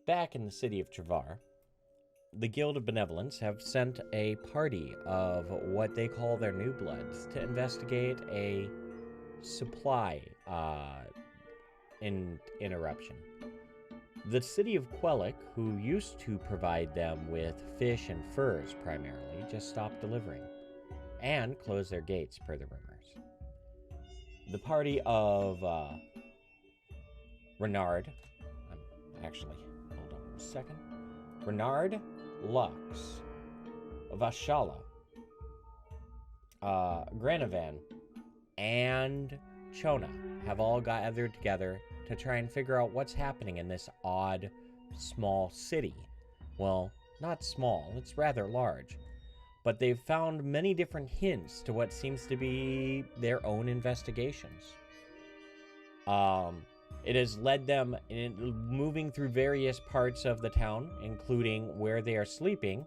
Back in the city of Travar, the Guild of Benevolence have sent a party of what they call their new bloods to investigate a supply interruption. The city of Quellic, who used to provide them with fish and furs primarily, just stopped delivering and closed their gates per the rumors. The party of Renard, hold on a second. Renard, Lux, Vashana, Granozan, and Chona have all gathered together to try and figure out what's happening in this odd, small city. Well, not small, it's rather large. But they've found many different hints to what seems to be their own investigations. It has led them in moving through various parts of the town, including where they are sleeping,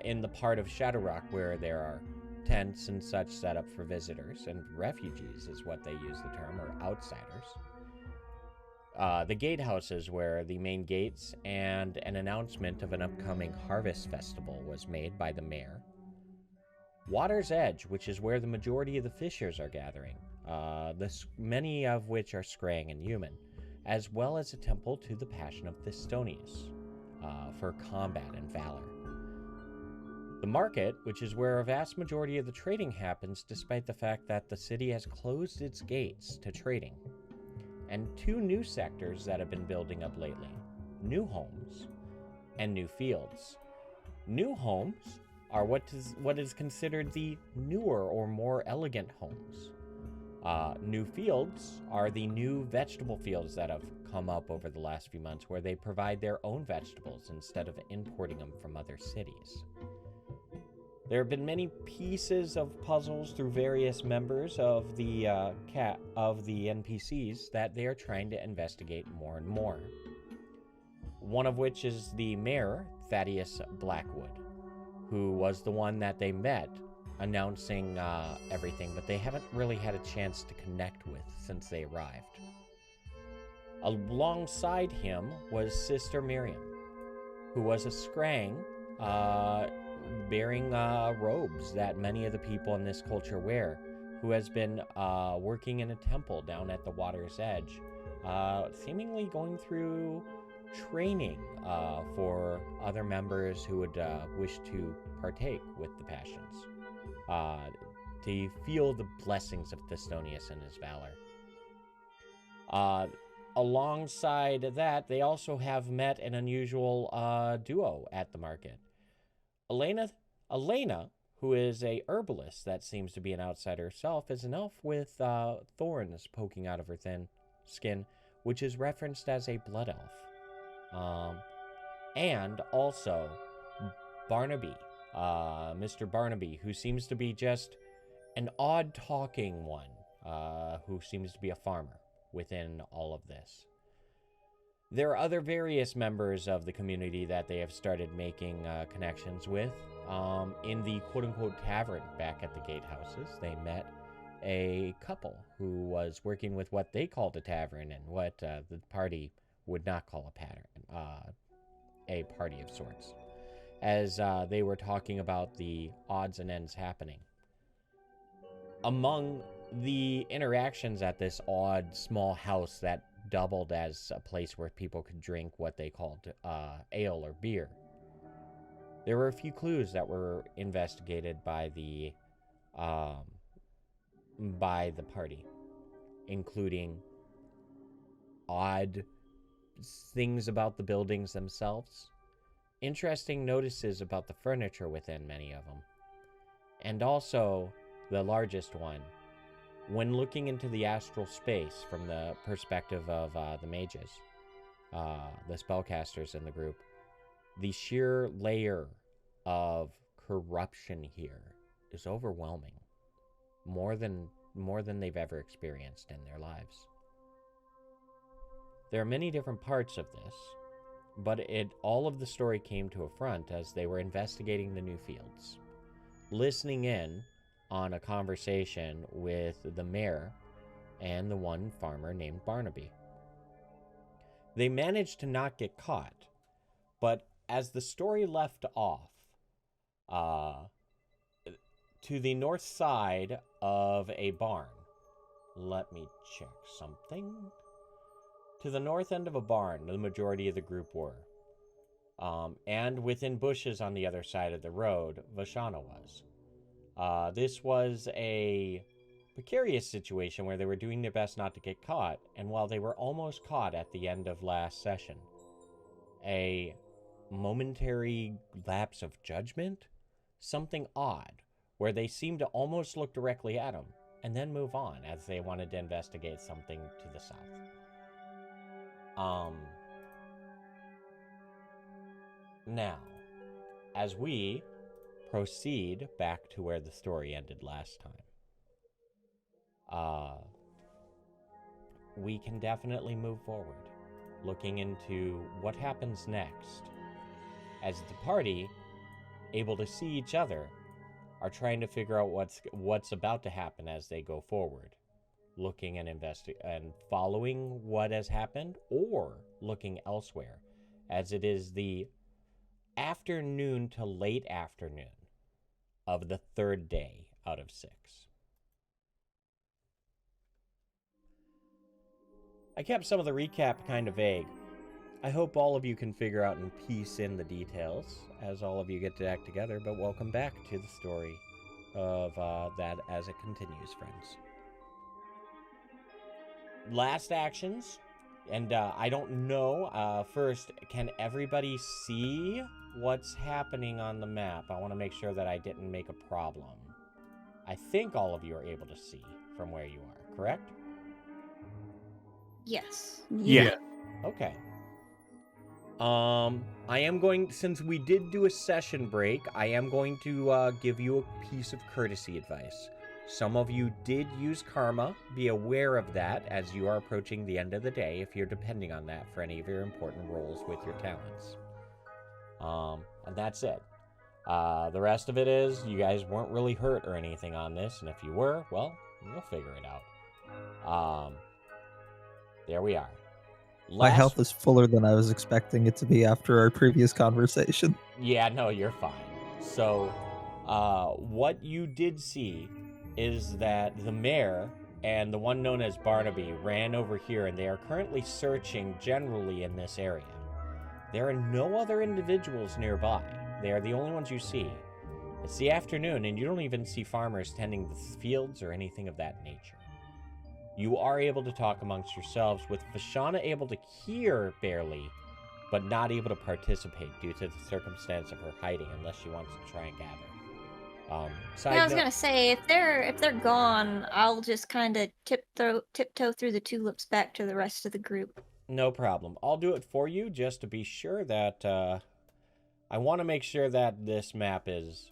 in the part of Shadowrock where there are tents and such set up for visitors, and refugees is what they use the term, or outsiders. The gatehouses where the main gates and an announcement of an upcoming harvest festival was made by the mayor. Water's Edge, which is where the majority of the fishers are gathering, many of which are scrying and human, as well as a temple to the passion of Thistonius for combat and valor. The market, which is where a vast majority of the trading happens despite the fact that the city has closed its gates to trading. And two new sectors that have been building up lately, Newhomes and Newfields. Newhomes are what is considered the newer or more elegant homes. Newfields are the new vegetable fields that have come up over the last few months, where they provide their own vegetables instead of importing them from other cities. There have been many pieces of puzzles through various members of the NPCs that they are trying to investigate more and more. One of which is the mayor, Thaddeus Blackwood, who was the one that they met announcing everything, but they haven't really had a chance to connect with since they arrived. Alongside him was Sister Miriam, who was a scrying, bearing robes that many of the people in this culture wear, who has been working in a temple down at the water's edge, seemingly going through training for other members who would wish to partake with the passions, to feel the blessings of Thistonius and his valor. Alongside that, they also have met an unusual duo at the market. Elena, who is a herbalist that seems to be an outsider herself, is an elf with thorns poking out of her thin skin, which is referenced as a blood elf. And also Barnaby, Mr. Barnaby, who seems to be just an odd-talking one, who seems to be a farmer within all of this. There are other various members of the community that they have started making connections with. In the quote-unquote tavern back at the gatehouses, they met a couple who was working with what they called a tavern and what the party would not call a party of sorts, as they were talking about the odds and ends happening. Among the interactions at this odd small house that doubled as a place where people could drink what they called ale or beer, there were a few clues that were investigated by the party, including odd things about the buildings themselves, interesting notices about the furniture within many of them, and also the largest one, when looking into the astral space from the perspective of the mages, the spellcasters in the group, the sheer layer of corruption here is overwhelming, more than they've ever experienced in their lives. There are many different parts of this, but all of the story came to a front as they were investigating the Newfields, listening in on a conversation with the mayor and the one farmer named Barnaby. They managed to not get caught, but as the story left off, to the north side of a barn, let me check something. To the north end of a barn, the majority of the group were. And within bushes on the other side of the road, Vashana was. This was a precarious situation where they were doing their best not to get caught, and while they were almost caught at the end of last session, a momentary lapse of judgment, something odd, where they seemed to almost look directly at him, and then move on as they wanted to investigate something to the south. Now, as we proceed back to where the story ended last time, we can definitely move forward, looking into what happens next, as the party, able to see each other, are trying to figure out what's about to happen as they go forward, looking and and following what has happened, or looking elsewhere, as it is the afternoon to late afternoon of the third day out of 6. I kept some of the recap kind of vague. I hope all of you can figure out and piece in the details as all of you get to act together, but welcome back to the story of that as it continues, friends. Last actions, and I don't know, first, can everybody see what's happening on the map? I want to make sure that I didn't make a problem. I think all of you are able to see from where you are, correct? Yes. Yeah. Okay. I am going, since we did do a session break, I am going to give you a piece of courtesy advice. Some of you did use karma. Be aware of that as you are approaching the end of the day if you're depending on that for any of your important roles with your talents. And that's it. The rest of it is you guys weren't really hurt or anything on this, and if you were, well, we'll figure it out. There we are. My health is fuller than I was expecting it to be after our previous conversation. Yeah, no, you're fine. So, what you did see is that the mayor and the one known as Barnaby ran over here, and they are currently searching generally in this area. There are no other individuals nearby. They are the only ones you see. It's the afternoon, and you don't even see farmers tending the fields or anything of that nature. You are able to talk amongst yourselves, with Vashana able to hear barely, but not able to participate due to the circumstance of her hiding, unless she wants to try and gather. I was gonna say, if they're gone, I'll just kind of tiptoe through the tulips back to the rest of the group. No problem. I'll do it for you just to be sure that I want to make sure that this map is,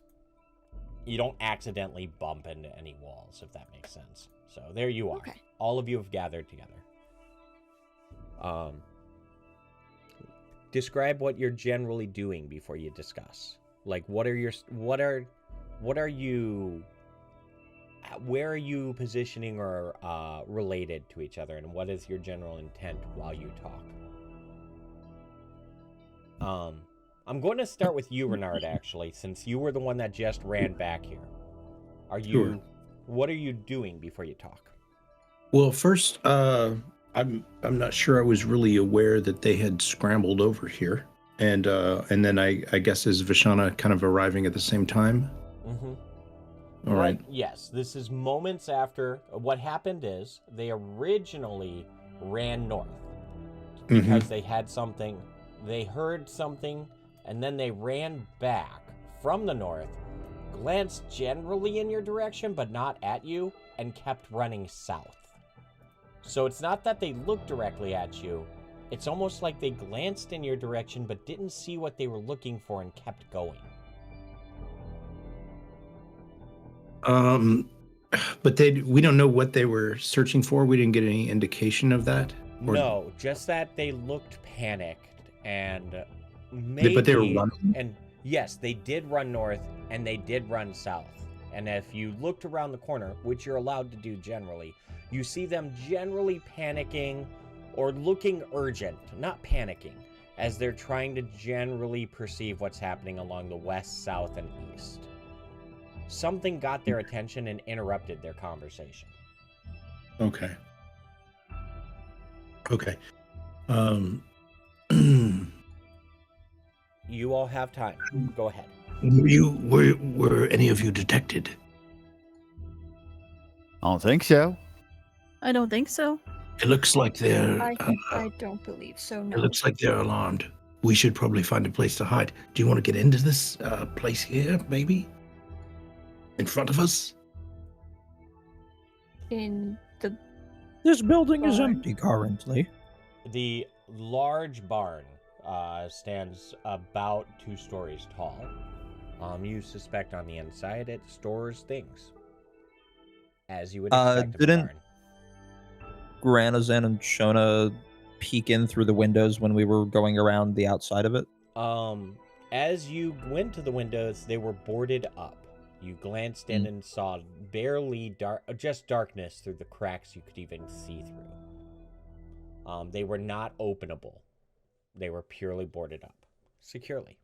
you don't accidentally bump into any walls, if that makes sense. So there you are. Okay. All of you have gathered together. Describe what you're generally doing before you discuss. Like, where are you positioning or related to each other, and what is your general intent while you talk? I'm going to start with you, Renard, actually, since you were the one that just ran back here. Sure. What are you doing before you talk? Well, first, I'm not sure I was really aware that they had scrambled over here, and then I guess is Vashana kind of arriving at the same time? Mm-hmm. All right. Yes, this is moments after. What happened is they originally ran north because they had something, they heard something, and then they ran back from the north, glanced generally in your direction but not at you, and kept running south. So it's not that they looked directly at you, it's almost like they glanced in your direction but didn't see what they were looking for and kept going. But we don't know what they were searching for. We didn't get any indication of that. No, just that they looked panicked and maybe. But they were running. And yes, they did run north and they did run south. And if you looked around the corner, which you're allowed to do generally, you see them generally panicking or looking urgent, not panicking, as they're trying to generally perceive what's happening along the west, south, and east. Something got their attention and interrupted their conversation. Okay. Okay. You all have time. Go ahead. Were any of you detected? I don't think so. I don't think so. It looks like they're. I don't believe so. No. It looks like they're alarmed. We should probably find a place to hide. Do you want to get into this place here, maybe? In front of us? In the This building is barn? empty currently. The large barn stands about 2 stories tall. You suspect on the inside it stores things, as you would expect of a didn't- barn. Granozan and Chona peek in through the windows when we were going around the outside of it. As you went to the windows, they were boarded up. You glanced in and saw barely just darkness through the cracks you could even see through. They were not openable. They were purely boarded up, securely.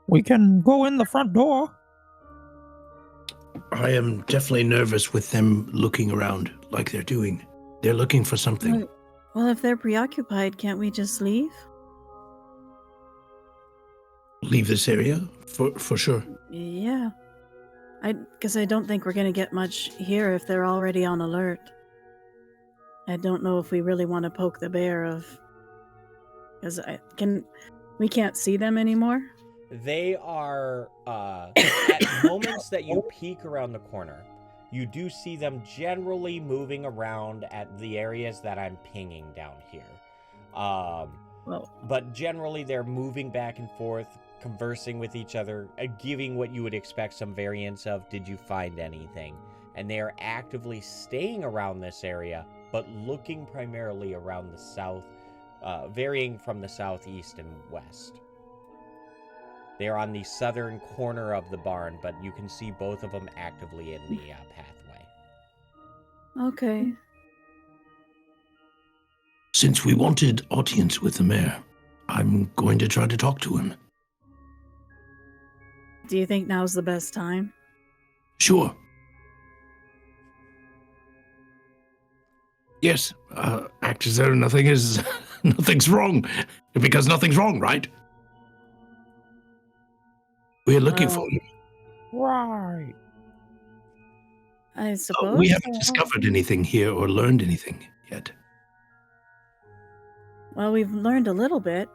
We can go in the front door. I am definitely nervous with them looking around like they're doing. They're looking for something. Well, if they're preoccupied, can't we just leave? Leave this area? For sure. Yeah. Because I don't think we're going to get much here if they're already on alert. I don't know if we really want to poke the bear of... Because we can't see them anymore? They are, at moments that you peek around the corner, you do see them generally moving around at the areas that I'm pinging down here. But generally they're moving back and forth, conversing with each other, giving what you would expect some variance of, did you find anything? And they are actively staying around this area, but looking primarily around the south, varying from the southeast and west. They are on the southern corner of the barn, but you can see both of them actively in the pathway. Okay. Since we wanted audience with the mayor, I'm going to try to talk to him. Do you think now's the best time? Sure. Yes, act as though nothing's wrong. Because nothing's wrong, right? We're looking for him. Right. I suppose. We haven't discovered anything here or learned anything yet. Well, we've learned a little bit.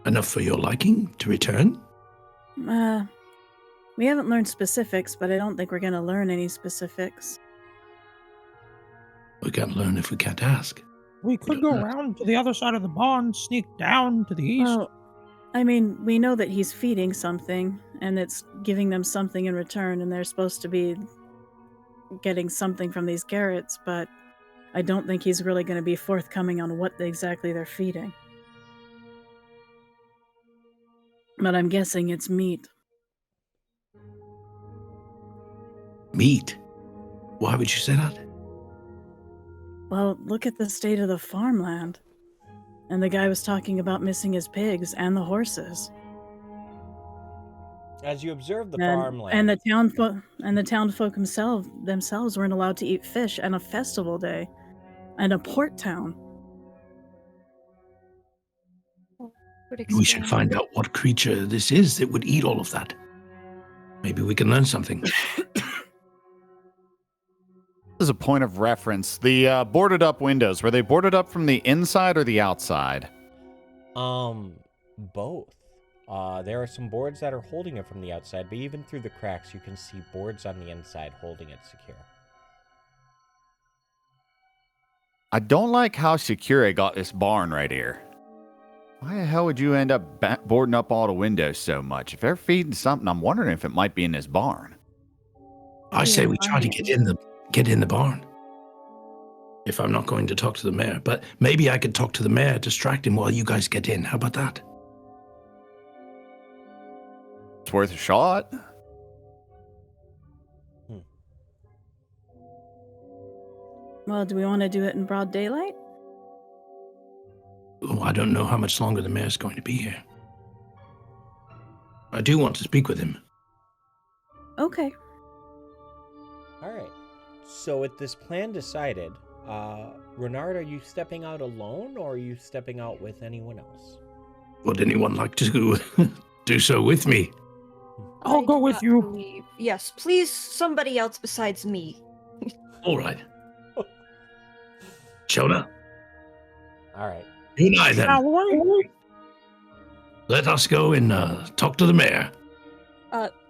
Enough for your liking to return? We haven't learned specifics, but I don't think we're going to learn any specifics. We can't learn if we can't ask. We could go around to the other side of the barn, sneak down to the east. Well, I mean, we know that he's feeding something, and it's giving them something in return, and they're supposed to be getting something from these carrots, but I don't think he's really going to be forthcoming on what exactly they're feeding. But I'm guessing it's meat. Meat? Why would you say that? Well, look at the state of the farmland. And the guy was talking about missing his pigs and the horses. As you observe the farmland, and the townfolk themselves weren't allowed to eat fish on a festival day, and a port town. We should find out what creature this is that would eat all of that. Maybe we can learn something. As a point of reference, the boarded up windows, were they boarded up from the inside or the outside? Both. There are some boards that are holding it from the outside, but even through the cracks, you can see boards on the inside holding it secure. I don't like how Shakira got this barn right here. Why the hell would you end up boarding up all the windows so much? If they're feeding something, I'm wondering if it might be in this barn. I say we try to get in the barn. If I'm not going to talk to the mayor, but maybe I could talk to the mayor, distract him while you guys get in. How about that? It's worth a shot. Well, do we want to do it in broad daylight? Oh, I don't know how much longer the mayor's going to be here. I do want to speak with him. Okay. All right. So with this plan decided, Renard, are you stepping out alone or are you stepping out with anyone else? Would anyone like to do so with me? I'll go with you. Yes, please, somebody else besides me. All right. Chona, All right. you and I then. Let us go and talk to the mayor.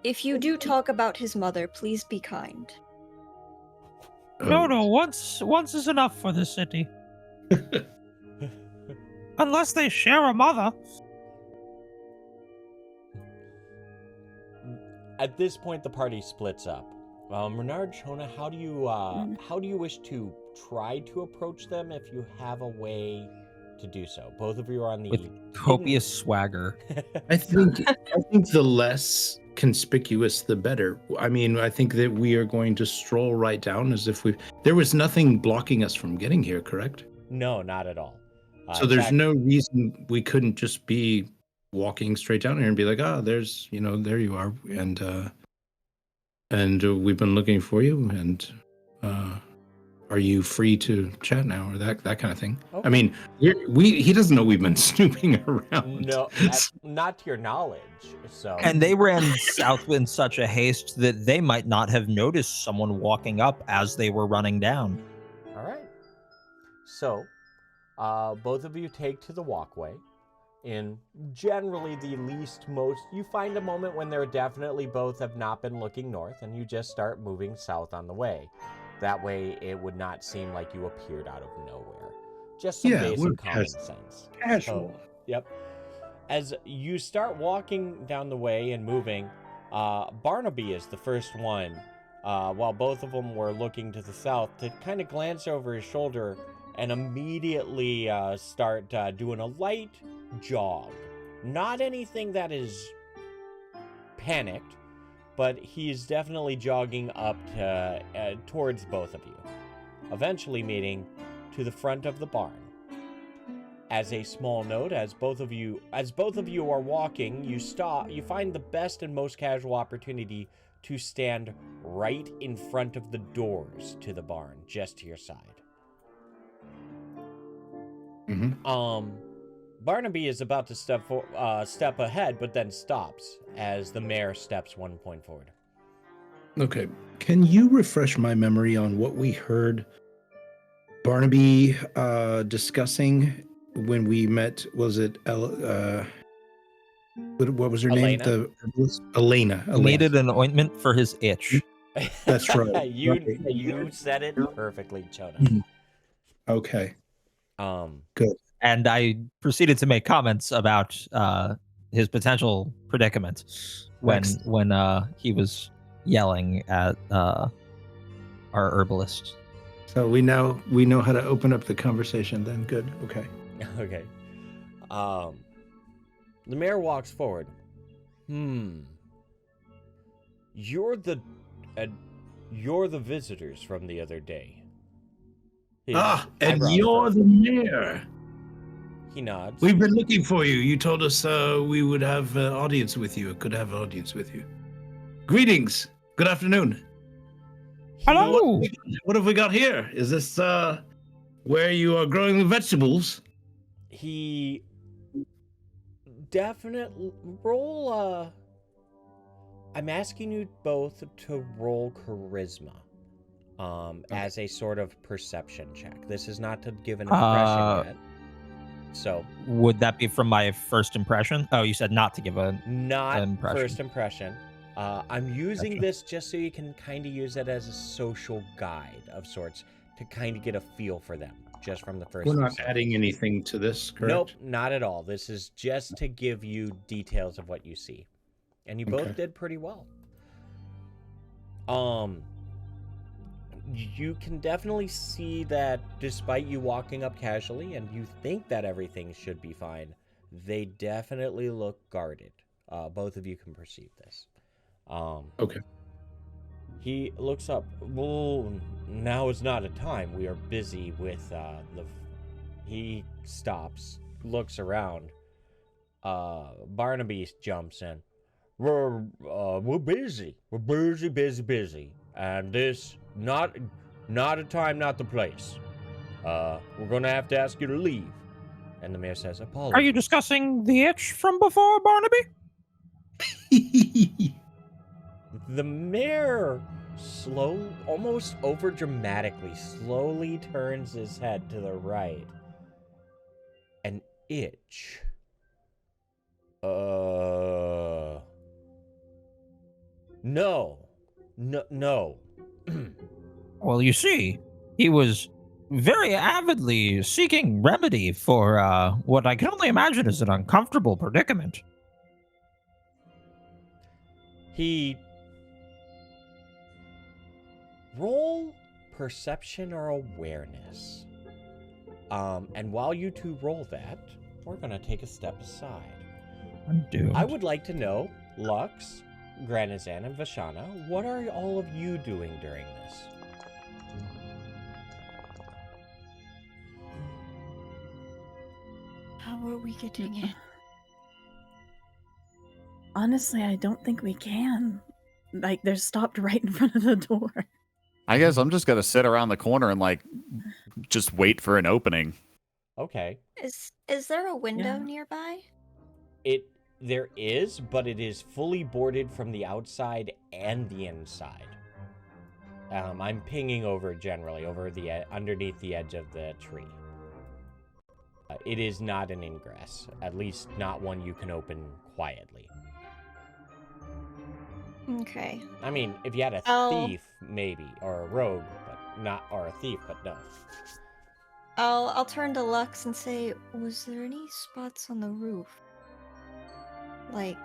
If you do talk about his mother, please be kind. No, once is enough for the city. Unless they share a mother. At this point, the party splits up. Renard, Chona, how do you wish to try to approach them if you have a way to do so? Both of you are on the With copious swagger. I think the less conspicuous, the better. I mean, I think that we are going to stroll right down as if there was nothing blocking us from getting here, correct? No, not at all. So there's no reason we couldn't just be walking straight down here and be like, there's, there you are. And we've been looking for you. And are you free to chat now, or that kind of thing? Okay. I mean, he doesn't know we've been snooping around. No, not to your knowledge. So. And they ran south in such a haste that they might not have noticed someone walking up as they were running down. All right. So, both of you take to the walkway. In generally the you find a moment when they're definitely both have not been looking north, and you just start moving south on the way. That way, it would not seem like you appeared out of nowhere. Just some basic common sense. Casual. Yep. As you start walking down the way and moving, Barnaby is the first one, while both of them were looking to the south, to kind of glance over his shoulder and immediately start doing a light jog. Not anything that is panicked, but he's definitely jogging up to, towards both of you, eventually meeting to the front of the barn. As a small note, as both of you are walking, you find the best and most casual opportunity to stand right in front of the doors to the barn, just to your side. Mm-hmm. Barnaby is about to step ahead, but then stops as the mayor steps 1 point forward. Okay. Can you refresh my memory on what we heard Barnaby discussing when we met? Was it what was her Elena? name? Elena. Needed an ointment for his itch. That's right. You said it perfectly, Chona. Okay. Good. And I proceeded to make comments about his potential predicament when he was yelling at our herbalist. So we know how to open up the conversation then. Good. Okay. Okay. The mayor walks forward. You're the visitors from the other day. And you're the mayor. He nods. We've been looking for you. You told us we would have audience with you. Could have audience with you. Greetings. Good afternoon. Hello. What have we got here? Is this where you are growing the vegetables? He definitely roll. I'm asking you both to roll charisma, as a sort of perception check. This is not to give an impression yet. So would that be from my first impression? Oh, you said not to give an impression. First impression. I'm using this just so you can kind of use it as a social guide of sorts to kind of get a feel for them just from the first. We're not adding anything to this, correct? Nope, not at all. This is just to give you details of what you see, and you both did pretty well. You can definitely see that despite you walking up casually and you think that everything should be fine, they definitely look guarded. Both of you can perceive this. Okay. He looks up. Well, now is not a time. We are busy with He stops, looks around. Barnaby jumps in. We're busy. We're busy. And this not a time, not the place. We're gonna have to ask you to leave. And the mayor says, apologies. Are you discussing the itch from before, Barnaby? The mayor almost over dramatically, slowly turns his head to the right. An itch. No. Well, you see, he was very avidly seeking remedy for what I can only imagine is an uncomfortable predicament. He roll perception or awareness. And while you two roll that, we're gonna take a step aside. I'm doomed. I would like to know, Lux, Granozan, and Vashana, what are all of you doing during this? How are we getting in? Honestly, I don't think we can. Like, they're stopped right in front of the door. I guess I'm just gonna sit around the corner and like just wait for an opening. Okay. Is there a window Yeah. nearby? There is, but it is fully boarded from the outside and the inside. I'm pinging over generally over the underneath the edge of the tree. It is not an ingress, at least not one you can open quietly. Okay. I mean, if you had a thief, maybe, or a rogue, but not, or a thief, but no. I'll turn to Lux and say, was there any spots on the roof? Like,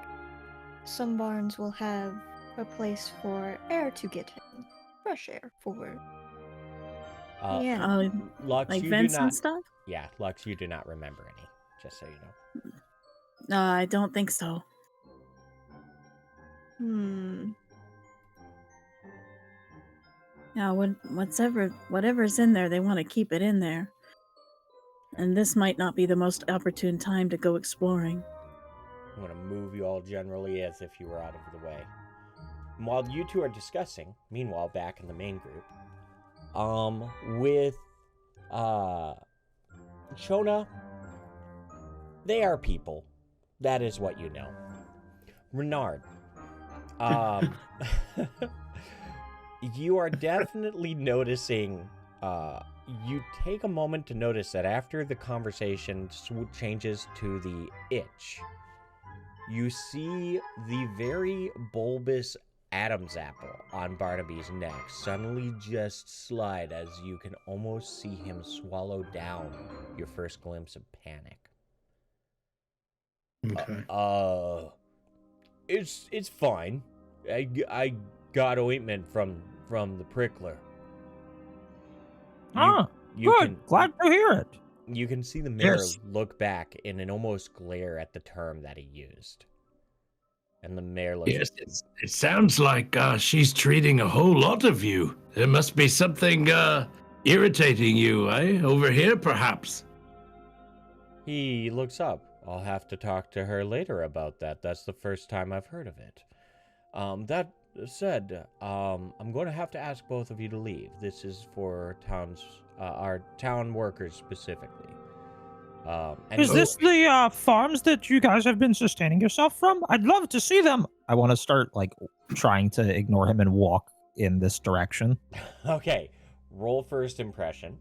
some barns will have a place for air to get in. Fresh air for... yeah. Lux, Like you vents do not, and stuff? yeah, Lux, you do not remember any, just so you know. No, I don't think so. Yeah, whatever's in there, they want to keep it in there. And this might not be the most opportune time to go exploring. I'm going to move you all generally as if you were out of the way. And while you two are discussing, meanwhile, back in the main group, with Chona, they are people. That is what you know. Renard, you are definitely noticing, you take a moment to notice that after the conversation changes to the itch, you see the very bulbous Adam's apple on Barnaby's neck suddenly just slide as you can almost see him swallow down your first glimpse of panic. Okay. It's fine. I got ointment from the prickler. Good. Glad to hear it. You can see the mayor Yes. look back in an almost glare at the term that he used. And the mayor looks... Yes, it sounds like she's treating a whole lot of you. There must be something irritating you, eh? Over here, perhaps. He looks up. I'll have to talk to her later about that. That's the first time I've heard of it. That said, I'm going to have to ask both of you to leave. This is for our town workers specifically. Is this the farms that you guys have been sustaining yourself from? I'd love to see them. I want to start like trying to ignore him and walk in this direction. Okay, roll first impression.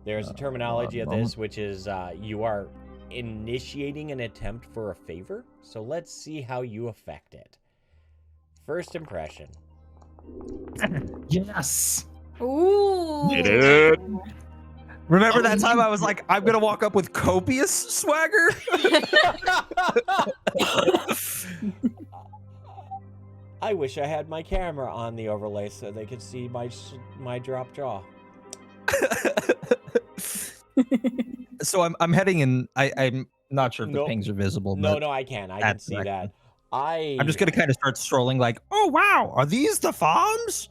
There's a terminology of this, which is you are initiating an attempt for a favor. So let's see how you affect it. First impression. Yes. Ooh. Did it. Remember that time I was like, I'm going to walk up with copious swagger? I wish I had my camera on the overlay so they could see my drop jaw. So I'm heading in. I'm not sure if the pings are visible. No, but I can. I can see that. I'm just gonna kind of start strolling like, oh wow, are these the farms?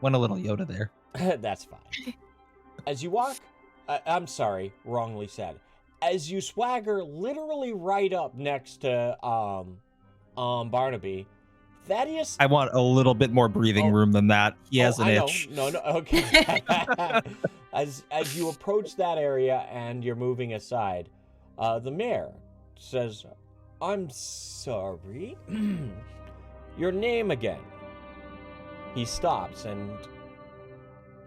Went a little Yoda there. That's fine. As you walk, I'm sorry, wrongly said. As you swagger literally right up next to Barnaby, Thaddeus. I want a little bit more breathing room than that. He has an itch. No, okay. As you approach that area and you're moving aside, the mayor says, "I'm sorry. Your name again." He stops, and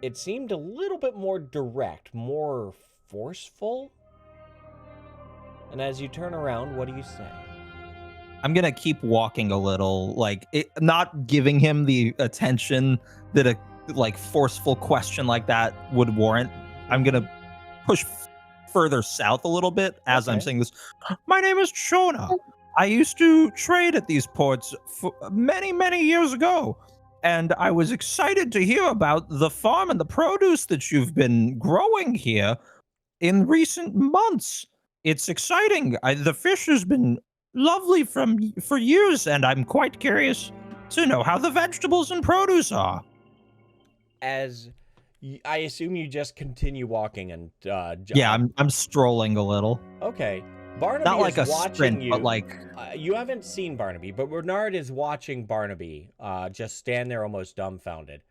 it seemed a little bit more direct, more forceful. And as you turn around, what do you say? I'm gonna keep walking a little, like not giving him the attention that a forceful question like that would warrant. I'm gonna push further south a little bit as I'm saying this. My name is Chona. I used to trade at these ports many, many years ago, and I was excited to hear about the farm and the produce that you've been growing here in recent months. It's exciting. The fish has been lovely for years, and I'm quite curious to know how the vegetables and produce are. As I assume you just continue walking and yeah, I'm strolling a little. Okay, Barnaby not like is a watching sprint, you. but like you haven't seen Barnaby, but Renard is watching Barnaby just stand there almost dumbfounded.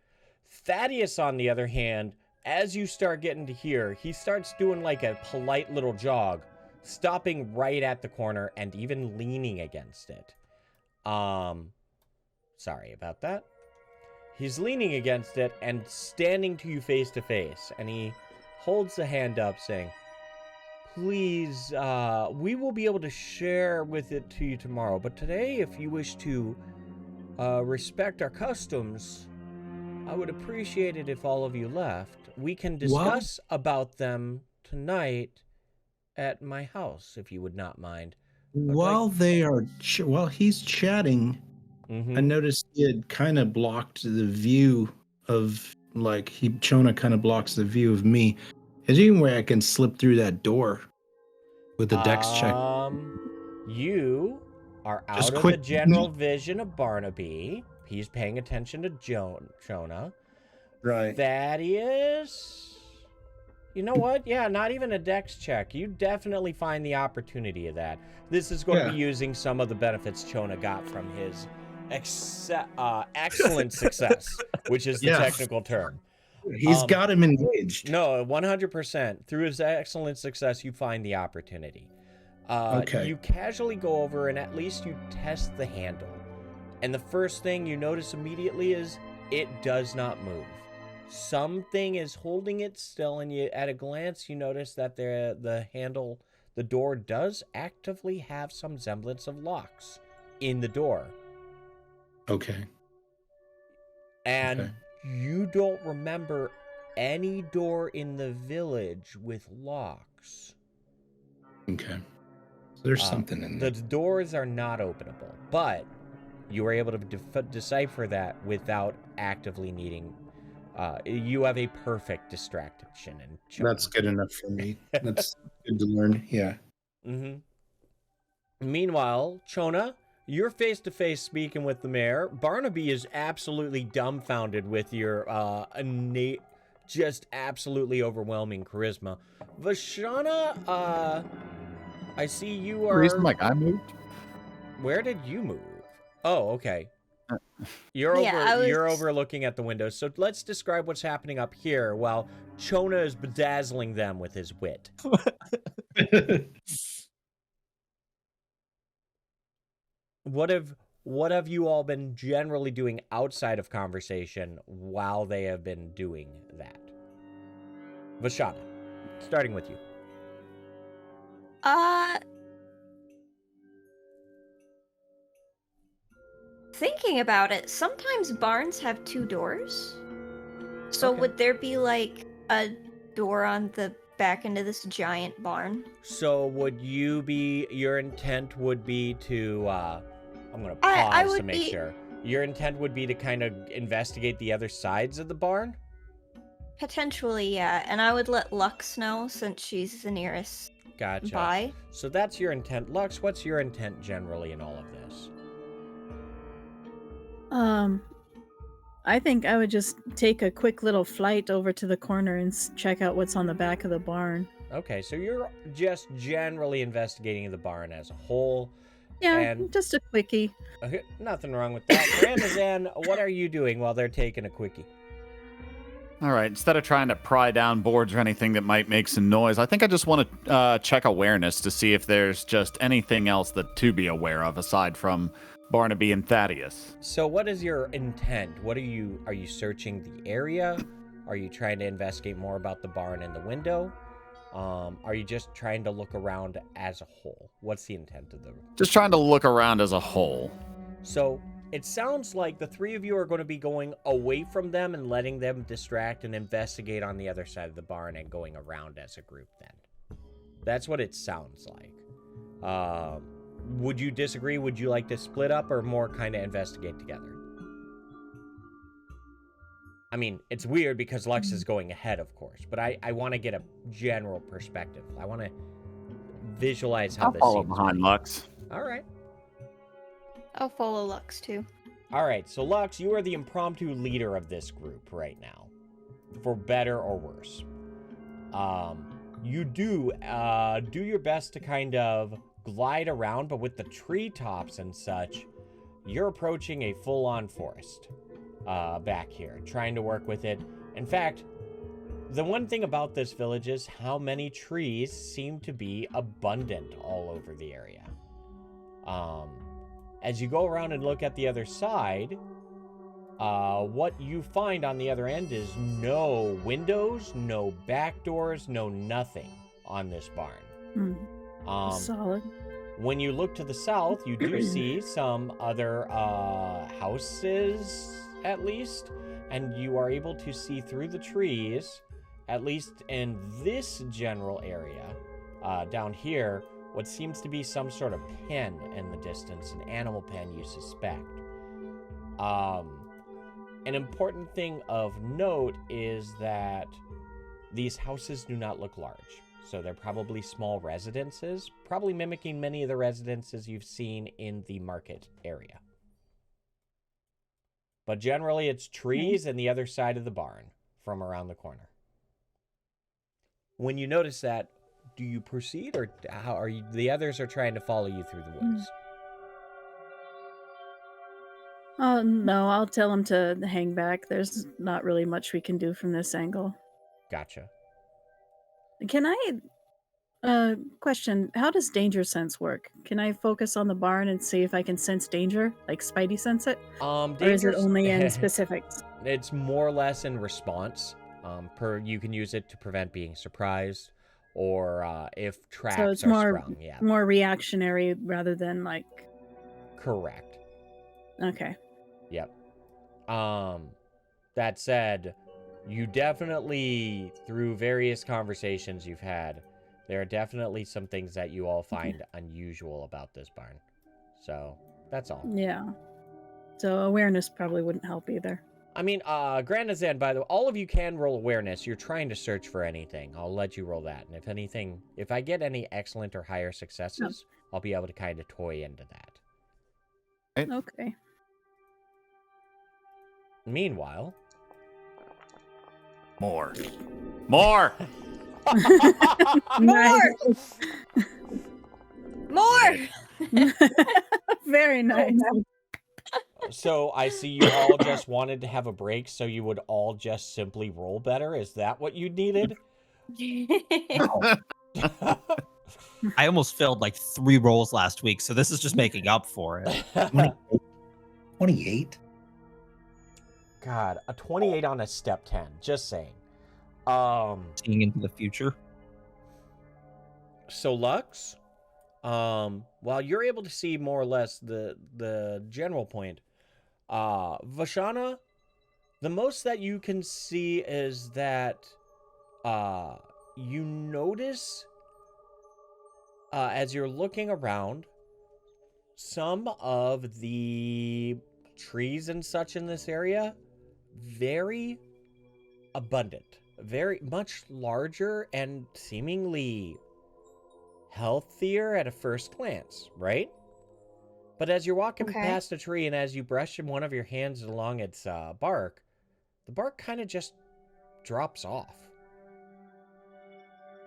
Thaddeus, on the other hand, as you start getting to here, he starts doing like a polite little jog, stopping right at the corner and even leaning against it. Sorry about that. He's leaning against it and standing to you face to face, and he holds the hand up saying, "Please, we will be able to share with it to you tomorrow, but today, if you wish to respect our customs, I would appreciate it if all of you left. We can discuss about them tonight at my house, if you would not mind." While he's chatting, I noticed he had kind of blocked the view of, Chona kind of blocks the view of me. Is there any way I can slip through that door with a dex check? You are out of the general vision of Barnaby. He's paying attention to Chona. Right. Thaddeus, you know what? Yeah, not even a dex check. You definitely find the opportunity of that. This is going to be using some of the benefits Chona got from his excellent success, which is the technical term. He's got him engaged. No, 100%. Through his excellent success, you find the opportunity. You casually go over and at least you test the handle. And the first thing you notice immediately is it does not move. Something is holding it still, and at a glance you notice that the handle, the door does actively have some semblance of locks in the door. Okay. And you don't remember any door in the village with locks. Okay. So there's something in there. The doors are not openable, but you were able to decipher that without actively needing. You have a perfect distraction. That's good enough for me. That's good to learn. Yeah. Meanwhile, Chona, you're face-to-face speaking with the mayor. Barnaby is absolutely dumbfounded with your innate, just absolutely overwhelming charisma. Vashana, I see you are... Reason like I moved? Where did you move? Oh, okay. You're over looking at the window. So let's describe what's happening up here while Chona is bedazzling them with his wit. What have you all been generally doing outside of conversation while they have been doing that? Vashana, starting with you. Thinking about it, sometimes barns have two doors. So would there be like a door on the back end of this giant barn? So would your intent would be to, I'm going to pause to make sure. Your intent would be to kind of investigate the other sides of the barn? Potentially, yeah. And I would let Lux know since she's the nearest Gotcha. buy. So that's your intent. Lux, what's your intent generally in all of this? I think I would just take a quick little flight over to the corner and check out what's on the back of the barn. Okay, so you're just generally investigating the barn as a whole. Yeah, and just a quickie. Okay, nothing wrong with that. Granozan, what are you doing while they're taking a quickie? All right, instead of trying to pry down boards or anything that might make some noise, I think I just want to check awareness to see if there's just anything else to be aware of aside from Barnaby and Thaddeus. So what is your intent? Are you searching the area? Are you trying to investigate more about the barn and the window? Are you just trying to look around as a whole? What's the intent of the... Just trying to look around as a whole. So it sounds like the three of you are going to be going away from them and letting them distract and investigate on the other side of the barn and going around as a group then. That's what it sounds like. Would you disagree? Would you like to split up or more kind of investigate together? I mean, it's weird because Lux is going ahead, of course, but I want to get a general perspective. I want to visualize how I'll this follow seems. behind Lux. All right. I'll follow Lux too. All right, so Lux, you are the impromptu leader of this group right now, for better or worse. You do your best to kind of glide around, but with the treetops and such, you're approaching a full-on forest back here, trying to work with it. In fact, the one thing about this village is how many trees seem to be abundant all over the area. As you go around and look at the other side, what you find on the other end is no windows, no back doors, no nothing on this barn. Solid. When you look to the south, you do see some other houses, at least, and you are able to see through the trees, at least in this general area, down here, what seems to be some sort of pen in the distance, an animal pen, you suspect. An important thing of note is that these houses do not look large. So they're probably small residences, probably mimicking many of the residences you've seen in the market area. But generally it's trees and the other side of the barn from around the corner. When you notice that, do you proceed, or how are you? The others are trying to follow you through the woods. No, I'll tell him to hang back. There's not really much we can do from this angle. Gotcha. Can I question, how does danger sense work? Can I focus on the barn and see if I can sense danger, like Spidey sense it? Or is it only in specifics? It's more or less in response. You can use it to prevent being surprised, or if traps so it's are more, sprung. Yeah. more reactionary rather than like... Correct. Okay. Yep. That said, you definitely, through various conversations you've had, there are definitely some things that you all find unusual about this barn. So, that's all. Yeah. So awareness probably wouldn't help either. I mean, Granozan, by the way, all of you can roll awareness. You're trying to search for anything. I'll let you roll that. And if I get any excellent or higher successes, I'll be able to kind of toy into that. Okay. Meanwhile... More. More! More! Very nice. So I see you all just wanted to have a break, so you would all just simply roll better. Is that what you needed? I almost failed like 3 rolls last week, so this is just making up for it. 28? God, a 28 on a step 10. Just saying. Seeing into the future. So Lux, while you're able to see more or less the general point, Vashana, the most that you can see is that you notice as you're looking around, some of the trees and such in this area very abundant, very much larger and seemingly healthier at a first glance, right? But as you're walking Okay. past a tree and as you brush one of your hands along its bark, the bark kind of just drops off.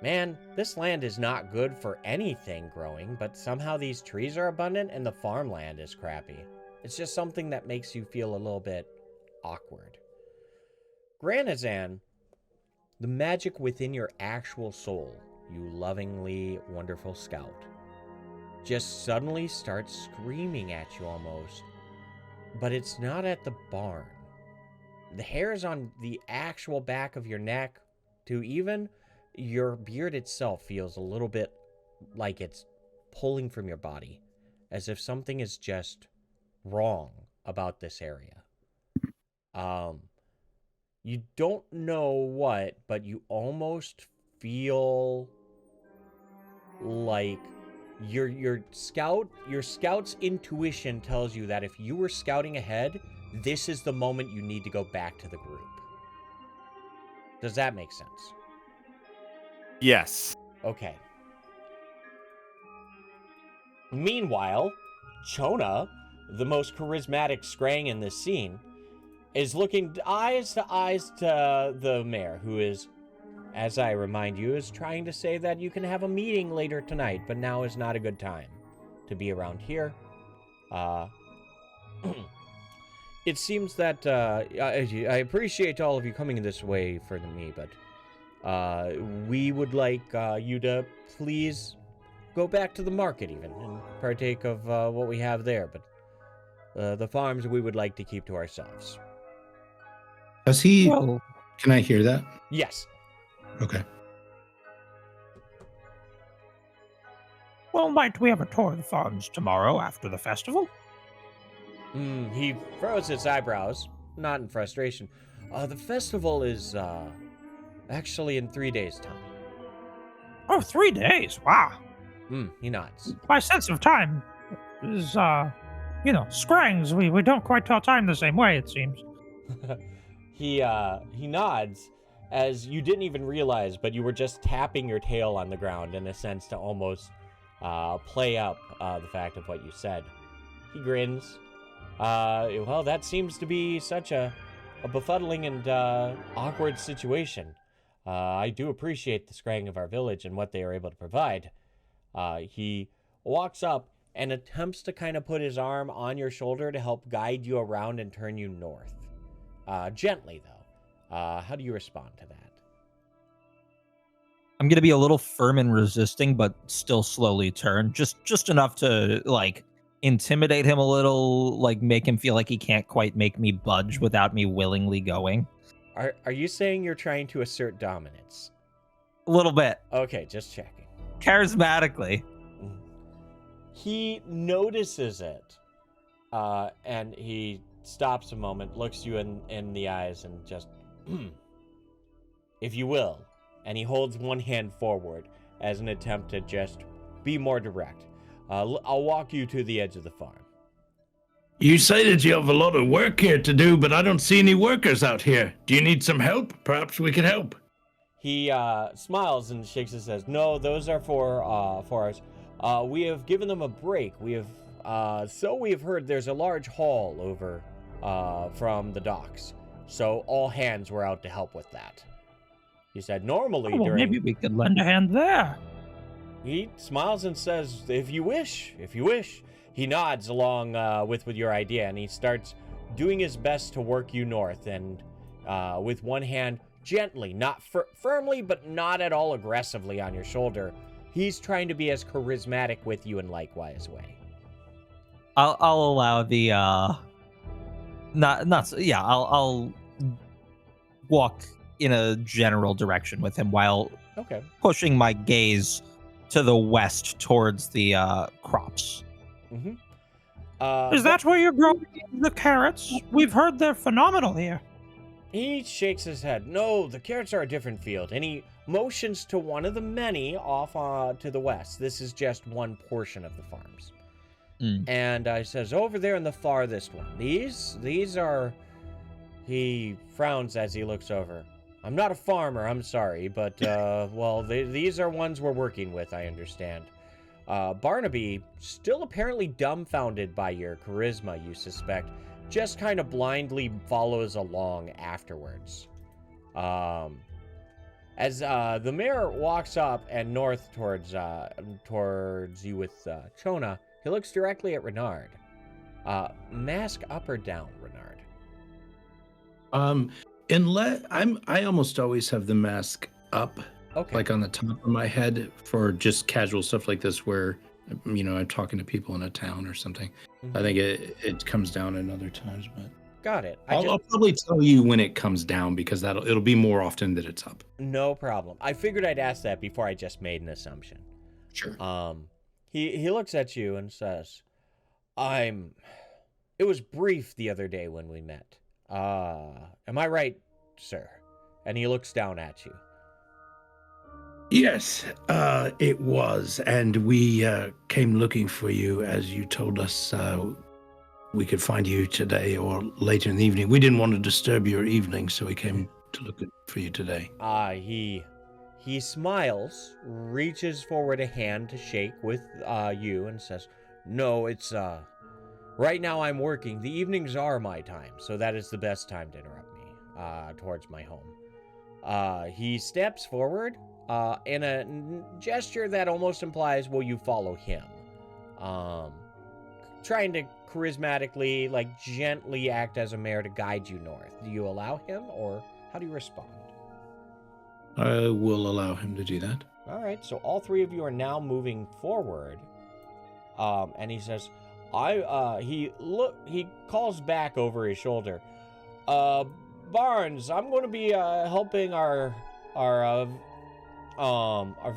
Man, this land is not good for anything growing, but somehow these trees are abundant and the farmland is crappy. It's just something that makes you feel a little bit awkward. Granozan, the magic within your actual soul, you lovingly wonderful scout, just suddenly starts screaming at you almost. But it's not at the barn. The hairs on the actual back of your neck, to even your beard itself, feels a little bit like it's pulling from your body, as if something is just wrong about this area. You don't know what, but you almost feel like your scout's intuition tells you that if you were scouting ahead, this is the moment you need to go back to the group. Does that make sense? Yes. Okay. Meanwhile, Chona, the most charismatic Scrang in this scene, is looking eyes to the mayor, who is, as I remind you, is trying to say that you can have a meeting later tonight, but now is not a good time to be around here. It seems that I appreciate all of you coming this way for me, but we would like you to please go back to the market even and partake of what we have there, but the farms we would like to keep to ourselves. Does he? Well, Can I hear that? Yes. Okay. Well, might we have a tour of the farms tomorrow after the festival? He froze his eyebrows, not in frustration. The festival is actually in 3 days' time. Oh, 3 days. Wow. He nods. My sense of time is, Scrangs. We don't quite tell time the same way, it seems. He nods, as you didn't even realize, but you were just tapping your tail on the ground in a sense to almost play up the fact of what you said. He grins. Well, that seems to be such a befuddling and awkward situation. I do appreciate the Scrang of our village and what they are able to provide. He walks up and attempts to kind of put his arm on your shoulder to help guide you around and turn you north. Gently, though. How do you respond to that? I'm gonna be a little firm and resisting, but still slowly turn, just enough to like intimidate him a little, like make him feel like he can't quite make me budge without me willingly going. Are you saying you're trying to assert dominance? A little bit, Okay, just checking. charismatically. He notices it, and he stops a moment, looks you in the eyes, and just, if you will. And he holds one hand forward as an attempt to just be more direct. I'll walk you to the edge of the farm. You say that you have a lot of work here to do, but I don't see any workers out here. Do you need some help? Perhaps we can help. He smiles and shakes his head. No, those are for us. We have given them a break. We have heard there's a large haul over from the docks. So all hands were out to help with that. He said normally Well, maybe we could lend a hand there. He smiles and says, if you wish. He nods along with your idea, and he starts doing his best to work you north, and with one hand gently, not firmly, but not at all aggressively on your shoulder. He's trying to be as charismatic with you in likewise way. I'll allow the I'll walk in a general direction with him while Okay. pushing my gaze to the west towards the crops. Mm-hmm. Is that where you're growing the carrots? We've heard they're phenomenal here. He shakes his head. No, the carrots are a different field. And he motions to one of the many off to the west. This is just one portion of the farms. And he says, over there in the farthest one. These are... He frowns as he looks over. I'm not a farmer, I'm sorry, but, well, these are ones we're working with, I understand. Barnaby, still apparently dumbfounded by your charisma, you suspect, just kind of blindly follows along afterwards. As the mayor walks up and north towards you with Chona, he looks directly at Renard. Mask up or down, Renard? I almost always have the mask up, Okay. like on the top of my head for just casual stuff like this, where I'm talking to people in a town or something. Mm-hmm. I think it comes down in other times, but Got it. I'll probably tell you when it comes down because it'll be more often that it's up. No problem. I figured I'd ask that before I just made an assumption. Sure. He looks at you and says, It was brief the other day when we met. Am I right, sir? And he looks down at you. Yes, it was, and we came looking for you as you told us we could find you today or later in the evening. We didn't want to disturb your evening, so we came to look for you today. He smiles, reaches forward a hand to shake with you, and says, "No, it's right now I'm working. The evenings are my time, so that is the best time to interrupt me towards my home." He steps forward in a gesture that almost implies, will you follow him? Trying to charismatically, gently act as a mayor to guide you north. Do you allow him, or how do you respond? I will allow him to do that. All right, so all three of you are now moving forward. And he says, he calls back over his shoulder. Barnes, I'm going to be helping our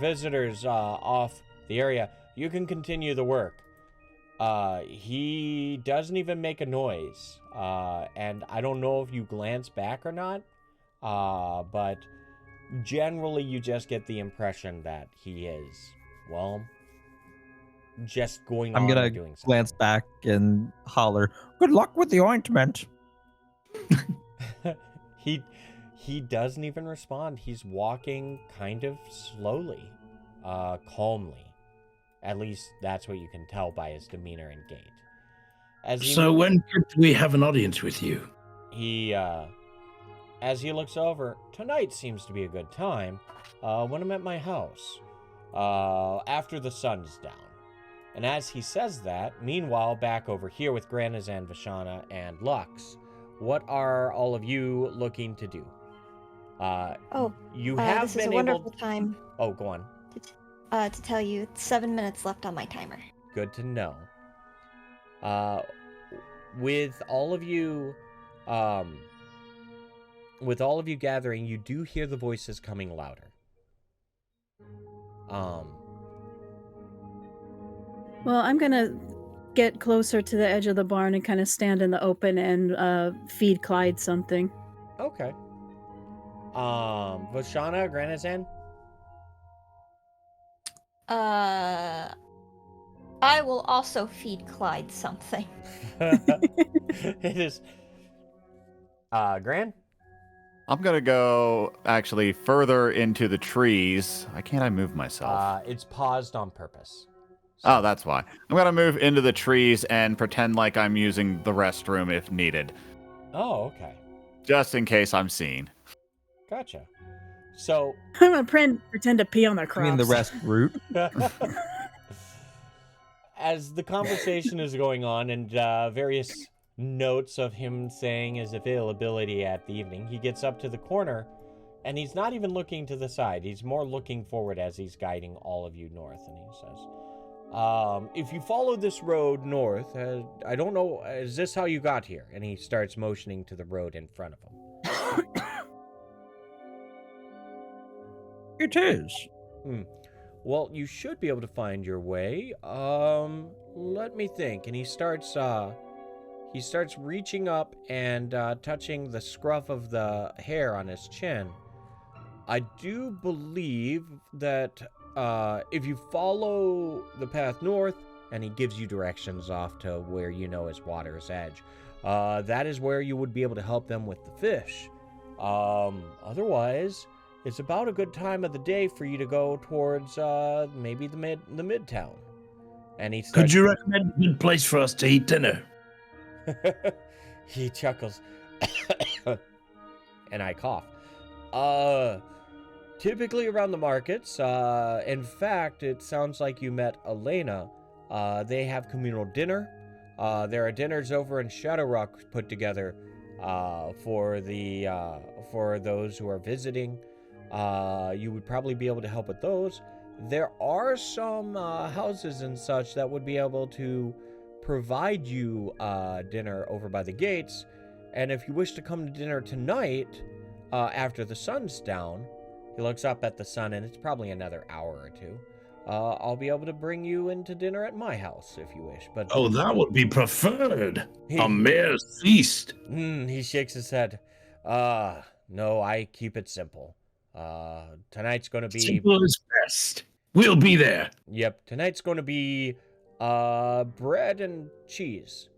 visitors off the area. You can continue the work. He doesn't even make a noise. And I don't know if you glance back or not. But generally you just get the impression that he is, well, just going on. I'm gonna doing something. glance back and holler, "Good luck with the ointment." He doesn't even respond. He's walking kind of slowly, calmly. At least that's what you can tell by his demeanor and gait. So when could we have an audience with you? As he looks over, tonight seems to be a good time. When I'm at my house, after the sun's down. And as he says that, meanwhile, back over here with Granozan, Vashana, and Lux, what are all of you looking to do? You have this is been a wonderful time. Oh, go on. To tell you, it's 7 minutes left on my timer. Good to know. With all of you gathering, you do hear the voices coming louder. Well, I'm gonna get closer to the edge of the barn and kind of stand in the open and feed Clyde something. Okay. Vashana, Granozan? I will also feed Clyde something. It is. Gran? I'm gonna go actually further into the trees. Why can't I move myself? It's paused on purpose. Oh, that's why. I'm gonna move into the trees and pretend like I'm using the restroom if needed. Oh, okay. Just in case I'm seen. Gotcha. So I'm gonna pretend to pee on their crops. I mean the rest root. as the conversation is going on and various notes of him saying his availability at the evening, he gets up to the corner and he's not even looking to the side. He's more looking forward as he's guiding all of you north. And he says, if you follow this road north, I don't know, is this how you got here? And he starts motioning to the road in front of him. It is. Well, you should be able to find your way. Let me think. And he starts reaching up and touching the scruff of the hair on his chin. I do believe that if you follow the path north, and he gives you directions off to where you know is Water's Edge, that is where you would be able to help them with the fish. Otherwise, it's about a good time of the day for you to go towards maybe the midtown. And he starts. Could you recommend a good place for us to eat dinner? He chuckles. And I cough. Typically around the markets. In fact, it sounds like you met Elena. They have communal dinner. There are dinners over in Shadowrock put together for those who are visiting. You would probably be able to help with those. There are some houses and such that would be able to provide you dinner over by the gates. And if you wish to come to dinner tonight, after the sun's down, he looks up at the sun, and it's probably another hour or two. I'll be able to bring you into dinner at my house if you wish. But oh, that would be preferred. A mare's feast. He shakes his head. No, I keep it simple. Tonight's going to be... Simple is best. We'll be there. Yep, tonight's going to be bread and cheese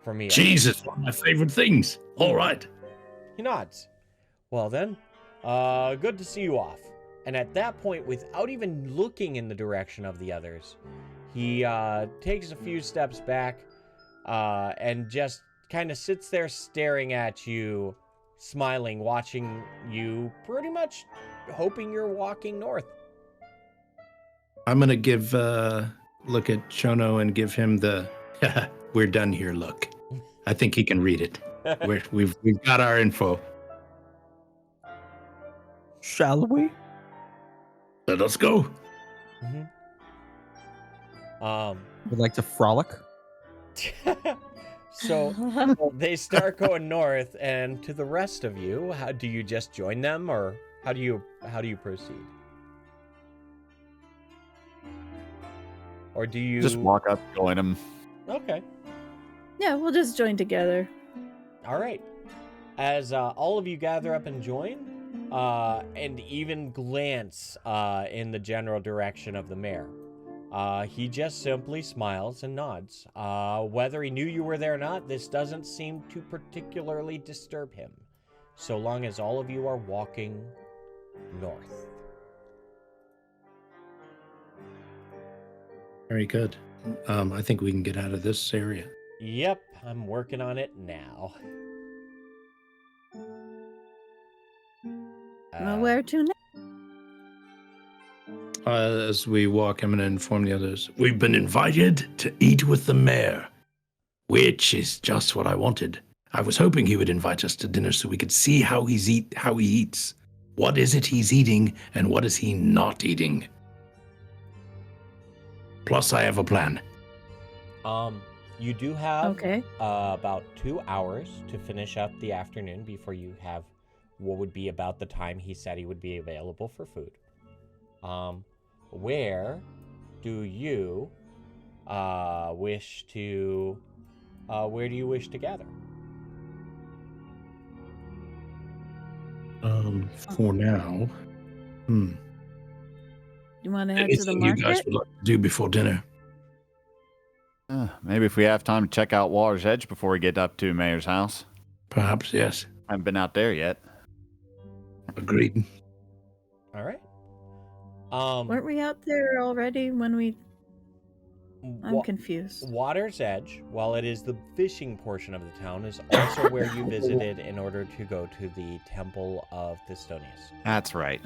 for me. Cheese is one of my favorite things. All right. He nods. Well then, good to see you off. And at that point, without even looking in the direction of the others, he takes a few steps back and just kind of sits there staring at you, smiling, watching you, pretty much hoping you're walking north. I'm going to give look at Chona and give him the we're done here look. I think he can read it. We've got our info. Shall we? Let us go. Would like to frolic? So they start going north, and to the rest of you, how do you just join them, or how do you proceed? Or do you just walk up, join them? Okay. Yeah, we'll just join together. All right. As all of you gather up and join, and even glance in the general direction of the mayor, he just simply smiles and nods. Whether he knew you were there or not, this doesn't seem to particularly disturb him, so long as all of you are walking north. Very good. I think we can get out of this area. Yep, I'm working on it now. Well, where to now? As we walk, I'm going to inform the others. We've been invited to eat with the mayor, which is just what I wanted. I was hoping he would invite us to dinner so we could see how he eats. What is it he's eating, and what is he not eating? Plus, I have a plan. You do have Okay. About 2 hours to finish up the afternoon before you have what would be about the time he said he would be available for food. Where do you wish to gather? For now. You want to head to the Anything you guys market? would like to do before dinner? Maybe if we have time to check out Water's Edge before we get up to Mayor's house. Perhaps, yes. I haven't been out there yet. Agreed. All right. Weren't we out there already when we... I'm confused. Water's Edge, while it is the fishing portion of the town, is also where you visited in order to go to the Temple of Thistonius. That's right.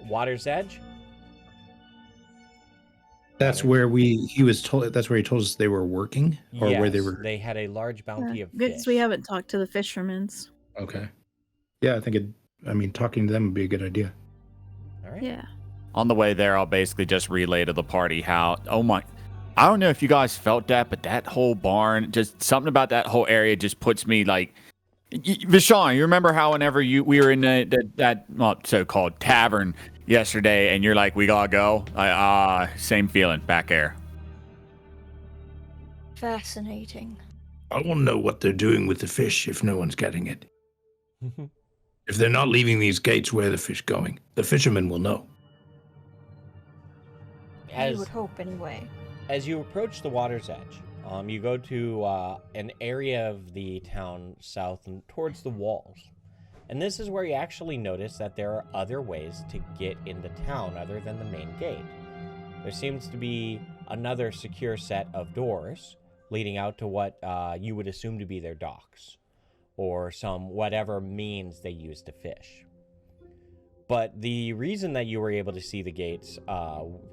Water's Edge? That's where that's where he told us they were working, or yes, where they were. They had a large bounty of Good, fish. we haven't talked to the fishermen's. Okay. Yeah, I think talking to them would be a good idea. All right. Yeah. On the way there, I'll basically just relay to the party how, I don't know if you guys felt that, but that whole barn, just something about that whole area just puts me like, Vashana, you remember how whenever we were in that so-called tavern yesterday, and you're like, we gotta go? Same feeling back there. Fascinating. I want to know what they're doing with the fish if no one's getting it. If they're not leaving these gates, where are the fish going? The fishermen will know. I would hope, anyway. As you approach the Water's Edge, You go to an area of the town south and towards the walls. And this is where you actually notice that there are other ways to get into town other than the main gate. There seems to be another secure set of doors leading out to what you would assume to be their docks, or some whatever means they use to fish. But the reason that you were able to see the gates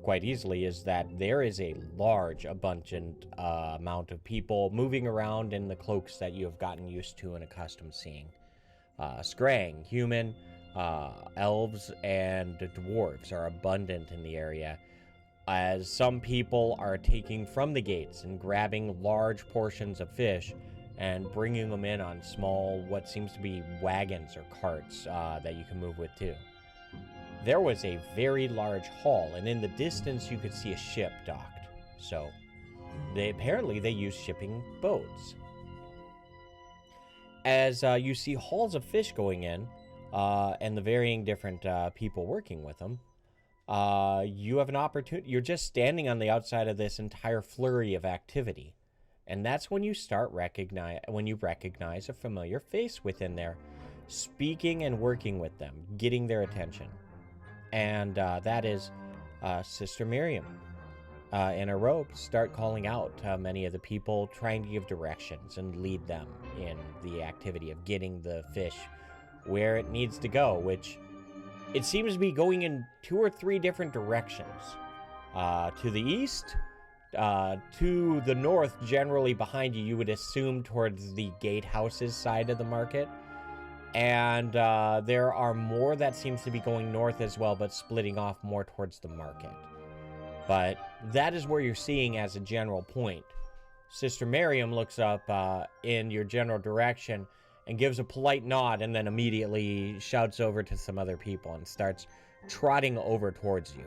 quite easily is that there is a large, abundant amount of people moving around in the cloaks that you have gotten used to and accustomed seeing. Scrang, human, elves, and dwarves are abundant in the area, as some people are taking from the gates and grabbing large portions of fish and bringing them in on small, what seems to be wagons or carts that you can move with too. There was a very large hall, and in the distance you could see a ship docked. So, they use shipping boats. As you see halls of fish going in, and the varying different people working with them, you have an opportunity. You're just standing on the outside of this entire flurry of activity, and that's when you recognize a familiar face within there, speaking and working with them, getting their attention. And that is Sister Miriam. In her robes, start calling out many of the people, trying to give directions and lead them in the activity of getting the fish where it needs to go, which it seems to be going in 2 or 3 different directions. To the east, to the north, generally behind you, you would assume towards the gatehouses side of the market. And there are more that seems to be going north as well, but splitting off more towards the market. But that is where you're seeing as a general point. Sister Miriam looks up in your general direction and gives a polite nod, and then immediately shouts over to some other people and starts trotting over towards you.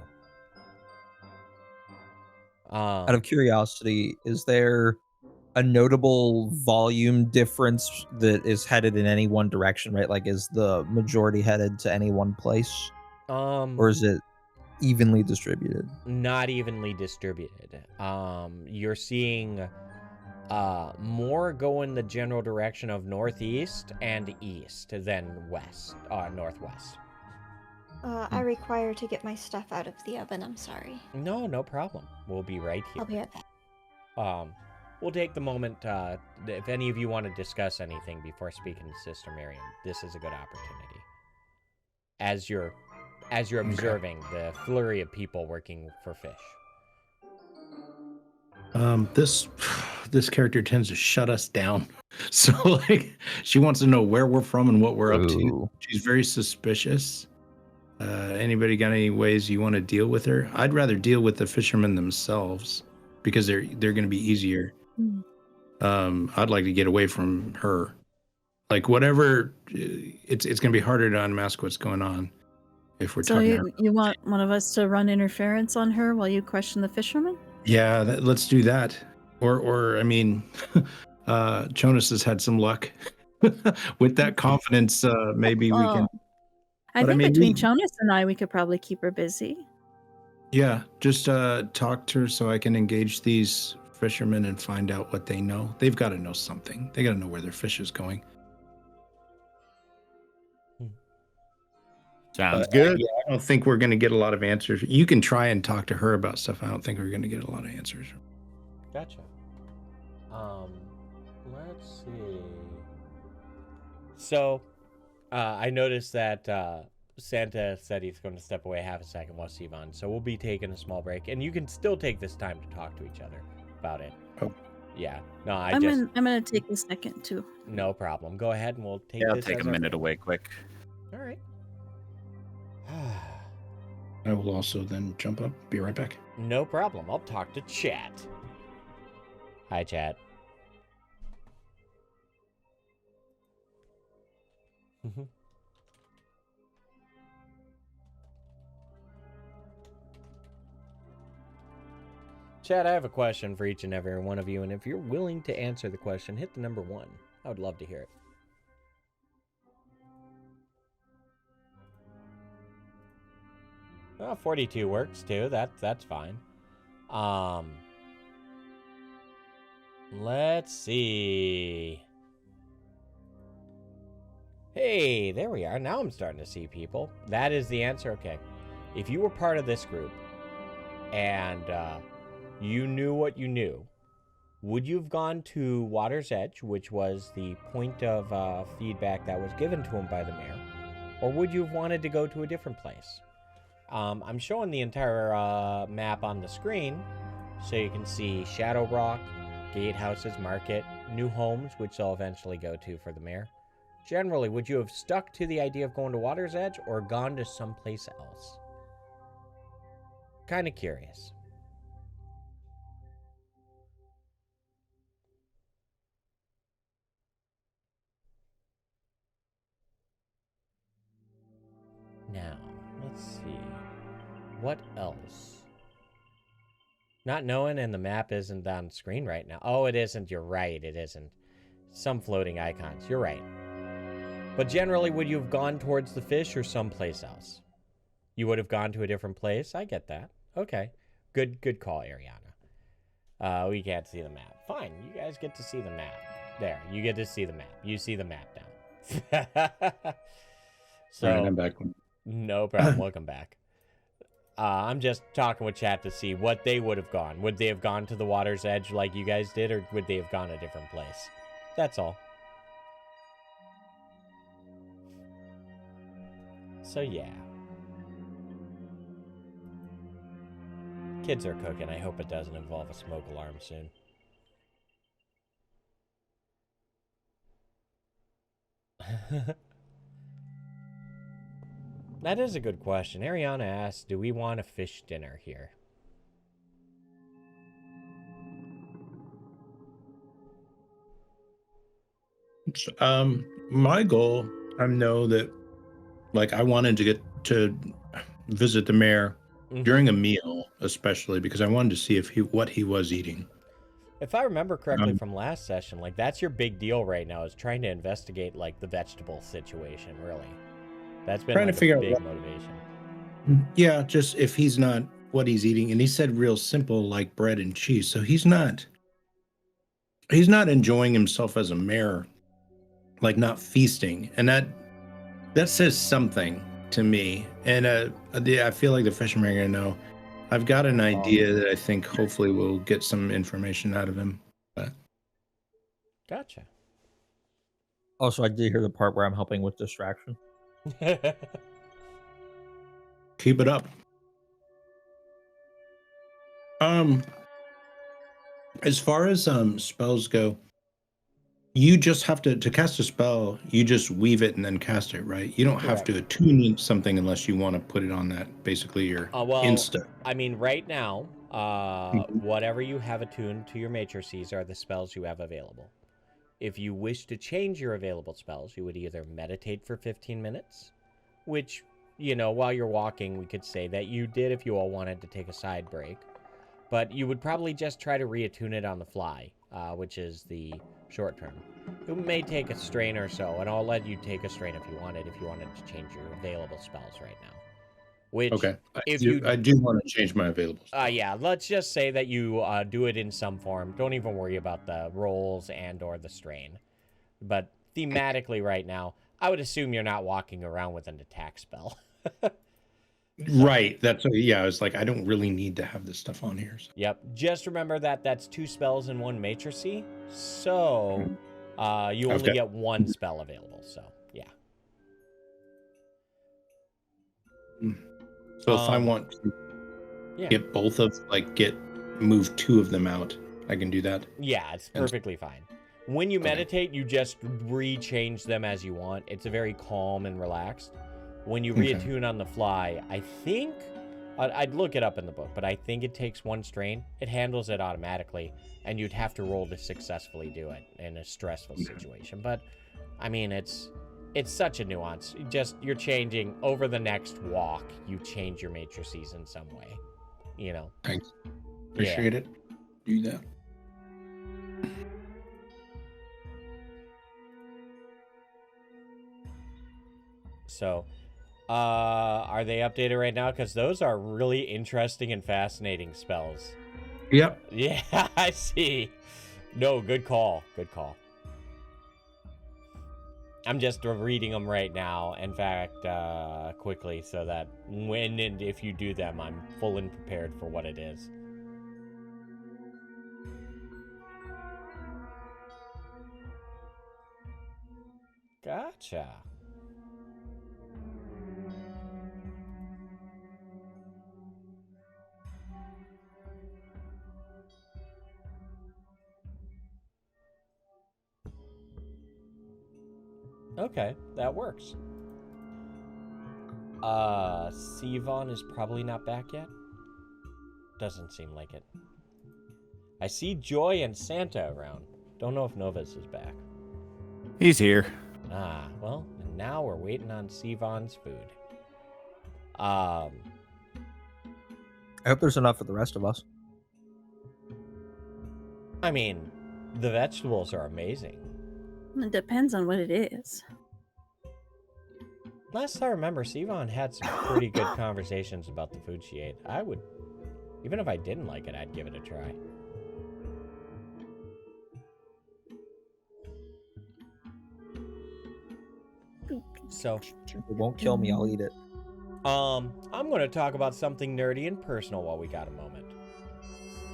Out of curiosity, is there a notable volume difference that is headed in any one direction, right? Like, is the majority headed to any one place? Or is it evenly distributed? Not evenly distributed. You're seeing more go in the general direction of northeast and east than west, northwest. I require to get my stuff out of the oven. I'm sorry. No problem. We'll be right here. I'll be right back. We'll take the moment, if any of you want to discuss anything before speaking to Sister Miriam, this is a good opportunity. As you're observing the flurry of people working for fish. This character tends to shut us down. So, like, she wants to know where we're from and what we're up to. She's very suspicious. Anybody got any ways you want to deal with her? I'd rather deal with the fishermen themselves because they're going to be easier. I'd like to get away from her. Like, whatever, it's going to be harder to unmask what's going on if we're talking to her. You want one of us to run interference on her while you question the fisherman? Yeah, let's do that. Or I mean, Jonas has had some luck with that confidence. Maybe we can. I think between Jonas and I, we could probably keep her busy. Yeah, just talk to her so I can engage these fishermen and find out what they know. They've got to know something. They got to know where their fish is going. Sounds good. Yeah, I don't think we're going to get a lot of answers. You can try and talk to her about stuff. I don't think we're going to get a lot of answers. Gotcha. Let's see. So, I noticed that Santa said he's going to step away half a second while Sivan, so we'll be taking a small break, and you can still take this time to talk to each other about it. Oh. Yeah. No, I'm gonna take a second too. No problem. Go ahead, and we'll take. I'll this take as a our minute break. away quick. All right. I will also then jump up. Be right back. No problem. I'll talk to chat. Hi, chat. Chat, I have a question for each and every one of you, and if you're willing to answer the question, hit the number 1. I would love to hear it. 42 works too. That's fine. Let's see. Hey, there we are. Now I'm starting to see people. That is the answer. Okay. If you were part of this group and you knew what you knew, would you have gone to Water's Edge, which was the point of feedback that was given to him by the mayor, or would you have wanted to go to a different place? I'm showing the entire map on the screen, so you can see Shadow Rock, Gatehouses, Market, Newhomes, which I'll eventually go to for the mayor. Generally, would you have stuck to the idea of going to Water's Edge or gone to someplace else? Kind of curious. Now, let's see. What else? Not knowing, and the map isn't on screen right now. Oh, it isn't. You're right. It isn't. Some floating icons. You're right. But generally, would you have gone towards the fish or someplace else? You would have gone to a different place? I get that. Okay. Good call, Ariana. We can't see the map. Fine. You guys get to see the map. There. You get to see the map. You see the map now. So, All right, I'm back. No problem. Welcome back. I'm just talking with chat to see what they would have gone. Would they have gone to the Water's Edge like you guys did, or would they have gone a different place? That's all. So, yeah. Kids are cooking. I hope it doesn't involve a smoke alarm soon. That is a good question. Ariana asks, do we want a fish dinner here? My goal, I know that, like, I wanted to get to visit the mayor during a meal, especially because I wanted to see what he was eating. If I remember correctly from last session, like, that's your big deal right now, is trying to investigate, like, the vegetable situation, really. That's been Trying like, to figure a out big what- motivation. Yeah, just if he's not what he's eating, and he said real simple, like bread and cheese, so he's not enjoying himself as a mayor, like not feasting, and that says something to me. And I feel like the fishermen are gonna know. I've got an idea that I think hopefully we'll get some information out of him. But Gotcha. Also, I did hear the part where I'm helping with distraction. keep it up. As far as spells go, you just have to cast a spell, you just weave it and then cast it, right? You don't have to attune something unless you want to put it on that, basically your Well, insta. I mean, right now, whatever you have attuned to your matrices are the spells you have available. If you wish to change your available spells, you would either meditate for 15 minutes, which, you know, while you're walking, we could say that you did if you all wanted to take a side break. But you would probably just try to reattune it on the fly, which is the short term. It may take a strain or so, and I'll let you take a strain if you wanted to change your available spells right now. Which, Okay, if I do want to change my available spells. yeah, let's just say that you do it in some form. Don't even worry about the rolls and or the strain. But thematically right now, I would assume you're not walking around with an attack spell. Right. That's I was like, I don't really need to have this stuff on here. So. Yep. Just remember that that's 2 spells in 1 matrix, so you only get 1 spell available. So yeah. So if I want to get both of move 2 of them out, I can do that. Yeah, it's perfectly fine. When you meditate, you just re-change them as you want. It's a very calm and relaxed. When you reattune on the fly, I think, I'd look it up in the book, but I think it takes 1 strain. It handles it automatically, and you'd have to roll to successfully do it in a stressful situation. But, I mean, it's such a nuance. You're changing, over the next walk, you change your matrices in some way, you know? Thanks. Appreciate it. Do that. So, are they updated right now? Because those are really interesting and fascinating spells. Yep. Yeah, I see. No, good call. Good call. I'm just reading them right now, in fact, quickly, so that when and if you do them, I'm full and prepared for what it is. Gotcha. Okay, that works. Sivan is probably not back yet. Doesn't seem like it. I see Joy and Santa around. Don't know if Novus is back. He's here. Ah, well, and now we're waiting on Sivan's food. I hope there's enough for the rest of us. I mean, the vegetables are amazing. It depends on what it is. Last I remember, Sivan had some pretty good conversations about the food she ate. I would, even if I didn't like it, I'd give it a try. So, It won't kill me, I'll eat it. I'm going to talk about something nerdy and personal while we got a moment.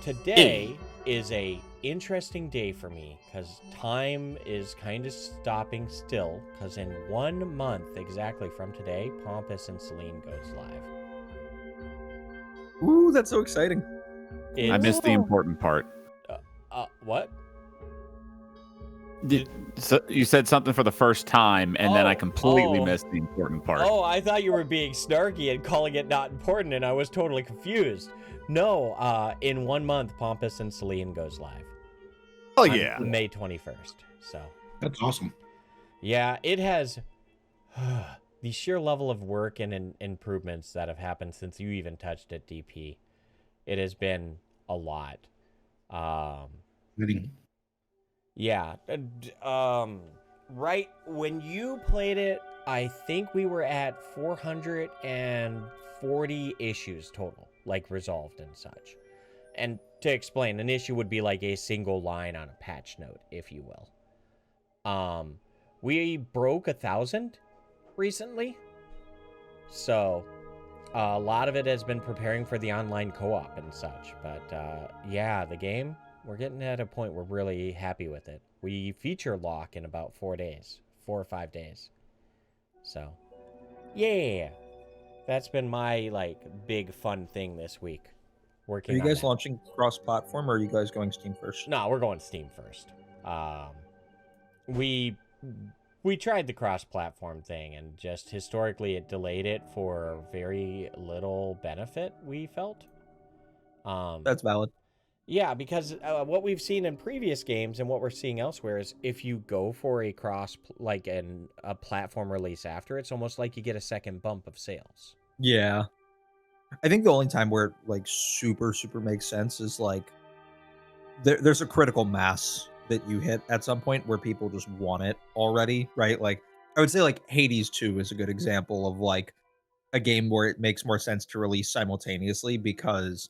Today is a interesting day for me because time is kind of stopping still because in 1 month exactly from today, Pompous and Celine goes live. Ooh, that's so exciting. I missed the important part. What? So you said something for the first time, and then I completely missed the important part. Oh, I thought you were being snarky and calling it not important, and I was totally confused. No, in 1 month, Pompous and Celine goes live. Oh, yeah. May 21st, so. That's awesome. Yeah, it has the sheer level of work and improvements that have happened since you even touched it, DP. It has been a lot. Yeah. Right when you played it, I think we were at 440 issues total, like resolved and such. And to explain, an issue would be like a single line on a patch note, if you will. We broke 1,000 recently. So a lot of it has been preparing for the online co-op and such. But yeah, the game, we're getting at a point we're really happy with it. We feature lock in about 4 days, 4 or 5 days. So, yeah, that's been my like big fun thing this week. Working. Are you guys launching cross-platform, or are you guys going Steam first? No, we're going Steam first. We tried the cross-platform thing, and just historically it delayed it for very little benefit. We felt. That's valid. Yeah, because what we've seen in previous games and what we're seeing elsewhere is if you go for a a platform release after, it's almost like you get a second bump of sales. Yeah. I think the only time where it like super makes sense is like there's a critical mass that you hit at some point where people just want it already, right? Like I would say like Hades 2 is a good example of like a game where it makes more sense to release simultaneously because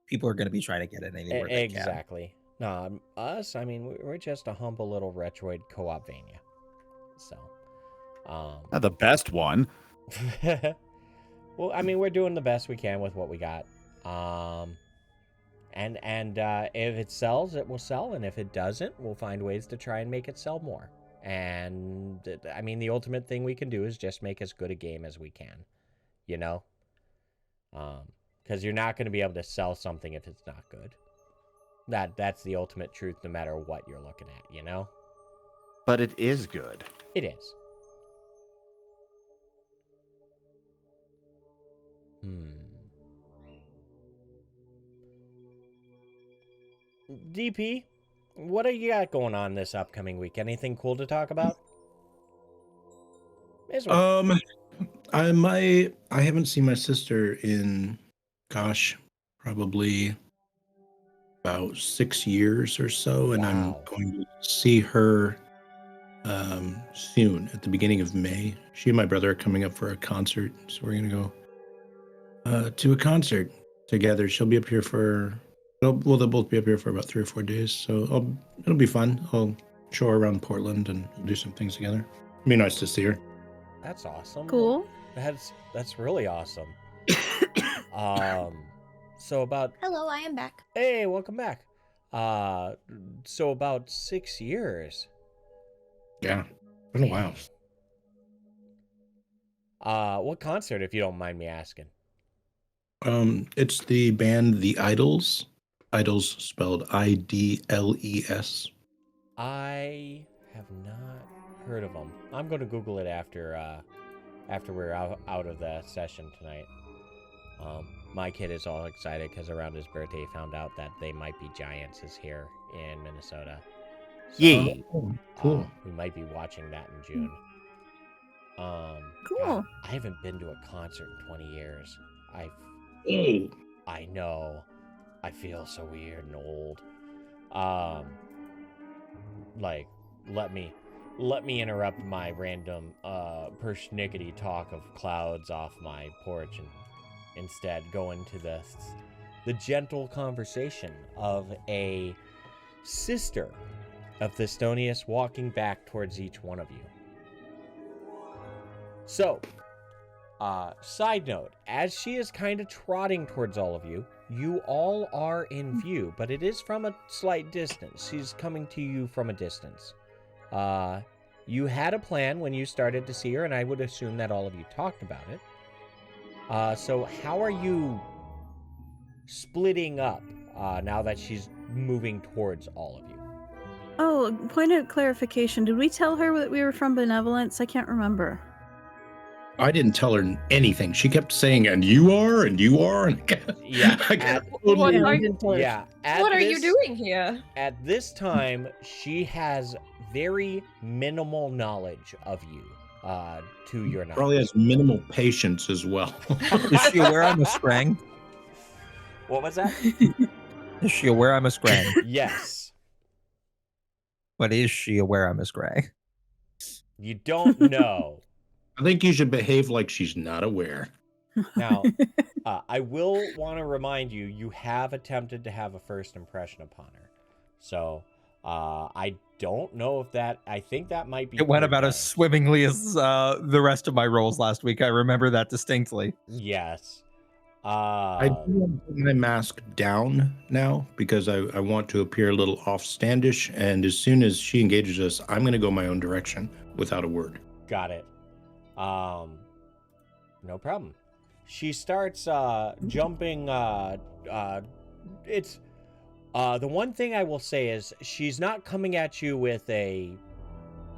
people are going to be trying to get it anywhere they can. Exactly. No, us, I mean, we're just a humble little Retroid co-op Vania. So, not the best one. Well, I mean, we're doing the best we can with what we got. And if it sells, it will sell, and if it doesn't, we'll find ways to try and make it sell more. And I mean, the ultimate thing we can do is just make as good a game as we can, you know? Because you're not going to be able to sell something if it's not good. That's the ultimate truth, no matter what you're looking at, you know? But it is good. It is. DP, what do you got going on this upcoming week? Anything cool to talk about? I haven't seen my sister in, gosh, probably about 6 years or so, and I'm going to see her soon at the beginning of May. She and my brother are coming up for a concert, so we're gonna go to a concert together. She'll be up here for They'll both be up here for about 3 or 4 days, so it'll be fun. I'll show her around Portland and do some things together. It'd be nice to see her. That's awesome. Cool. That's really awesome. So about Hello, I am back. Hey, welcome back. So about 6 years. Yeah, been a while. What concert, if you don't mind me asking? It's the band The Idols. Idols spelled IDLES. I have not heard of them. I'm going to Google it after we're out of the session tonight. My kid is all excited because around his birthday he found out that They Might Be Giants is here in Minnesota. So, Yeah. Cool. We might be watching that in June. Cool. God, I haven't been to a concert in 20 years. I know. I feel so weird and old. Like, let me interrupt my random persnickety talk of clouds off my porch and instead go into the gentle conversation of a sister of Thistonius walking back towards each one of you. So, side note, as she is kind of trotting towards all of you, you all are in view, but it is from a slight distance. She's coming to you from a distance. You had a plan when you started to see her, and I would assume that all of you talked about it. So how are you splitting up now that she's moving towards all of you? Oh, point of clarification. Did we tell her that we were from Benevolence? I can't remember. I didn't tell her anything. She kept saying, and you are. And Yeah. What Yeah, are we you, didn't tell her. Yeah. what are you doing here? At this time, she has very minimal knowledge of you, to your knowledge. Probably has minimal patience as well. Is she aware I'm a Scrang? What was that? Is she aware I'm a Scrang? Yes. But is she aware I'm a Scrang? You don't know. I think you should behave like she's not aware. Now, I will want to remind you, you have attempted to have a first impression upon her. So, I don't know if that, I think that might be... It went about okay. as swimmingly as the rest of my rolls last week. I remember that distinctly. Yes. I do want to put my mask down now because I want to appear a little offstandish. And as soon as she engages us, I'm going to go my own direction without a word. Got it. No problem. She starts jumping. It's the one thing I will say is she's not coming at you with a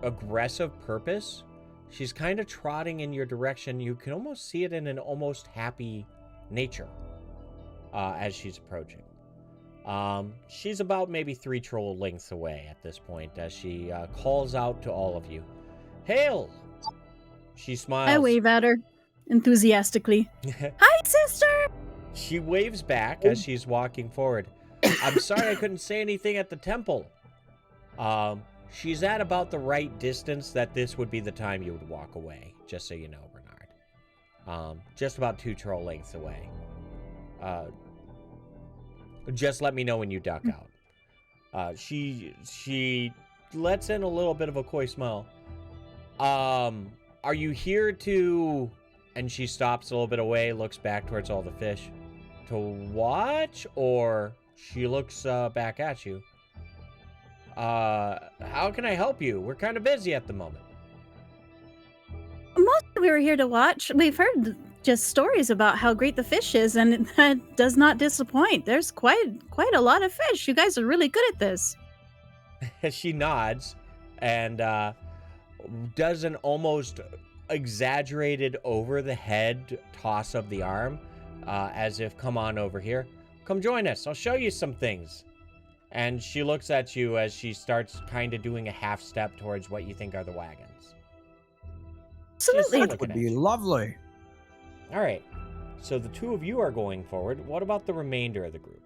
aggressive purpose. She's kind of trotting in your direction. You can almost see it in an almost happy nature as she's approaching. She's about maybe 3 troll lengths away at this point as she calls out to all of you. Hail! She smiles. I wave at her enthusiastically. Hi, sister! She waves back as she's walking forward. I'm sorry I couldn't say anything at the temple. She's at about the right distance that this would be the time you would walk away, just so you know, Renard. Just about 2 troll lengths away. Just let me know when you duck out. She lets in a little bit of a coy smile. Are you here to... And she stops a little bit away, looks back towards all the fish. To watch? Or she looks back at you. How can I help you? We're kind of busy at the moment. Mostly we were here to watch. We've heard just stories about how great the fish is, and that does not disappoint. There's quite a lot of fish. You guys are really good at this. She nods and does an almost exaggerated over the head toss of the arm, as if, come on over here. Come join us. I'll show you some things. And she looks at you as she starts kind of doing a half step towards what you think are the wagons. Absolutely. She's That would be lovely. All right. So the 2 of you are going forward. What about the remainder of the group?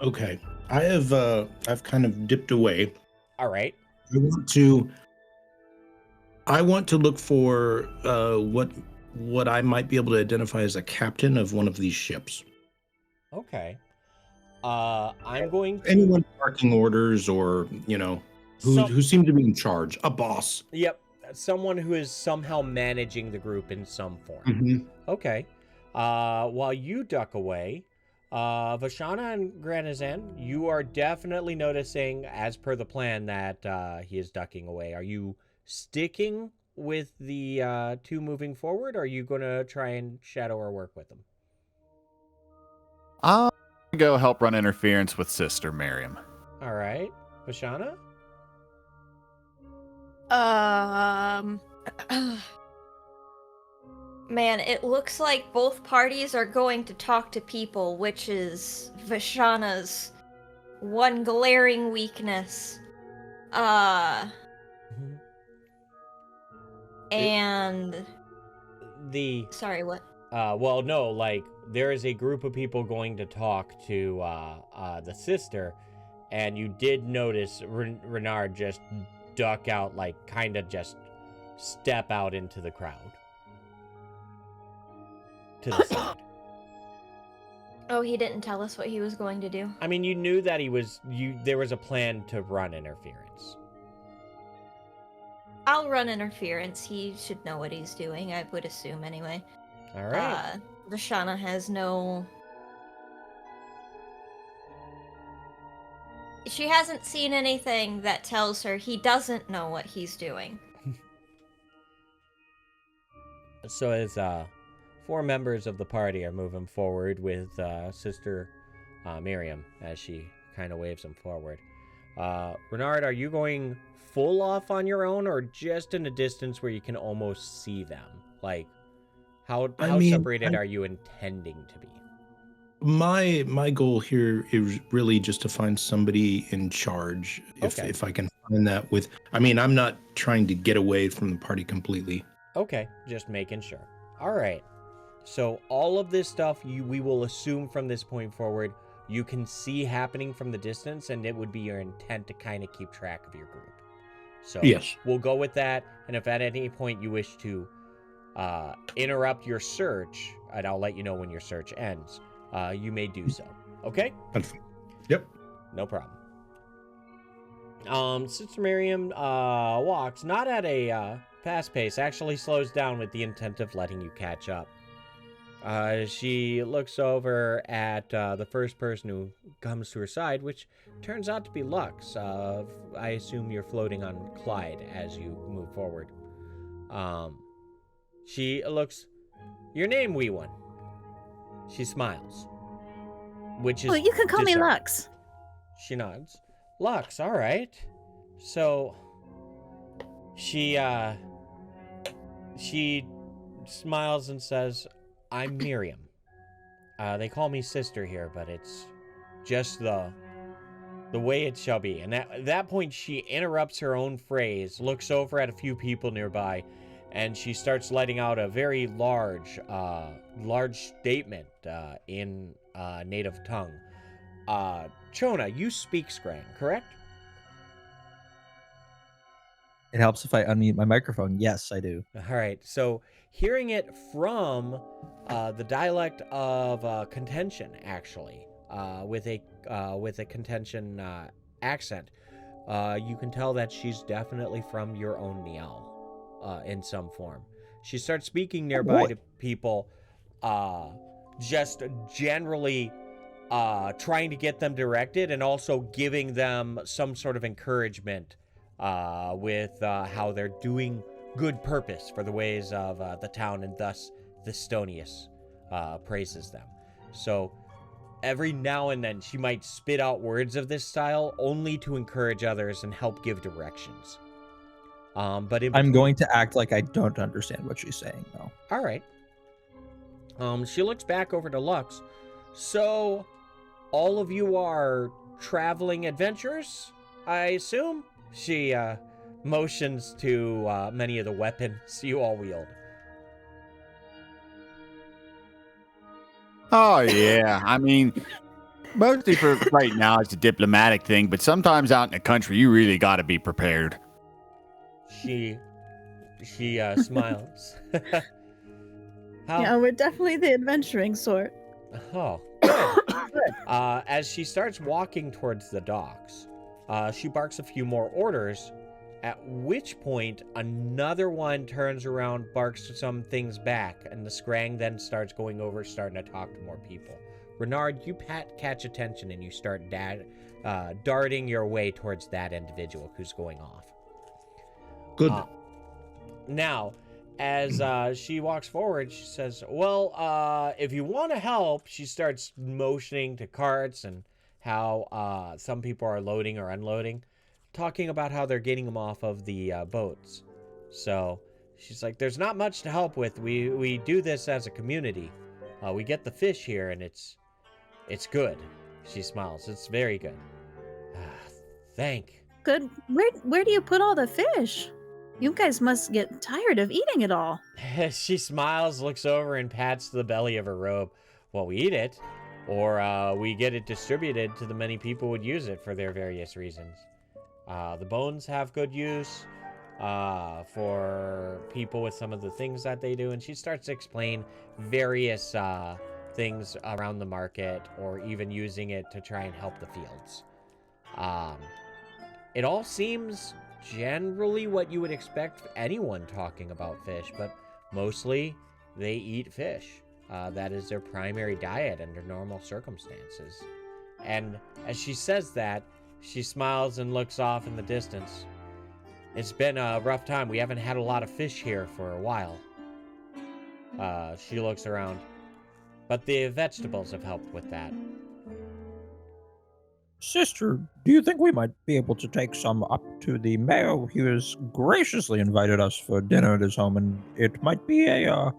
Okay. I've kind of dipped away. All right. I want to look for what what I might be able to identify as a captain of one of these ships. Okay. I'm going to... Anyone barking orders or, who seem to be in charge. A boss. Yep. Someone who is somehow managing the group in some form. Mm-hmm. Okay. While you duck away, Vashana and Granozan, you are definitely noticing, as per the plan, that he is ducking away. Are you sticking with the two moving forward, or are you going to try and shadow or work with them? I'll go help run interference with Sister Miriam. All right. Vashana? Man, it looks like both parties are going to talk to people, which is Vashana's one glaring weakness. And... Sorry, what? Well, no, like, there is a group of people going to talk to the sister, and you did notice Renard just duck out, like, kind of just step out into the crowd. To the side. Oh, he didn't tell us what he was going to do? I mean, you knew that there was a plan to run interference. I'll run interference. He should know what he's doing, I would assume, anyway. All right. Vashana has no... She hasn't seen anything that tells her he doesn't know what he's doing. So as 4 members of the party are moving forward with Sister Miriam as she kind of waves them forward. Renard, are you going full off on your own, or just in a distance where you can almost see them? Like, how separated are you intending to be? My goal here is really just to find somebody in charge. If I can find that with... I mean, I'm not trying to get away from the party completely. Okay, just making sure. All right. So all of this stuff we will assume from this point forward you can see happening from the distance, and it would be your intent to kind of keep track of your group. So yes, we'll go with that. And if at any point you wish to interrupt your search, and I'll let you know when your search ends, you may do so. Okay? Yep. No problem. Sister Miriam walks, not at a fast pace, actually slows down with the intent of letting you catch up. She looks over at the first person who comes to her side, which turns out to be Lux. I assume you're floating on Clyde as you move forward. She looks... Your name, wee one. She smiles. Which is... Well, you can call me Lux. She nods. Lux, all right. So... She smiles and says... I'm Miriam. They call me sister here, but it's just the way it shall be. And at that point, she interrupts her own phrase, looks over at a few people nearby, and she starts letting out a very large statement in native tongue. Chona, you speak Scrang, correct? It helps if I unmute my microphone. Yes, I do. All right. So hearing it from the dialect of contention, actually, with a contention accent, you can tell that she's definitely from your own Niall in some form. She starts speaking nearby to people, just generally trying to get them directed and also giving them some sort of encouragement with how they're doing good purpose for the ways of the town, and thus Thistonius praises them. So every now and then she might spit out words of this style only to encourage others and help give directions. But I'm going to act like I don't understand what she's saying, though. All right. She looks back over to Lux. So all of you are traveling adventurers, I assume? She motions to many of the weapons you all wield. Oh, yeah. I mean, mostly for right now, it's a diplomatic thing, but sometimes out in the country, you really got to be prepared. She smiles. Yeah, we're definitely the adventuring sort. Oh, good. As she starts walking towards the docks, she barks a few more orders, at which point another one turns around, barks some things back, and the Scrang then starts going over, starting to talk to more people. Renard, you catch attention and you start darting your way towards that individual who's going off. Good. Now, as she walks forward, she says, well, if you want to help, she starts motioning to carts and how some people are loading or unloading, talking about how they're getting them off of the boats. So she's like, there's not much to help with. We do this as a community. We get the fish here, and it's good. She smiles. It's very good. Good. Where do you put all the fish? You guys must get tired of eating it all. She smiles, looks over, and pats the belly of her robe. Well, we eat it, or we get it distributed to the many people who would use it for their various reasons. The bones have good use for people with some of the things that they do, and she starts to explain various things around the market, or even using it to try and help the fields. It all seems generally what you would expect anyone talking about fish, but mostly they eat fish. That is their primary diet under normal circumstances. And as she says that, she smiles and looks off in the distance. It's been a rough time. We haven't had a lot of fish here for a while. She looks around. But the vegetables have helped with that. Sister, do you think we might be able to take some up to the mayor? He has graciously invited us for dinner at his home, and it might be a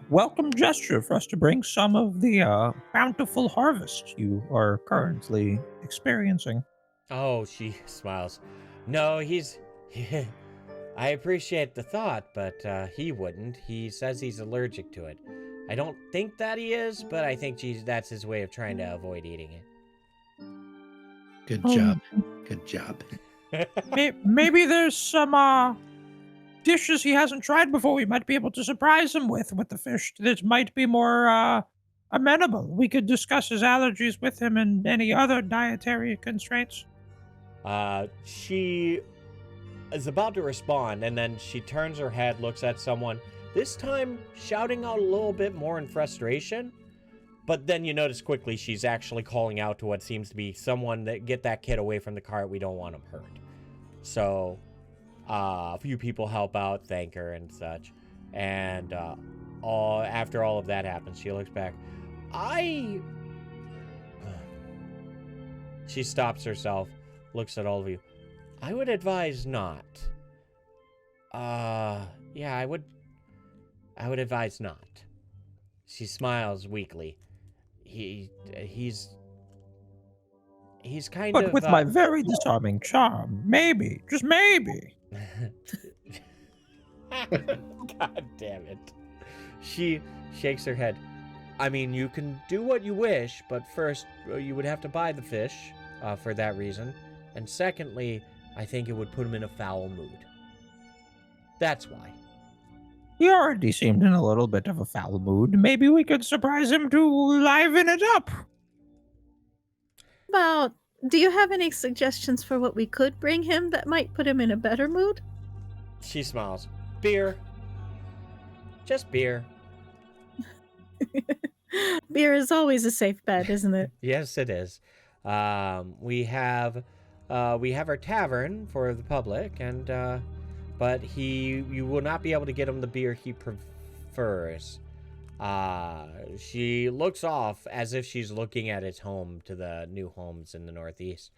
welcome gesture for us to bring some of the bountiful harvest you are currently experiencing. Oh, she smiles. No, I appreciate the thought, but he wouldn't. He says he's allergic to it. I don't think that he is, but I think that's his way of trying to avoid eating it. Good job. Good job. Maybe there's some dishes he hasn't tried before we might be able to surprise him with the fish. This might be more amenable. We could discuss his allergies with him and any other dietary constraints. She is about to respond, and then she turns her head, looks at someone, this time shouting out a little bit more in frustration. But then you notice quickly she's actually calling out to what seems to be someone that get that kid away from the cart. We don't want him hurt. So a few people help out, thank her and such. And after all of that happens, she looks back. She stops herself, looks at all of you. I would advise not. Yeah, I would advise not. She smiles weakly. He's kind of... But with my very disarming charm, maybe, just maybe. God damn it. She shakes her head. I mean, you can do what you wish, but first, you would have to buy the fish for that reason. And secondly, I think it would put him in a foul mood. That's why. He already seemed in a little bit of a foul mood. Maybe we could surprise him to liven it up. Well, do you have any suggestions for what we could bring him that might put him in a better mood? She smiles. Beer. Just beer. Beer is always a safe bet, isn't it? Yes, it is. We have our tavern for the public, and but you will not be able to get him the beer he prefers. She looks off as if she's looking at his home to the Newhomes in the northeast.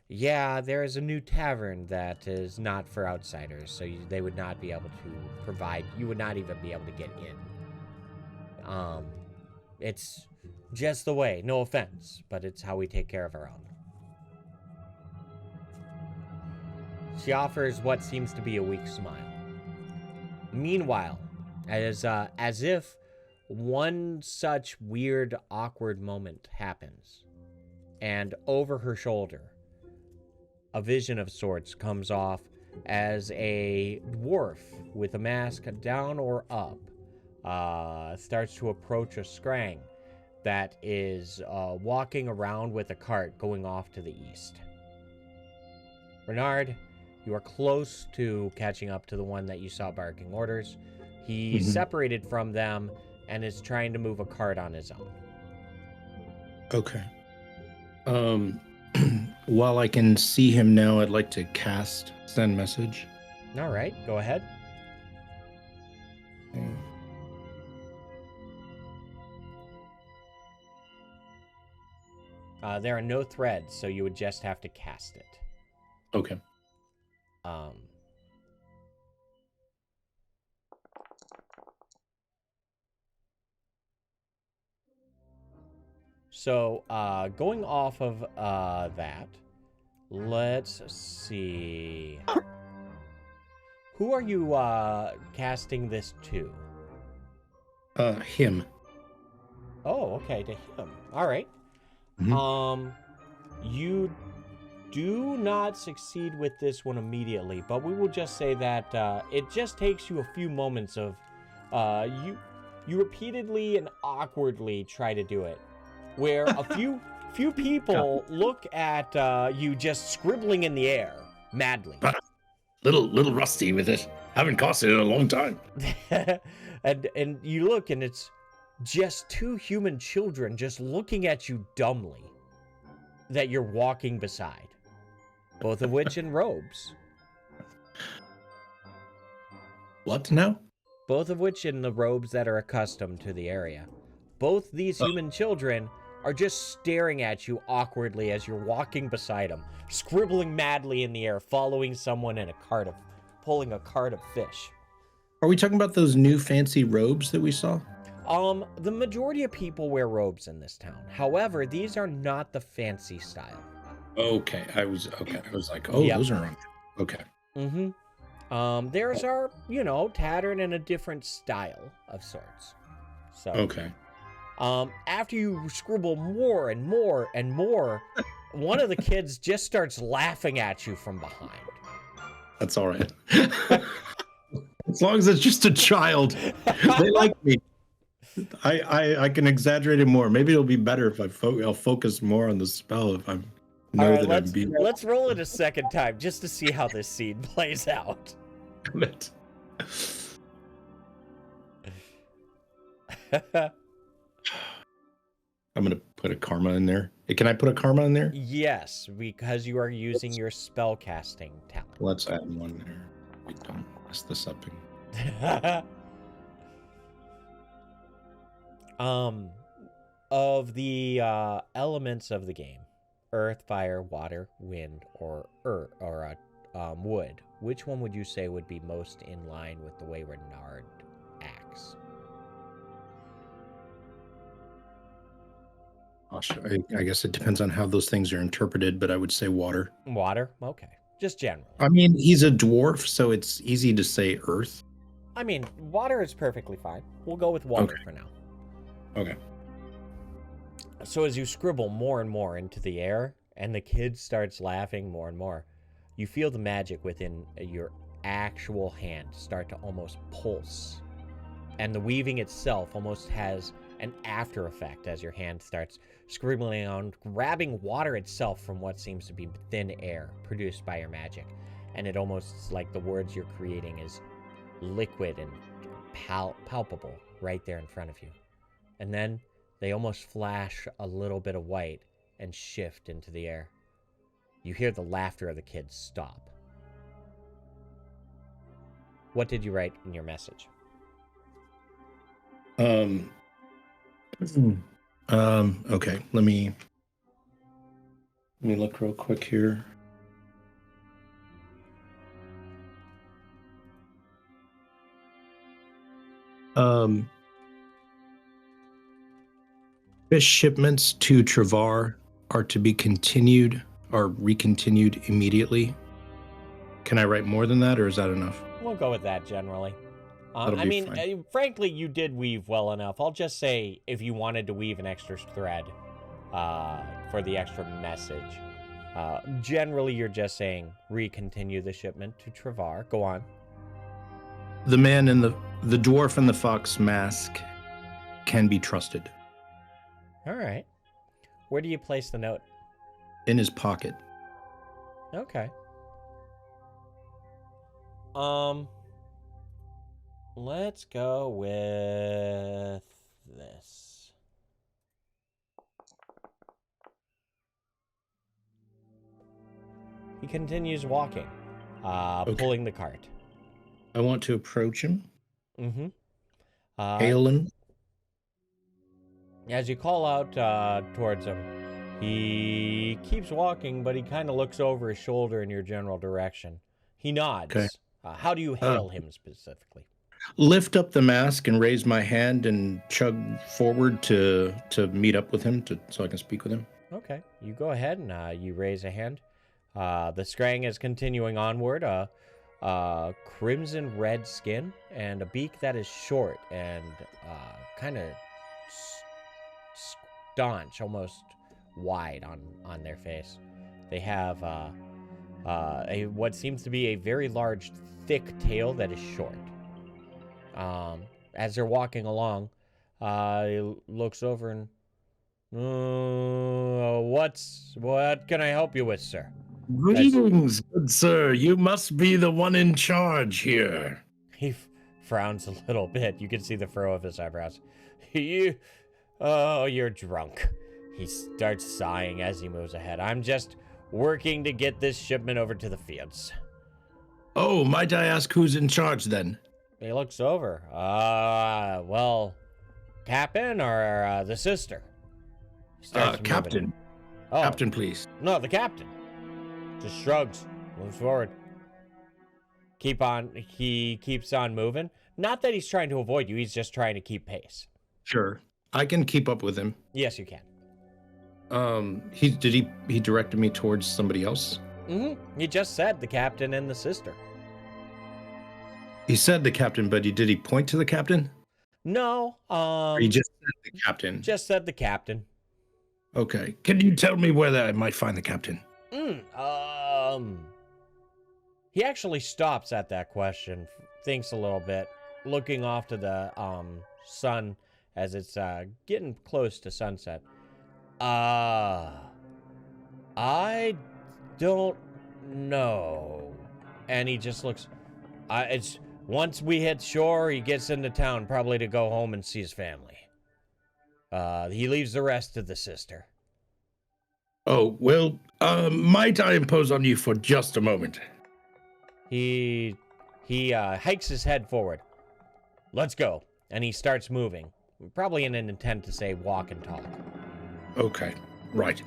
Yeah, there is a new tavern that is not for outsiders, so they would not be able to provide. You would not even be able to get in. It's just the way. No offense, but it's how we take care of our own. She offers what seems to be a weak smile. Meanwhile, as if one such weird, awkward moment happens, and over her shoulder, a vision of sorts comes off as a dwarf with a mask down or up starts to approach a Scrang that is walking around with a cart going off to the east. Renard, you are close to catching up to the one that you saw barking orders. He's separated from them and is trying to move a cart on his own. Okay. While I can see him now, I'd like to cast Send Message. All right, go ahead. There are no threads, so you would just have to cast it. Okay. So, going off of that, let's see. Who are you casting this to? Him. Oh, okay, to him. All right. You do not succeed with this one immediately, but we will just say that it just takes you a few moments of you repeatedly and awkwardly try to do it, where a few people look at you just scribbling in the air madly. Little rusty with it. Haven't casted in a long time. and you look, and it's just two human children just looking at you dumbly that you're walking beside, both of which in robes. What now? Both of which in the robes that are accustomed to the area. Both these human children are just staring at you awkwardly as you're walking beside them, scribbling madly in the air, following someone in a cart of, pulling a cart of fish. Are we talking about those new fancy robes that we saw? The majority of people wear robes in this town. However, these are not the fancy style. Okay, I was like, oh, Yep. those are on. Okay. Theirs are, tattered in a different style of sorts. So, Okay. After you scribble more and more and more, one of the kids just starts laughing at you from behind. That's all right. As long as it's just a child, they like me. I can exaggerate it more. Maybe it'll be better if I'll focus more on the spell if I know that I'm being. Let's roll it a second time just to see how this scene plays out. I'm gonna put a karma in there. Can I put a karma in there? Yes, because you are using your spell casting talent. Let's add one there. We don't mess this up. Of the elements of the game, earth, fire, water, wind, or wood, which one would you say would be most in line with the way Renard acts? I guess it depends on how those things are interpreted, but I would say water. Water? Okay. Just generally. I mean, he's a dwarf, so it's easy to say earth. I mean, water is perfectly fine. We'll go with water for now. Okay. So as you scribble more and more into the air, and the kid starts laughing more and more, you feel the magic within your actual hand start to almost pulse. And the weaving itself almost has an after effect as your hand starts scribbling on, grabbing water itself from what seems to be thin air produced by your magic. And it almost is like the words you're creating is liquid and palpable right there in front of you. And then they almost flash a little bit of white and shift into the air. You hear the laughter of the kids stop. What did you write in your message? Okay, let me look real quick here. Fish shipments to Travar are to be continued or recontinued immediately. Can I write more than that, or is that enough? We'll go with that generally. That'll I be mean, fine. frankly, you did weave well enough. I'll just say if you wanted to weave an extra thread for the extra message. Generally, you're just saying recontinue the shipment to Travar. Go on. The man in The dwarf and the fox mask can be trusted. All right. Where do you place the note? In his pocket. Okay. Let's go with this. He continues walking, pulling the cart. I want to approach him. Mm-hmm. Hail him. As you call out towards him, he keeps walking, but he kind of looks over his shoulder in your general direction. He nods. Okay. How do you hail him specifically? Lift up the mask and raise my hand and chug forward to meet up with him so I can speak with him. Okay, you go ahead and you raise a hand. The Scrang is continuing onward. Crimson red skin and a beak that is short and kind of staunch, almost wide on their face. They have what seems to be a very large, thick tail that is short. As they're walking along, he looks over and, what can I help you with, sir? Greetings, good sir. You must be the one in charge here. He frowns a little bit. You can see the furrow of his eyebrows. You're drunk. He starts sighing as he moves ahead. I'm just working to get this shipment over to the fields. Oh, might I ask who's in charge then? He looks over. Well, Captain or the sister? Captain. Oh, Captain, please. no, the captain. Just shrugs, moves forward. He keeps on moving. Not that he's trying to avoid you, he's just trying to keep pace. Sure. I can keep up with him. Yes, you can. He directed me towards somebody else? Mm-hmm. He just said the captain and the sister. He said the captain, but did he point to the captain? No, Or he just said the captain? just said the captain. Okay. Can you tell me where I might find the captain? He actually stops at that question, thinks a little bit, looking off to the sun as it's getting close to sunset. I don't know. And he just looks. It's once we hit shore, he gets into town, probably to go home and see his family. He leaves the rest to the sister. Oh, well, might I impose on you for just a moment? He hikes his head forward. Let's go. And he starts moving, probably in an intent to say walk and talk. Okay, right.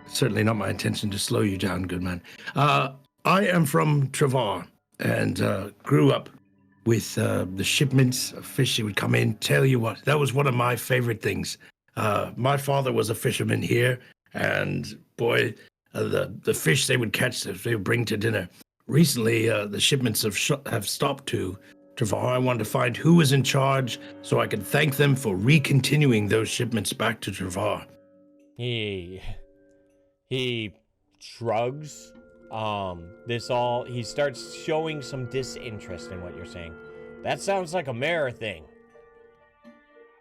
Certainly not my intention to slow you down, good man. I am from Travar and grew up with the shipments of fish that would come in. Tell you what, that was one of my favorite things. My father was a fisherman here, and boy, the fish they would catch, they would bring to dinner. Recently, the shipments have stopped to Travar. I wanted to find who was in charge so I could thank them for recontinuing those shipments back to Travar. He shrugs. He starts showing some disinterest in what you're saying. That sounds like a mayor thing.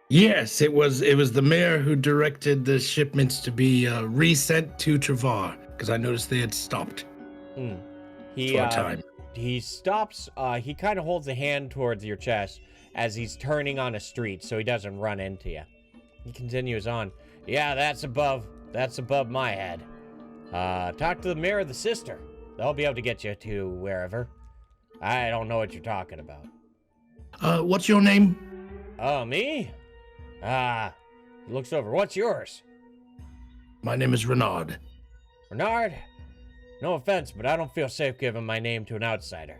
Yes, it was the mayor who directed the shipments to be resent to Travar because I noticed they had stopped for a time. He stops. He kind of holds a hand towards your chest as he's turning on a street, so he doesn't run into you. He continues on. Yeah, that's above my head. Talk to the mayor or the sister. They'll be able to get you to wherever. I don't know what you're talking about. What's your name? Oh, me? He looks over. What's yours? My name is Renard. Renard? No offense, but I don't feel safe giving my name to an outsider.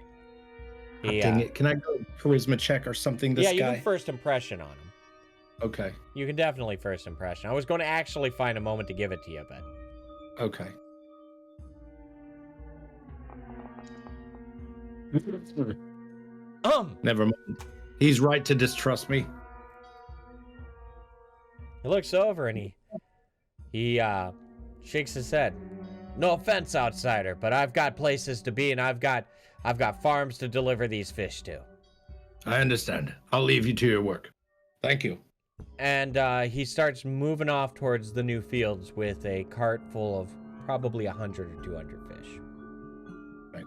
Dang it. Can I go charisma check or something this yeah, guy? you can first impression on him. Okay. You can definitely first impression. I was going to actually find a moment to give it to you, but... Okay. Never mind. He's right to distrust me. He looks over and he shakes his head. No offense, outsider, but I've got places to be and I've got farms to deliver these fish to. I understand. I'll leave you to your work. Thank you. And he starts moving off towards the Newfields with a cart full of probably 100 or 200 fish. Right.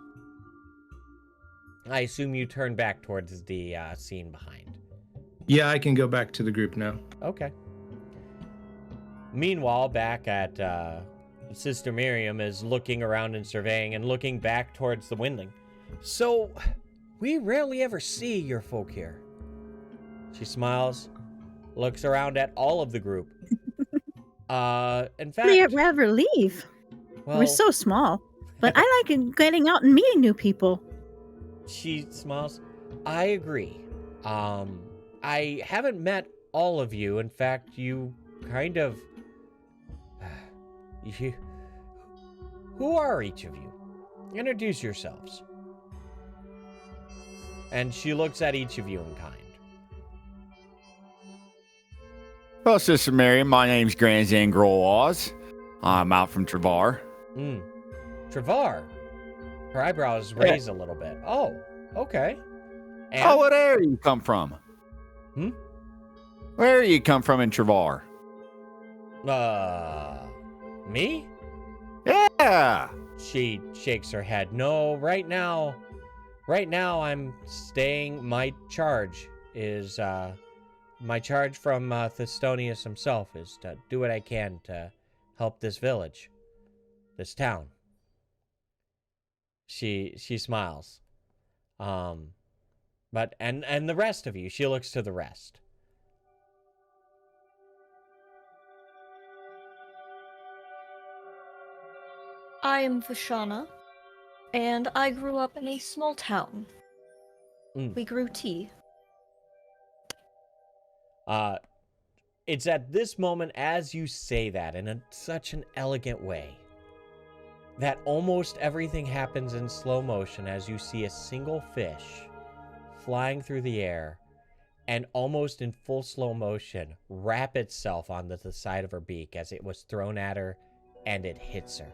I assume you turn back towards the scene behind. Yeah, I can go back to the group now. Okay. Meanwhile, back at Sister Miriam is looking around and surveying and looking back towards the Windling. So, we rarely ever see your folk here. She smiles, looks around at all of the group. In fact, I'd rather leave. well, We're so small. But I like getting out and meeting new people. She smiles. I agree. I haven't met all of you. In fact, you kind of... Who are each of you? Introduce yourselves. And she looks at each of you in kind. Well, Sister Miriam, my name's Granozan Grolwaz. I'm out from Travar. Travar. Her eyebrows raise a little bit. Oh, okay. And Oh, what area you come from? Where you come from in Travar? Me? Yeah. She shakes her head. No, right now I'm staying. My charge from Thestonius himself is to do what I can to help this village, this town. She smiles. But and the rest of you, she looks to the rest. I am Vashana, and I grew up in a small town. We grew tea. It's at this moment, as you say that in such an elegant way, that almost everything happens in slow motion as you see a single fish flying through the air and almost in full slow motion wrap itself onto the side of her beak as it was thrown at her and it hits her.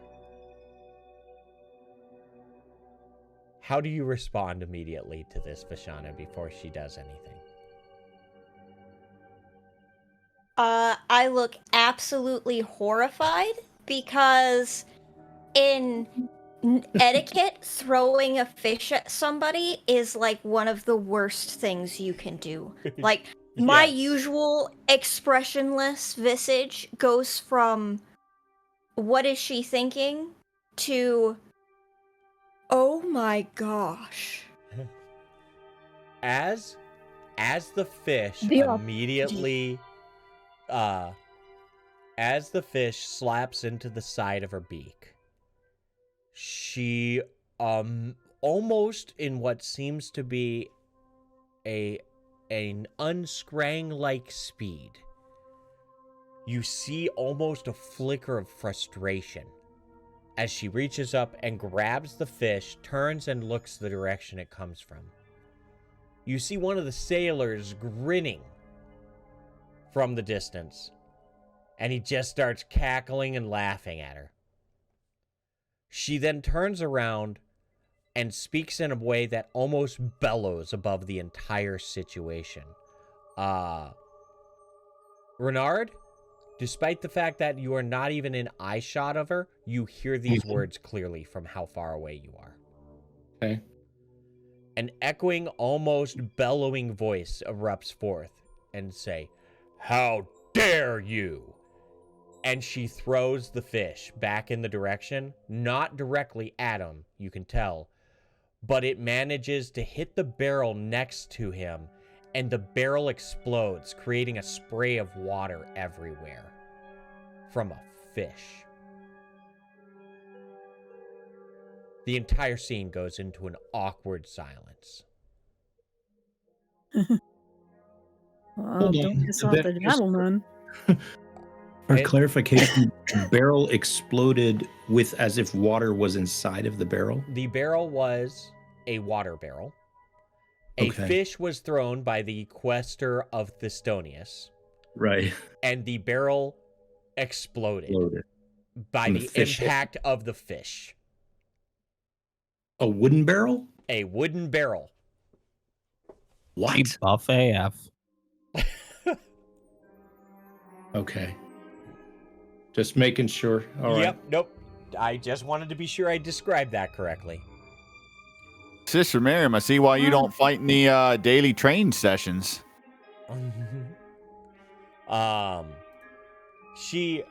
How do you respond immediately to this, Vashana, before she does anything? I look absolutely horrified because in etiquette, throwing a fish at somebody is like one of the worst things you can do. Like, my Yes. usual expressionless visage goes from, what is she thinking, to, oh my gosh. As the fish immediately as the fish slaps into the side of her beak, she almost in what seems to be an unscrang-like speed, you see almost a flicker of frustration as she reaches up and grabs the fish, turns and looks the direction it comes from. You see one of the sailors grinning from the distance, and he just starts cackling and laughing at her. She then turns around and speaks in a way that almost bellows above the entire situation. Renard, despite the fact that you are not even in eye shot of her, you hear these words clearly from how far away you are. Okay. An echoing, almost bellowing voice erupts forth and say, "How dare you!" And she throws the fish back in the direction, not directly at him, you can tell, but it manages to hit the barrel next to him, and the barrel explodes, creating a spray of water everywhere from a fish. The entire scene goes into an awkward silence. Well, Hold don't on. piss off the battle run. For It- clarification, the barrel exploded with as if water was inside of the barrel. The barrel was a water barrel. A Okay. fish was thrown by the quester of Thestonius, Right. and the barrel exploded by And the the fish hit. impact of the fish. A wooden barrel? A wooden barrel. What? Cheap buff AF. Okay. Just making sure. All right. Yep, nope. I just wanted to be sure I described that correctly. Sister Miriam, I see why you don't fight in the daily train sessions. She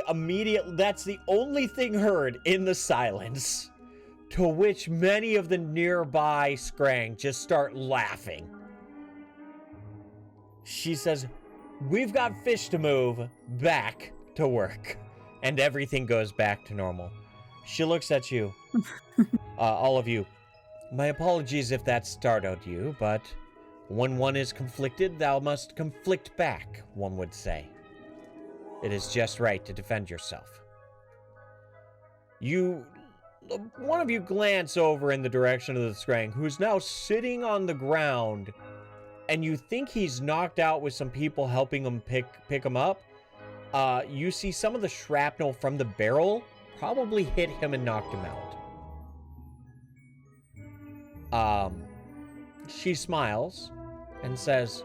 immediately, that's the only thing heard in the silence, to which many of the nearby Scrang just start laughing. She says, "We've got fish to move, back to work." And everything goes back to normal. She looks at you, all of you. "My apologies if that startled you, but when one is conflicted, thou must conflict back, one would say. It is just right to defend yourself." One of you glance over in the direction of the Scrang, who's now sitting on the ground, and you think he's knocked out with some people helping him pick him up. You see some of the shrapnel from the barrel probably hit him and knocked him out. She smiles and says,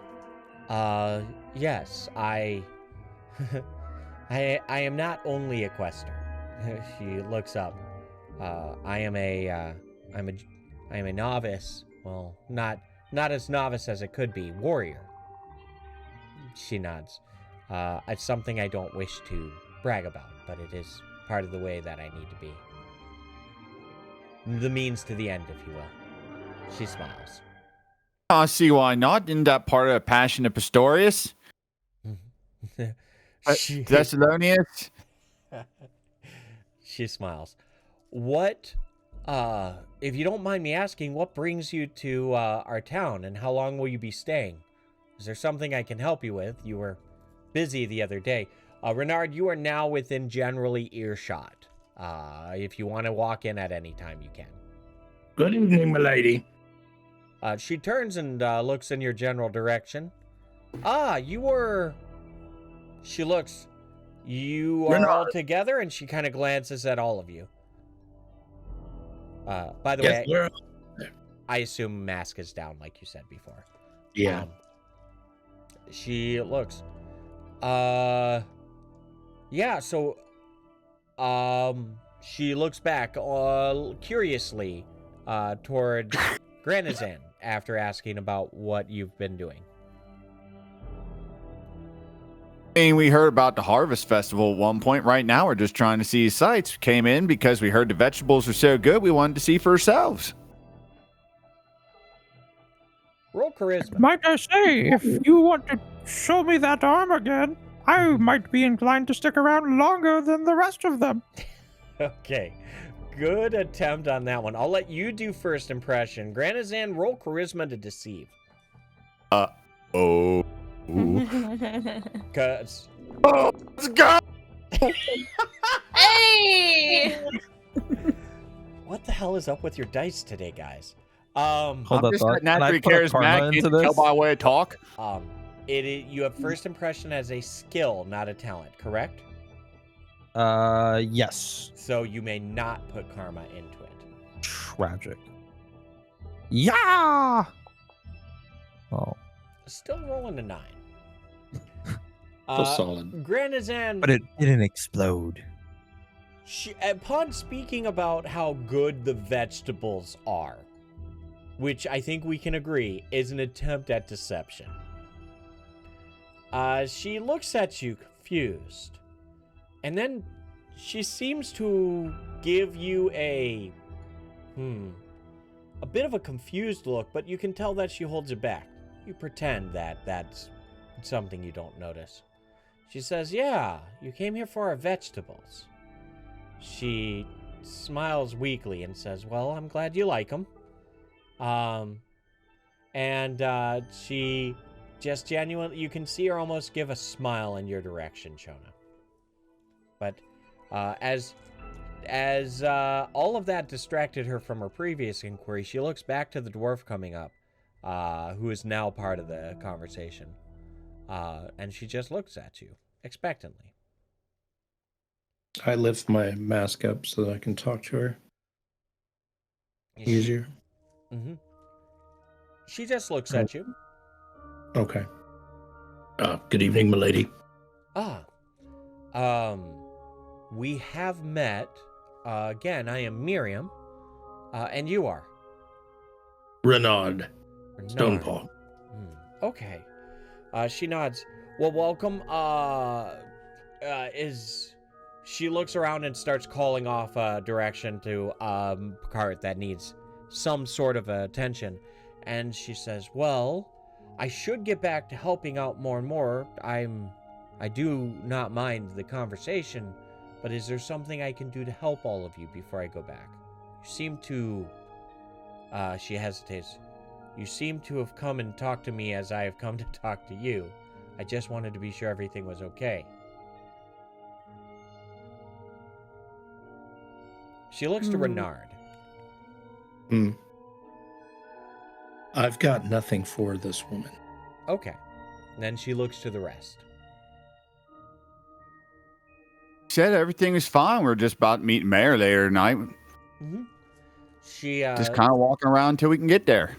"Yes, I am not only a quester." She looks up. I am a novice. Well, not as novice as it could be. Warrior." She nods. "It's something I don't wish to brag about, but it is part of the way that I need to be. The means to the end, if you will." She smiles. I see why not. Isn't that part of the passion of Pistorius? Thessalonians? She smiles. "What, if you don't mind me asking, what brings you to our town, and how long will you be staying? Is there something I can help you with? You were busy the other day." Renard, you are now within generally earshot. If you want to walk in at any time, you can. Good evening, milady. She turns and looks in your general direction. You were... She looks. You are Renard. all together, and she kind of glances at all of you. By the way, Yes, I assume mask is down, like you said before. yeah. She looks. Yeah, so, she looks back, curiously, toward Granozan after asking about what you've been doing. I mean, we heard about the Harvest Festival at one point. Right now, we're just trying to see sights. Came in because we heard the vegetables were so good, we wanted to see for ourselves. Roll charisma. Might I say, if you want to show me that arm again, I might be inclined to stick around longer than the rest of them. Okay, good attempt on that one. I'll let you do first impression. Granozan, roll charisma to deceive. Oh. Cause Let's go! Hey! what the hell is up with your dice today, guys? Hold I'm up, just can I naturally put a karma charismatic. into Tell this? by way of talk. You have first impression as a skill, not a talent, correct? Yes. So you may not put karma into it. Tragic. Yeah. Oh, Still rolling a 9. Still solid. Granozan, but it didn't explode. upon speaking about how good the vegetables are, which I think we can agree is an attempt at deception, she looks at you confused, and then she seems to give you a bit of a confused look, but you can tell that she holds it back. You pretend that that's something you don't notice. She says, "Yeah, you came here for our vegetables." She smiles weakly and says, "Well, I'm glad you like them." She just genuinely, you can see her almost give a smile in your direction, Chona. But as all of that distracted her from her previous inquiry, she looks back to the dwarf coming up, who is now part of the conversation. And she just looks at you expectantly. I lift my mask up so that I can talk to her easier. Mm-hmm. She just looks at you. Okay. Good evening, milady. We have met. Again, I am Miriam. And you are? Renard. Renard. Stonepaw. Okay. She nods. Well, welcome. She looks around and starts calling off a direction to cart that needs some sort of attention. And she says, well, I should get back to helping out more and more. I do not mind the conversation, but is there something I can do to help all of you before I go back? You seem to... she hesitates. You seem to have come and talked to me as I have come to talk to you. I just wanted to be sure everything was okay. She looks to Renard. I've got nothing for this woman. Okay. Then she looks to the rest. Said everything is fine. We're just about to meet Mayor later tonight. Mm-hmm. She just kind of walking around until we can get there.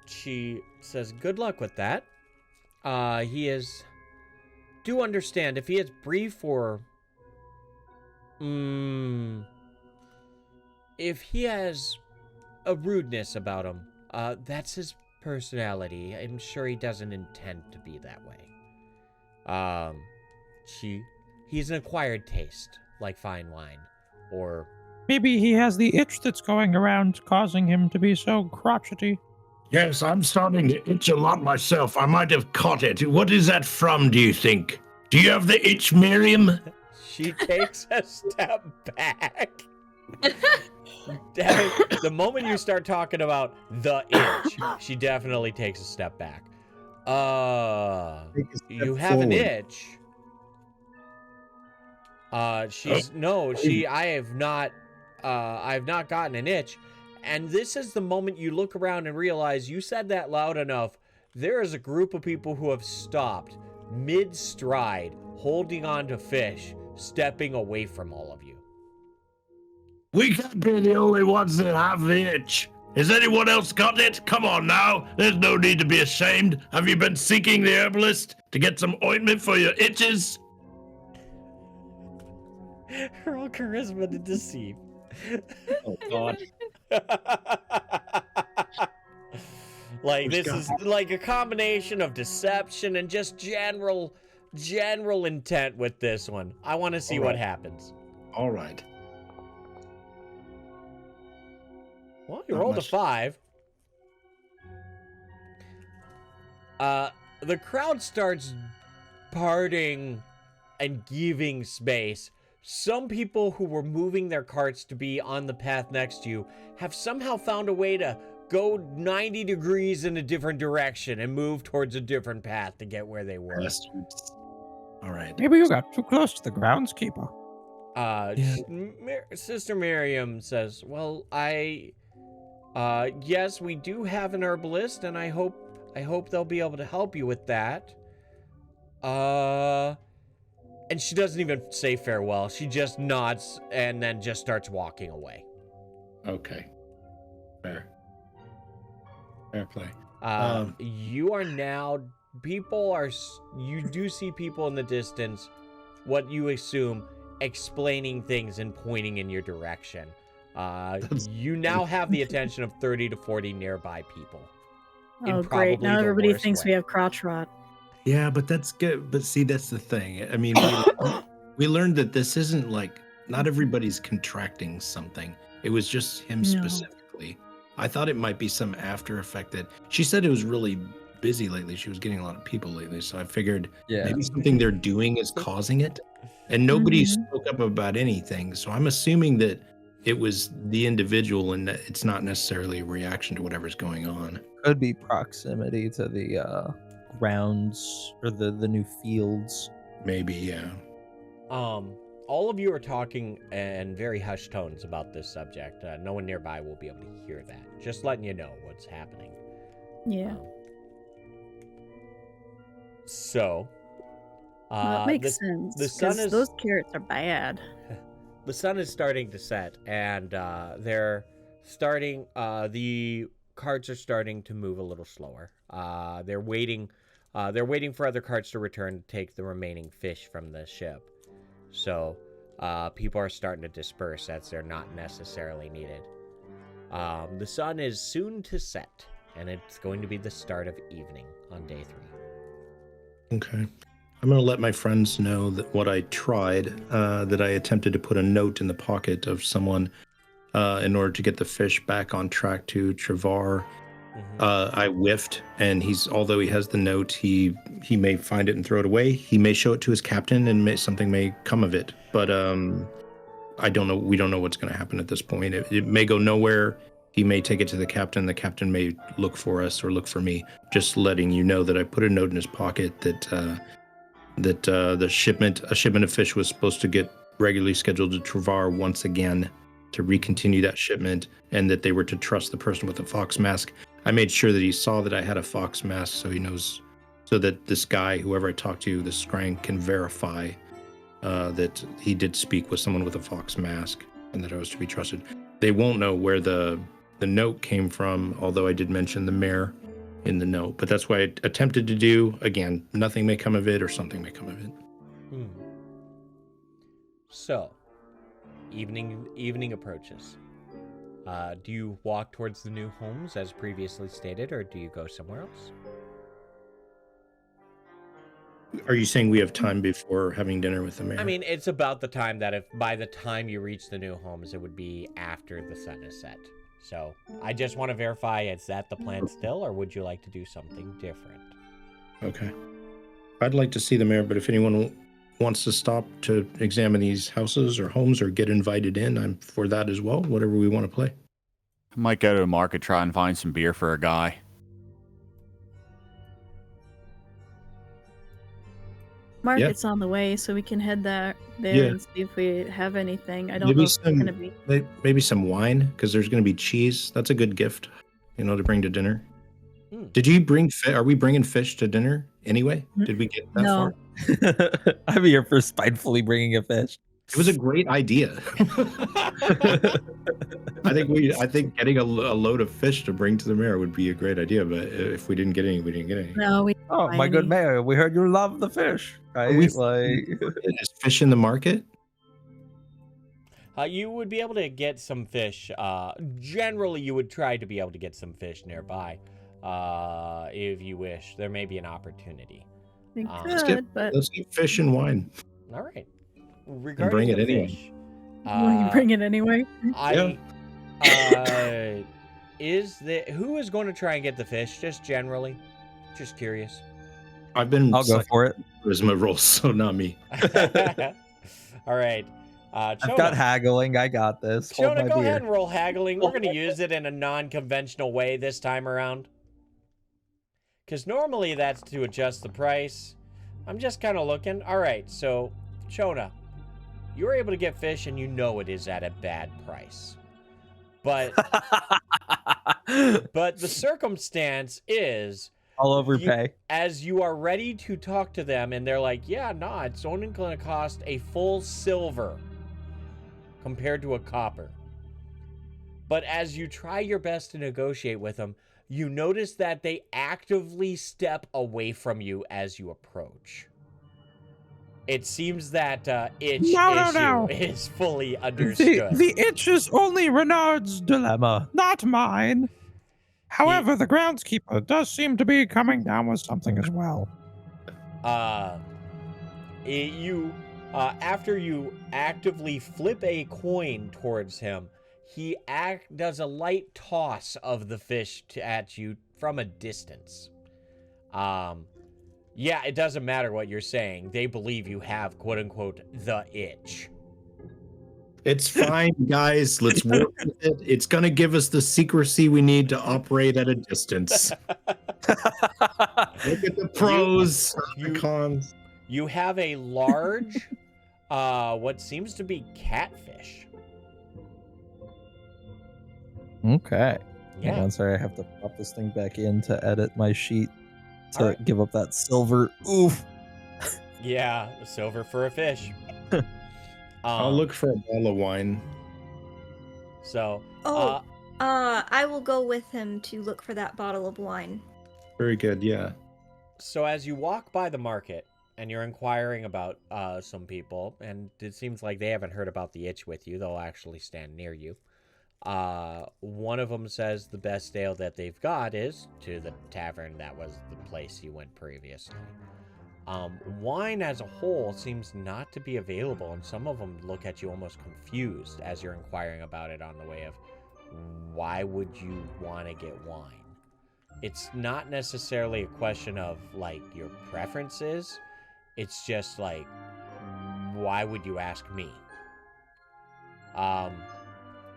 She says, good luck with that. Do understand, if he is brief or... if he has a rudeness about him, that's his personality. I'm sure he doesn't intend to be that way. He's an acquired taste, like fine wine, or... Maybe he has the itch that's going around causing him to be so crotchety. Yes, I'm starting to itch a lot myself. I might have caught it. What is that from, do you think? Do you have the itch, Miriam? She takes a step back. The moment you start talking about the itch, she definitely takes a step back. You have an itch. I have not gotten an itch. And this is the moment you look around and realize you said that loud enough. There is a group of people who have stopped mid-stride, holding on to fish, stepping away from all of you. We can't be the only ones that have the itch. Has anyone else got it? Come on now. There's no need to be ashamed. Have you been seeking the herbalist to get some ointment for your itches? Roll charisma to deceive. Oh, God. This is like a combination of deception and just general intent with this one. I want to see what happens. All right. Well, you rolled a 5. The crowd starts parting and giving space. Some people who were moving their carts to be on the path next to you have somehow found a way to go 90 degrees in a different direction and move towards a different path to get where they were. All right. Maybe you got too close to the groundskeeper. Sister Miriam says, well, yes, we do have an herbalist, and I hope they'll be able to help you with that. And she doesn't even say farewell. She just nods and then just starts walking away. Okay. Fair play. You are now... You do see people in the distance, what you assume, explaining things and pointing in your direction. You now have the attention of 30 to 40 nearby people. Oh, great. Now everybody thinks we have crotch rot. Yeah, but that's good. But see, that's the thing. I mean, we learned that this isn't like, not everybody's contracting something. It was just him specifically. I thought it might be some after effect that she said it was really busy lately. She was getting a lot of people lately. So I figured maybe something they're doing is causing it. And nobody spoke up about anything. So I'm assuming that it was the individual and that it's not necessarily a reaction to whatever's going on. Could be proximity to the grounds or the new fields. Maybe, yeah. All of you are talking in very hushed tones about this subject. No one nearby will be able to hear that. Just letting you know what's happening. Yeah. It makes sense. The sun is... Those carrots are bad. The sun is starting to set, and they're starting... the carts are starting to move a little slower. They're waiting for other carts to return to take the remaining fish from the ship. So people are starting to disperse as they're not necessarily needed. The sun is soon to set, and it's going to be the start of evening on day 3. Okay. I'm going to let my friends know that what I tried, that I attempted to put a note in the pocket of someone in order to get the fish back on track to Travar. I whiffed, and although he has the note, he may find it and throw it away. He may show it to his captain, and something may come of it. But I don't know. We don't know what's going to happen at this point. It may go nowhere. He may take it to the captain. The captain may look for us or look for me. Just letting you know that I put a note in his pocket that a shipment of fish was supposed to get regularly scheduled to Travar once again to recontinue that shipment, and that they were to trust the person with the fox mask. I made sure that he saw that I had a fox mask, so he knows, so that this guy, whoever I talked to, this Scrank, can verify that he did speak with someone with a fox mask and that I was to be trusted. They won't know where the note came from, although I did mention the mayor in the note. But that's what I attempted to do. Again, nothing may come of it, or something may come of it. So, evening approaches. Do you walk towards the Newhomes as previously stated, or do you go somewhere else? Are you saying we have time before having dinner with the mayor? I mean, it's about the time that if by the time you reach the Newhomes, it would be after the sun is set. So I just want to verify, is that the plan still, or would you like to do something different? Okay. I'd like to see the mayor, but if anyone wants to stop to examine these houses or homes or get invited in, I'm for that as well, whatever we want to play. I might go to a market, try and find some beer for a guy. Market's on the way, so we can head there and see if we have anything. I don't Maybe know if it's going to be... Maybe some wine, because there's going to be cheese. That's a good gift, to bring to dinner. Did you bring fish? Are we bringing fish to dinner anyway? Did we get that far? I'm here for spitefully bringing a fish. It was a great idea. I think getting a load of fish to bring to the mayor would be a great idea. But if we didn't get any, we didn't get any. No, we. Oh, my good mayor, we heard you love the fish. Right? Is fish in the market? You would be able to get some fish. Generally, you would try to be able to get some fish nearby, if you wish. There may be an opportunity. We could, let's get fish and wine. All right. And bring it anyway. Fish, will you bring it anyway? Who is going to try and get the fish? Just generally, just curious. I'll go for it. Charisma rolls, so not me. All right. I've got haggling. I got this. Chona, go ahead and roll haggling. We're going to use it in a non-conventional way this time around. Because normally that's to adjust the price. I'm just kind of looking. All right, so Chona, you're able to get fish, and you know it is at a bad price. But the circumstance is... I'll overpay. As you are ready to talk to them, and they're like, yeah, no, it's only going to cost a full silver compared to a copper. But as you try your best to negotiate with them, you notice that they actively step away from you as you approach. It seems that issue is fully understood. The itch is only Renard's dilemma, not mine. However, the groundskeeper does seem to be coming down with something as well. After you actively flip a coin towards him, he does a light toss of the fish at you from a distance. Yeah, it doesn't matter what you're saying. They believe you have, quote unquote, the itch. It's fine, guys. Let's work with it. It's going to give us the secrecy we need to operate at a distance. Look at the pros, the cons. You have a large, what seems to be catfish. Okay. Yeah. Hold on, sorry, I have to pop this thing back in to edit my sheet to give up that silver. Oof. Yeah, silver for a fish. I'll look for a bottle of wine. So, I will go with him to look for that bottle of wine. Very good, yeah. So as you walk by the market and you're inquiring about some people, and it seems like they haven't heard about the itch with you, they'll actually stand near you. One of them says the best ale that they've got is to the tavern that was the place you went previously. Wine as a whole seems not to be available, and some of them look at you almost confused as you're inquiring about it on the way of, why would you want to get wine? It's not necessarily a question of, like, your preferences. It's just, like, why would you ask me?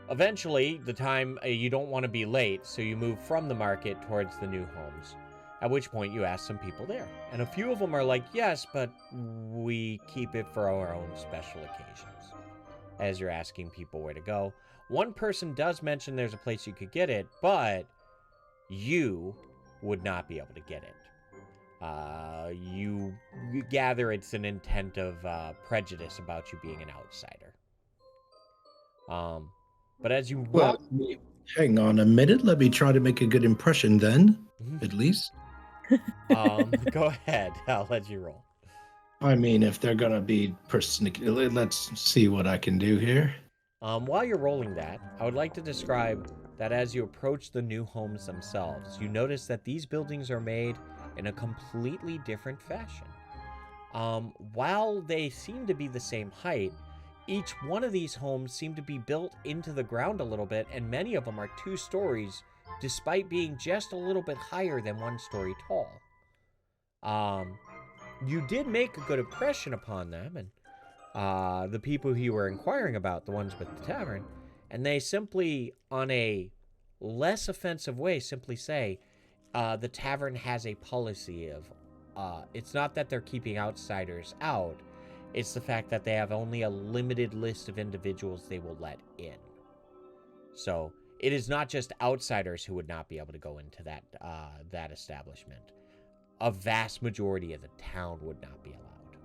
Eventually, the time, you don't want to be late, so you move from the market towards the Newhomes. At which point you ask some people there. And a few of them are like, yes, but we keep it for our own special occasions. As you're asking people where to go. One person does mention there's a place you could get it, but you would not be able to get it. You gather it's an intent of prejudice about you being an outsider. But as you walk... Well, hang on a minute. Let me try to make a good impression then, at least. Go ahead. I'll let you roll. I mean, if they're going to be let's see what I can do here. While you're rolling that, I would like to describe that as you approach the Newhomes themselves, you notice that these buildings are made in a completely different fashion. While they seem to be the same height, each one of these homes seem to be built into the ground a little bit, and many of them are 2 stories, despite being just a little bit higher than 1 story tall. You did make a good impression upon them, and the people who you were inquiring about, the ones with the tavern, and they simply, on a less offensive way, simply say, the tavern has a policy of, it's not that they're keeping outsiders out, it's the fact that they have only a limited list of individuals they will let in. So, it is not just outsiders who would not be able to go into that establishment. A vast majority of the town would not be allowed.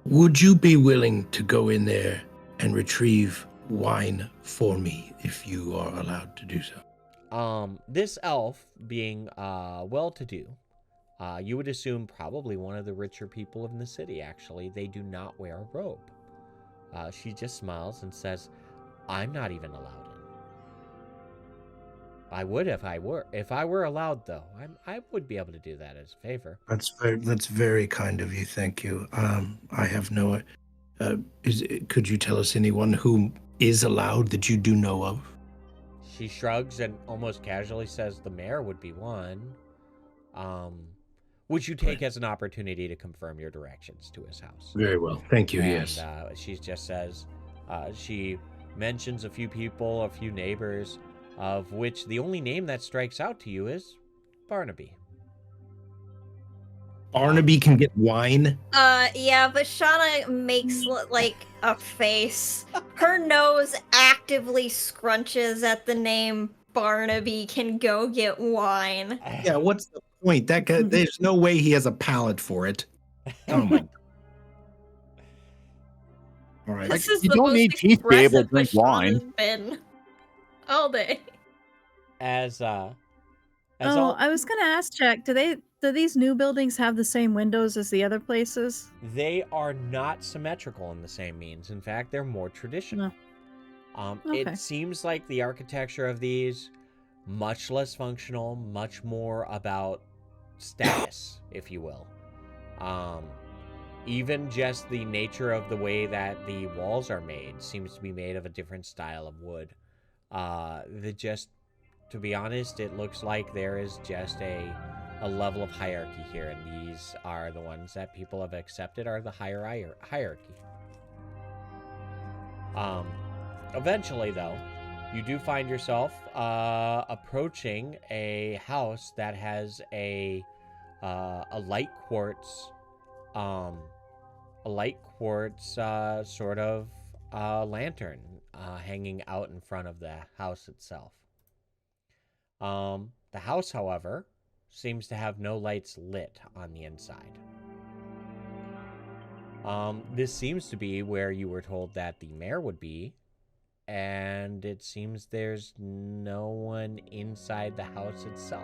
Would you be willing to go in there and retrieve wine for me if you are allowed to do so? This elf, being well-to-do, you would assume probably one of the richer people in the city, actually. They do not wear a robe. She just smiles and says, I'm not even allowed in. I would if I were allowed, though. I would be able to do that as a favor. That's very kind of you. Thank you. I have no. Could you tell us anyone who is allowed that you do know of? She shrugs and almost casually says the mayor would be one. Which you take as an opportunity to confirm your directions to his house. Very well. Thank you. And, yes. She just says, she mentions a few people, a few neighbors, of which the only name that strikes out to you is Barnaby. Barnaby can get wine? Yeah, but Shauna makes, like, a face. Her nose actively scrunches at the name Barnaby can go get wine. Yeah, what's the point? That guy, there's no way he has a palate for it. Oh my. All right. This is you the don't most need teeth to be able to drink expressive wine. Vashana's been all day. I was gonna ask Jack, do these new buildings have the same windows as the other places? They are not symmetrical in the same means. In fact, they're more traditional. Okay. It seems like the architecture of these, much less functional, much more about status, if you will. Even just the nature of the way that the walls are made seems to be made of a different style of wood. To be honest, it looks like there is just a level of hierarchy here, and these are the ones that people have accepted are the higher hierarchy. Eventually, though, you do find yourself approaching a house that has a light quartz, sort of lantern hanging out in front of the house itself. The house, however, seems to have no lights lit on the inside. This seems to be where you were told that the mayor would be, and it seems there's no one inside the house itself.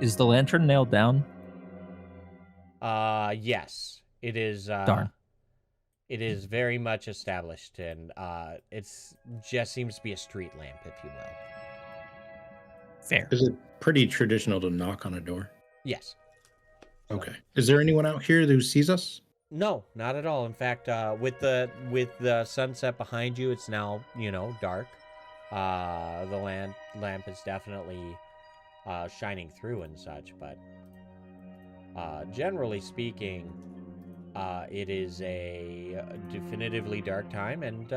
Is the lantern nailed down? Yes, it is. Darn. It is very much established, and it's just seems to be a street lamp, if you will. Fair. Is it pretty traditional to knock on a door? Yes. Okay. Is there anyone out here who sees us? No, not at all. In fact, with the sunset behind you, it's now dark. The lamp is definitely shining through and such, but generally speaking, it is a definitively dark time, and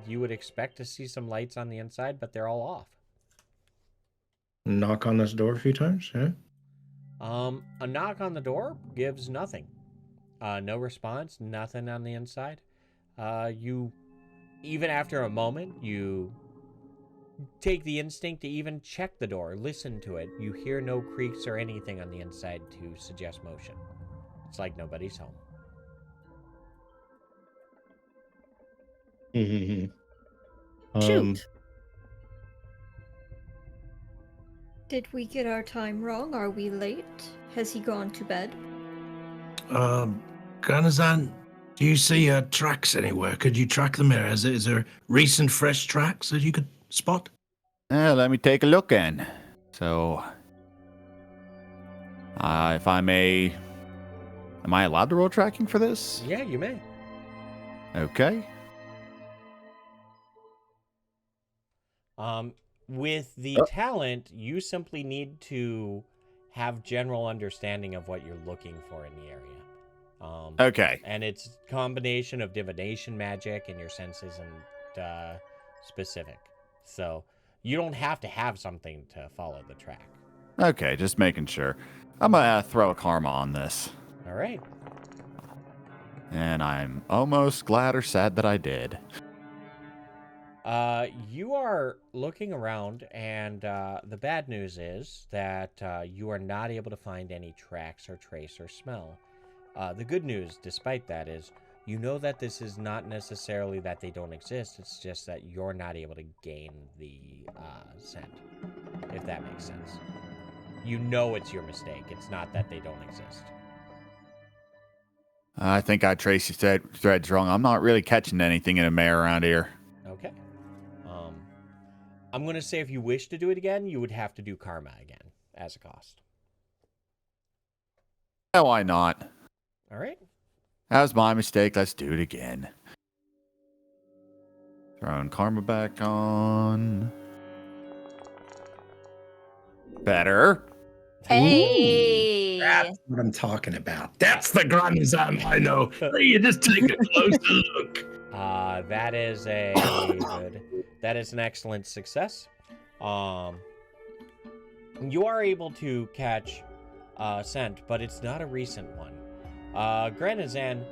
you would expect to see some lights on the inside, but they're all off. Knock on this door a few times, yeah? A knock on the door gives nothing. No response, nothing on the inside. You, even after a moment, you take the instinct to even check the door, listen to it. You hear no creaks or anything on the inside to suggest motion. It's like nobody's home. Shoot. Did we get our time wrong? Are we late? Has he gone to bed? Granozan, do you see tracks anywhere? Could you track them here? Is there recent fresh tracks that you could spot? Let me take a look in. So, if I may, am I allowed to roll tracking for this? Yeah, you may. Okay. With the talent, you simply need to have general understanding of what you're looking for in the area. Okay. And it's a combination of divination magic and your senses and specific. So you don't have to have something to follow the track. Okay, just making sure. I'm gonna throw a karma on this. All right. And I'm almost glad or sad that I did. You are looking around, and the bad news is that you are not able to find any tracks or trace or smell. The good news, despite that, is you know that this is not necessarily that they don't exist. It's just that you're not able to gain the scent, if that makes sense. You know it's your mistake. It's not that they don't exist. I think I traced your threads wrong. I'm not really catching anything in a mare around here. Okay. I'm going to say if you wish to do it again, you would have to do karma again as a cost. Yeah, why not? All right. That was my mistake. Let's do it again. Throwing karma back on. Better. Hey! That's what I'm talking about. That's the Granozan I know. You just take a closer look. That is a good. That is an excellent success. You are able to catch scent, but it's not a recent one. Granozan,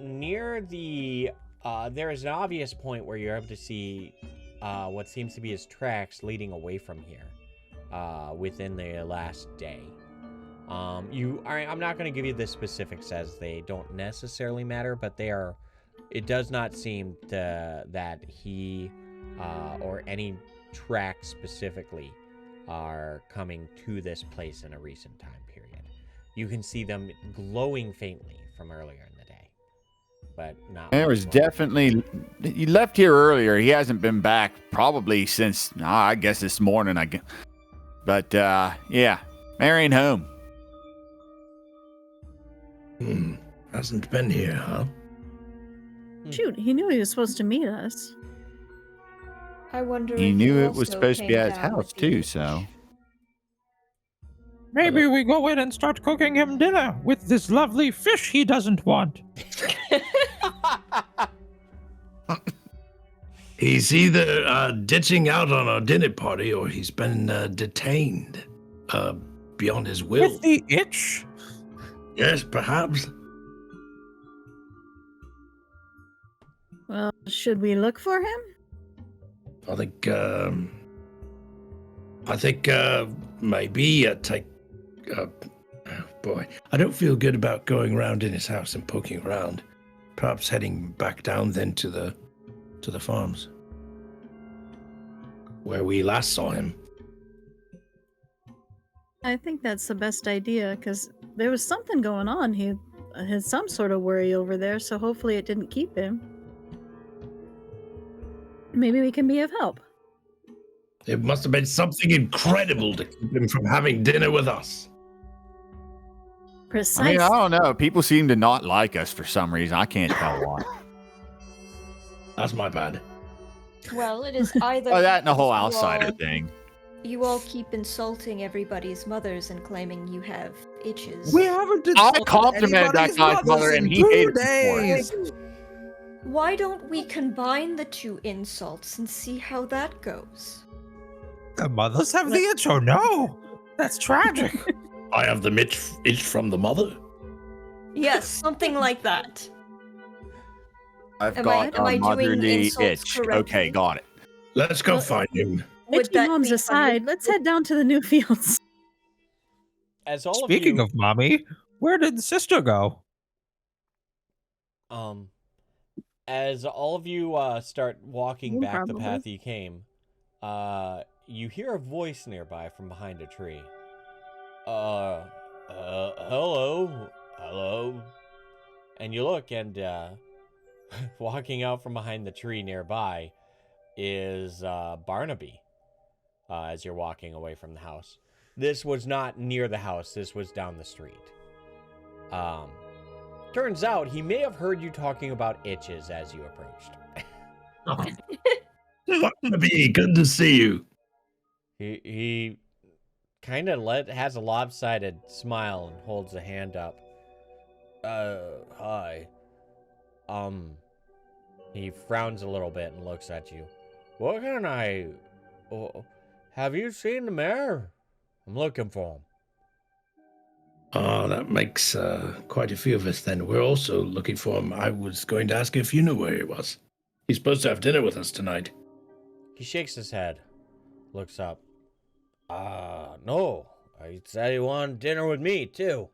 near the there is an obvious point where you're able to see what seems to be his tracks leading away from here within the last day. I'm not going to give you the specifics as they don't necessarily matter, but they are. It does not seem that he or any tracks specifically are coming to this place in a recent time period. You can see them glowing faintly from earlier in the day, but not. There was definitely. He left here earlier. He hasn't been back probably since, I guess, this morning. But yeah, Mary ain't home. Hasn't been here, huh? Shoot, he knew he was supposed to meet us. I wonder He if knew it also was supposed to be came at his down house with the too, itch. so. Maybe we go in and start cooking him dinner with this lovely fish he doesn't want. He's either ditching out on a dinner party or he's been detained beyond his will. With the itch? Yes, perhaps. Well, should we look for him? I think maybe take. Oh boy, I don't feel good about going around in his house and poking around. Perhaps heading back down then to to the farms, where we last saw him. I think that's the best idea, because there was something going on. He had some sort of worry over there, so hopefully it didn't keep him. Maybe we can be of help. It must have been something incredible to keep him from having dinner with us. Precisely. I don't know. People seem to not like us for some reason. I can't tell why. That's my bad. Well, it is either. Oh, that and the whole because outsider thing. You all keep insulting everybody's mothers and claiming you have itches. We haven't I insulted complimented that anybody's guy's mother, mothers and in he 2 hated me for it. days. Why don't we combine the 2 insults and see how that goes? The mothers have the itch. Oh no, that's tragic. I have the itch from the mother. Yes, something like that. I've Am got I a doing motherly insults itch. correctly? Okay, got it. Let's go find him. Would Itchy that moms be aside, let's head down to the Newfields. As all Speaking of of mommy, where did sister go? you, as all of you start walking back the Probably. path you came, you hear a voice nearby from behind a tree. Hello. And you look, and walking out from behind the tree nearby is Barnaby. As you're walking away from the house, this was not near the house. This was down the street. Turns out he may have heard you talking about itches as you approached. Barnaby, good to see you. He kind of has a lopsided smile and holds a hand up. Hi. He frowns a little bit and looks at you. What can I... have you seen the mayor? I'm looking for him. Oh, that makes quite a few of us then. We're also looking for him. I was going to ask if you knew where he was. He's supposed to have dinner with us tonight. He shakes his head, looks up. No. He said he wanted dinner with me, too.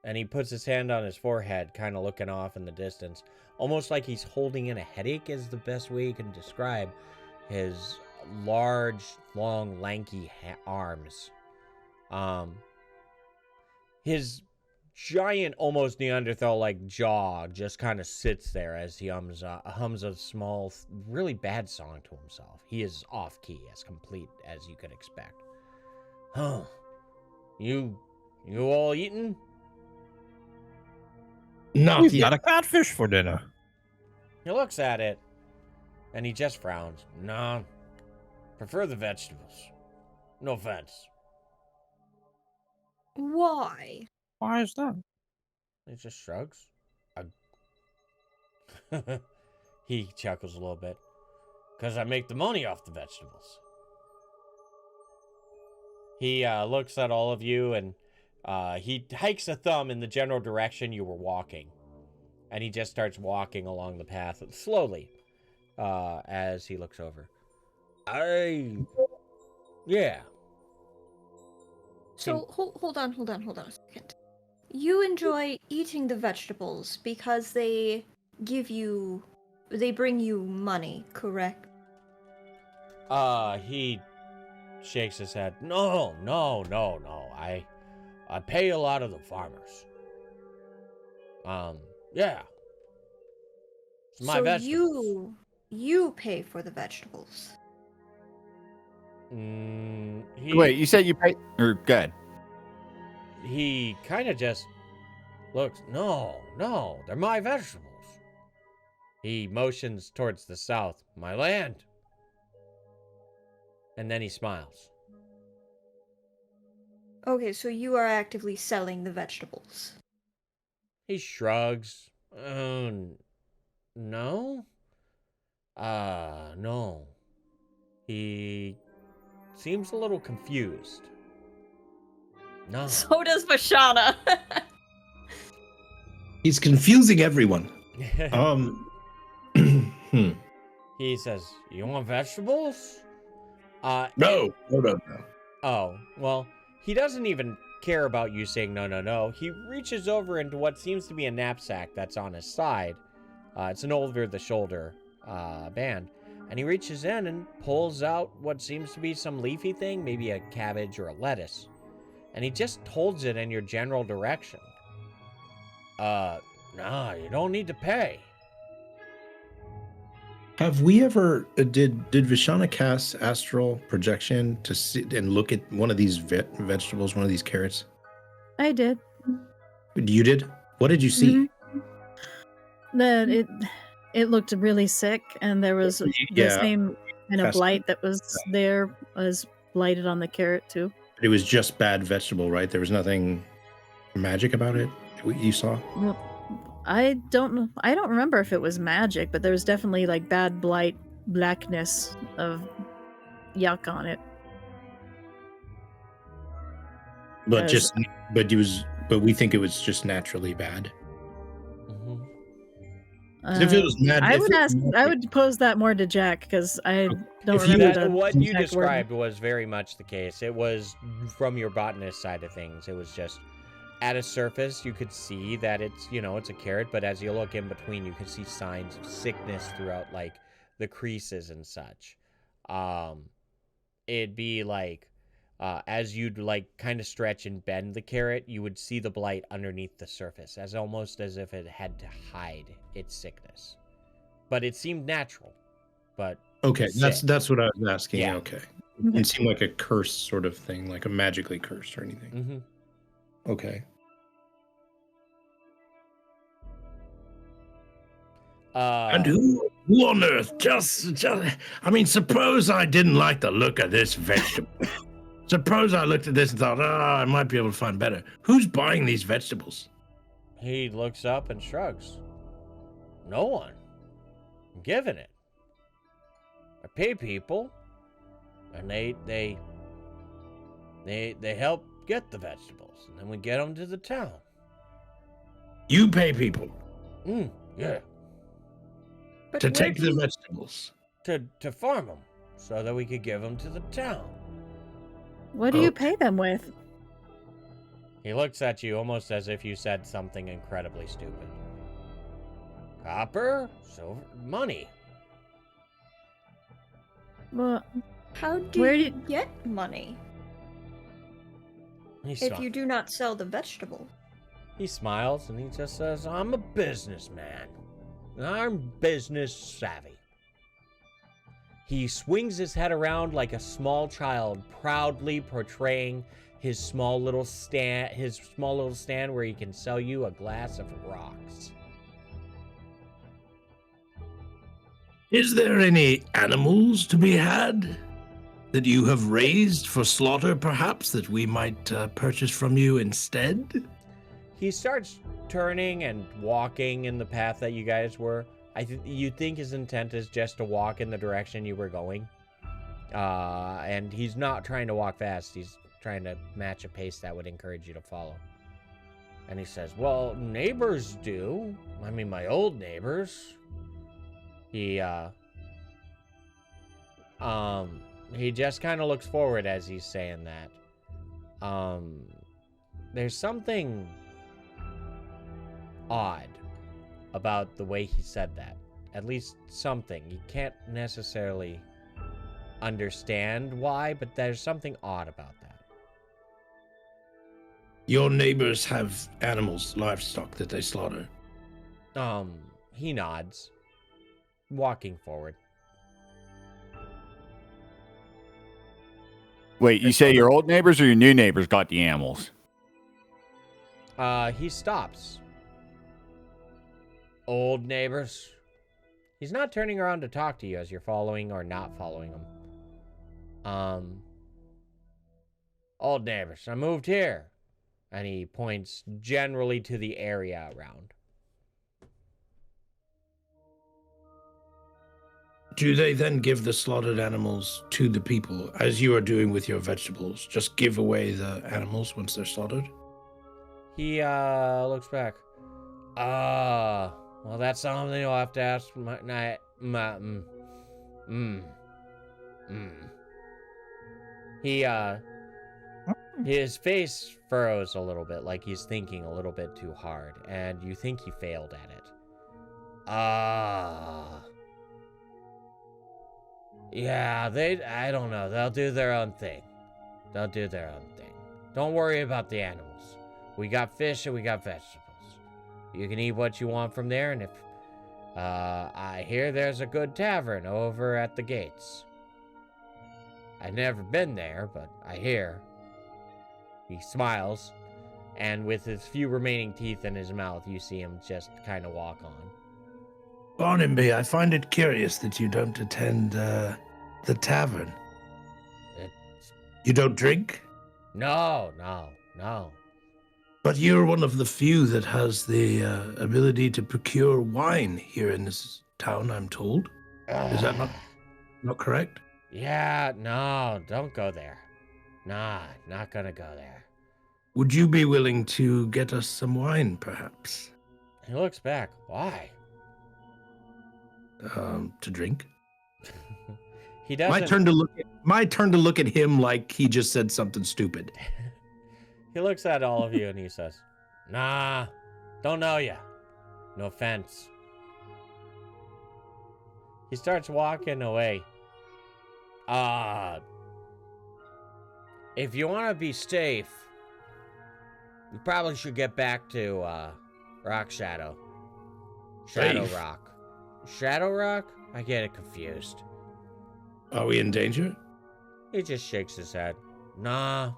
And he puts his hand on his forehead, kind of looking off in the distance. Almost like he's holding in a headache is the best way you can describe his large, long, lanky arms. His giant, almost Neanderthal-like jaw just kind of sits there as he hums a small, really bad song to himself. He is off-key, as complete as you could expect. Huh. You all eaten? Not We've yet. got a catfish for dinner. He looks at it, and he just frowns. Nah, prefer the vegetables. No offense. Why? Why is that? He just shrugs. He chuckles a little bit. 'Cause I make the money off the vegetables. He looks at all of you, and he hikes a thumb in the general direction you were walking. And he just starts walking along the path slowly as he looks over. Yeah. So hold on a second. You enjoy eating the vegetables because they bring you money, correct? He shakes his head. No. I pay a lot of the farmers. Yeah. It's my So vegetables. you pay for the vegetables. Wait, you said you pay... Or, good. He kind of just looks. No, they're my vegetables. He motions towards the south. My land. And then he smiles. Okay, so you are actively selling the vegetables. He shrugs. No? No. He seems a little confused. No. So does Vashana. He's confusing everyone. He says, "You want vegetables?" No. Oh, well, he doesn't even care about you saying no. He reaches over into what seems to be a knapsack that's on his side. It's an over-the-shoulder band. And he reaches in and pulls out what seems to be some leafy thing, maybe a cabbage or a lettuce. And he just holds it in your general direction. Nah, you don't need to pay. Have we ever did Vashana cast astral projection to sit and look at one of these vegetables, one of these carrots? I did. You did? What did you see? That it looked really sick, and there was the same kind of blight that was there was blighted on the carrot too. It was just bad vegetable, right? There was nothing magic about it. You saw? Well, I don't remember if it was magic, but there was definitely like bad blight, blackness of yuck on it. But but we think it was just naturally bad. If it was mad, I would pose that more to Jack because I don't remember what you described was very much the case. It was from your botanist side of things. It was just at a surface you could see that it's a carrot, but as you look in between, you can see signs of sickness throughout like the creases and such. It'd be like as you'd like kind of stretch and bend the carrot, you would see the blight underneath the surface, almost as if it had to hide its sickness. But it seemed natural. But okay, that's what I was asking. Yeah. Okay, it didn't seem like a curse sort of thing, like a magically cursed or anything. Mm-hmm. Okay. And who on earth? Just, I mean, suppose I didn't like the look of this vegetable. Suppose I looked at this and thought, I might be able to find better. Who's buying these vegetables? He looks up and shrugs. No one. I'm giving it. I pay people, and they help get the vegetables, and then we get them to the town. You pay people? Yeah. But To take the vegetables? To farm them, so that we could give them to the town. What do you pay them with? He looks at you almost as if you said something incredibly stupid. Copper, silver, money. Well, How do you get money if you do not sell the vegetable? He smiles and he just says, I'm a businessman. I'm business savvy. He swings his head around like a small child, proudly portraying his small little stand where he can sell you a glass of rocks. Is there any animals to be had that you have raised for slaughter, perhaps, that we might purchase from you instead? He starts turning and walking in the path that you guys were. You think his intent is just to walk in the direction you were going. And he's not trying to walk fast. He's trying to match a pace that would encourage you to follow. And he says, well, neighbors do. I mean, my old neighbors. He just kind of looks forward as he's saying that. There's something odd about the way he said that. At least something. You can't necessarily understand why, but there's something odd about that. Your neighbors have animals, livestock that they slaughter. He nods, walking forward. Wait, you say your old neighbors or your new neighbors got the animals? He stops. Old neighbors. He's not turning around to talk to you as you're following or not following him. Old neighbors, I moved here. And he points generally to the area around. Do they then give the slaughtered animals to the people, as you are doing with your vegetables? Just give away the animals once they're slaughtered? He looks back. Well, that's something you'll have to ask His face furrows a little bit, like he's thinking a little bit too hard, and you think he failed at it. Yeah, I don't know. They'll do their own thing. They'll do their own thing. Don't worry about the animals. We got fish and we got vegetables. You can eat what you want from there, and if I hear there's a good tavern over at the gates. I've never been there, but I hear. He smiles, and with his few remaining teeth in his mouth, you see him just kind of walk on. Barnaby, I find it curious that you don't attend the tavern. You don't drink? No. But you're one of the few that has the ability to procure wine here in this town, I'm told. Is that not correct? Yeah, no, don't go there. Nah, not gonna go there. Would you be willing to get us some wine, perhaps? He looks back. Why? To drink? He doesn't. My turn to look at him like he just said something stupid. He looks at all of you and he says, "Nah, don't know ya. No offense." He starts walking away. If you want to be safe, you probably should get back to Rock Shadow. Shadow Safe? Rock. Shadow Rock? I get it confused. Are we in danger? He just shakes his head. Nah,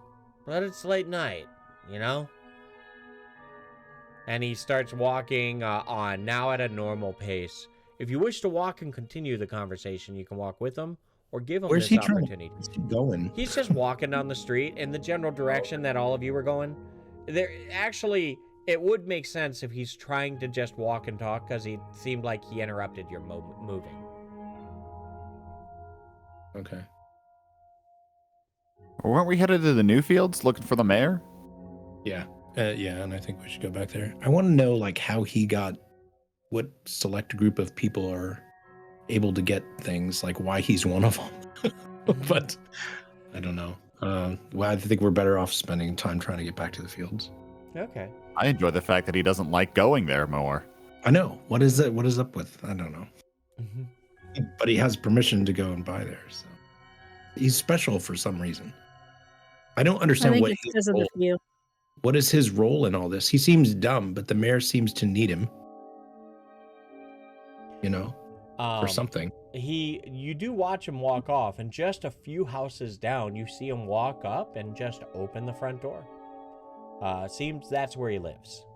but it's late night, you know? And he starts walking on, now at a normal pace. If you wish to walk and continue the conversation, you can walk with him or give him Where's this he trying? opportunity. Where's he going? He's just walking down the street in the general direction that all of you were going. There, actually, it would make sense if he's trying to just walk and talk, because he seemed like he interrupted your moving. Okay. Weren't we headed to the Newfields looking for the mayor? Yeah. Yeah, and I think we should go back there. I want to know, like, how he got, what select group of people are able to get things, like why he's one of them. But I don't know. Well, I think we're better off spending time trying to get back to the fields. Okay. I enjoy the fact that he doesn't like going there more. I know. What is it? What is up with? I don't know. But he has permission to go and buy there, so he's special for some reason. I don't I understand think what it's his because of the role, view. what is his role in all this. He seems dumb, but the mayor seems to need him. You know, or something. You do watch him walk off, and just a few houses down, you see him walk up and just open the front door. Seems that's where he lives.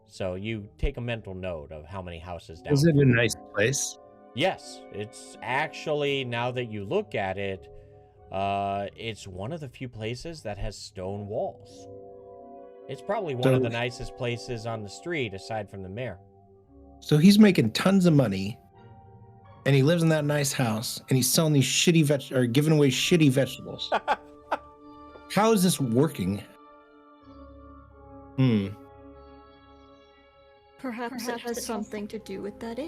So you take a mental note of how many houses down. Is it a nice place? Yes, it's actually, now that you look at it, it's one of the few places that has stone walls. It's probably one of the nicest places on the street, aside from the mayor. So he's making tons of money, and he lives in that nice house, and he's selling these shitty or giving away shitty vegetables. How is this working? Perhaps it has something to do with that.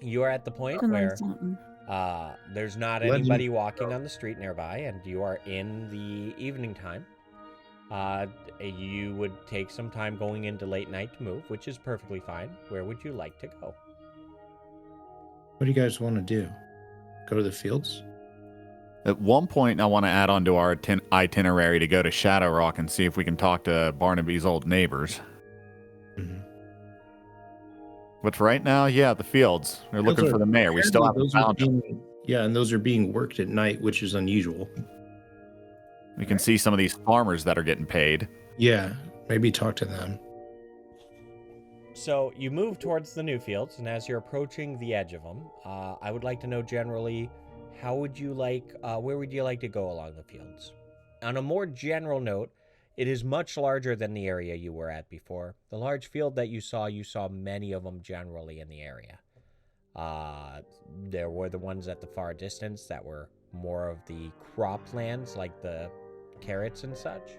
You are at the point Can learn where something. there's not Legend. anybody walking on the street nearby, and you are in the evening time. You would take some time going into late night to move, which is perfectly fine. Where would you like to go? What do you guys want to do? Go to the fields? At one point, I want to add on to our itinerary to go to Shadow Rock and see if we can talk to Barnaby's old neighbors. Mm-hmm. But for right now, yeah, the fields. We're looking for the mayor. We still haven't found him. Yeah, and those are being worked at night, which is unusual. We can see some of these farmers that are getting paid. Yeah, maybe talk to them. So you move towards the Newfields, and as you're approaching the edge of them, I would like to know generally, how would you like, where would you like to go along the fields? On a more general note, it is much larger than the area you were at before. The large field that you saw many of them generally in the area. There were the ones at the far distance that were more of the croplands, like the carrots and such.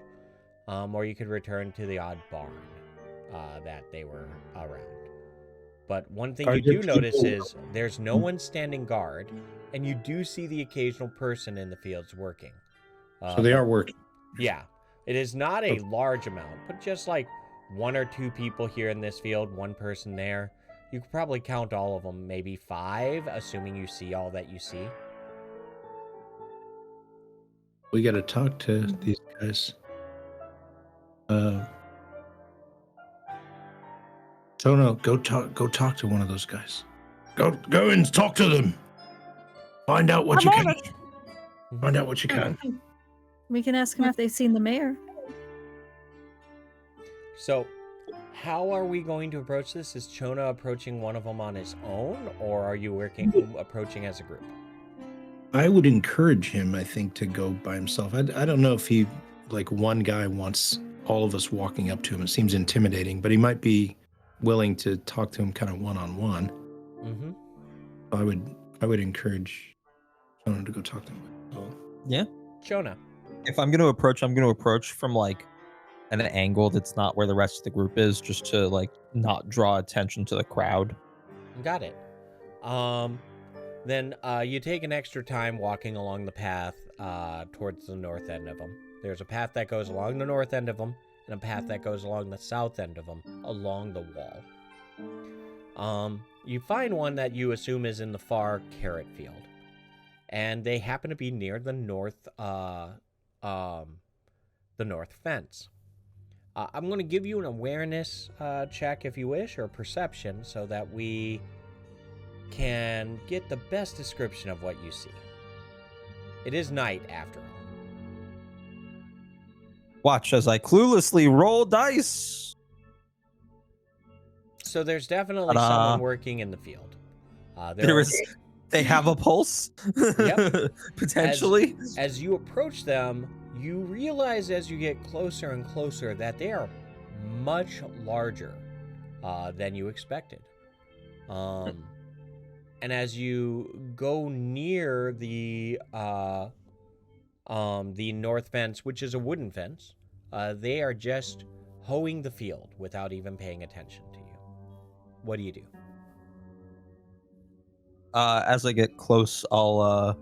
Or you could return to the odd barn that they were around. But one thing Are you there do notice people- is there's no one standing guard, and you do see the occasional person in the fields working. So they are working. Yeah. It is not a large amount, but just like 1 or 2 people here in this field, 1 person there. You could probably count all of them, maybe 5, assuming you see all that you see. We got to talk to these guys. Chona, go talk to one of those guys. Go and talk to them. Find out what you can. Find out what you can. We can ask them if they've seen the mayor. So, how are we going to approach this? Is Chona approaching one of them on his own, or are you approaching as a group? I would encourage him, I think, to go by himself. I don't know if he, like, one guy wants all of us walking up to him. It seems intimidating, but he might be willing to talk to him kind of one-on-one. Mm-hmm. I would encourage Chona to go talk to him. Yeah. Chona. If I'm going to approach from like an angle that's not where the rest of the group is, just to like not draw attention to the crowd. Got it. Then you take an extra time walking along the path towards the north end of them. There's a path that goes along the north end of them, and a path that goes along the south end of them, along the wall. You find one that you assume is in the far carrot field, and they happen to be near the north fence. I'm going to give you an awareness check if you wish, or perception, so that we can get the best description of what you see. It is night, after all. Watch as I cluelessly roll dice. So there's definitely someone working in the field. They have a pulse? Yep. Potentially? As you approach them, you realize as you get closer and closer that they are much larger than you expected. And as you go near the north fence, which is a wooden fence, they are just hoeing the field without even paying attention to you. What do you do? As I get close, I'll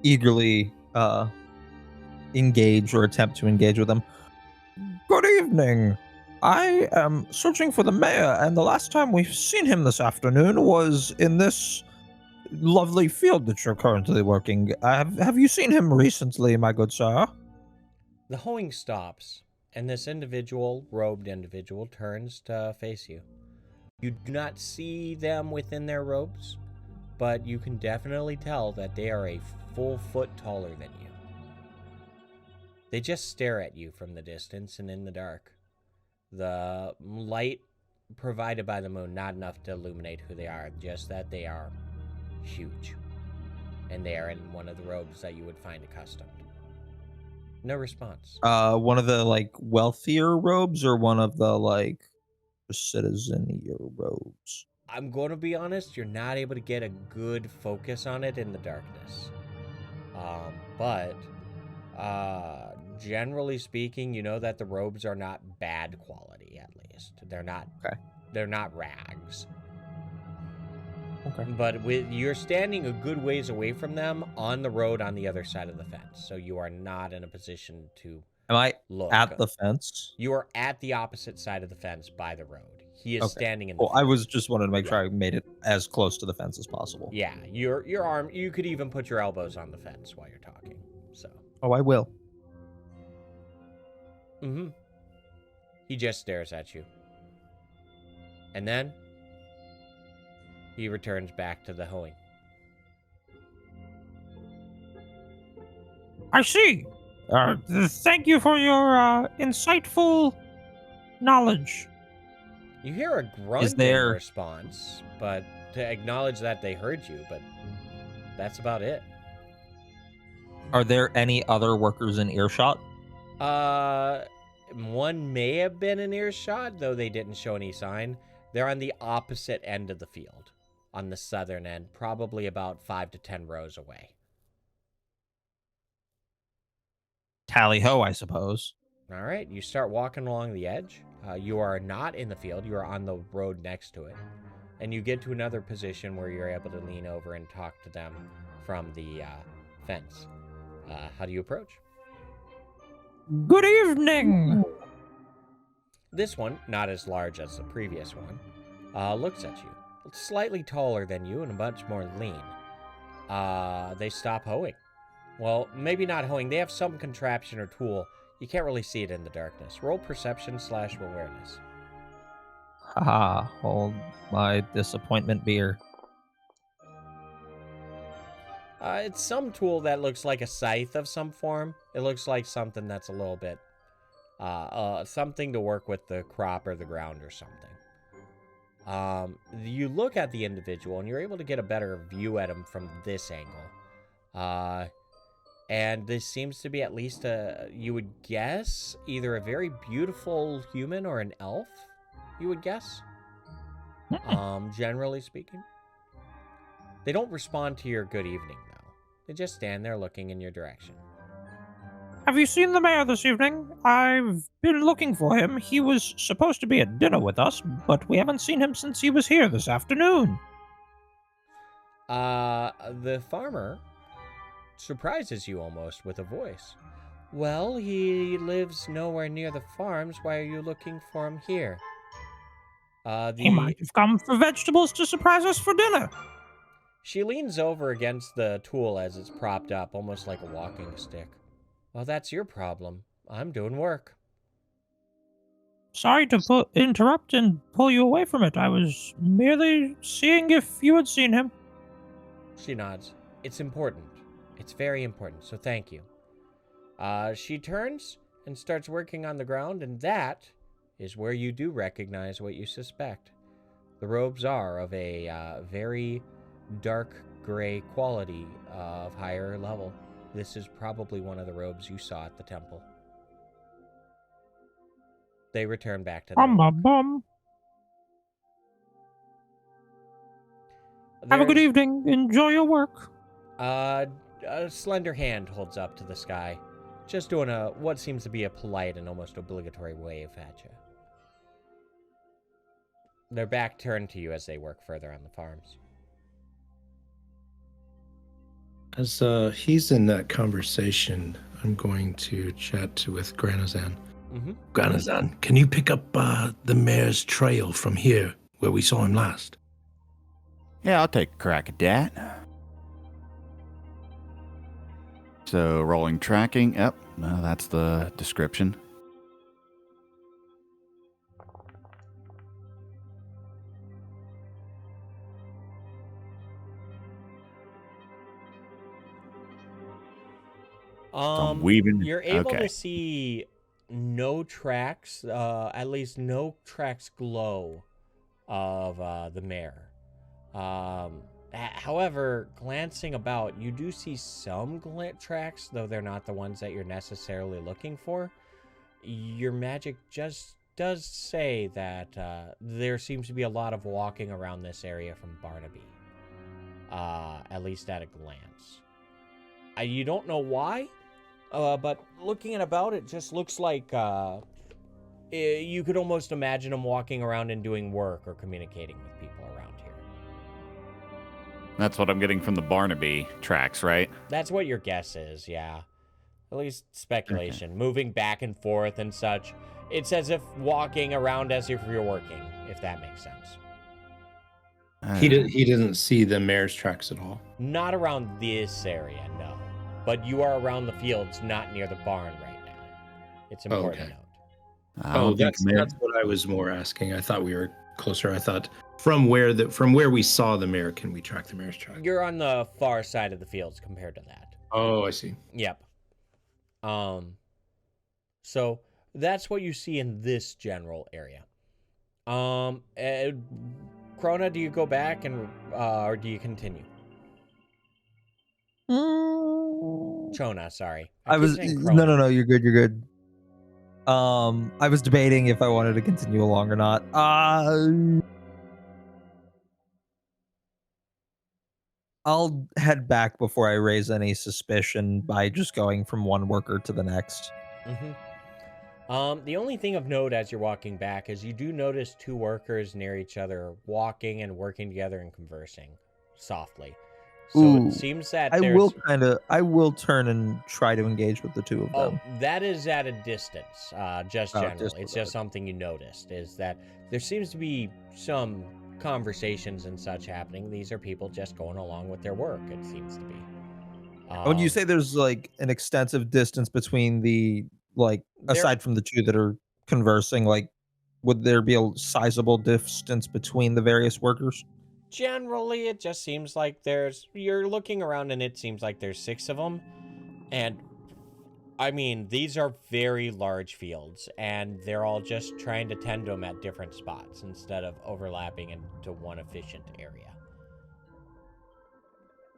eagerly engage or attempt to engage with them. Good evening. I am searching for the mayor, and the last time we've seen him this afternoon was in this lovely field that you're currently working. Have you seen him recently, my good sir? The hoeing stops, and this robed individual, turns to face you. You do not see them within their robes, but you can definitely tell that they are a full foot taller than you. They just stare at you from the distance and in the dark. The light provided by the moon, not enough to illuminate who they are, just that they are huge. And they are in one of the robes that you would find accustomed. No response. One of the, like, wealthier robes, or one of the, like, citizen-ier robes? I'm going to be honest, you're not able to get a good focus on it in the darkness. But generally speaking, you know that the robes are not bad quality, at least. They're not rags. Okay. But you're standing a good ways away from them on the road on the other side of the fence, so you are not in a position to Am I look. at the fence? You are at the opposite side of the fence by the road. He is standing in the Well, field. I was just wanted to make sure I made it as close to the fence as possible. Yeah, your arm, you could even put your elbows on the fence while you're talking. So. Oh, I will. Mm-hmm. He just stares at you. And then he returns back to the hoeing. I see. Thank you for your insightful knowledge. You hear a grunt in response, but to acknowledge that they heard you, but that's about it. Are there any other workers in earshot? One may have been in earshot, though they didn't show any sign. They're on the opposite end of the field, on the southern end, probably about 5 to 10 rows away. Tally ho, I suppose. All right, you start walking along the edge. You are not in the field. You are on the road next to it. And you get to another position where you're able to lean over and talk to them from the fence. How do you approach? Good evening. This one, not as large as the previous one, looks at you. It's slightly taller than you and much more lean. They stop hoeing. Well, maybe not hoeing. They have some contraption or tool. You can't really see it in the darkness. Roll perception/awareness. Haha, hold my disappointment beer. It's some tool that looks like a scythe of some form. It looks like something that's a little bit, something to work with the crop or the ground or something. You look at the individual and you're able to get a better view at him from this angle. And this seems to be at least you would guess, either a very beautiful human or an elf, you would guess. Generally speaking. They don't respond to your good evening, though. They just stand there looking in your direction. Have you seen the mayor this evening? I've been looking for him. He was supposed to be at dinner with us, but we haven't seen him since he was here this afternoon. The farmer surprises you almost with a voice. Well, he lives nowhere near the farms. Why are you looking for him here? He might have come for vegetables to surprise us for dinner. She leans over against the tool as it's propped up, almost like a walking stick. Well, that's your problem. I'm doing work. Sorry to interrupt and pull you away from it. I was merely seeing if you had seen him. She nods. It's important. It's very important, so thank you. She turns and starts working on the ground, and that is where you do recognize what you suspect. The robes are of a very dark gray quality of higher level. This is probably one of the robes you saw at the temple. They return back to their work. Bum. Have a good evening. Enjoy your work. A slender hand holds up to the sky, just doing what seems to be a polite and almost obligatory wave at you. Their back turned to you as they work further on the farms. As he's in that conversation, I'm going to chat with Granozan. Mm-hmm. Granozan, can you pick up the mayor's trail from here, where we saw him last? Yeah, I'll take a crack at that. So, rolling tracking. Yep, no, that's the description. You're able to see no tracks, at least no tracks glow of the mare. However, glancing about, you do see some tracks, though they're not the ones that you're necessarily looking for. Your magic just does say that there seems to be a lot of walking around this area from Barnaby, at least at a glance. You don't know why, but looking at about, it just looks like you could almost imagine them walking around and doing work or communicating with people around here. That's what I'm getting from the Barnaby tracks, right? That's what your guess is, yeah. At least speculation. Okay. Moving back and forth and such. It's as if walking around as if you're working, if that makes sense. He didn't see the mare's tracks at all. Not around this area, no. But you are around the fields, not near the barn right now. It's important to note. That's what I was more asking. I thought we were closer. I thought from where we saw the mare, can we track the mare's track? You're on the far side of the fields compared to that. Oh, I see. Yep. So that's what you see in this general area. Chona, do you go back and or do you continue? Chona, sorry. No, you're good. I was debating if I wanted to continue along or not. I'll head back before I raise any suspicion by just going from one worker to the next. Mm-hmm. The only thing of note as you're walking back is you do notice two workers near each other walking and working together and conversing softly. So Ooh, it seems that I there's... will turn and try to engage with the two of Oh, them. that is at a distance, just Oh, general. just It's about. just something you noticed, is that there seems to be some conversations and such happening. These are people just going along with their work, it seems to be. When you say there's like an extensive distance between the, like, There- aside from the two that are conversing, like, would there be a sizable distance between the various workers? Generally, it just seems like you're looking around and it seems like there's 6 of them. And I mean, these are very large fields and they're all just trying to tend to them at different spots instead of overlapping into one efficient area.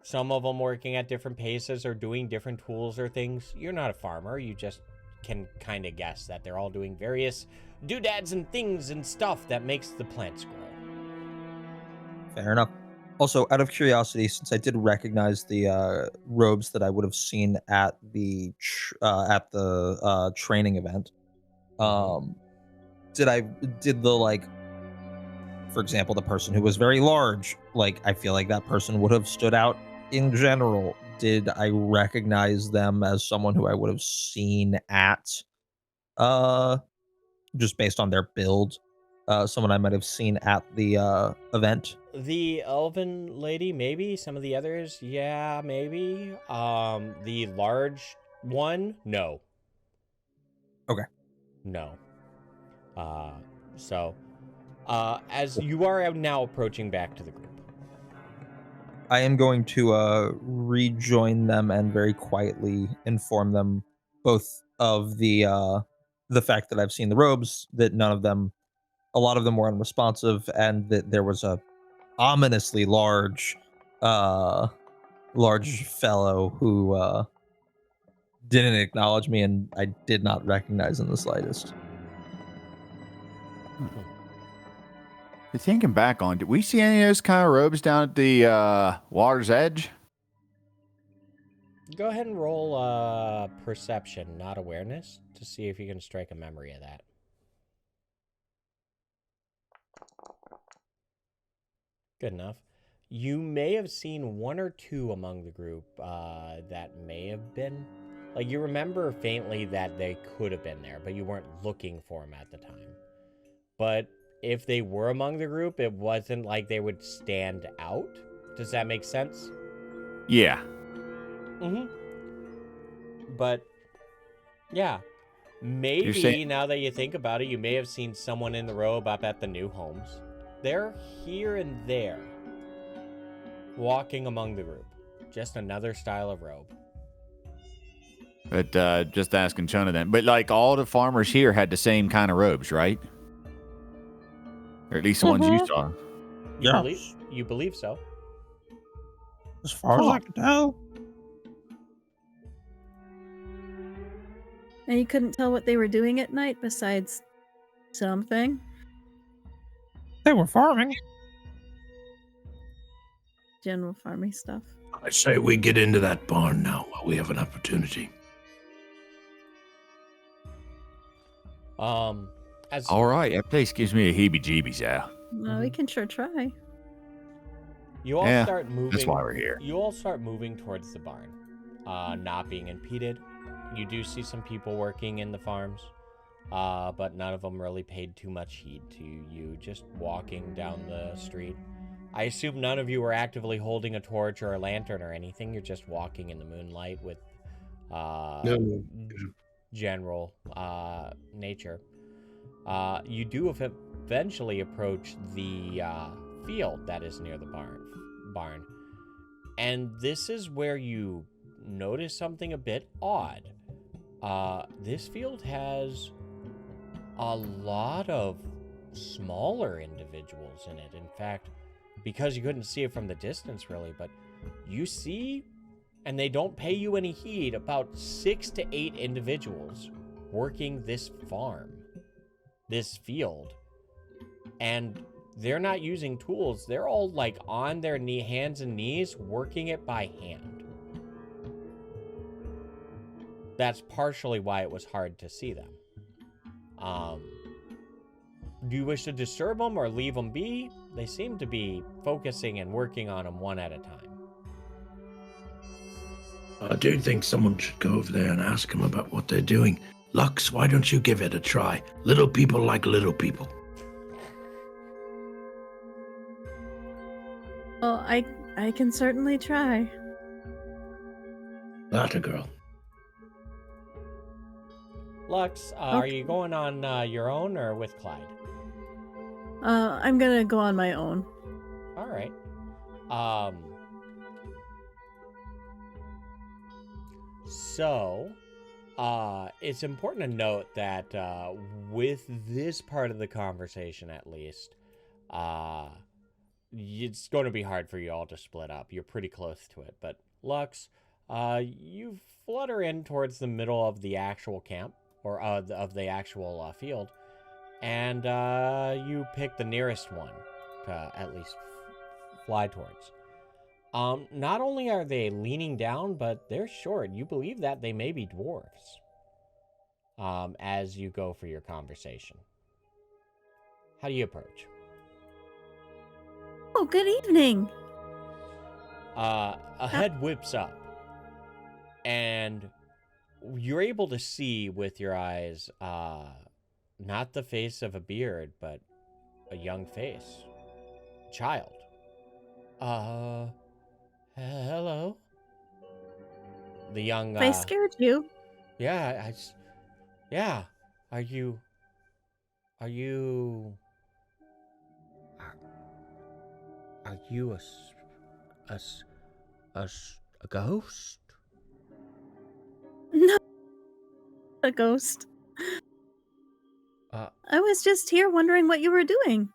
Some of them working at different paces or doing different tools or things. You're not a farmer. You just can kind of guess that they're all doing various doodads and things and stuff that makes the plants grow. Fair enough. Also, out of curiosity, since I did recognize the robes that I would have seen at the training event, did the, like, for example, the person who was very large, like, I feel like that person would have stood out in general. Did I recognize them as someone who I would have seen at, just based on their build, someone I might have seen at the event? The Elven lady, maybe. Some of the others, yeah, maybe. The large one, no. Okay. No. As you are now approaching back to the group. I am going to rejoin them and very quietly inform them both of the fact that I've seen the robes, that a lot of them were unresponsive, and that there was a ominously large fellow who didn't acknowledge me and I did not recognize in the slightest. Thinking back on, did we see any of those kind of robes down at the water's edge? Go ahead and roll perception, not awareness, to see if you can strike a memory of that. Good enough. You may have seen 1 or 2 among the group that may have been. Like, you remember faintly that they could have been there, but you weren't looking for them at the time. But if they were among the group, it wasn't like they would stand out. Does that make sense? Yeah. But, yeah. Maybe, now that you think about it, you may have seen someone in the robe up at the Newhomes. They're here and there, walking among the group. Just another style of robe. But just asking Chona then. But like all the farmers here had the same kind of robes, right? Or at least the ones you saw. You believe so. As far as I can tell. And you couldn't tell what they were doing at night besides something? They were farming. General farming stuff. I say we get into that barn now while we have an opportunity. All right, that place gives me a heebie-jeebies, yeah. Well, we can sure try. You all start moving. That's why we're here. You all start moving towards the barn, not being impeded. You do see some people working in the farms, but none of them really paid too much heed to you just walking down the street. I assume none of you were actively holding a torch or a lantern or anything. You're just walking in the moonlight with general nature. You do eventually approach the field that is near the barn. And this is where you notice something a bit odd. This field has a lot of smaller individuals in it. In fact, because you couldn't see it from the distance really, but you see, and they don't pay you any heed, about 6 to 8 individuals working this farm, this field. And they're not using tools. They're all like on their hands and knees working it by hand. That's partially why it was hard to see them. Do you wish to disturb them or leave them be? They seem to be focusing and working on them one at a time. I do think someone should go over there and ask them about what they're doing. Lux, why don't you give it a try? Little people like little people. Well, I can certainly try. That a girl. Lux, are you going on your own or with Clyde? I'm gonna go on my own. All right. So, it's important to note that with this part of the conversation, at least, it's going to be hard for you all to split up. You're pretty close to it. But, Lux, you flutter in towards the middle of the actual camp, or of the actual field, and you pick the nearest one to at least fly towards. Not only are they leaning down, but they're short. You believe that they may be dwarves. As you go for your conversation. How do you approach? Oh, good evening. A head whips up, and you're able to see with your eyes, not the face of a beard, but a young face. Child. Hello? The young, I scared you. Yeah, yeah. Are you a ghost? No, a ghost. I was just here wondering what you were doing.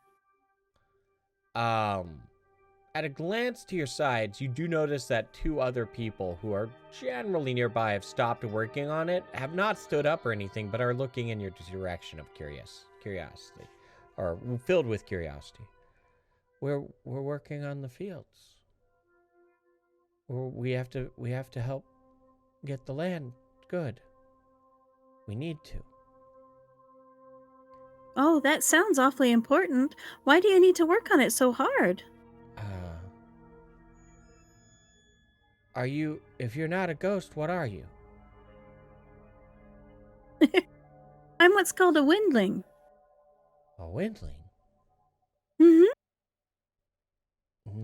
At a glance to your sides, you do notice that two other people who are generally nearby have stopped working on it, have not stood up or anything, but are looking in your direction of curiosity, or filled with curiosity. We're working on the fields. We have to help get the land good. We need to. Oh, that sounds awfully important. Why do you need to work on it so hard? Are you, if you're not a ghost, what are you? I'm what's called a Windling. A Windling? Mm-hmm.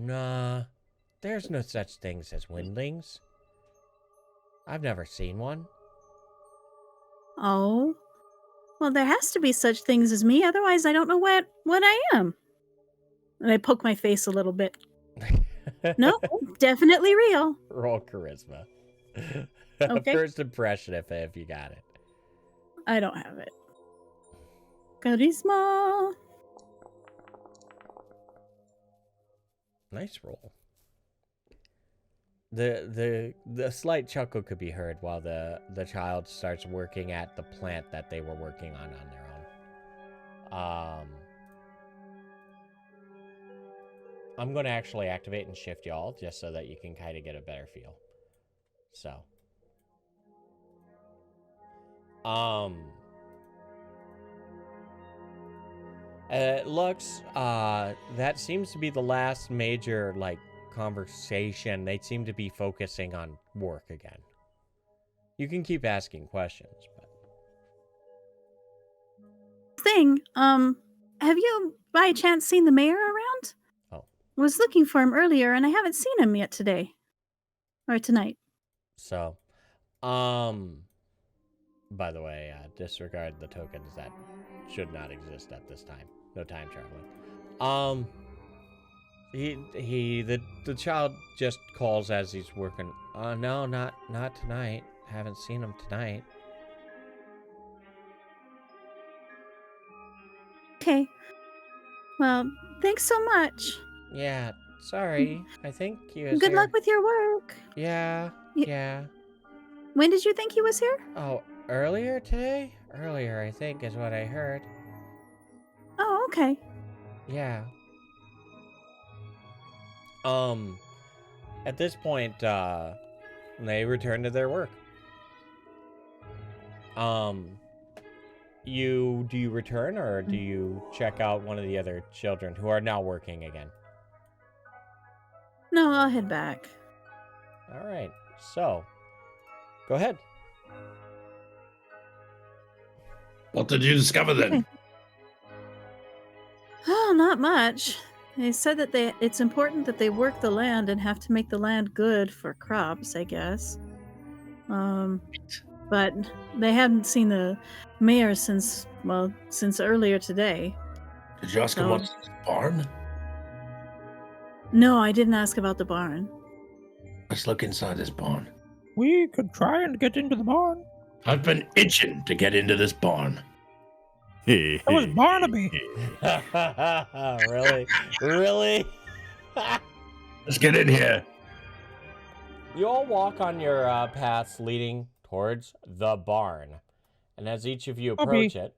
Nah, there's no such things as Windlings. I've never seen one. Oh. Well, there has to be such things as me, otherwise I don't know what I am. And I poke my face a little bit. No, definitely real. Roll charisma. Okay. First impression, if you got it. I don't have it. Charisma. Nice roll. The slight chuckle could be heard while the child starts working at the plant that they were working on their own. I'm going to actually activate and shift y'all just so that you can kind of get a better feel. So. Lux, that seems to be the last major, conversation. They seem to be focusing on work again. You can keep asking questions, but... Have you by chance seen the mayor around? Oh. I was looking for him earlier and I haven't seen him yet today. Or tonight. So, by the way, disregard the tokens that should not exist at this time. No time traveling. The child just calls as he's working. No, not tonight. Haven't seen him tonight. Okay. Well, thanks so much. Yeah, sorry. I think he was Good here. luck with your work. Yeah. When did you think he was here? Oh, earlier today? Earlier, I think, is what I heard. Oh, okay. Yeah. At this point, they return to their work. Do you return, or do you check out one of the other children who are now working again? No, I'll head back. All right. So, Go ahead. What did you discover then? Oh, not much. They said that it's important that they work the land and have to make the land good for crops, I guess. But they hadn't seen the mayor since earlier today. Did you ask him what's in his barn? No, I didn't ask about the barn. Let's look inside his barn. We could try and get into the barn. I've been itching to get into this barn. That was Barnaby. Really? Really? Let's get in here. You all walk on your paths leading towards the barn. And as each of you approach it,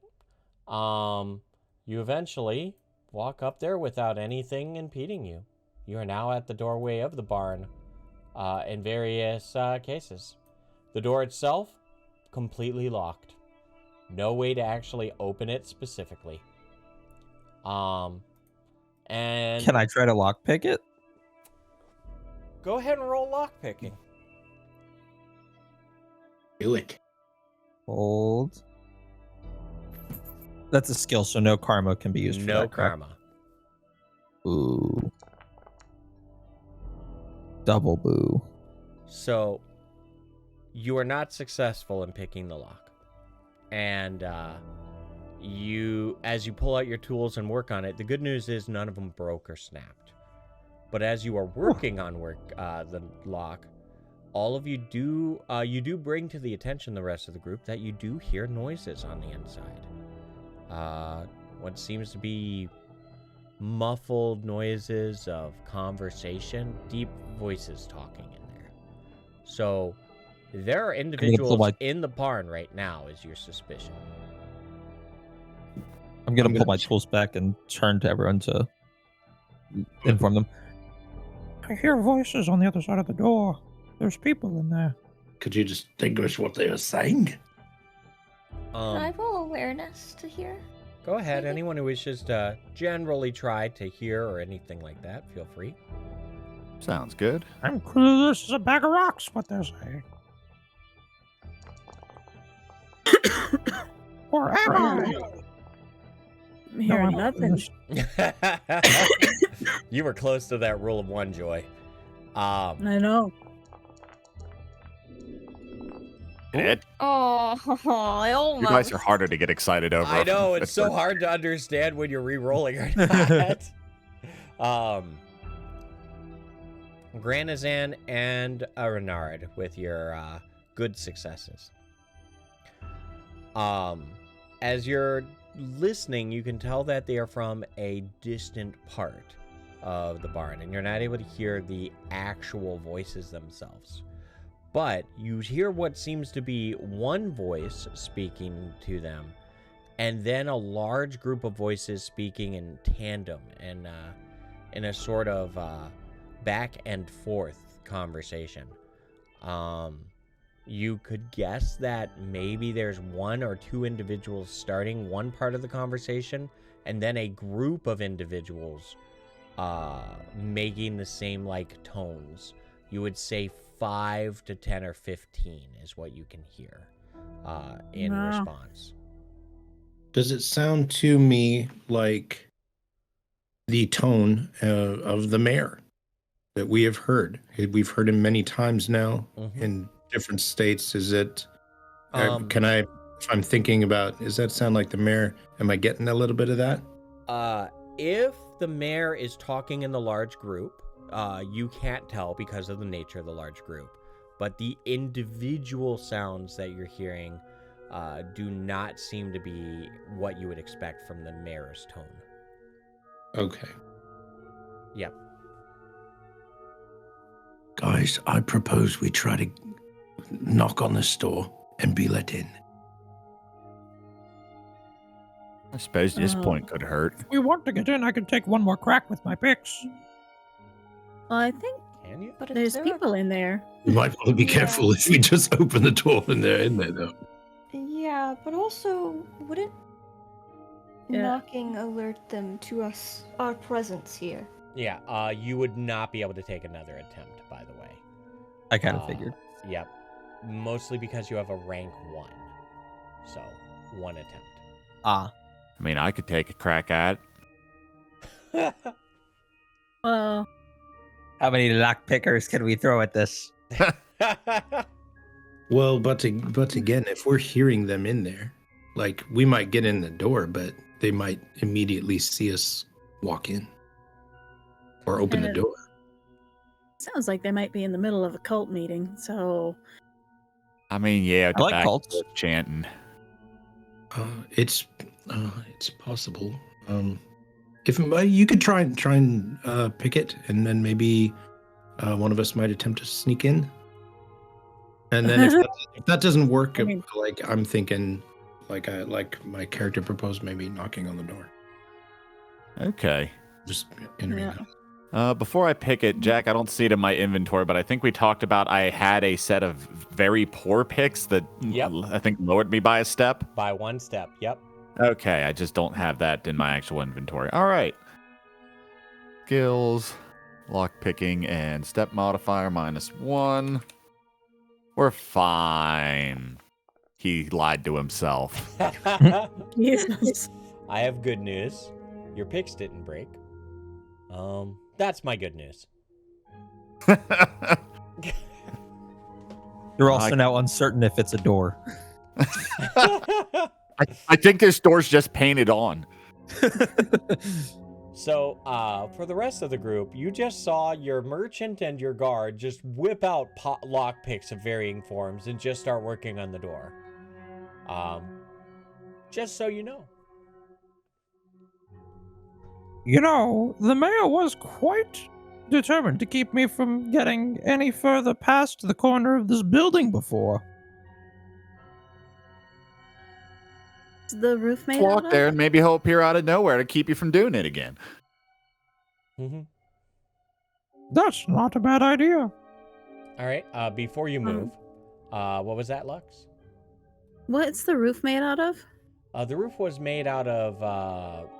you eventually walk up there without anything impeding you. You are now at the doorway of the barn in various cases. The door itself, completely locked. No way to actually open it specifically. And Can I try to lockpick it? go ahead and roll lockpicking. Do it. Hold. That's a skill, so no karma can be used for No that, correct? karma. Ooh. Double boo. So you are not successful in picking the lock. And as you pull out your tools and work on it, the good news is none of them broke or snapped. But as you are working on the lock, all of you do bring to the attention the rest of the group that you do hear noises on the inside. What seems to be muffled noises of conversation, deep voices talking in there. So there are individuals in the barn right now, is your suspicion. I'm gonna pull my tools back and turn to everyone to inform them. I hear voices on the other side of the door. There's people in there. Could you distinguish what they are saying? Can I roll awareness to hear? Go ahead. Maybe? Anyone who wishes to generally try to hear or anything like that, feel free. Sounds good. I'm clueless as a bag of rocks, what they're saying. Or am I? I'm hearing I'm nothing. You were close to that rule of one, Joy. I know. Oh, I almost. You guys are harder to get excited over. I know, it's so hard to understand when you're re-rolling or not. Granozan and Renard with your good successes. As you're listening, you can tell that they are from a distant part of the barn, and you're not able to hear the actual voices themselves. But you hear what seems to be one voice speaking to them, and then a large group of voices speaking in tandem and in a sort of back and forth conversation. You could guess that maybe there's one or two individuals starting one part of the conversation, and then a group of individuals making the same like tones. You would say 5 to 10 or 15 is what you can hear in response. Does it sound to me like the tone of the mayor that we have heard? We've heard him many times now in different states. Is it, if I'm thinking about, does that sound like the mayor? Am I getting a little bit of that? If the mayor is talking in the large group, you can't tell because of the nature of the large group. But the individual sounds that you're hearing do not seem to be what you would expect from the mayor's tone. Okay. Yep. Guys, I propose we try to knock on this door and be let in. I suppose this point could hurt. If we want to get in, I can take one more crack with my picks. Well, I think Can you? But if there's there are- people in there. We might want to be careful if we just open the door and they're in there, though. Yeah, but also, wouldn't Yeah. knocking alert them to us, our presence here? Yeah, you would not be able to take another attempt, by the way. I kind of figured. Yep. mostly because you have a rank 1. So, 1 attempt. Ah. I mean, I could take a crack at it. Well, How many lock pickers can we throw at this? Well, but again, if we're hearing them in there, like we might get in the door, but they might immediately see us walk in or open the door. sounds like they might be in the middle of a cult meeting, so... I mean, yeah, I like cults. chanting. It's possible. If you could try and pick it, and then maybe one of us might attempt to sneak in. And then if that doesn't work, like I'm thinking, like my character proposed, maybe knocking on the door. Okay. Just entering. Before I pick it, Jack, I don't see it in my inventory, but I think we talked about I had a set of very poor picks that I think lowered me by a step. By 1 step, yep. Okay, I just don't have that in my actual inventory. All right. Skills, lock picking, and step modifier -1. We're fine. He lied to himself. Jesus. I have good news. Your picks didn't break. That's my good news. You're also now uncertain if it's a door. I think this door's just painted on. So, for the rest of the group, you just saw your merchant and your guard just whip out lockpicks of varying forms and just start working on the door. Just so you know. You know, the mayor was quite determined to keep me from getting any further past the corner of this building before. Is the roof made Walk out of? there, and maybe he'll appear out of nowhere to keep you from doing it again. Mm-hmm. That's not a bad idea. All right. Before you move, what was that, Lux? What's the roof made out of? The roof was made out of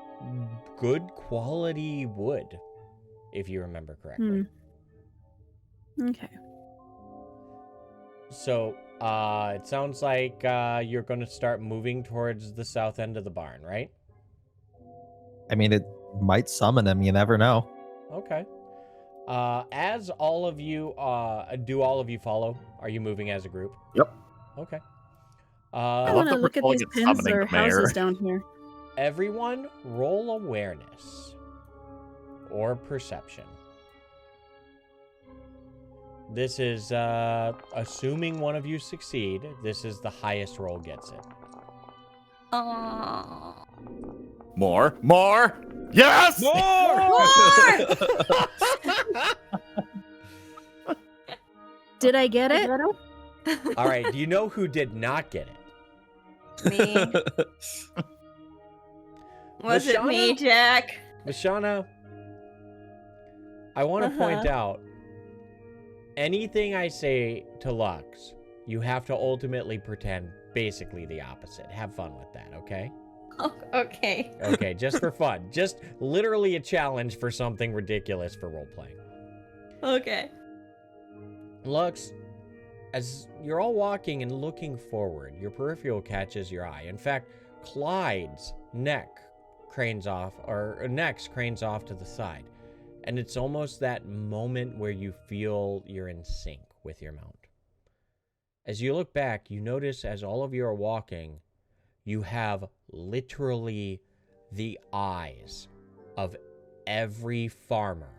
good quality wood, if you remember correctly. Okay. So, it sounds like you're going to start moving towards the south end of the barn, right? I mean, it might summon him. You never know. Okay. As all of you, do all of you follow? Are you moving as a group? Yep. Okay. I love want to that look we're at these calling it pins summoning or the mayor. houses down here. Everyone, roll awareness or perception. This is assuming one of you succeed. This is the highest roll gets it. More. Yes. Did I get it? All right. Do you know who did not get it? Me. Was it me, Jack? Vashana, I want to point out, anything I say to Lux, you have to ultimately pretend basically the opposite. Have fun with that, okay? Oh, okay. Okay, just for fun. Just literally a challenge for something ridiculous for role-playing. Okay. Lux, as you're all walking and looking forward, your peripheral catches your eye. In fact, Clyde's neck cranes off to the side. And it's almost that moment where you feel you're in sync with your mount. As you look back, you notice as all of you are walking, you have literally the eyes of every farmer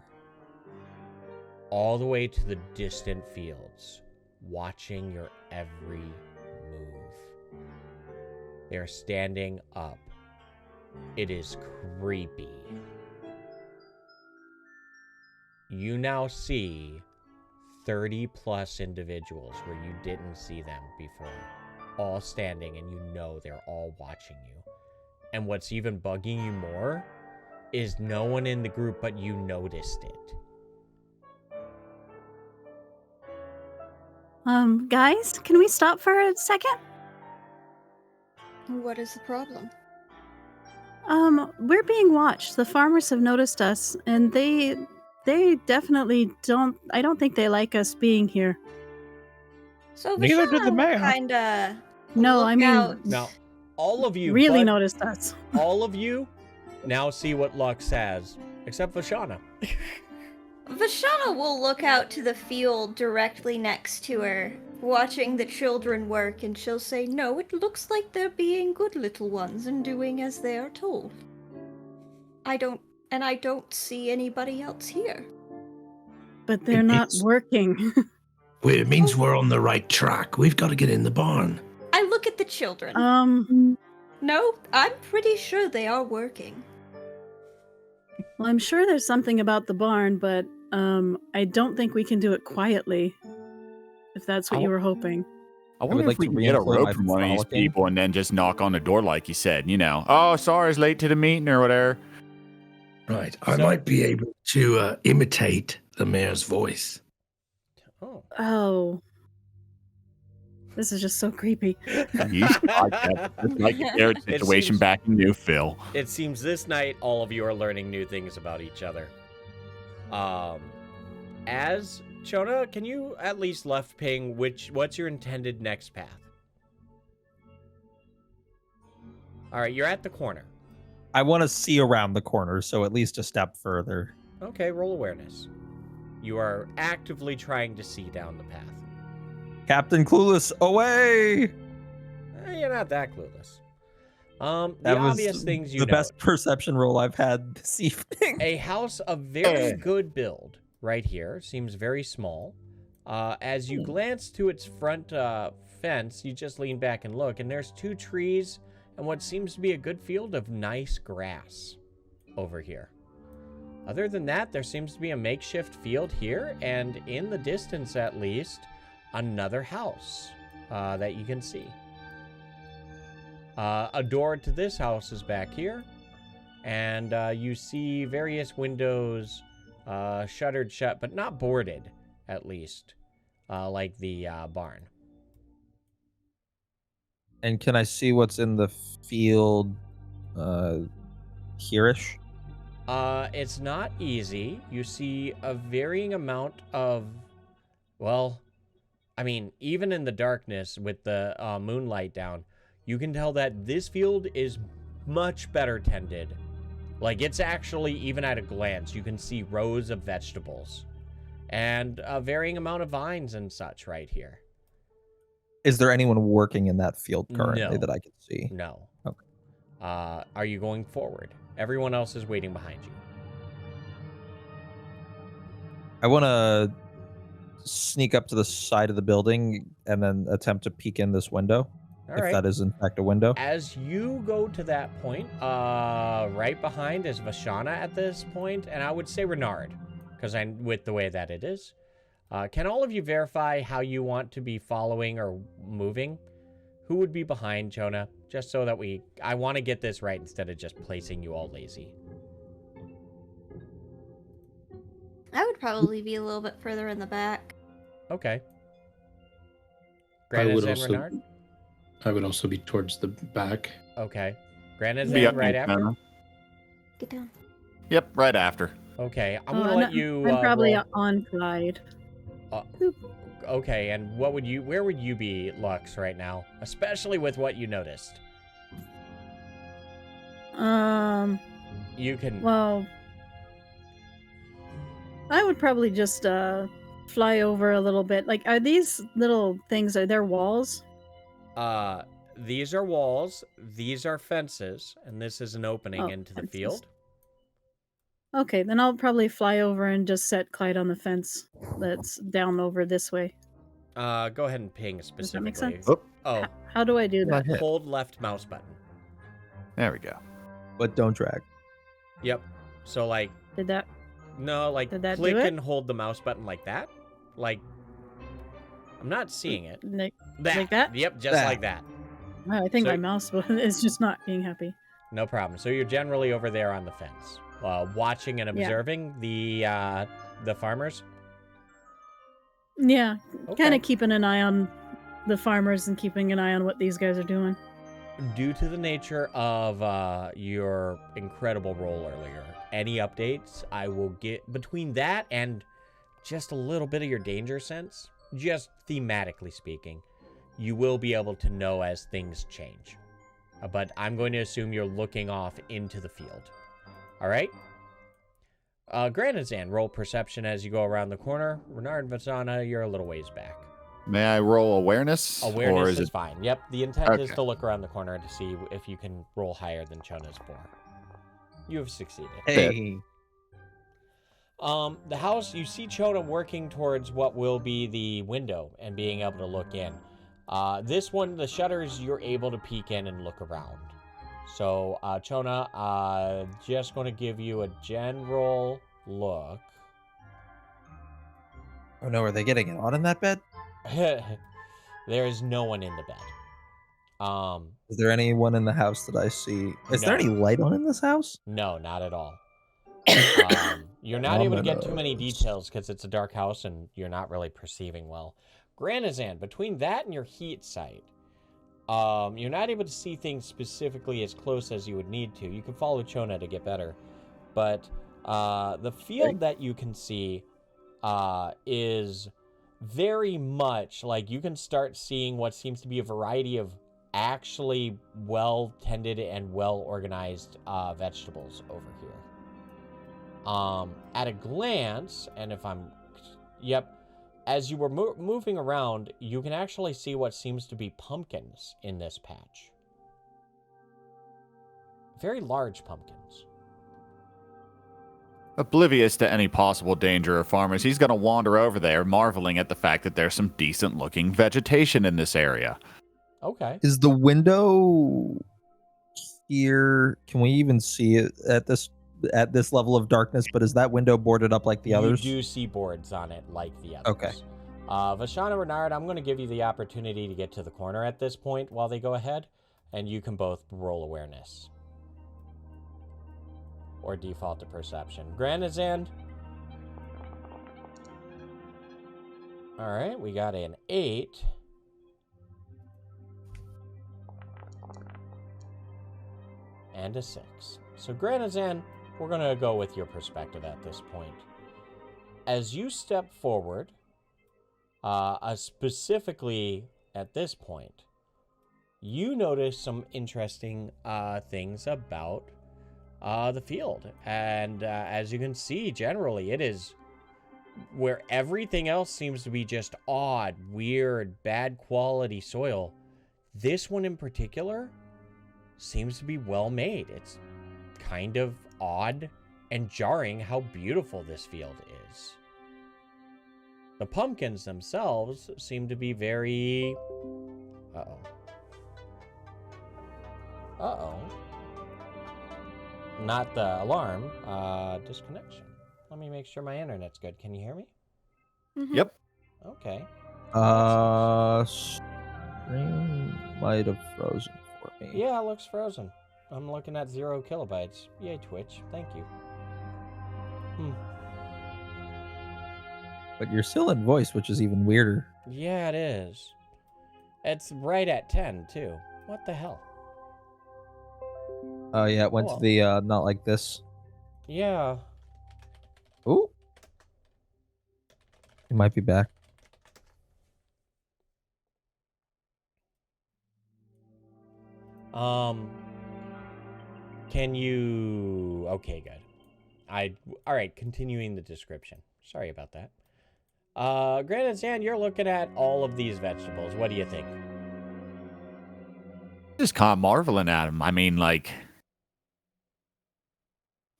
all the way to the distant fields, watching your every move. They're standing up. It is creepy. You now see 30 plus individuals where you didn't see them before, all standing, and you know they're all watching you. And what's even bugging you more is no one in the group but you noticed it. Guys, can we stop for a second? What is the problem? We're being watched. The farmers have noticed us, and they definitely don't. I don't think they like us being here. So Neither did the mayor. Kind of. No, I mean, out. Now, all of you really but noticed us. all of you now see what Lux has, except Vashana. Vashana will look out to the field directly next to her, watching the children work, and she'll say, "No, it looks like they're being good little ones and doing as they are told. I don't see anybody else here." But they're not working. Well, it means we're on the right track. We've got to get in the barn. I look at the children. No, I'm pretty sure they are working. Well, I'm sure there's something about the barn, but I don't think we can do it quietly. If that's what you were hoping. I wonder would if like we to can get a re-employ rope my from one of these frolicking. people and then just knock on the door like you said, you know. Oh, sorry, I was late to the meeting or whatever. Right. I So- might be able to imitate the mayor's voice. Oh. Oh. This is just so creepy. You should podcast just like the Garrett It situation seems- back in Newfield. It seems this night all of you are learning new things about each other. As Chona, can you at least left ping what's your intended next path? All right, you're at the corner. I want to see around the corner, so at least a step further. Okay, roll awareness. You are actively trying to see down the path. Captain Clueless, away! You're not that clueless. The That was obvious things you the know. best perception roll I've had this evening. A house of very good build right here. Seems very small. As you glance to its front fence, you just lean back and look, and there's 2 trees and what seems to be a good field of nice grass over here. Other than that, there seems to be a makeshift field here, and in the distance at least, another house that you can see. A door to this house is back here, and you see various windows shuttered shut, but not boarded, at least, like the barn. And can I see what's in the field here-ish? It's not easy. You see a varying amount of, well, I mean, even in the darkness with the moonlight down, you can tell that this field is much better tended. Like, it's actually, even at a glance, you can see rows of vegetables and a varying amount of vines and such right here. Is there anyone working in that field currently No. that I can see? No. Okay. Are you going forward? Everyone else is waiting behind you. I want to sneak up to the side of the building and then attempt to peek in this window, All if right. that is in fact a window. As you go to that point, right behind is Vashana at this point, and I would say Renard, because I'm with the way that it is. Can all of you verify how you want to be following or moving? Who would be behind Chona? Just so that I want to get this right instead of just placing you all lazy. I would probably be a little bit further in the back. Okay. I would Granozan, also- Renard? I would also be towards the back. Okay. Be Granozan up right in after? Chona. Get down. Yep, right after. Okay, I'm going to let you I'm probably roll. on side. Okay, and where would you be, Lux, right now? Especially with what you noticed. You can... Well, I would probably just fly over a little bit. Like, are these little things, are there walls? These are walls, these are fences, and this is an opening Oh, into the fences. field. Okay, then I'll probably fly over and just set Clyde on the fence that's down over this way. Go ahead and ping Does that specifically. make sense? Oh, How do I do that? hold left mouse button. There we go. But don't drag. Yep. So, like, Did that? no, like, Did that do click it? and hold the mouse button like that. Like, I'm not seeing it. Like that? Yep, just That. like that. Oh, I think So- my mouse is just not being happy. No problem. So you're generally over there on the fence, watching and Yeah. observing the farmers. Yeah, Okay. kind of keeping an eye on the farmers and keeping an eye on what these guys are doing. Due to the nature of your incredible roll earlier, any updates I will get between that and just a little bit of your danger sense, just thematically speaking, you will be able to know as things change. But I'm going to assume you're looking off into the field. All right? Granozan, roll perception as you go around the corner. Renard, Vashana, you're a little ways back. May I roll awareness? Awareness or is fine. Yep, the intent is Okay. to look around the corner to see if you can roll higher than Chona's 4. You have succeeded. Hey. The house, you see Chona working towards what will be the window and being able to look in. This one, the shutters, you're able to peek in and look around. So, Chona, just going to give you a general look. Oh no, are they getting it on in that bed? There is no one in the bed. Is there anyone in the house that I see? Is there No. any light on in this house? No, not at all. You're not able to get too many details because it's a dark house and you're not really perceiving well. Granozan, between that and your heat sight, you're not able to see things specifically as close as you would need to. You can follow Chona to get better. But the field that you can see is very much like you can start seeing what seems to be a variety of actually well-tended and well-organized vegetables over here. At a glance, and if I'm... Yep. As you were moving around, you can actually see what seems to be pumpkins in this patch. Very large pumpkins. Oblivious to any possible danger of farmers, he's going to wander over there, marveling at the fact that there's some decent-looking vegetation in this area. Okay. Is the window here? Can we even see it at this level of darkness? But is that window boarded up like the others? You do see boards on it like the others. Okay. Vashana, Renard, I'm going to give you the opportunity to get to the corner at this point while they go ahead, and you can both roll awareness. Or default to perception. Granozan. Alright, we got an 8. And a 6. So Granozan, we're going to go with your perspective at this point. As you step forward, specifically at this point, you notice some interesting things about the field. And as you can see, generally, it is where everything else seems to be just odd, weird, bad quality soil. This one in particular seems to be well made. It's kind of odd and jarring how beautiful this field is. The pumpkins themselves seem to be very... Uh-oh. Uh-oh. Not the alarm. Disconnection. Let me make sure my internet's good. Can you hear me? Mhm. Yep. Okay. Stream might have frozen for me. Yeah, it looks frozen. I'm looking at 0 kilobytes. Yay, Twitch. Thank you. But you're still in voice, which is even weirder. Yeah, it is. It's right at 10, too. What the hell? Oh yeah, it went Cool. to the not like this. Yeah. Ooh. It might be back. Can you... Okay, good. Alright, continuing the description. Sorry about that. Granozan, you're looking at all of these vegetables. What do you think? Just kind of marveling at him. I mean, like...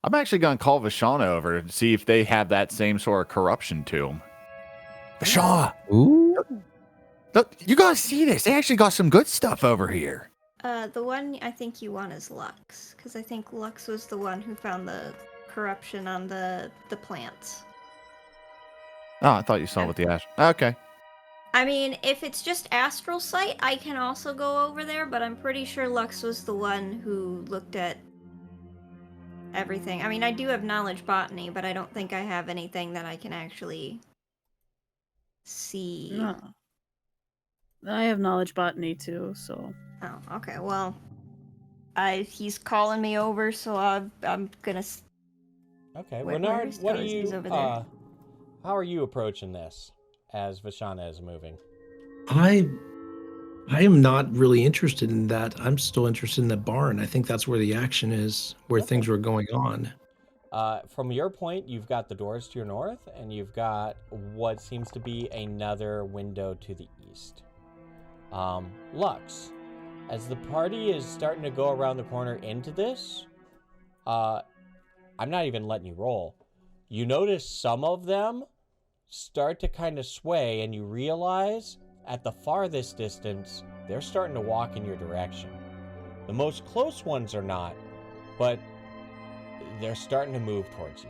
I'm actually going to call Vashana over to see if they have that same sort of corruption to them. Vashana! Ooh. Look, you guys see this? They actually got some good stuff over here. The one I think you want is Lux, because I think Lux was the one who found the corruption on the plants. Oh, I thought you saw with the ash. Okay. I mean, if it's just Astral Sight, I can also go over there, but I'm pretty sure Lux was the one who looked at everything. I mean, I do have knowledge botany, but I don't think I have anything that I can actually see. No. I have knowledge botany too, so. Oh, okay. Well, he's calling me over, so I'm gonna. Okay, Where Renard, is- what oh, are he's you... over there. how are you approaching this as Vashana is moving. I am not really interested in that. I'm still interested in the barn. I think that's where the action is, where Okay. things were going on. From your point, you've got the doors to your north, and you've got what seems to be another window to the east. Lux, as the party is starting to go around the corner into this, I'm not even letting you roll. You notice some of them start to kind of sway, and you realize at the farthest distance, they're starting to walk in your direction. The most close ones are not, but they're starting to move towards you.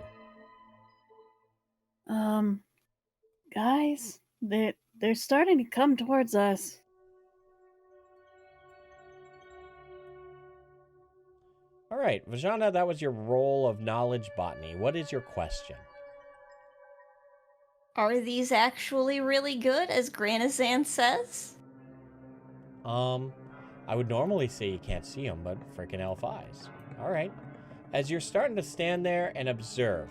Guys, they're starting to come towards us. All right, Vashana, that was your roll of knowledge botany. What is your question? Are these actually really good, as Granozan says? I would normally say you can't see them, but freaking elf eyes. All right. As you're starting to stand there and observe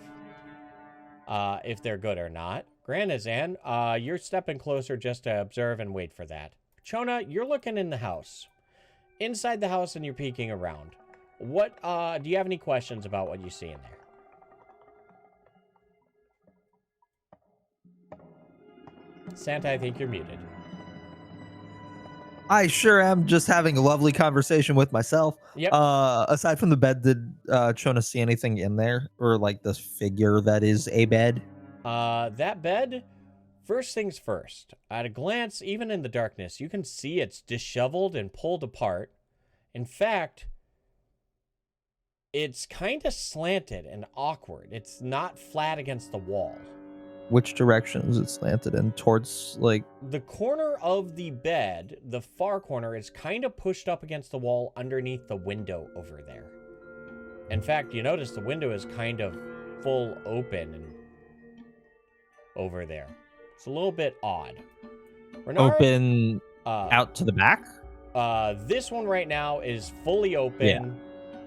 if they're good or not, Granozan, you're stepping closer just to observe and wait for that. Chona, you're looking in the house. Inside the house, and you're peeking around. What, do you have any questions about what you see in there? Santa, I think you're muted. I sure am just having a lovely conversation with myself. Yep. Aside from the bed, did Chona see anything in there? Or like this figure that is a bed? That bed, first things first. At a glance, even in the darkness, you can see it's disheveled and pulled apart. In fact, it's kind of slanted and awkward. It's not flat against the wall. Which direction is it slanted in? Towards, like... The corner of the bed, the far corner, is kind of pushed up against the wall underneath the window over there. In fact, you notice the window is kind of full open and over there. It's a little bit odd. Renard, open out to the back? This one right now is fully open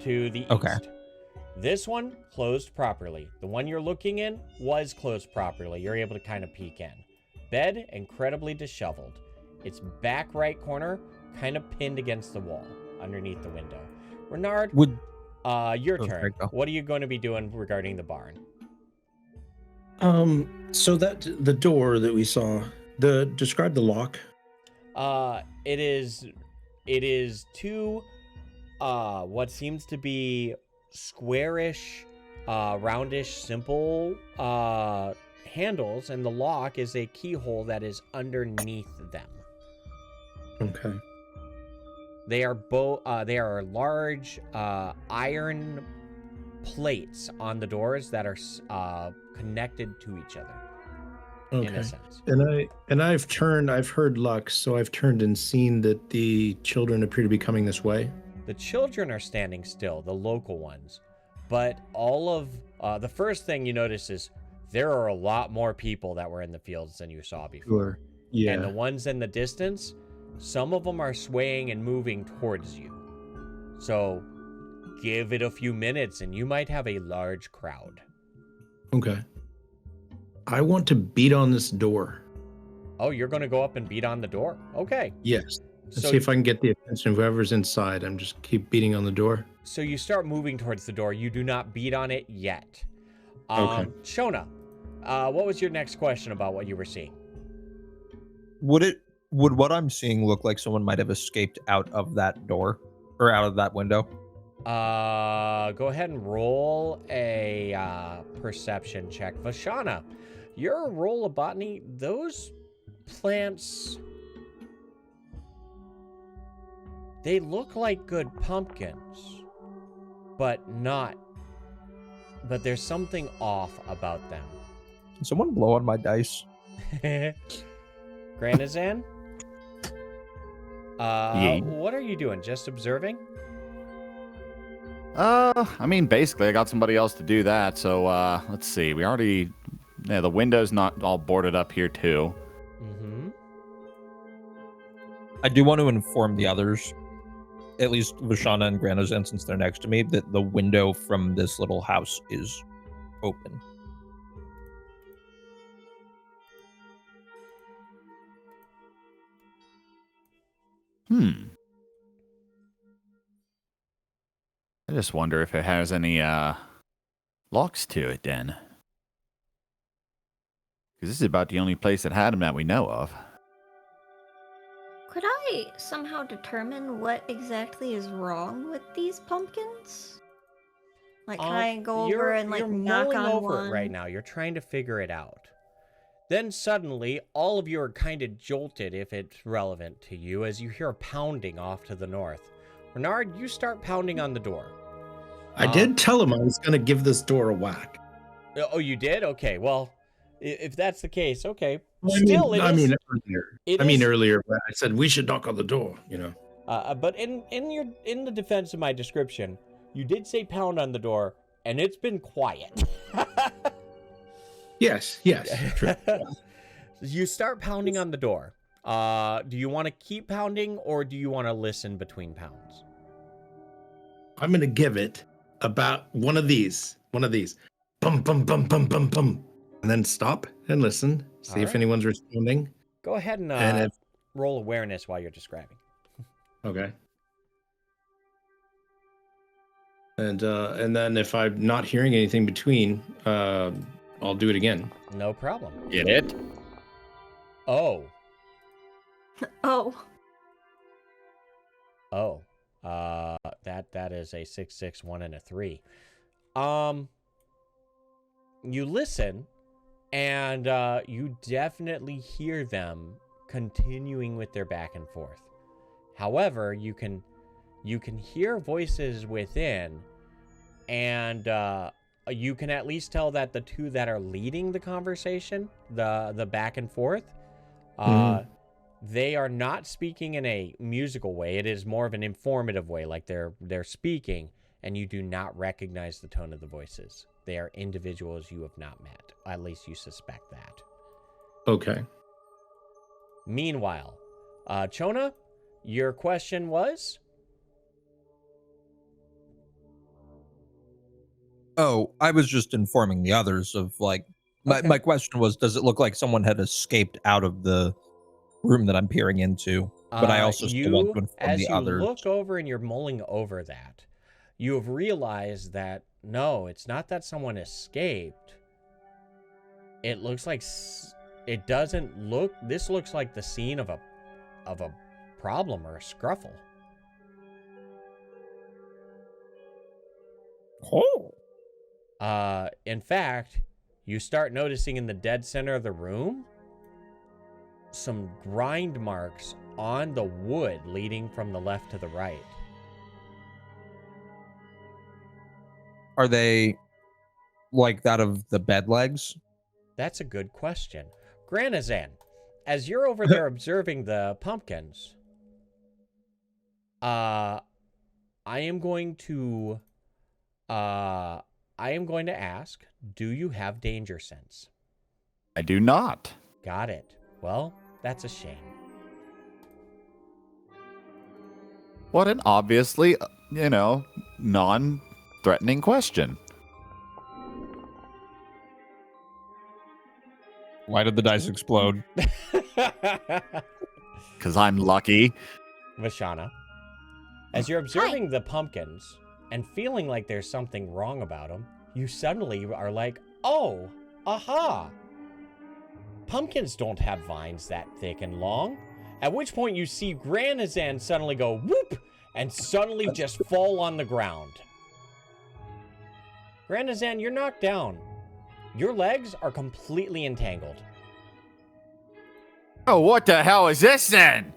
to the east. This one closed properly. The one you're looking in was closed properly. You're able to kind of peek in. Bed, incredibly disheveled. Its back right corner kind of pinned against the wall underneath the window. Renard, your turn. What are you going to be doing regarding the barn? So that the door that we saw, describe the lock. It is two what seems to be squarish, roundish, simple handles, and the lock is a keyhole that is underneath them. Okay. They are they are large iron plates on the doors that are connected to each other. Okay. In a sense. And I've heard Lux, so I've turned and seen that the children appear to be coming this way. The children are standing still, the local ones. But all of the first thing you notice is there are a lot more people that were in the fields than you saw before. Sure. Yeah. And the ones in the distance, some of them are swaying and moving towards you. So give it a few minutes and you might have a large crowd. Okay. I want to beat on this door. Oh, you're going to go up and beat on the door? Okay. Yes. Let's So see if I can get the attention of whoever's inside. I'm just keep beating on the door. So you start moving towards the door. You do not beat on it yet. Okay. Chona, what was your next question about what you were seeing? Would what I'm seeing look like someone might have escaped out of that door or out of that window? Go ahead and roll a perception check. Vashana, your roll of botany, those plants, they look like good pumpkins, but there's something off about them. Can someone blow on my dice? Granozan? Yeah. What are you doing? Just observing? I mean, basically, I got somebody else to do that. So, let's see. The window's not all boarded up here, too. Mm-hmm. I do want to inform the others, at least Vashana and Granozan, since they're next to me, that the window from this little house is open. I just wonder if it has any locks to it then. Because this is about the only place that had them that we know of. Could I somehow determine what exactly is wrong with these pumpkins? Like, can I go over and like you're knock mulling on over one? it right now. You're trying to figure it out. Then suddenly, all of you are kind of jolted, if it's relevant to you, as you hear a pounding off to the north. Renard, you start pounding on the door. I did tell him I was going to give this door a whack. Oh, you did? Okay, well, if that's the case, okay. Earlier. Earlier, I said we should knock on the door. But in the defense of my description, you did say pound on the door, and it's been quiet. Yes. True. You start pounding on the door. Do you want to keep pounding, or do you want to listen between pounds? I'm going to give it about one of these. Bum, bum, bum, bum, bum, bum. And then stop and listen. See if anyone's responding. Go ahead and roll awareness while you're describing. Okay. And then if I'm not hearing anything between, I'll do it again. No problem. Get it? Oh. Oh. That is a 6, 6, 1, and a 3. You listen, and you definitely hear them continuing with their back and forth. However, you can hear voices within, and you can at least tell that the two that are leading the conversation, the back and forth, they are not speaking in a musical way. It is more of an informative way, like they're speaking, and you do not recognize the tone of the voices. They are individuals you have not met. At least you suspect that. Okay. Meanwhile, Chona, your question was? Oh, I was just informing the others of my question was, does it look like someone had escaped out of the room that I'm peering into? But I also still want to inform the others. As you look over and you're mulling over that, you have realized that no, it's not that someone escaped. It looks like it doesn't look. This looks like the scene of a problem or a scruffle. Oh. In fact, you start noticing in the dead center of the room some grind marks on the wood leading from the left to the right. Are they like that of the bed legs? That's a good question. Granozan, as you're over there observing the pumpkins, I am going to ask, do you have danger sense? I do not. Got it. Well, that's a shame. What an obviously, non-threatening question. Why did the dice explode? Because I'm lucky. Vashana, as you're observing the pumpkins and feeling like there's something wrong about them, you suddenly are like, oh, aha. Pumpkins don't have vines that thick and long. At which point you see Granozan suddenly go whoop and suddenly just fall on the ground. Granozan, you're knocked down. Your legs are completely entangled. Oh, what the hell is this then?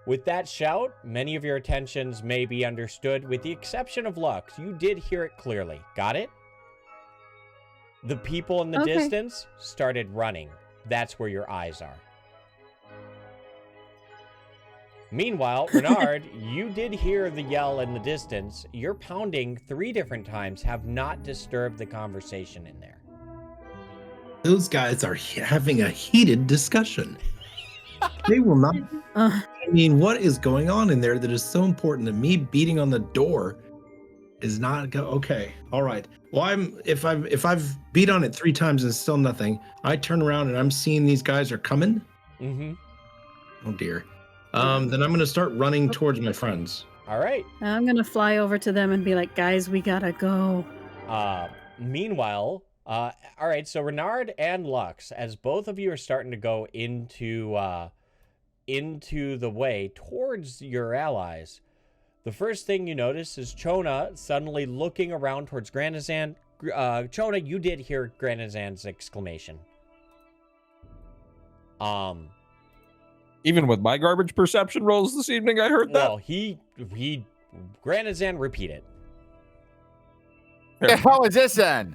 With that shout, many of your attentions may be understood, with the exception of Lux. You did hear it clearly. Got it? The people in the distance started running. That's where your eyes are. Meanwhile, Renard, you did hear the yell in the distance. Your pounding 3 different times have not disturbed the conversation in there. Those guys are having a heated discussion. They will not. I mean, what is going on in there that is so important that me beating on the door is not okay? All right. Well, if I've beat on it 3 times and still nothing, I turn around and I'm seeing these guys are coming. Mm-hmm. Oh dear. Then I'm gonna start running towards my friends. All right. I'm gonna fly over to them and be like, guys, we gotta go. Meanwhile, all right, so Renard and Lux, as both of you are starting to go into the way towards your allies, the first thing you notice is Chona suddenly looking around towards Granozan. Chona, you did hear Granozan's exclamation. Even with my garbage perception rolls this evening, I heard that. Well, Granozan repeated. How is this then?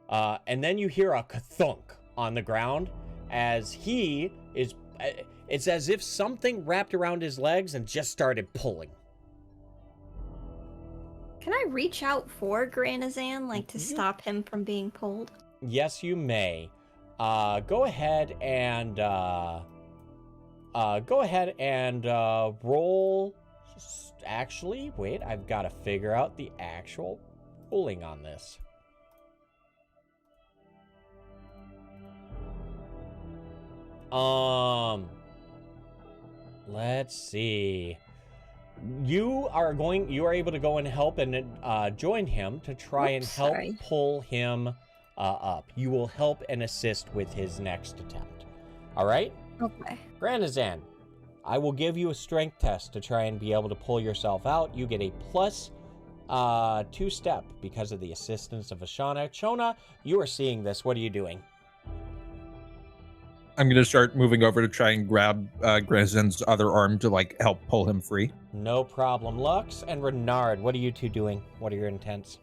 And then you hear a kathunk on the ground as he is. It's as if something wrapped around his legs and just started pulling. Can I reach out for Granozan, like to stop him from being pulled? Yes, you may. Go ahead and roll. Actually, wait. I've got to figure out the actual ruling on this. Let's see. You are able to go and help and join him to try and help pull him up. You will help and assist with his next attempt. All right? Okay. Granozan, I will give you a strength test to try and be able to pull yourself out. You get a plus 2 step because of the assistance of Vashana. Chona, you are seeing this. What are you doing? I'm going to start moving over to try and grab Granozan's other arm to like help pull him free. No problem. Lux and Renard, what are you two doing? What are your intents?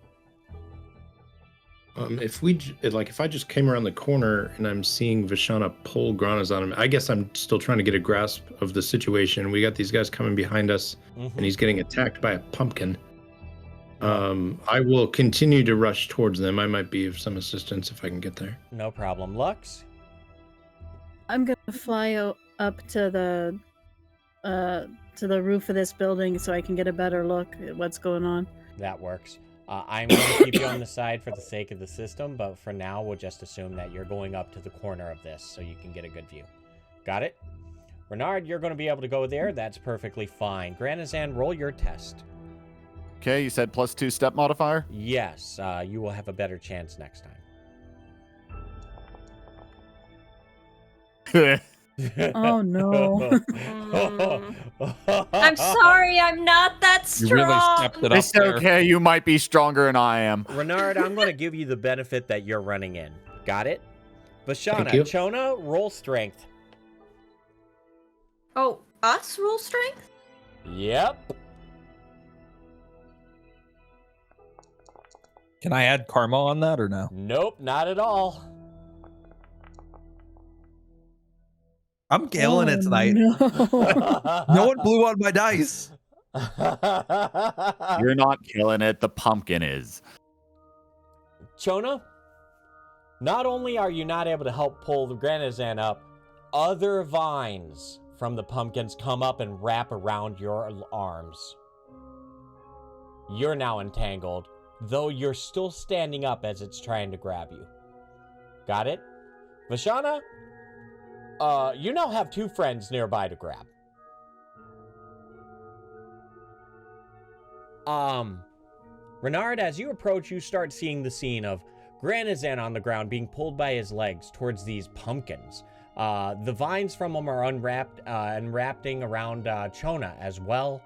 If I just came around the corner and I'm seeing Vashana pull Granozan, I guess I'm still trying to get a grasp of the situation. We got these guys coming behind us, and he's getting attacked by a pumpkin. I will continue to rush towards them. I might be of some assistance if I can get there. No problem. Lux? I'm gonna fly up to the roof of this building so I can get a better look at what's going on. That works. I'm going to keep you on the side for the sake of the system, but for now, we'll just assume that you're going up to the corner of this so you can get a good view. Got it? Renard, you're going to be able to go there. That's perfectly fine. Granozan, roll your test. Okay, you said plus 2 step modifier? Yes, you will have a better chance next time. Oh no. I'm sorry, I'm not that strong. You really stepped it up It's there. okay, you might be stronger than I am. Renard, I'm going to give you the benefit that you're running in. Got it? Thank you. Vashana, Chona, roll strength. Oh, us roll strength? Yep. Can I add karma on that or no? Nope, not at all. I'm killing it tonight. No. No one blew on my dice. You're not killing it, the pumpkin is. Chona, not only are you not able to help pull the Granozan up, other vines from the pumpkins come up and wrap around your arms. You're now entangled, though you're still standing up as it's trying to grab you. Got it? Vashana, you now have 2 friends nearby to grab. Renard, as you approach, you start seeing the scene of Granozan on the ground being pulled by his legs towards these pumpkins. The vines from them are unwrapped and wrapping around Chona as well.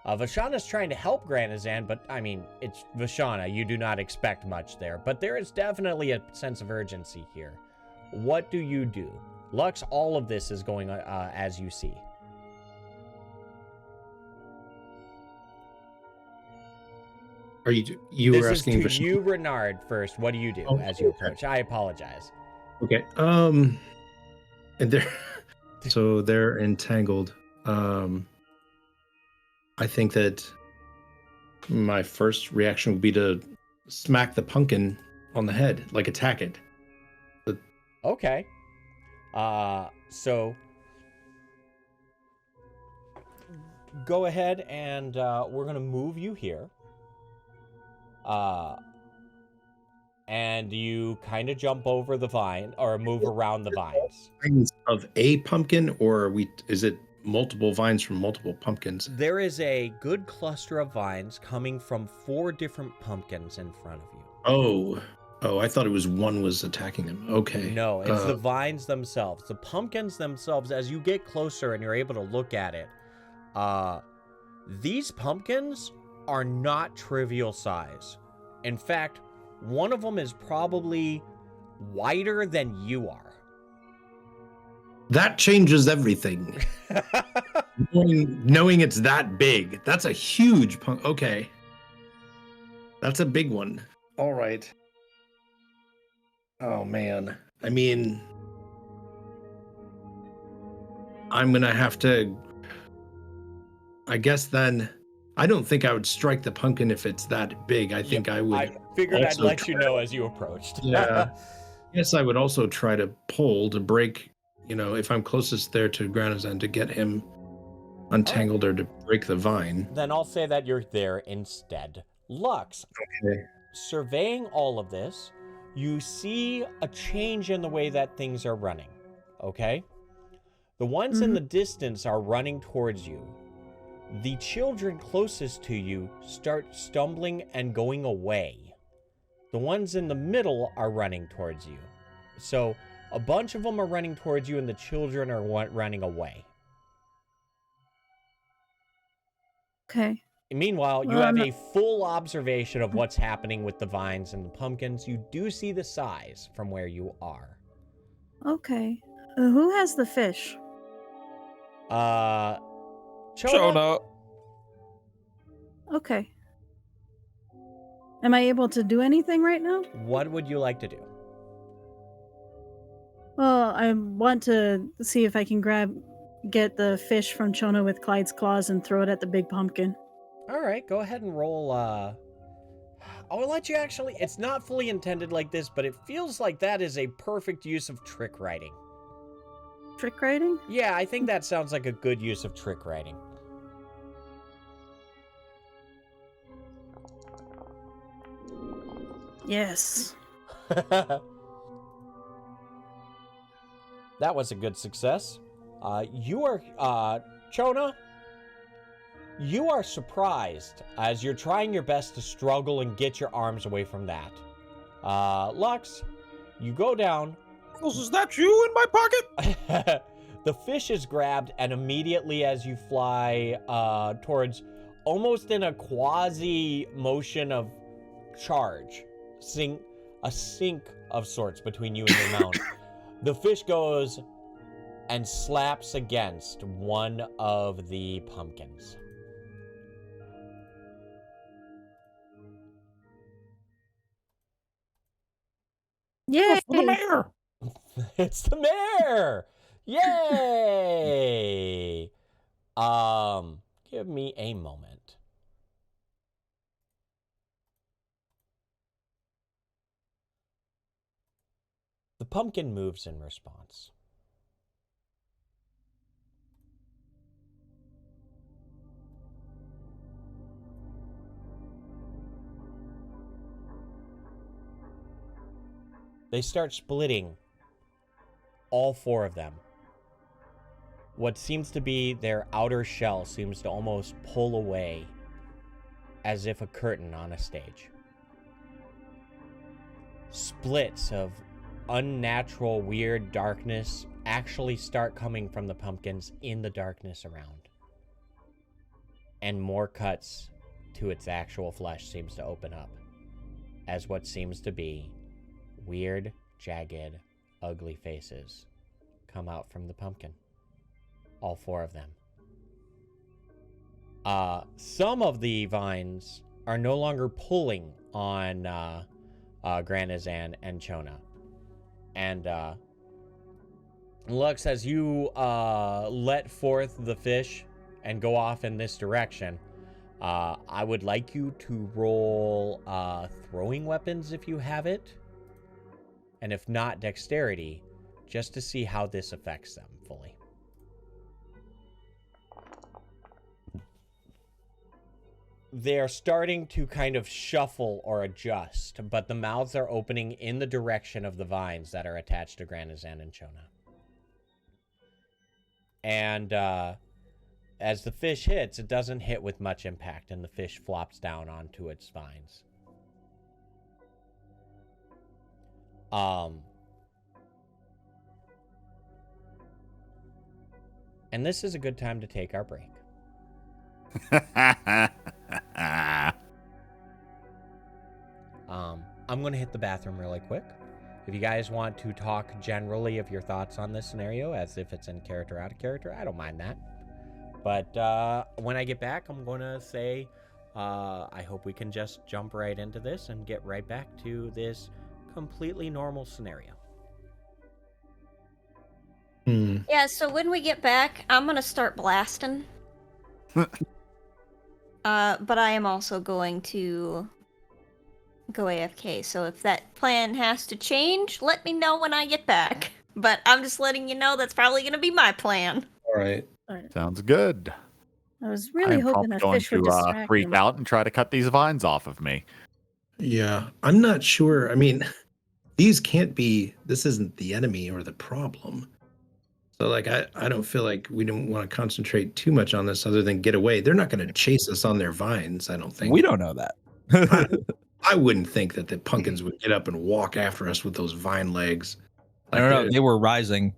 Vashana's trying to help Granozan, but I mean, it's Vashana. You do not expect much there, but there is definitely a sense of urgency here. What do you do? Lux, all of this is going as you see. Are you This were is asking to Vashana? you, Renard, first. What do you do as you approach? I apologize. Okay. And they're entangled. I think that my first reaction would be to smack the pumpkin on the head, like attack it. Okay. So go ahead and we're gonna move you here. And you kind of jump over the vine or move around the vines. Of a pumpkin, or is it multiple vines from multiple pumpkins. There is a good cluster of vines coming from 4 different pumpkins in front of you. Oh, I thought it was one was attacking him. Okay. No, it's the vines themselves. The pumpkins themselves, as you get closer and you're able to look at it, these pumpkins are not trivial size. In fact, one of them is probably wider than you are. That changes everything. knowing it's that big. That's a huge okay. That's a big one. All right. Oh, man. I mean, I'm going to have to... I guess then... I don't think I would strike the pumpkin if it's that big. I think I would... I figured I'd let you know as you approached. Yeah. Yes, I would also try to pull to break, if I'm closest there to Granozan, to get him untangled or to break the vine. Then I'll say that you're there instead. Lux, Okay. surveying all of this, you see a change in the way that things are running, okay? The ones in the distance are running towards you. The children closest to you start stumbling and going away. The ones in the middle are running towards you. So a bunch of them are running towards you and the children are running away. Okay. Meanwhile, you have a full observation of what's happening with the vines and the pumpkins. You do see the size from where you are. Okay. Who has the fish? Chona. Chona. Okay. Am I able to do anything right now? What would you like to do? Well, I want to see if I can get the fish from Chona with Clyde's claws and throw it at the big pumpkin. All right, go ahead and roll. I'll let you actually. It's not fully intended like this, but it feels like that is a perfect use of trick writing. Trick writing? Yeah, I think that sounds like a good use of trick writing. Yes. That was a good success. You are, Chona, you are surprised as you're trying your best to struggle and get your arms away from that. Lux, you go down. Is that you in my pocket? The fish is grabbed, and immediately as you fly towards, almost in a quasi motion of charge, a sink of sorts between you and your mount, the fish goes and slaps against one of the pumpkins. Yay! For the mayor. It's the mayor! Yay! Give me a moment. The pumpkin moves in response. They start splitting, all 4 of them. What seems to be their outer shell seems to almost pull away, as if a curtain on a stage. Splits of unnatural, weird darkness actually start coming from the pumpkins in the darkness around. And more cuts to its actual flesh seems to open up, as what seems to be weird, jagged, ugly faces come out from the pumpkin. All 4 of them. Some of the vines are no longer pulling on Granozan and Chona. And Lux, as you let forth the fish and go off in this direction, I would like you to roll throwing weapons if you have it. And if not, dexterity, just to see how this affects them fully. They're starting to kind of shuffle or adjust, but the mouths are opening in the direction of the vines that are attached to Granozan and Chona. And as the fish hits, it doesn't hit with much impact, and the fish flops down onto its vines. And this is a good time to take our break. I'm going to hit the bathroom really quick. If you guys want to talk generally of your thoughts on this scenario, as if it's in character, out of character, I don't mind that. But when I get back, I'm going to say, I hope we can just jump right into this and get right back to this completely normal scenario. Yeah, so when we get back, I'm gonna start blasting. But I am also going to go AFK, so if that plan has to change, let me know when I get back. But I'm just letting you know that's probably gonna be my plan. All right. Sounds good. I was really hoping that fish would distract freak him. out and try to cut these vines off of me. Yeah, I'm not sure. I mean, this isn't the enemy or the problem. So, like, I don't feel like we don't want to concentrate too much on this other than get away. They're not going to chase us on their vines, I don't think. We don't know that. I wouldn't think that the pumpkins would get up and walk after us with those vine legs. I don't know. They were rising.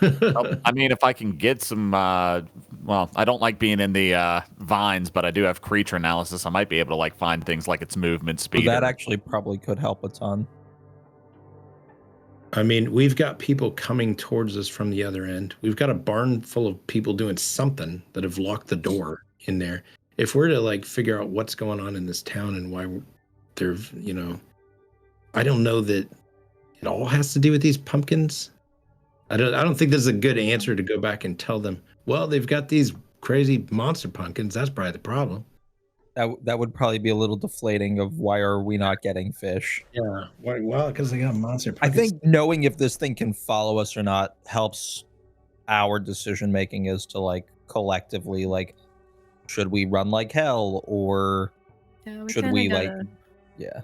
I mean, if I can get some, well, I don't like being in the vines, but I do have creature analysis. I might be able to like find things like its movement speed. Well, that actually probably could help a ton. I mean, we've got people coming towards us from the other end. We've got a barn full of people doing something that have locked the door in there. If we're to like figure out what's going on in this town and why they're, I don't know that it all has to do with these pumpkins. I don't think this is a good answer to go back and tell them, well, they've got these crazy monster pumpkins. That's probably the problem. That would probably be a little deflating of why are we not getting fish? Yeah. Well, because they got monster I pumpkins. think knowing if this thing can follow us or not helps our decision making as to like collectively, like, should we run like hell or should we like, yeah.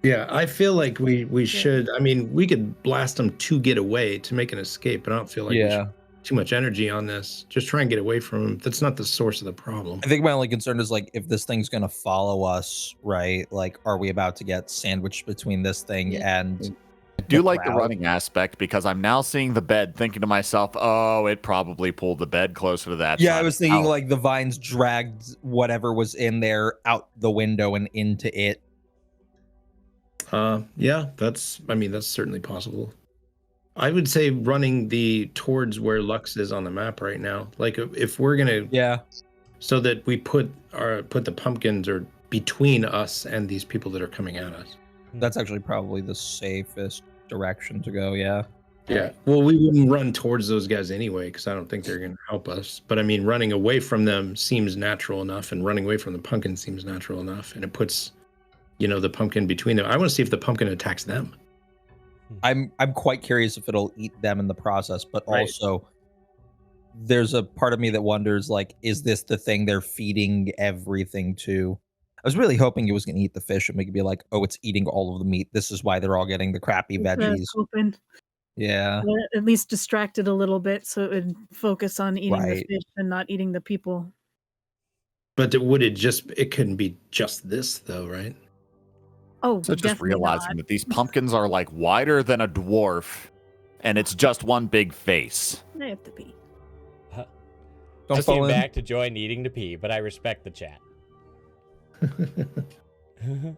Yeah, I feel like we should. I mean, we could blast them to get away to make an escape, but I don't feel like we should too much energy on this. Just try and get away from them. That's not the source of the problem. I think my only concern is like if this thing's gonna follow us, right? Like, are we about to get sandwiched between this thing and? I do like the running aspect because I'm now seeing the bed, thinking to myself, "Oh, it probably pulled the bed closer to that." Yeah, I was thinking like the vines dragged whatever was in there out the window and into it. Yeah, that's certainly possible. I would say running towards where Lux is on the map right now. Like if we're gonna so that we put the pumpkins or between us and these people that are coming at us. That's actually probably the safest direction to go. Yeah. Yeah. Well, we wouldn't run towards those guys anyway because I don't think they're gonna help us. But I mean, running away from them seems natural enough, and running away from the pumpkin seems natural enough, and it puts the pumpkin between them. I want to see if the pumpkin attacks them. I'm quite curious if it'll eat them in the process, but also there's a part of me that wonders, like, is this the thing they're feeding everything to? I was really hoping it was going to eat the fish and we could be like, oh, it's eating all of the meat. This is why they're all getting the crappy veggies. Yeah. At least distracted a little bit so it would focus on eating the fish and not eating the people. But it couldn't be just this though, right? Oh, so just realizing that these pumpkins are like wider than a dwarf, and it's just one big face. They have to be. I came back to join needing to pee, but I respect the chat. I'm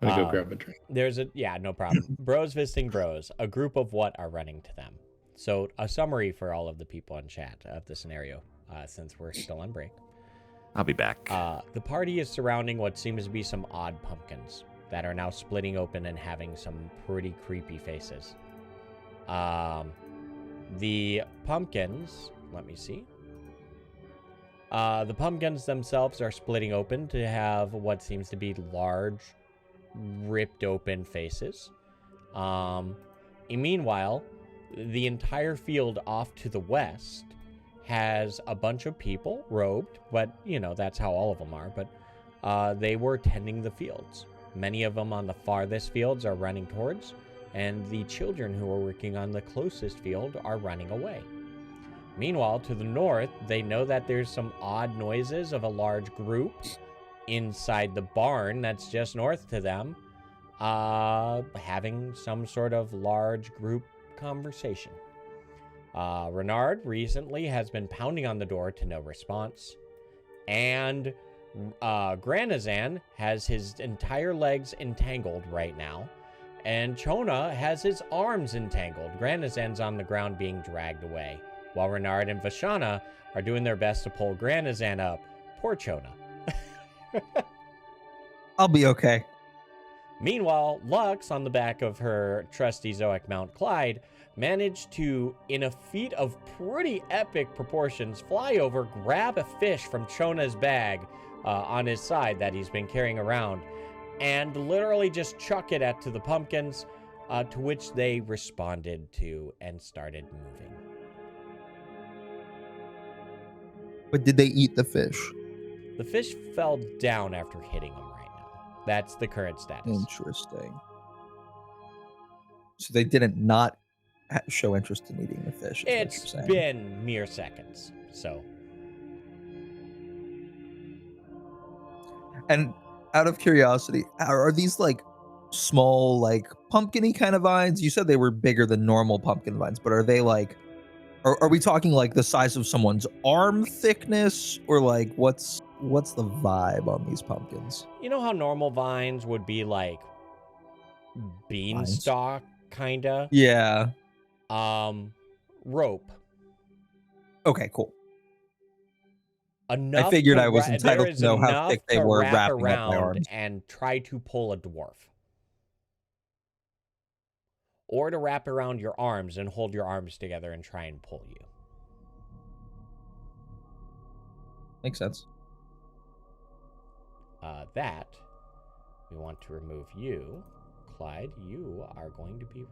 gonna go grab a drink. No problem. Bros visiting bros. A group of what are running to them? So a summary for all of the people in chat of the scenario, since we're still on break. I'll be back. The party is surrounding what seems to be some odd pumpkins that are now splitting open and having some pretty creepy faces. The pumpkins, let me see. The pumpkins themselves are splitting open to have what seems to be large, ripped open faces. Meanwhile, the entire field off to the west has a bunch of people robed, but that's how all of them are, but they were tending the fields. Many of them on the farthest fields are running towards, and the children who are working on the closest field are running away. Meanwhile, to the north, they know that there's some odd noises of a large group inside the barn that's just north to them, having some sort of large group conversation. Renard recently has been pounding on the door to no response, and Granozan has his entire legs entangled right now, and Chona has his arms entangled. Granozan's on the ground being dragged away, while Renard and Vashana are doing their best to pull Granozan up. Poor Chona. I'll be okay. Meanwhile, Lux, on the back of her trusty Zoic Mount Clyde, managed to, in a feat of pretty epic proportions, fly over, grab a fish from Chona's bag on his side that he's been carrying around, and literally just chuck it to the pumpkins, to which they responded to and started moving. But did they eat the fish? The fish fell down after hitting them right now. That's the current status. Interesting. So they didn't not show interest in eating the fish. It's been mere seconds, so. And out of curiosity, are these like small, like pumpkin-y kind of vines? You said they were bigger than normal pumpkin vines, but are they like, are we talking like the size of someone's arm thickness, or like what's the vibe on these pumpkins? You know how normal vines would be like beanstalk, kinda? Yeah. Rope. Okay, cool. Enough I figured to I was there entitled is to know how enough thick they to were wrap wrapping up my around arms. and try to pull a dwarf. Or to wrap around your arms and hold your arms together and try and pull you. Makes sense. That, we want to remove you. Clyde, you are going to be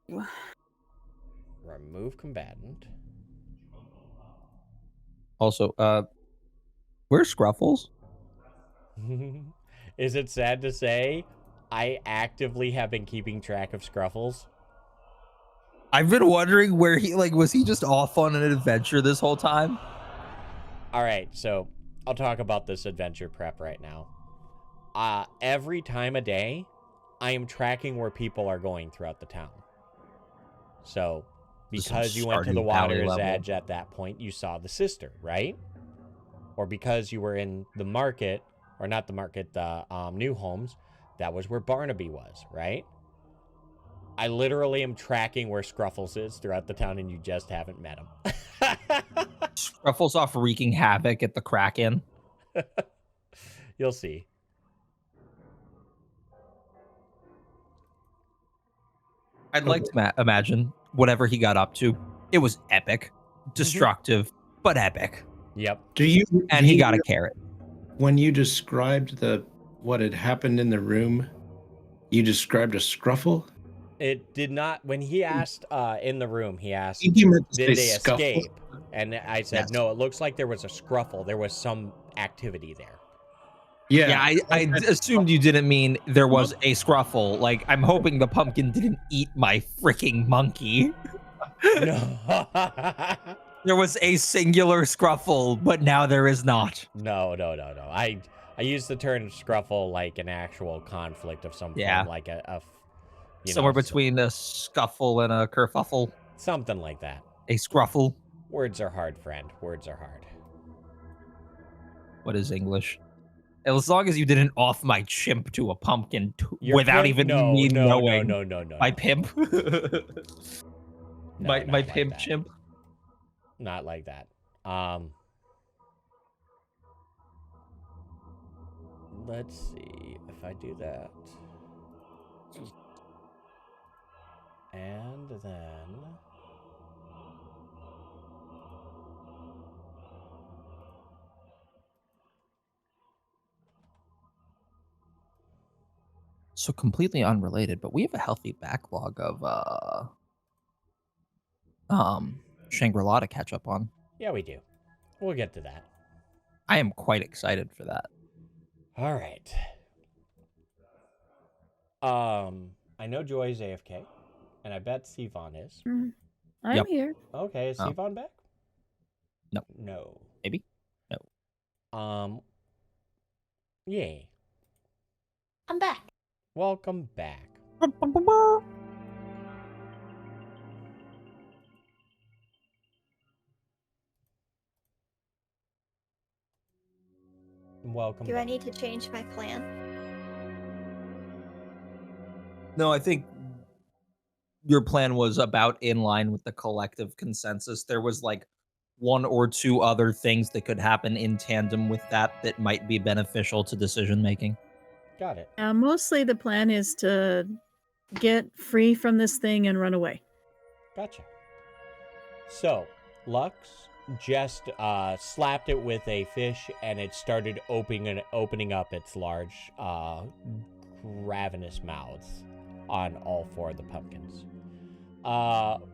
removed. Remove combatant. Also, where's Scruffles? Is it sad to say I actively have been keeping track of Scruffles? I've been wondering where was he just off on an adventure this whole time? All right, so I'll talk about this adventure prep right now. Every time a day, I am tracking where people are going throughout the town. So, because you went to the water's edge at that point, you saw the sister, right? Or because you were in the market, or not the market, the Newhomes, that was where Barnaby was, right? I literally am tracking where Scruffles is throughout the town, and you just haven't met him. Scruffles off wreaking havoc at the Kraken. You'll see. I'd like to imagine whatever he got up to. It was epic, destructive, but epic. Yep. And he got a carrot. When you described what had happened in the room, you described a scruffle? It did not. When he asked in the room, he asked, I think you meant to did say they scuffle. escape? And I said, Yes. no, it looks like there was a scruffle. There was some activity there. Yeah, I assumed you didn't mean there was a scruffle. Like, I'm hoping the pumpkin didn't eat my freaking monkey. No. There was a singular scruffle, but now there is not. No. I used the term scruffle like an actual conflict of some form, like somewhere between a scuffle and a kerfuffle. Something like that. A scruffle. Words are hard, friend. Words are hard. What is English? As long as you didn't off my chimp to a pumpkin Your without pimp? even No, me no, knowing. No. My pimp? No, my not like pimp that. chimp? Not like that. Let's see if I do that. And then... So completely unrelated, but we have a healthy backlog of Shangri-La to catch up on. Yeah, we do. We'll get to that. I am quite excited for that. All right. I know Joy's AFK, and I bet Sivan is. I'm Yep. here. Okay, is Oh. Sivan back? No. No. Maybe? Yay. I'm back. Welcome back. Welcome Do back. I need to change my plan? No, I think your plan was about in line with the collective consensus. There was like one or two other things that could happen in tandem with that might be beneficial to decision making. Got it. Mostly the plan is to get free from this thing and run away. Gotcha. So, Lux just slapped it with a fish, and it started opening up its large, ravenous mouths on all four of the pumpkins.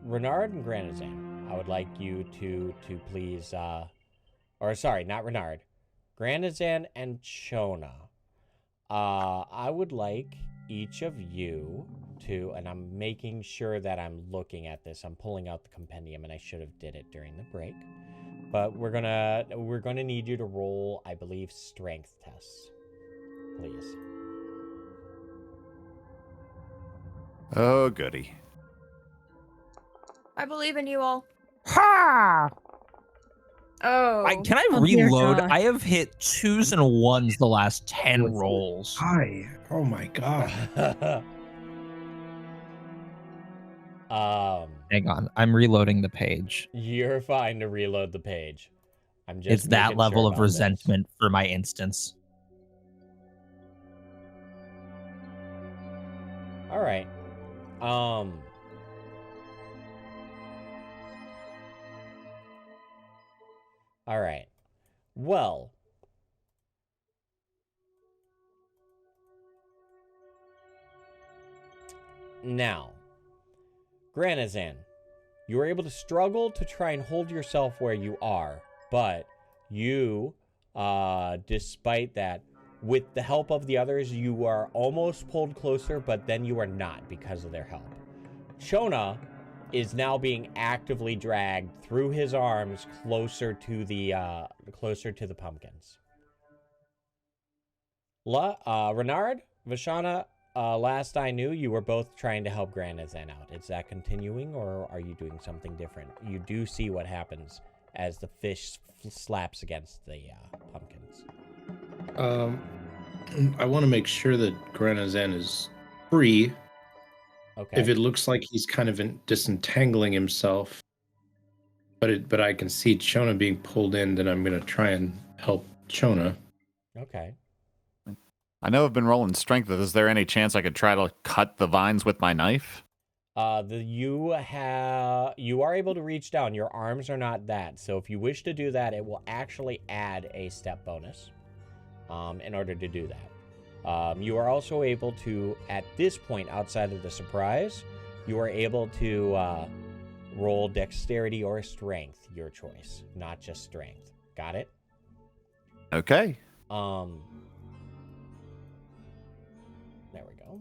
Renard and Granozan, I would like you to please, or sorry, not Renard, Granozan and Chona. I would like each of you to, and I'm making sure that I'm looking at this. I'm pulling out the compendium, and I should have did it during the break. But we're gonna need you to roll, I believe, strength tests, please. Oh, goody. I believe in you all. Ha! Oh. Can I Oh, dear reload? God. I have hit 2s and 1s the last 10 What's- rolls. Hi. Oh my god. Hang on, I'm reloading the page. You're fine to reload the page. I'm just It's that making level sure of about this. resentment for my instance. All right. All right. Well. Now, Granozan, you were able to struggle to try and hold yourself where you are, but you, despite that, with the help of the others, you are almost pulled closer, but then you are not because of their help. Chona is now being actively dragged through his arms closer to the pumpkins. Renard, Vashana, last I knew, you were both trying to help Granozan out. Is that continuing, or are you doing something different? You do see what happens as the fish slaps against the pumpkins. I want to make sure that Granozan is free. Okay. If it looks like he's kind of disentangling himself, but I can see Chona being pulled in, then I'm going to try and help Chona. Okay. I know I've been rolling strength. Is there any chance I could try to cut the vines with my knife? You are able to reach down. Your arms are not that. So if you wish to do that, it will actually add a step bonus in order to do that. You are also able to, at this point, outside of the surprise, you are able to roll dexterity or strength, your choice, not just strength. Got it? Okay. There we go.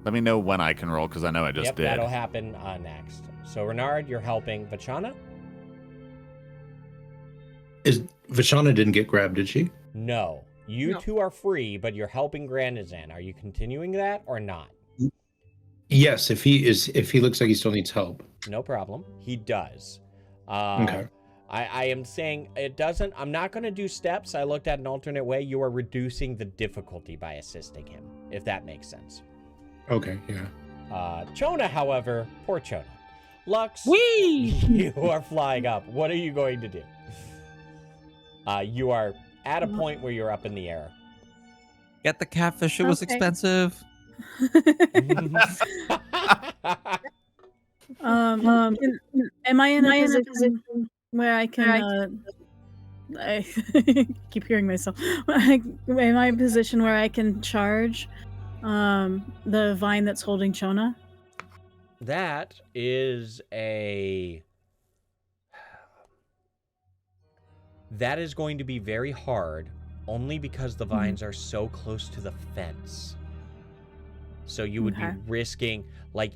Let me know when I can roll, because I know I just did. That'll happen next. So, Renard, you're helping Vashana? Vashana didn't get grabbed, did she? No. You two are free, but you're helping Granozan. Are you continuing that or not? Yes, if he looks like he still needs help. No problem. He does. Okay. I am saying it doesn't. I'm not going to do steps. I looked at an alternate way. You are reducing the difficulty by assisting him, if that makes sense. Okay, yeah. Chona, however, poor Chona. Lux, Whee! you are flying up. What are you going to do? You are at a point where you're up in the air. Get the catfish, it was Okay. expensive. Am I in a position where I can? I keep hearing myself. Am I in a position where I can charge the vine that's holding Chona? That is going to be very hard Only because the vines are so close to the fence. So you would be risking, like,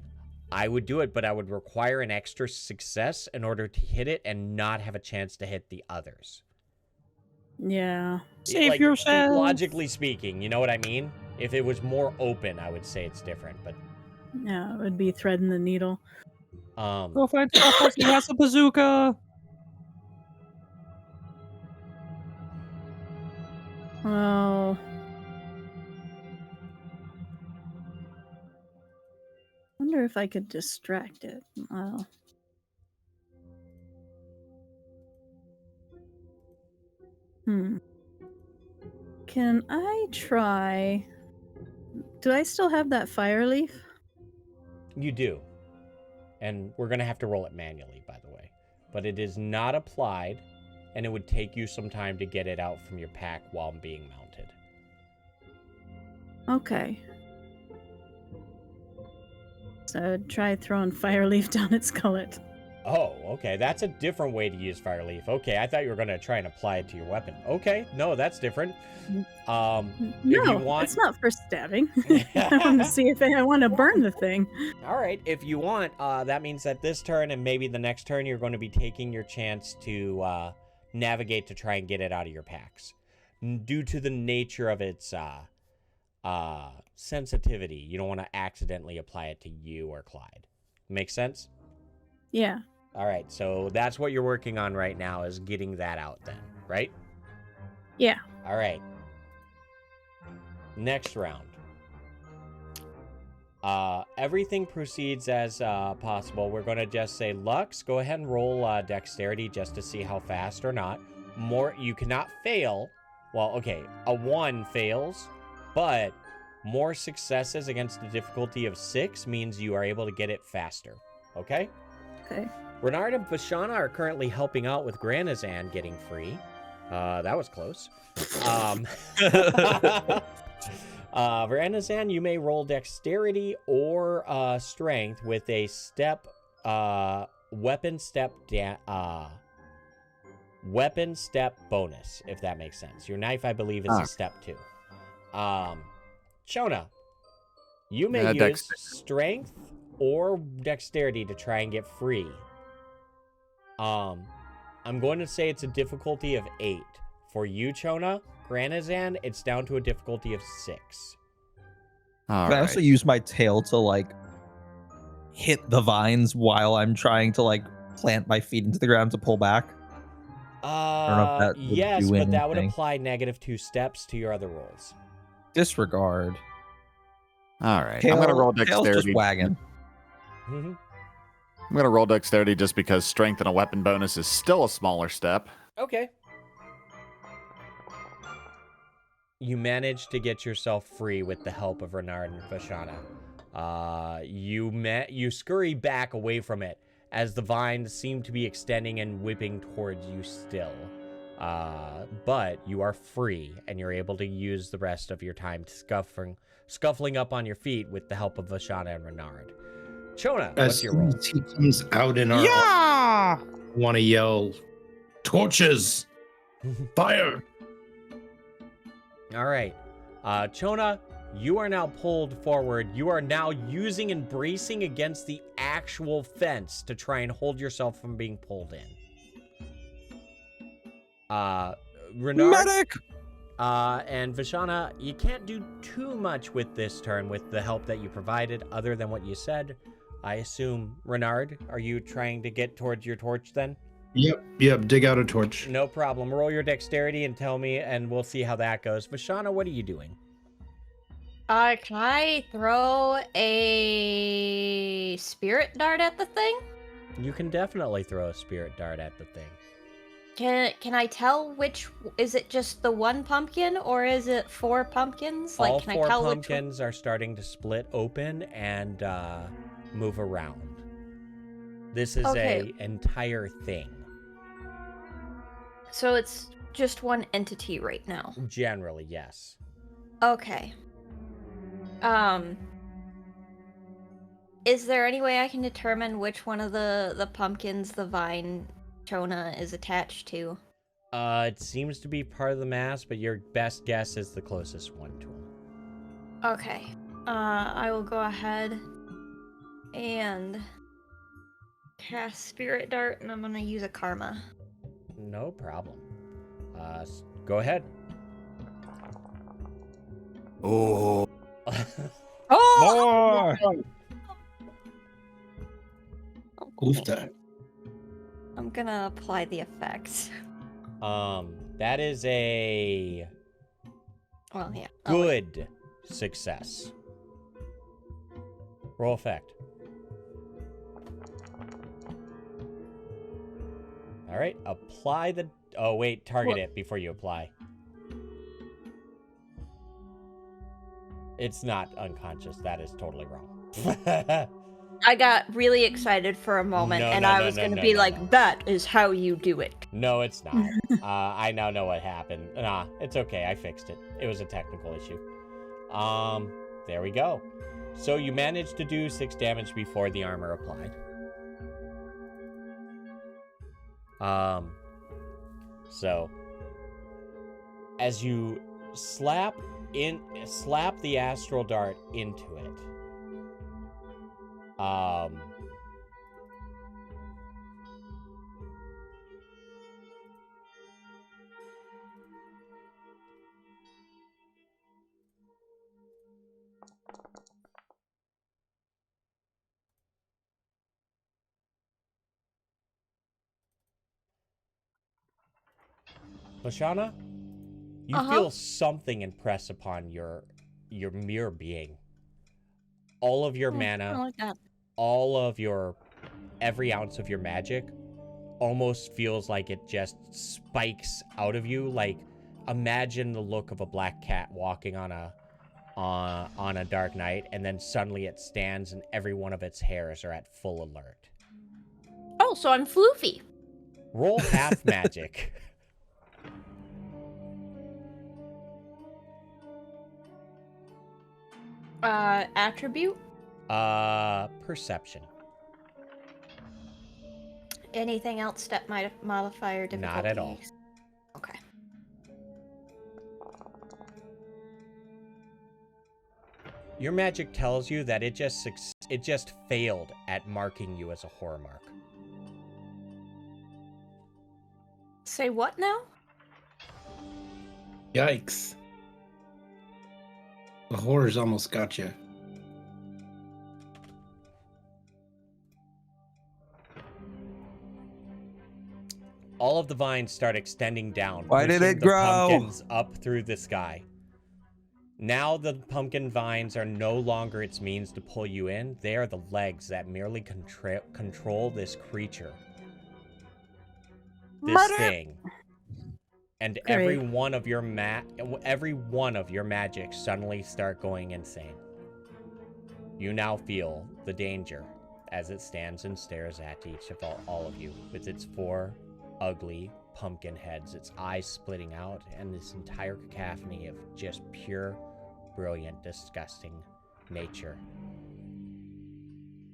I would do it, but I would require an extra success in order to hit it and not have a chance to hit the others. Yeah. Save yourself. Logically speaking, you know what I mean? If it was more open, I would say it's different, but... Yeah, it would be threading the needle. Go find Scarface, he has a bazooka! Well... I wonder if I could distract it. Well... Can I try... Do I still have that fire leaf? You do. And we're going to have to roll it manually, by the way. But it is not applied, and it would take you some time to get it out from your pack while being mounted. Okay. So try throwing fire leaf down its gullet. Oh, okay. That's a different way to use fire leaf. Okay, I thought you were going to try and apply it to your weapon. Okay, no, that's different. No, if you want... it's not for stabbing. I want to see if I want to burn the thing. All right, if you want, that means that this turn and maybe the next turn, you're going to be taking your chance to navigate to try and get it out of your packs. Due to the nature of its sensitivity, you don't want to accidentally apply it to you or Clyde. Make sense? Yeah. All right, so that's what you're working on right now, is getting that out then, right? Yeah. All right. Next round. Everything proceeds as possible. We're going to just say, Lux, go ahead and roll dexterity just to see how fast or not. You cannot fail. Well, okay, a 1 fails, but more successes against a difficulty of 6 means you are able to get it faster. Okay? Okay. Renard and Vashana are currently helping out with Granozan getting free. That was close. Granozan, you may roll dexterity or strength with a step, weapon step bonus, if that makes sense. Your knife, I believe, is a step 2. Chona, you may use strength or dexterity to try and get free. I'm going to say it's a difficulty of 8. For you, Chona, Granozan, it's down to a difficulty of 6. Can I also use my tail to, like, hit the vines while I'm trying to, like, plant my feet into the ground to pull back? I don't know if that would yes, do but that would anything. apply -2 steps to your other rolls. Disregard. All right. I'm going to roll Tail's dexterity. just wagging. Mm-hmm. I'm going to roll dexterity just because strength and a weapon bonus is still a smaller step. Okay. You managed to get yourself free with the help of Renard and Vashana. You scurry back away from it as the vines seem to be extending and whipping towards you still. But you are free, and you're able to use the rest of your time scuffling up on your feet with the help of Vashana and Renard. Chona, what's your roll? As he comes out in our want to yell, Torches! Fire! All right. Chona, you are now pulled forward. You are now using and bracing against the actual fence to try and hold yourself from being pulled in. Renard, Medic! and Vashana, you can't do too much with this turn with the help that you provided other than what you said. I assume, Renard, are you trying to get towards your torch then? Yep, dig out a torch. No problem. Roll your dexterity and tell me, and we'll see how that goes. Vashana, what are you doing? Can I throw a spirit dart at the thing? You can definitely throw a spirit dart at the thing. Can I tell which? Is it just the one pumpkin, or is it 4 pumpkins? Like, All can 4 I tell pumpkins are starting to split open and move around. This is Okay. a entire thing. So it's just one entity right now. Generally, yes. Okay. Is there any way I can determine which one of the pumpkins the vine Chona is attached to? It seems to be part of the mass, but your best guess is the closest one to him. Okay. I will go ahead and cast Spirit Dart, and I'm gonna use a Karma. No problem. Go ahead. Oh, Oh! More! Oofta. I'm gonna apply the effects. That is a Well, yeah. good success. Roll effect. All right, apply the. Oh wait, target it before you apply. It's not unconscious. That is totally wrong. I got really excited for a moment, and I was gonna be like, "That is how you do it." No, it's not. I now know what happened. Nah, it's okay. I fixed it. It was a technical issue. There we go. So you managed to do 6 damage before the armor applied. So as you slap the astral dart into it, Vashana, you feel something impress upon your mere being. All of your mana, I like that. all of your every ounce of your magic almost feels like it just spikes out of you. Like, imagine the look of a black cat walking on a dark night, and then suddenly it stands and every one of its hairs are at full alert. Oh, so I'm floofy. Roll half magic. Attribute? Perception. Anything else? Step modifier difficulty? Not at all. Okay. Your magic tells you that it just failed at marking you as a horror mark. Say what now? Yikes. The horrors almost got you. All of the vines start extending down. Why did pushing it the grow? pumpkins up through the sky. Now the pumpkin vines are no longer its means to pull you in. They are the legs that merely control this creature. This thing. And every Great. one of your magic suddenly start going insane. You now feel the danger as it stands and stares at each of all of you with its 4 ugly pumpkin heads, its eyes splitting out, and this entire cacophony of just pure, brilliant, disgusting nature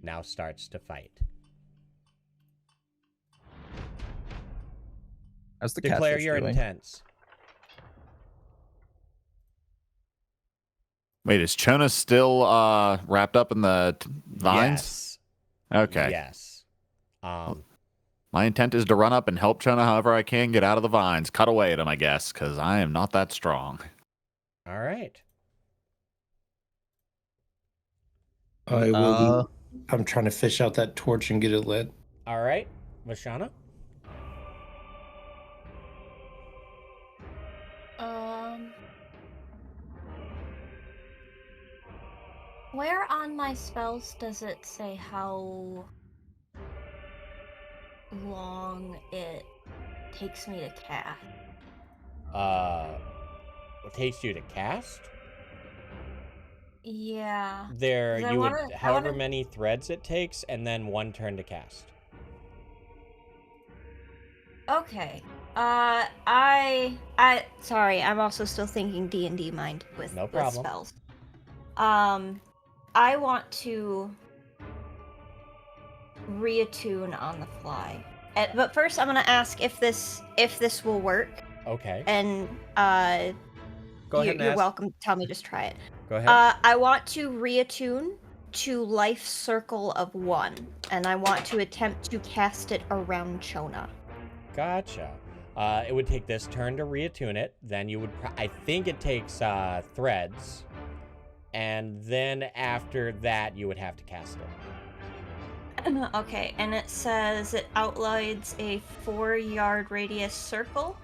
now starts to fight. How's the Declare catfish your doing? intents. Wait, is Chona still wrapped up in the vines? Yes. Okay. Yes. My intent is to run up and help Chona however I can get out of the vines. Cut away at him, I guess, because I am not that strong. All right. I will. I'm trying to fish out that torch and get it lit. All right. Vashana? Where on my spells does it say how long it takes me to cast? It takes you to cast? Yeah. There, 'Cause I you would, wanna- however many threads it takes, and then 1 turn to cast. Okay. Sorry, I'm also still thinking D&D mind with, No with problem. spells. I want to reattune on the fly But first, I'm gonna ask if this will work. Okay. And Go ahead and you're ask. welcome to tell me. Just try it. Go ahead. I want to reattune to Life Circle of 1, and I want to attempt to cast it around Chona. Gotcha. It would take this turn to reattune it. Then you would, I think it takes threads. And then after that, you would have to cast it. Okay, and it says it outlines a 4-yard radius circle.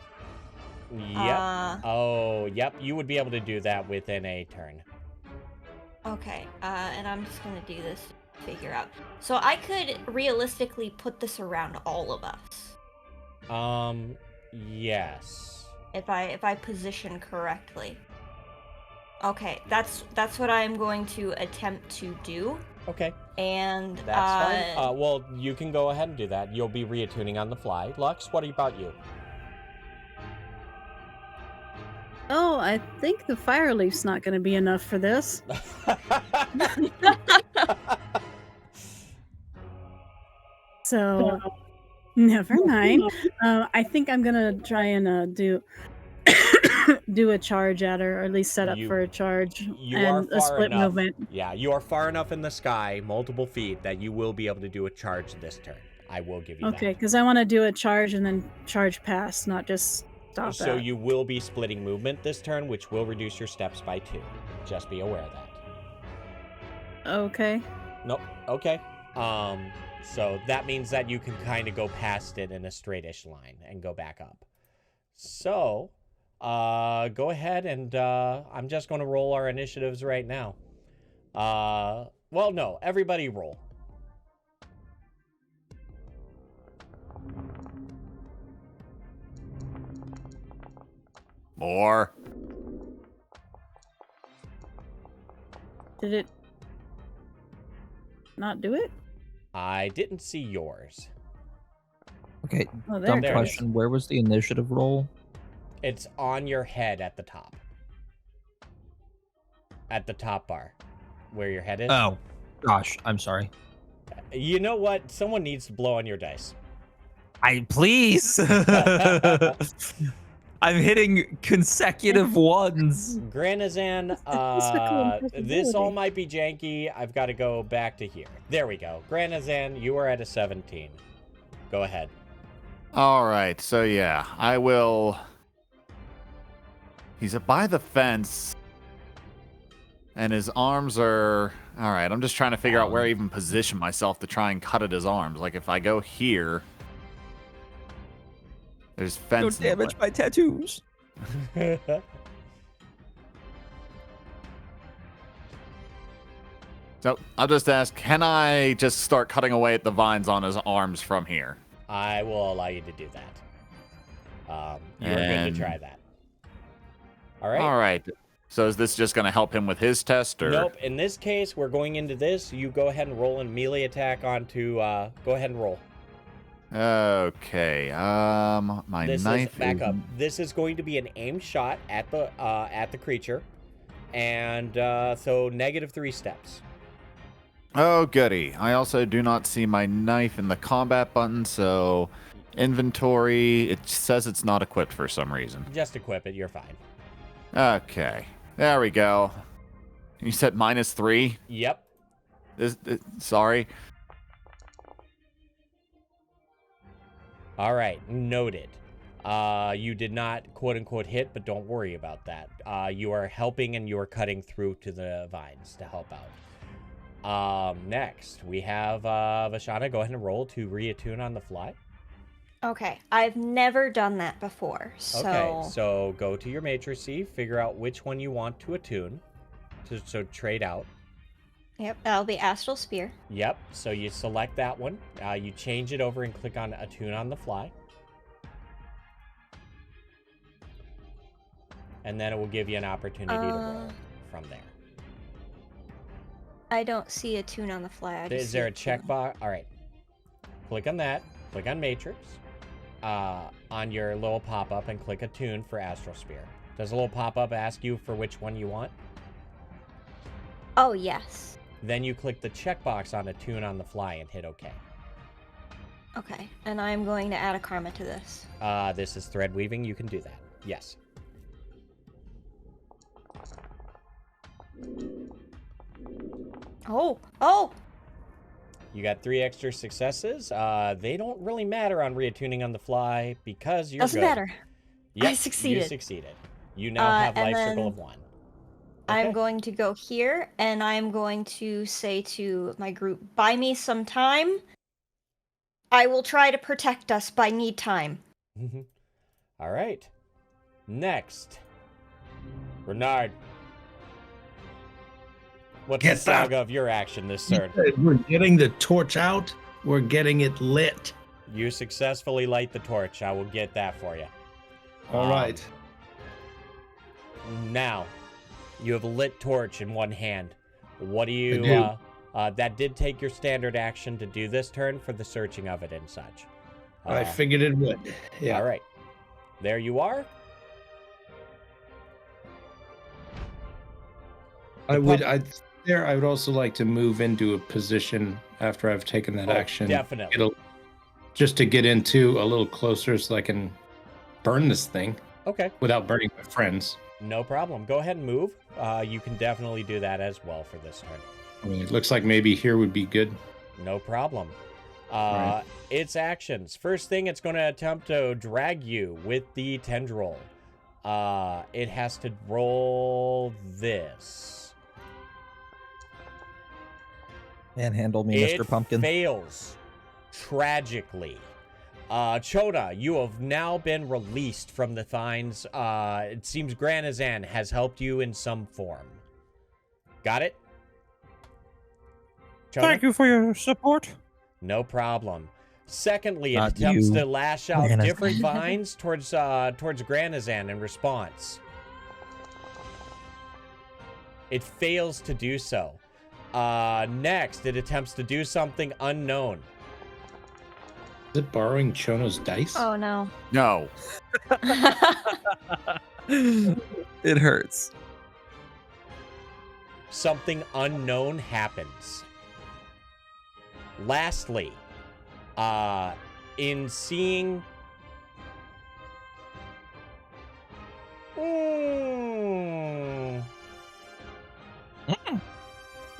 Yep. Yep. You would be able to do that within a turn. Okay, and I'm just gonna do this to figure out. So I could realistically put this around all of us. Yes. If I position correctly. Okay, that's what I'm going to attempt to do. Okay. And that's fine. Well, you can go ahead and do that. You'll be reattuning on the fly. Lux, what about you? Oh, I think the fire leaf's not going to be enough for this. So, never mind. I think I'm going to try and do a charge at her, or at least set up for a charge and a split movement. Yeah, you are far enough in the sky, multiple feet, that you will be able to do a charge this turn. I will give you that. Okay, because I want to do a charge and then charge past, not just stop So you will be splitting movement this turn, which will reduce your steps by 2. Just be aware of that. Okay. Nope. Okay. So that means that you can kind of go past it in a straightish line and go back up. So, go ahead and I'm just going to roll our initiatives right now. Well, no, everybody roll. More. Did it not do it? I didn't see yours. Okay, Oh, dumb There it question. Where was the initiative roll? It's on your head at the top. At the top bar. Where your head is. Oh, gosh, I'm sorry. You know what? Someone needs to blow on your dice. Please. I'm hitting consecutive ones. Granozan, this all might be janky. I've got to go back to here. There we go. Granozan, you are at a 17. Go ahead. All right, so yeah, I will. He's by the fence, and his arms are. All right, I'm just trying to figure out where I even position myself to try and cut at his arms. Like if I go here, there's fence. Don't damage my tattoos. So I'll just ask, can I just start cutting away at the vines on his arms from here? I will allow you to do that. You're good to try that. All right. All right. So is this just going to help him with his test, or? Nope. In this case, we're going into this. You go ahead and roll a melee attack onto. Go ahead and roll. Okay. My This knife. is back up. This is going to be an aim shot at the creature, and so -3 steps. Oh, goody. I also do not see my knife in the combat button, so inventory, it says it's not equipped for some reason. Just equip it. You're fine. Okay. There we go. You said -3? Yep. Sorry. All right. Noted. You did not quote-unquote hit, but don't worry about that. You are helping and you are cutting through to the vines to help out. Next, we have Vashana. Go ahead and roll to reattune on the fly. Okay, I've never done that before, so... Okay, so go to your matrices, figure out which one you want to attune. So trade out. Yep, that'll be Astral Spear. Yep, so you select that one. You change it over and click on Attune on the fly. And then it will give you an opportunity to roll from there. I don't see Attune on the fly. Is there a checkbox? All right. Click on that. Click on Matrix. On your little pop-up and click Attune for Astral Spear. Does a little pop-up ask you for which one you want? Oh, yes. Then you click the checkbox on Attune on the fly and hit OK. Okay, and I'm going to add a karma to this. This is thread weaving. You can do that. Yes. Oh! You got 3 extra successes. They don't really matter on reattuning on the fly because you're Doesn't good. matter. Yep, I succeeded. You succeeded. You now have and life then circle of 1. I'm Okay. going to go here, and I'm going to say to my group, buy me some time. I will try to protect us, but I need time. All right. Next. Renard. What's Get the saga of your action this turn? We're getting the torch out. We're getting it lit. You successfully light the torch. I will get that for you. All right. Now, you have a lit torch in one hand. What do you... I do. That did take your standard action to do this turn for the searching of it and such. I figured it would. Yeah. All right. There you are. I would also like to move into a position after I've taken that action. Definitely. Just to get into a little closer so I can burn this thing. Okay. Without burning my friends. No problem. Go ahead and move. You can definitely do that as well for this turn. I mean, it looks like maybe here would be good. No problem. Right. Its actions. First thing, it's going to attempt to drag you with the tendril. It has to roll this. And handle me, Mr. Pumpkin. It fails tragically. Chona, you have now been released from the vines. It seems Granozan has helped you in some form. Got it? Chona? Thank you for your support. No problem. Secondly, it Not attempts you, to lash out Granozan. different vines towards Granozan in response. It fails to do so. Next, it attempts to do something unknown. Is it borrowing Chona's dice? Oh, no. No. It hurts. Something unknown happens. Lastly, in seeing...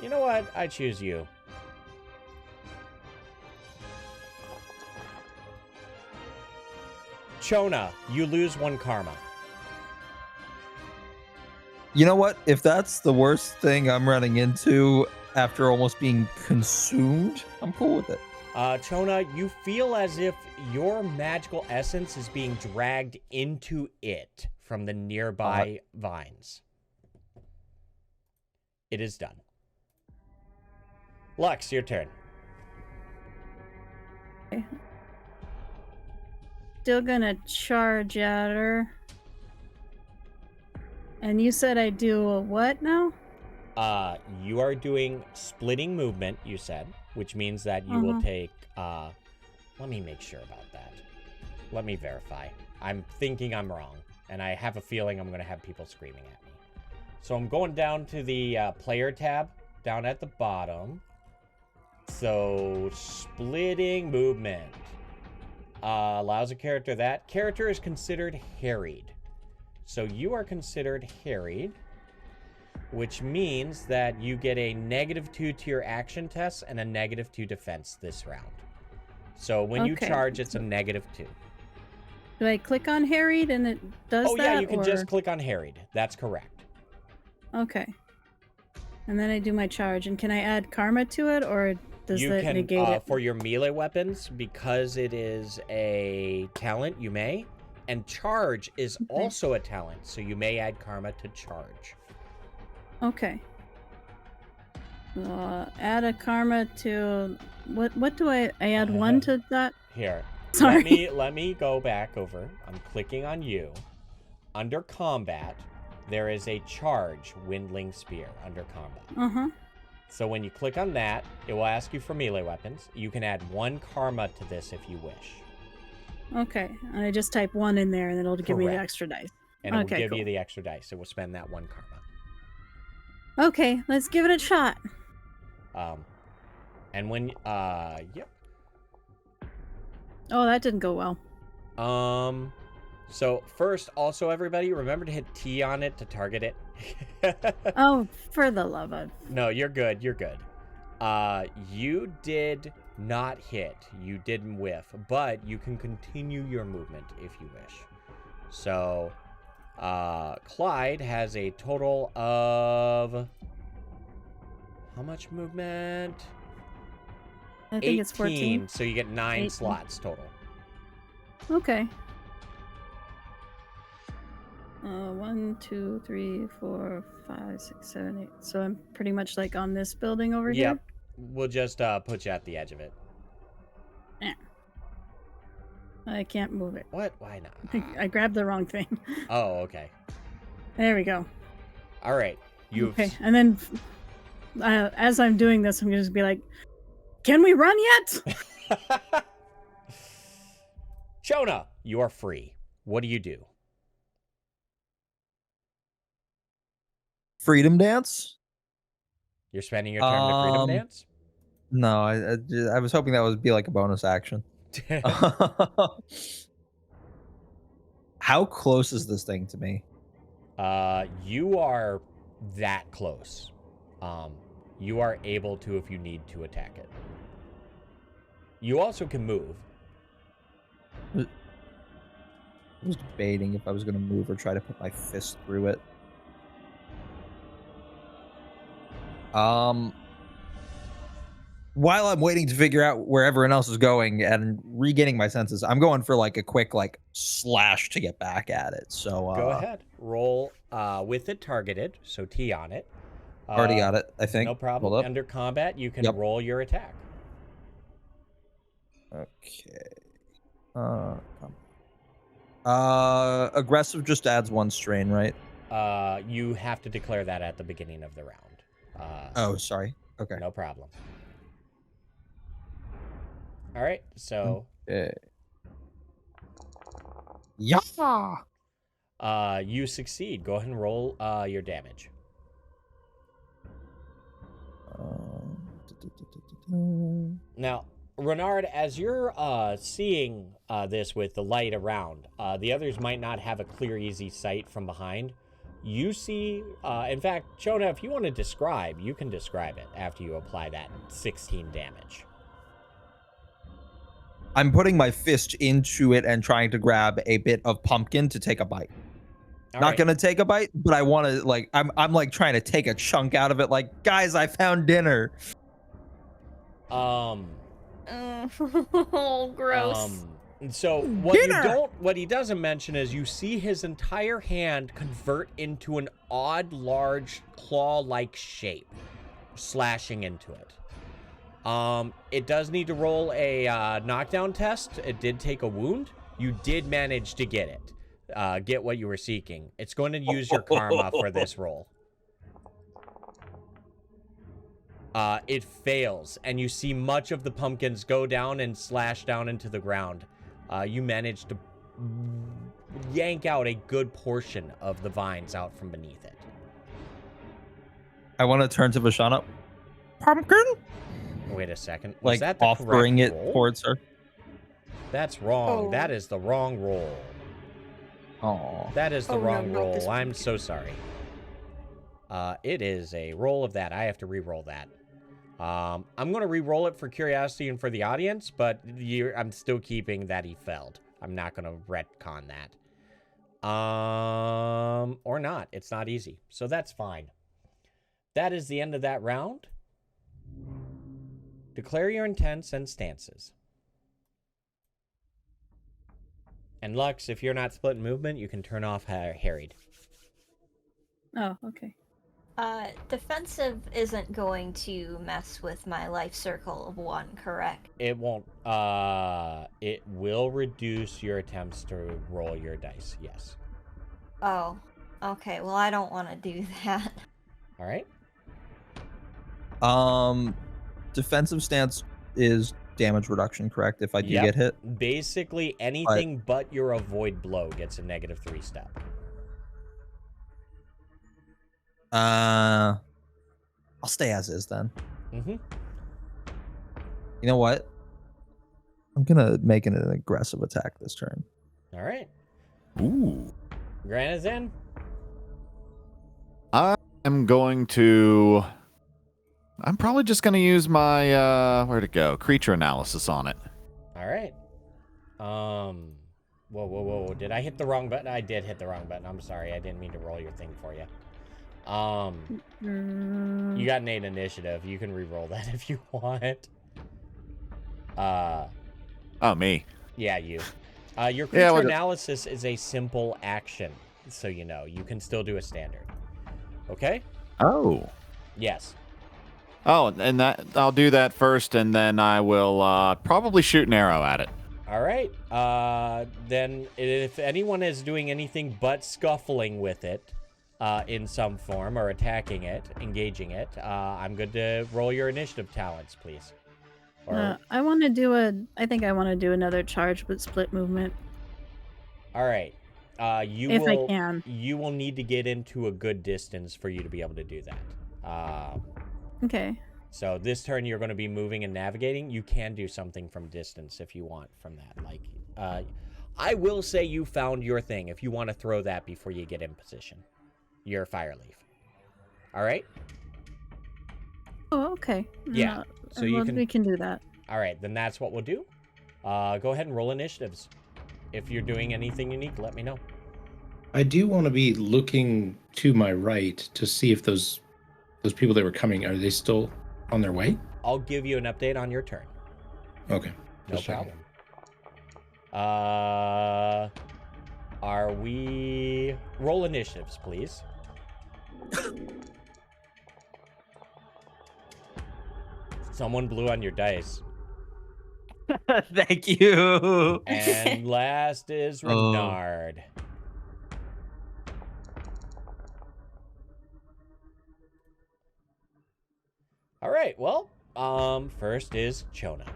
You know what? I choose you. Chona, you lose 1 karma. You know what? If that's the worst thing I'm running into after almost being consumed, I'm cool with it. Chona, you feel as if your magical essence is being dragged into it from the nearby vines. It is done. Lux, your turn. Okay. Still gonna charge at her. And you said I do a what now? You are doing splitting movement, you said, which means that you will take, let me make sure about that. Let me verify. I'm thinking I'm wrong, and I have a feeling I'm going to have people screaming at me. So I'm going down to the player tab down at the bottom. So splitting movement allows a character. That character is considered harried. So you are considered harried, which means that you get a -2 to your action test and a -2 defense this round. So when you charge, it's a -2. Do I click on harried and it does that? Oh yeah, you can just click on harried. That's correct. Okay. And then I do my charge. And can I add karma to it, or does You that can, negate it? for your melee weapons, because it is a talent, you may. And charge is also a talent, so you may add karma to charge. Okay. Add a karma to what do I add 1 to that? Here. Sorry. Let me go back over. I'm clicking on you. Under combat, there is a charge Windling spear under combat. So when you click on that, it will ask you for melee weapons. You can add 1 karma to this if you wish. Okay. And I just type 1 in there and then it'll give me the Correct. extra dice. And it will Okay, give cool. you the extra dice. It will spend that 1 karma. Okay, let's give it a shot. And when, yep. Oh, that didn't go well. So first, also everybody, remember to hit T on it to target it. Oh, for the love of... No, you're good. You're good. You did not hit. You didn't whiff, but you can continue your movement if you wish. So, Clyde has a total of how much movement? I think it's 14. So you get 9 18. slots total. Okay. 1, 2, 3, 4, 5, 6, 7, 8. So I'm pretty much like on this building over here? Yep. We'll just put you at the edge of it. Yeah. I can't move it. What? Why not? I grabbed the wrong thing. Oh, okay. There we go. All right. Okay, and then as I'm doing this, I'm going to just be like, can we run yet? Chona, you are free. What do you do? Freedom dance? You're spending your turn to freedom dance? No, I was hoping that would be like a bonus action. How close is this thing to me? You are that close. You are able to, if you need to, attack it. You also can move. I was debating if I was going to move or try to put my fist through it. While I'm waiting to figure out where everyone else is going and regaining my senses, I'm going for like a quick like slash to get back at it. So go ahead, roll with it targeted, so T on it. Already got it, I think. No problem. Under combat, you can roll your attack. Okay. Aggressive just adds 1 strain, right? You have to declare that at the beginning of the round. Oh, sorry. Okay. No problem. All right, so. Yeah. You succeed. Go ahead and roll your damage. Now, Renard, as you're seeing this with the light around, the others might not have a clear, easy sight from behind. You see, in fact, Chona, if you want to describe, you can describe it after you apply that 16 damage. I'm putting my fist into it and trying to grab a bit of pumpkin to take a bite. Not gonna take a bite, but I want to like I'm like trying to take a chunk out of it. Like, guys, I found dinner. Oh, gross. So what he doesn't mention is you see his entire hand convert into an odd, large claw-like shape, slashing into it. It does need to roll a knockdown test. It did take a wound. You did manage to get it. Get what you were seeking. It's going to use your karma for this roll. It fails, and you see much of the pumpkins go down and slash down into the ground. You manage to yank out a good portion of the vines out from beneath it. I want to turn to Vashana. Pumpkin? Wait a second. Like Was that the offering it roll? towards her. That's wrong. Oh. That is the wrong roll. Oh. That is the Oh, no, wrong not roll. this I'm one. so sorry. It is a roll of that. I have to re-roll that. I'm going to re-roll it for curiosity and for the audience, but I'm still keeping that he failed. I'm not going to retcon that. Or not. It's not easy. So that's fine. That is the end of that round. Declare your intents and stances. And Lux, if you're not split movement, you can turn off harried. Oh, okay. Defensive isn't going to mess with my life circle of 1, correct? It won't. It will reduce your attempts to roll your dice. Yes. Oh, okay. Well, I don't want to do that. All right. Um, defensive stance is damage reduction, correct? If I do get hit. Basically, anything but your avoid blow gets a -3 step. I'll stay as is then. Mm-hmm. You know what? I'm gonna make it an aggressive attack this turn. All right. Ooh. Granozan? I'm probably just going to use my, where'd it go? Creature analysis on it. All right. Whoa. Did I hit the wrong button? I did hit the wrong button. I'm sorry. I didn't mean to roll your thing for you. You got an 8 initiative. You can re-roll that if you want. Oh, me. Yeah, you. Your creature analysis is a simple action, so you know. You can still do a standard. Okay? Oh. Yes. Oh, and I'll do that first, and then I will probably shoot an arrow at it. All right. Then if anyone is doing anything but scuffling with it in some form or attacking it, engaging it, I'm good to roll your initiative talents, please. Or... I think I want to do another charge with split movement. All right. I can. You will need to get into a good distance for you to be able to do that. Okay. So this turn you're going to be moving and navigating. You can do something from distance if you want from that. Like, I will say you found your thing if you want to throw that before you get in position. Your fire leaf. All right? Oh, okay. Yeah. So we can do that. All right, then that's what we'll do. Go ahead and roll initiatives. If you're doing anything unique, let me know. I do want to be looking to my right to see if those people that were coming, are they still on their way? I'll give you an update on your turn. Okay. No problem. Are we... Roll initiatives, please. Someone blew on your dice. Thank you. And last is Renard. All right, well, first is Chona.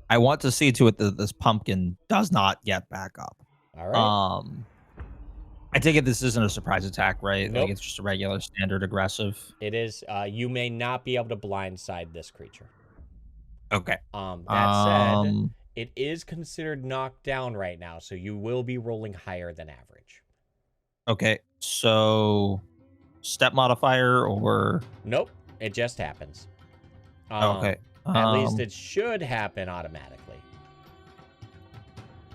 I want to see to it that this pumpkin does not get back up. All right. I take it this isn't a surprise attack, right? Nope. Like it's just a regular standard aggressive. It is. You may not be able to blindside this creature. Okay. That said, it is considered knocked down right now, so you will be rolling higher than average. Okay, so step modifier or... Nope, it just happens. Okay. At least it should happen automatically.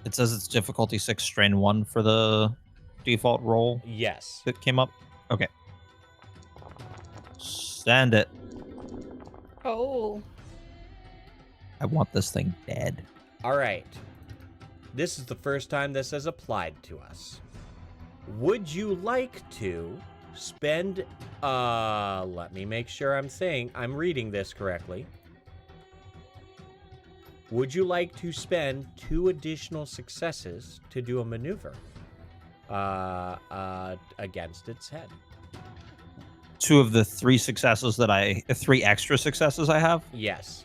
It says it's difficulty 6, strain 1 for the default roll. Yes. That came up. Okay. Send it. Oh. I want this thing dead. All right. This is the first time this has applied to us. Would you like to spend... let me make sure I'm reading this correctly. Would you like to spend 2 additional successes to do a maneuver against its head? 2 of the 3 successes 3 extra successes I have? Yes.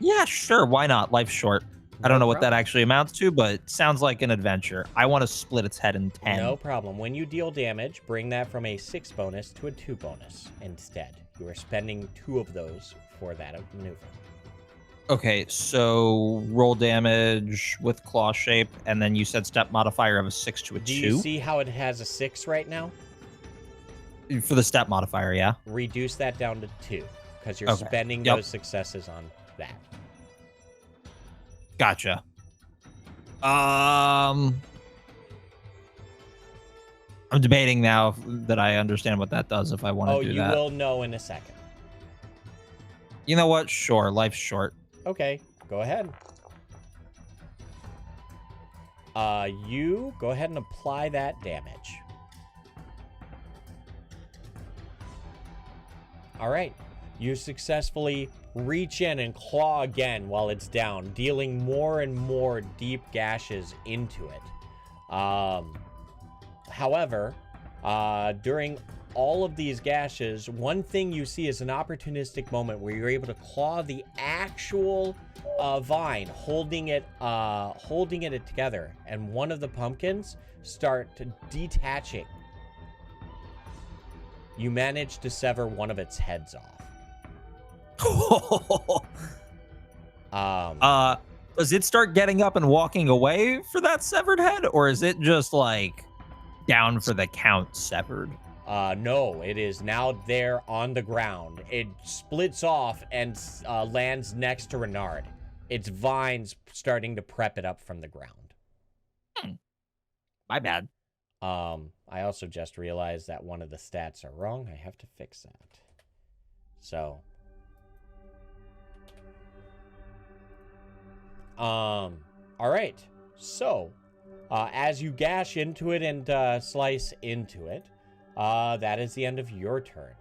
Yeah, sure. Why not? Life's short. I don't know what that actually amounts to, but it sounds like an adventure. I want to split its head in 10. No problem. When you deal damage, bring that from a 6 bonus to a 2 bonus instead. You are spending 2 of those for that maneuver. Okay, so roll damage with claw shape, and then you said step modifier of a 6 to a 2? Do you see how it has a 6 right now? For the step modifier, yeah? Reduce that down to 2, because you're spending those successes on that. Gotcha. I'm debating now that I understand what that does if I want to do that. Oh, you will know in a second. You know what? Sure. Life's short. Okay, go ahead. You go ahead and apply that damage. All right. You successfully reach in and claw again while it's down, dealing more and more deep gashes into it. However, during all of these gashes, one thing you see is an opportunistic moment where you're able to claw the actual vine, holding it together, and one of the pumpkins start detaching. You manage to sever one of its heads off. Does it start getting up and walking away for that severed head, or is it just like down for the count severed? No, it is now there on the ground. It splits off and lands next to Renard. Its vines starting to prep it up from the ground. My bad. I also just realized that one of the stats are wrong. I have to fix that. So, all right. So, as you gash into it and slice into it, that is the end of your turn.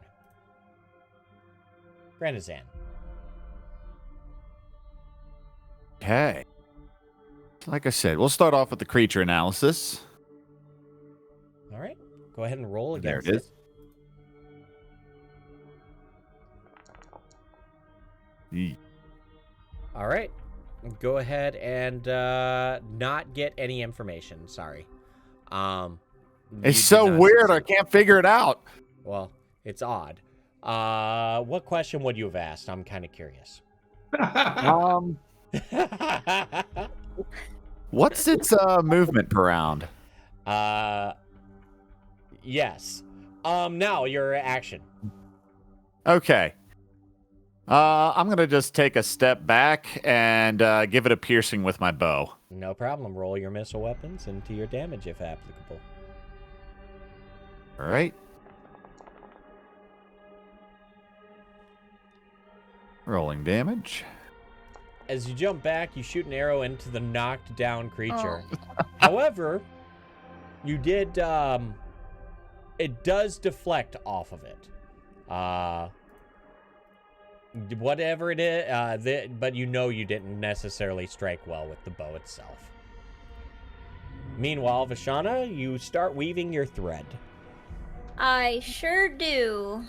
Granozan. Okay. Like I said, we'll start off with the creature analysis. All right. Go ahead and roll There against it is. All right. Go ahead and not get any information. Sorry. It's so weird. I can't figure it out. Well, it's odd. What question would you have asked? I'm kind of curious. What's its movement per round? Yes. Now your action. Okay. I'm gonna just take a step back and give it a piercing with my bow. No problem. Roll your missile weapons into your damage if applicable. All right. Rolling damage. As you jump back, you shoot an arrow into the knocked down creature. However, you did, it does deflect off of it. Whatever it is, but you know you didn't necessarily strike well with the bow itself. Meanwhile, Vashana, you start weaving your thread. I sure do.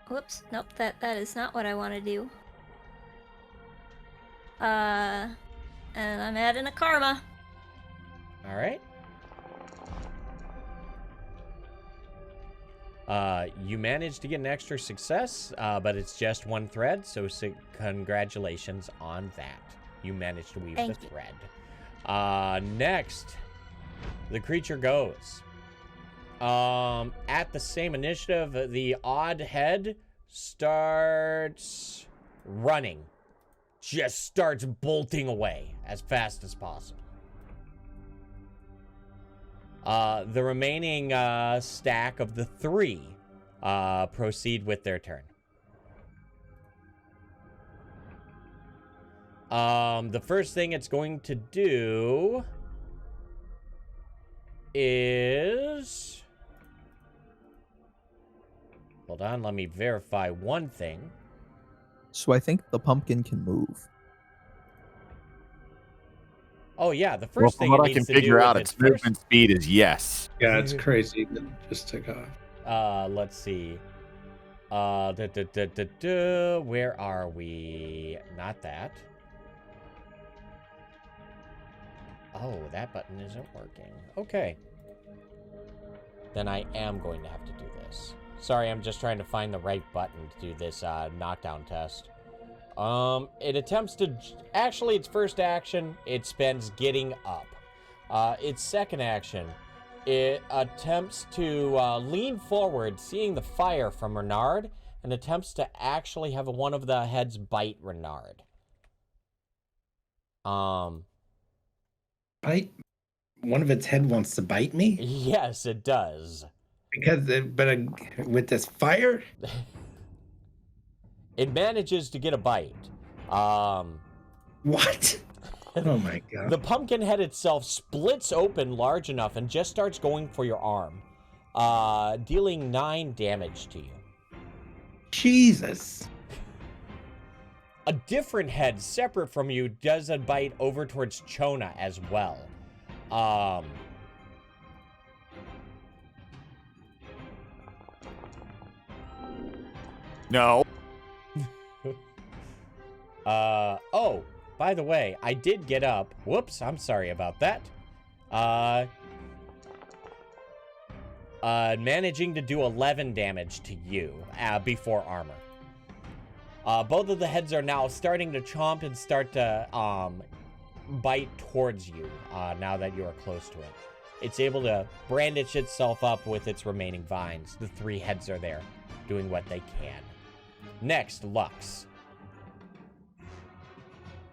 Whoops, nope, that is not what I want to do. And I'm adding a karma. All right. You managed to get an extra success, but it's just one thread, so congratulations on that. You managed to weave Thank the you. thread. Next, the creature goes. At the same initiative, the odd head starts running. Just starts bolting away as fast as possible. The remaining stack of the three proceed with their turn. The first thing it's going to do is... Hold on, let me verify one thing. So I think the pumpkin can move. Oh yeah, the Well, first from thing what it I can needs to do figure out, with its movement speed is yes. Yeah, it's crazy. That just took off. Let's see. Where are we? Not that. Oh, that button isn't working. Okay. Then I am going to have to do this. Sorry, I'm just trying to find the right button to do this knockdown test. It attempts to... Actually, its first action, it spends getting up. Its second action, it attempts to lean forward, seeing the fire from Renard, and attempts to actually have one of the heads bite Renard. Bite? One of its head wants to bite me? Yes, it does. Because, with this fire? It manages to get a bite. What? Oh my god. The pumpkin head itself splits open large enough and just starts going for your arm, dealing 9 damage to you. Jesus. A different head, separate from you, does a bite over towards Chona as well. No. Oh, by the way, I did get up. Whoops, I'm sorry about that. managing to do 11 damage to you before armor. Both of the heads are now starting to chomp and start to bite towards you now that you are close to it. It's able to brandish itself up with its remaining vines. The 3 heads are there, doing what they can. Next, Lux.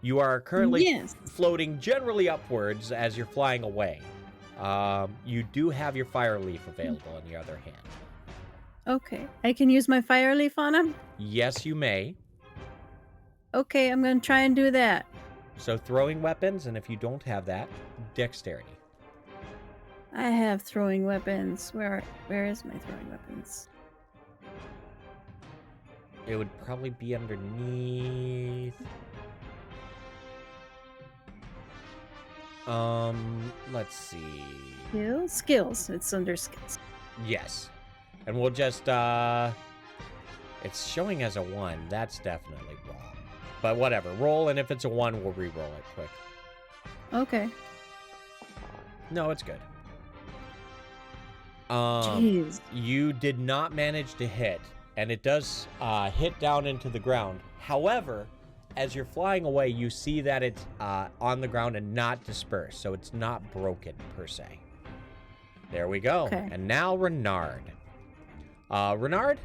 You are currently floating generally upwards as you're flying away. You do have your fire leaf available in your other hand. Okay. I can use my fire leaf on him? Yes, you may. Okay, I'm going to try and do that. So throwing weapons, and if you don't have that, dexterity. I have throwing weapons. Where is my throwing weapons? It would probably be underneath. Let's see. Skills. It's under skills. Yes. And we'll just, it's showing as a 1. That's definitely wrong. But whatever. Roll, and if it's a 1, we'll re-roll it quick. Okay. No, it's good. Jeez. You did not manage to hit, and it does hit down into the ground. However, as you're flying away, you see that it's on the ground and not dispersed, so it's not broken per se. There we go. Okay. And now Renard. Renard,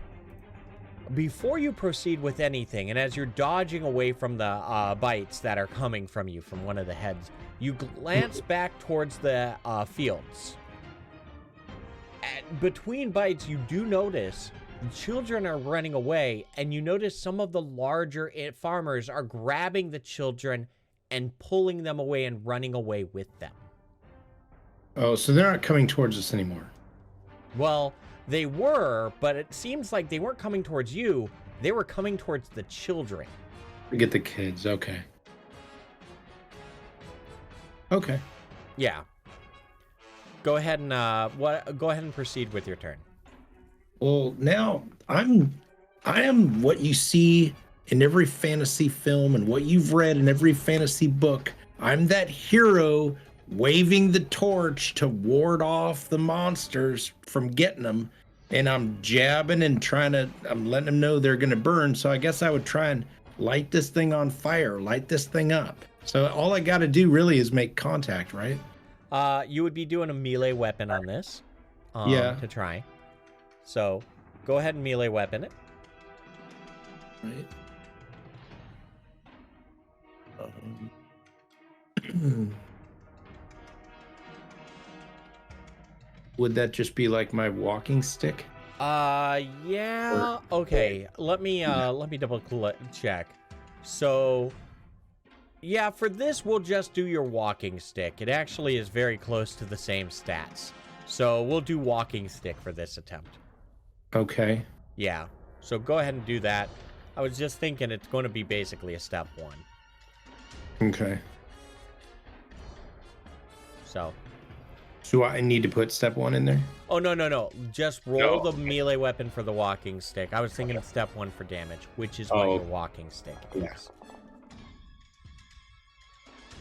before you proceed with anything, and as you're dodging away from the bites that are coming from you from one of the heads, you glance back towards the fields. And between bites, you do notice the children are running away, and you notice some of the larger farmers are grabbing the children and pulling them away and running away with them. Oh, so they're not coming towards us anymore. Well, they were, but it seems like they weren't coming towards you. They were coming towards the children. We get the kids. Okay. Okay. Yeah. Go ahead and go ahead and proceed with your turn. Well, now I am what you see in every fantasy film and what you've read in every fantasy book. I'm that hero waving the torch to ward off the monsters from getting them, and I'm jabbing and I'm letting them know they're going to burn. So I guess I would try and light this thing on fire, light this thing up. So all I got to do really is make contact, right? You would be doing a melee weapon on this. Yeah. To try. So go ahead and melee weapon it. Right. Would that just be like my walking stick? Yeah. Okay. Let me double check. So, yeah, for this we'll just do your walking stick. It actually is very close to the same stats. So we'll do walking stick for this attempt. Okay. Yeah. So go ahead and do that. I was just thinking it's going to be basically a step 1. Okay. So I need to put step 1 in there? Oh, no. Just roll the melee weapon for the walking stick. I was thinking of step 1 for damage, which is what your walking stick is.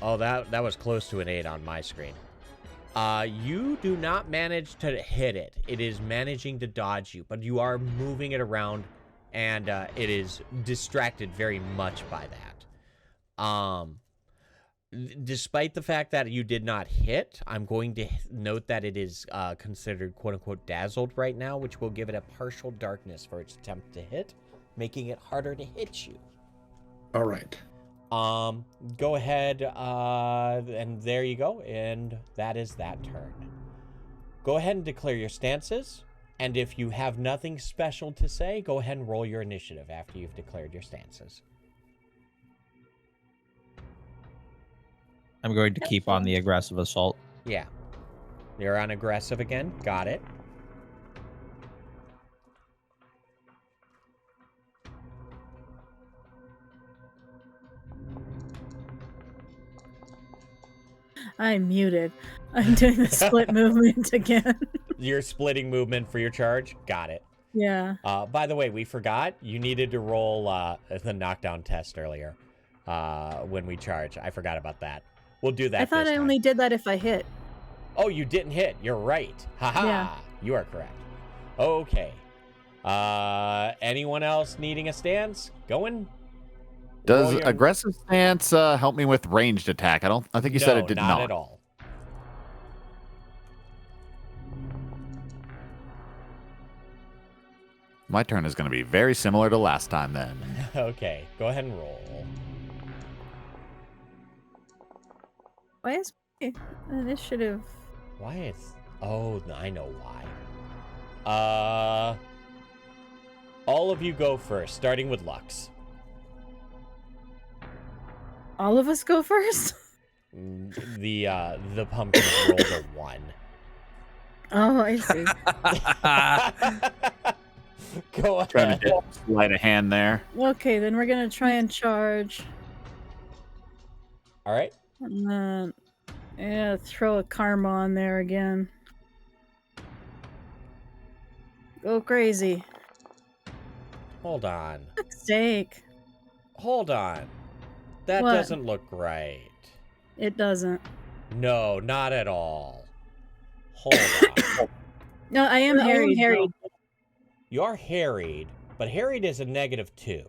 Oh, that was close to an 8 on my screen. You do not manage to hit it. It is managing to dodge you, but you are moving it around, and it is distracted very much by that. Despite the fact that you did not hit, I'm going to note that it is considered quote-unquote dazzled right now, which will give it a partial darkness for its attempt to hit, making it harder to hit you. All right. Go ahead, and there you go, and that is that turn. Go ahead and declare your stances, and if you have nothing special to say, go ahead and roll your initiative after you've declared your stances. I'm going to keep on the aggressive assault. Yeah. You're on aggressive again. Got it. I'm muted. I'm doing the split movement again. You're splitting movement for your charge? Got it. Yeah. By the way, we forgot. You needed to roll the knockdown test earlier when we charge. I forgot about that. We'll do that. I thought I only did that if I hit. Oh, you didn't hit. You're right. Haha. Yeah. You are correct. Okay. Anyone else needing a stance? Going? Does Roll your- aggressive stance help me with ranged attack? I think you said it did not at all. My turn is going to be very similar to last time then. Okay, go ahead and roll. Why is my initiative? Why is... Oh, I know why. All of you go first, starting with Lux. All of us go first? The pumpkin rolled a 1. Oh, I see. Go Trying ahead. to sleight a hand there. Okay, then we're gonna try and charge. All right. And then, yeah, throw a karma on there again. Go crazy. Hold on. Fuck's sake. Hold on. That What? doesn't look right. It doesn't. No, not at all. Hold on. No, I am harried. You are harried, but harried is a -2.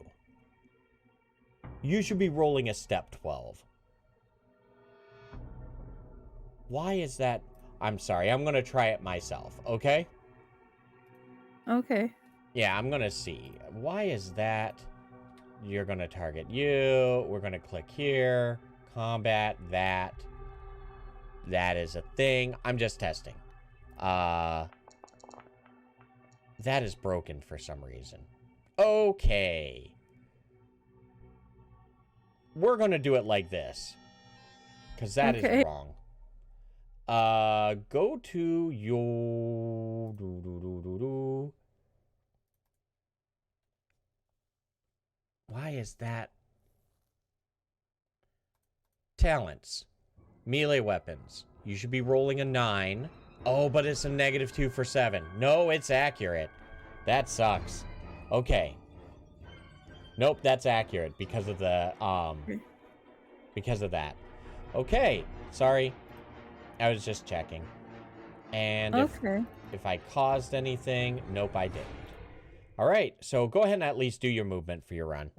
You should be rolling a step 12. Why is that? I'm sorry. I'm going to try it myself, okay? Okay. Yeah, I'm going to see. Why is that? You're going to target you. We're going to click here. Combat, that. That is a thing. I'm just testing. That is broken for some reason. Okay. We're going to do it like this. Because that is Okay. wrong. Go to your... Why is that? Talents. Melee weapons. You should be rolling a 9. Oh, but it's a -2 for 7. No, it's accurate. That sucks. Okay. Nope, that's accurate because of the, because of that. Okay. Sorry. I was just checking. And Okay. if I caused anything, nope, I didn't. All right, so go ahead and at least do your movement for your run.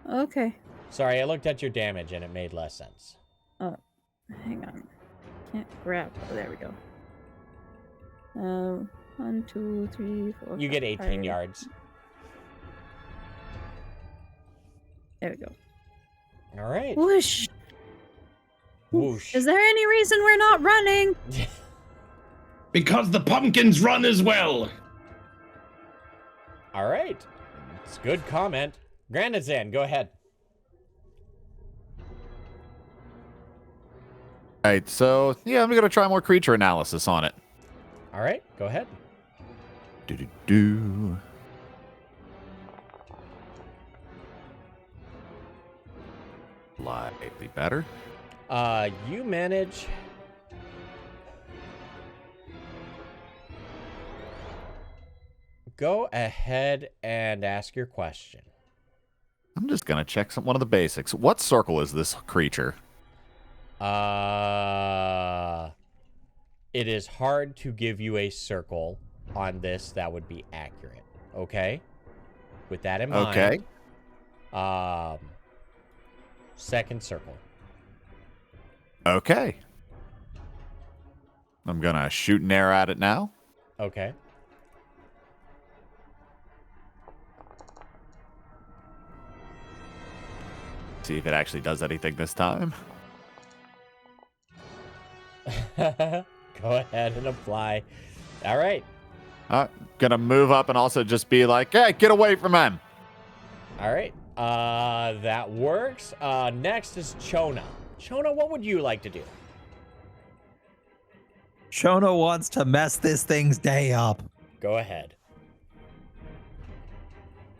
Okay. Sorry, I looked at your damage and it made less sense. Hang on. Can't grab. Oh, there we go. 1, 2, 3, 4. You get 18 5. yards. There we go. All right. Whoosh. Whoosh. Is there any reason we're not running? Because the pumpkins run as well. All right. It's a good comment. Granozan, go ahead. All right, so yeah, I'm gonna try more creature analysis on it. All right, go ahead. Do. Slightly better. You manage. Go ahead and ask your question. I'm just gonna check one of the basics. What circle is this creature? It is hard to give you a circle on this that would be accurate. Okay? With that in mind. Okay. Second circle. Okay. I'm gonna shoot an arrow at it now. Okay. See if it actually does anything this time. Go ahead and apply. All right. Gonna move up and also just be like, hey, get away from him. All right. That works. Next is Chona. Chona, what would you like to do? Chona wants to mess this thing's day up. Go ahead.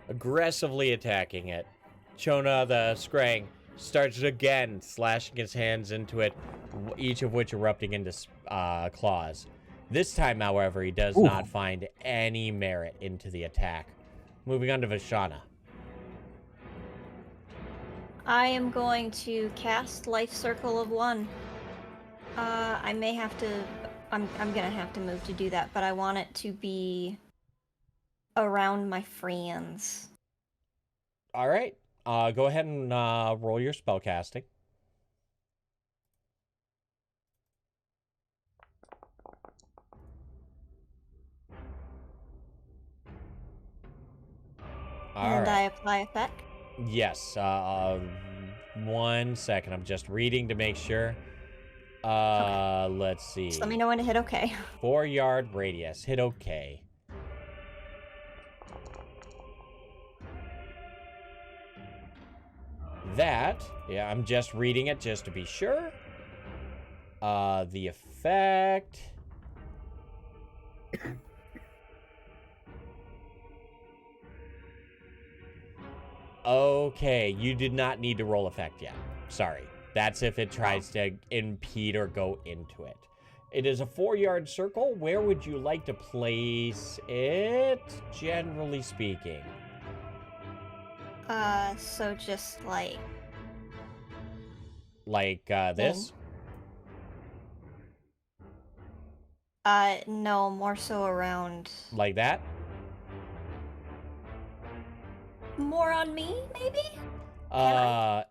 Aggressively attacking it. Chona, the Scrang, starts again slashing his hands into it, each of which erupting into claws. This time, however, he does not find any merit into the attack. Moving on to Vashana. I am going to cast Life Circle of 1. I may have to I'm gonna have to move to do that, but I want it to be around my friends. All right. Go ahead and roll your spellcasting. And I apply effect. Yes. 1 second. I'm just reading to make sure. Okay. Let's see. Just let me know when to hit OK. 4-yard radius. Hit OK. That, yeah, I'm just reading it just to be sure. The effect. Okay, you did not need to roll effect yet. Sorry. That's if it tries to impede or go into it. It is a 4-yard circle. Where would you like to place it, generally speaking? So just like... Like, this? No, more so around... Like that? More on me, maybe?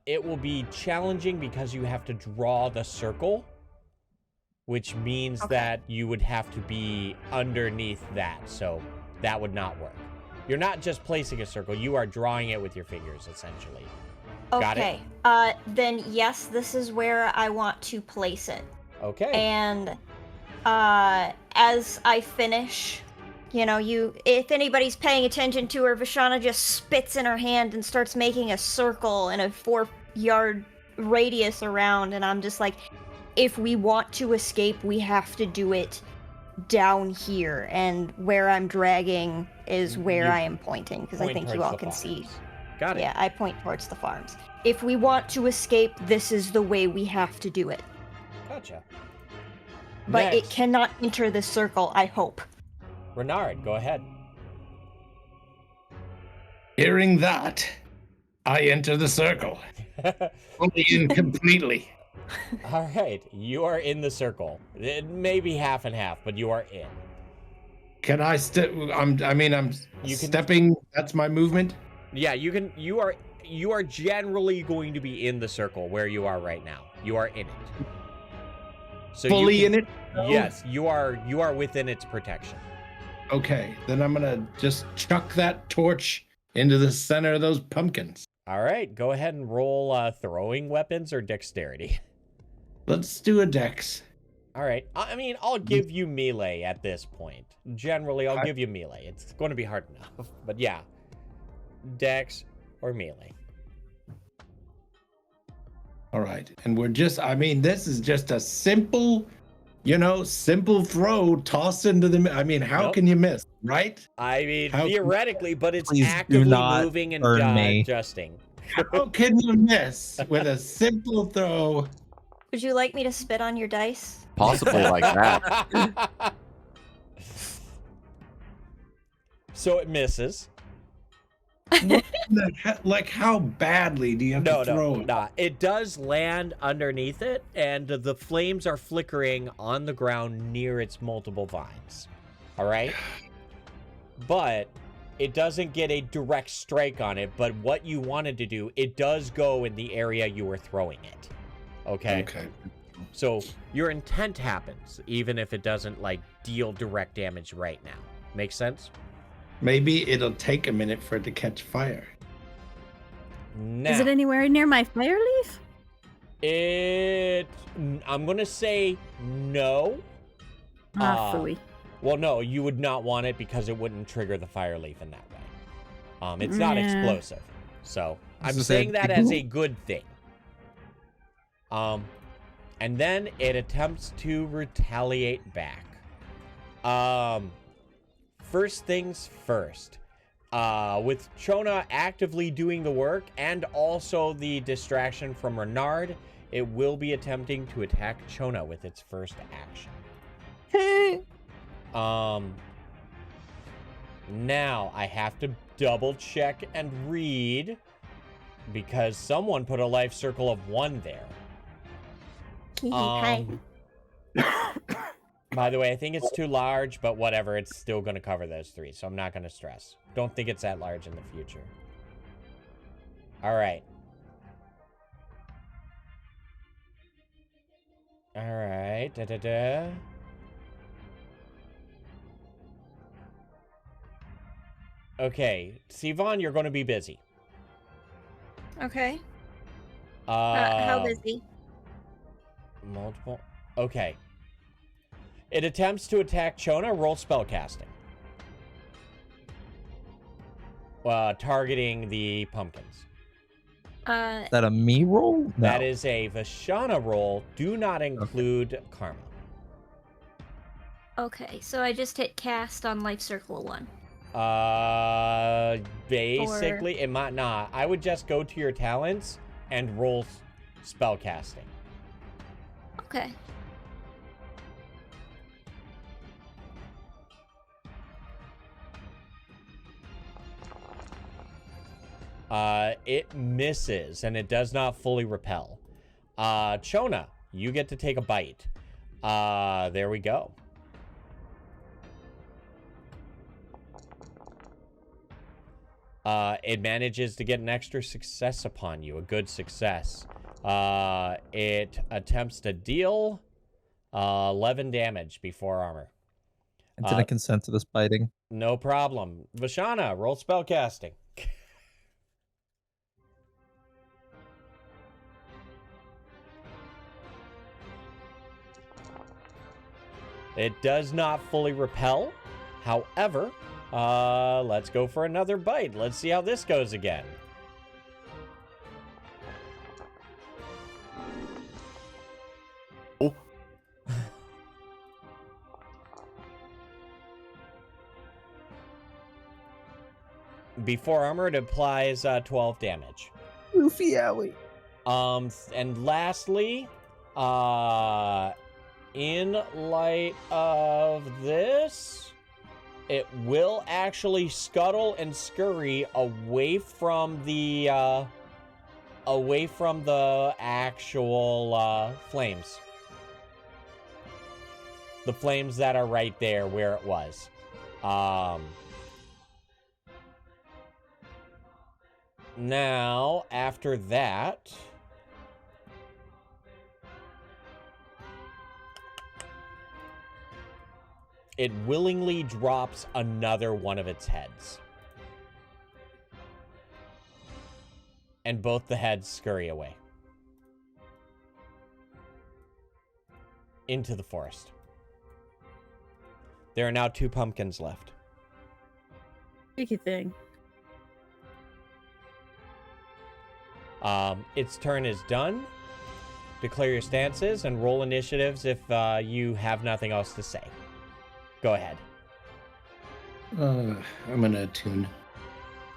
It will be challenging because you have to draw the circle, which means that you would have to be underneath that, so that would not work. You're not just placing a circle, you are drawing it with your fingers, essentially. Got it? Okay. Then yes, this is where I want to place it. Okay. And as I finish, if anybody's paying attention to her, Vashana just spits in her hand and starts making a circle in a 4-yard radius around, and I'm just like, if we want to escape, we have to do it down here, and where I'm dragging is where I am pointing, because I think you all can see. Got it. Yeah, I point towards the farms. If we want to escape, this is the way we have to do it. Gotcha. But Next. it cannot enter the circle, I hope. Renard, go ahead. Hearing that, I enter the circle. Fully and completely. All right, you are in the circle. It may be half and half, but you are in. Can I step? I'm stepping. That's my movement. Yeah, you can. You are generally going to be in the circle where you are right now. You are in it. So Fully in it? Yes, you are within its protection. Okay, then I'm gonna just chuck that torch into the center of those pumpkins. All right, go ahead and roll throwing weapons or dexterity. Let's do a dex. All right. I mean, I'll give you melee at this point. Generally, I'll give you melee. It's going to be hard enough. But yeah, dex or melee. All right, and this is just a simple, simple throw, toss into the. I mean, how can you miss, right? I mean, theoretically, but it's Please actively do not moving and burn me. adjusting. How can you miss with a simple throw? Would you like me to spit on your dice? Possibly like that. So it misses. Like, how badly do you have to throw it? No. It does land underneath it, and the flames are flickering on the ground near its multiple vines. All right? But it doesn't get a direct strike on it, but what you wanted to do, it does go in the area you were throwing it. Okay? Okay. So your intent happens, even if it doesn't, deal direct damage right now. Make sense? Maybe it'll take a minute for it to catch fire. Now, Is it anywhere near my fire leaf? I'm going to say no. Phooey. Well, no, you would not want it because it wouldn't trigger the fire leaf in that way. It's not explosive. So I'm saying that as a good thing. And then it attempts to retaliate back. First things first. With Chona actively doing the work and also the distraction from Renard, it will be attempting to attack Chona with its first action. Now I have to double check and read because someone put a life circle of 1 there. By the way, I think it's too large, but whatever. It's still going to cover those 3, so I'm not going to stress. Don't think it's that large in the future. All right. All right. Da-da-da. Okay. Sivan, you're going to be busy. Okay. How busy? Multiple. Okay. It attempts to attack Chona. Roll spellcasting. Targeting the pumpkins. Is that a me roll? No. That is a Vashana roll. Do not include karma. Okay, so I just hit cast on Life Circle 1. Basically, it might not. I would just go to your talents and roll spellcasting. Okay. It misses, and it does not fully repel. Chona, you get to take a bite. There we go. It manages to get an extra success upon you, a good success. It attempts to deal 11 damage before armor. And did I consent to this biting? No problem. Vashana, roll spellcasting. It does not fully repel. However, let's go for another bite. Let's see how this goes again. Oh. Before armor, it applies 12 damage. Oofy owie. And lastly, in light of this, it will actually scuttle and scurry away from the actual flames. The flames that are right there where it was. Now, after that, it willingly drops another one of its heads. And both the heads scurry away. Into the forest. There are now 2 pumpkins left. Tricky thing. Its turn is done. Declare your stances and roll initiatives if you have nothing else to say. Go ahead. I'm gonna attune.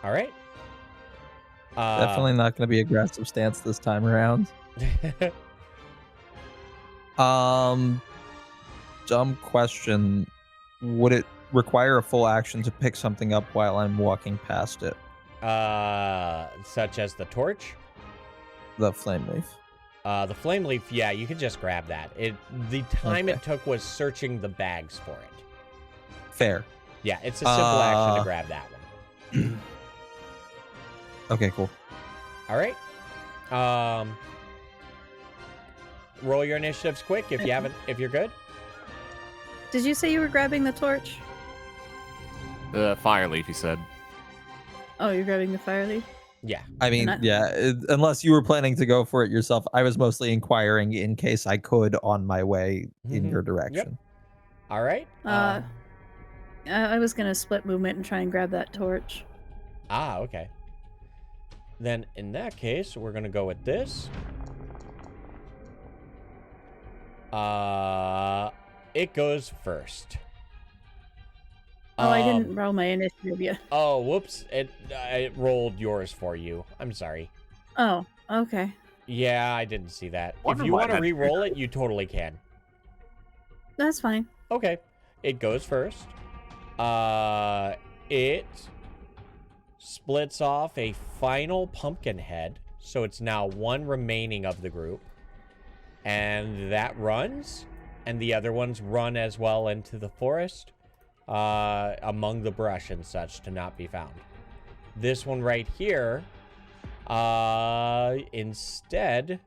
All right. Definitely not going to be aggressive stance this time around. Dumb question. Would it require a full action to pick something up while I'm walking past it? Such as the torch? The flame leaf. The flame leaf, yeah, you could just grab that. The time Okay. it took was searching the bags for it. Fair. Yeah, it's a simple action to grab that one. Okay, cool. All right. Roll your initiatives quick if you haven't. If you're good. Did you say you were grabbing the torch? The fire leaf, he said. Oh, you're grabbing the fire leaf? Yeah. I mean, Not- unless you were planning to go for it yourself, I was mostly inquiring in case I could on my way in your direction. All right. I was gonna split movement and try and grab that torch. Okay. Then in that case, we're gonna go with this. It goes first. I didn't roll my initiative yet. Oh, whoops! It rolled yours for you. I'm sorry. Oh, okay. Yeah, I didn't see that. Wonder If you why want to that- re-roll it, you totally can. That's fine. Okay, it goes first. It splits off a final pumpkin head, so it's now one remaining of the group, and that runs and the other ones run as well into the forest, among the brush and such, to not be found. This one right here, instead,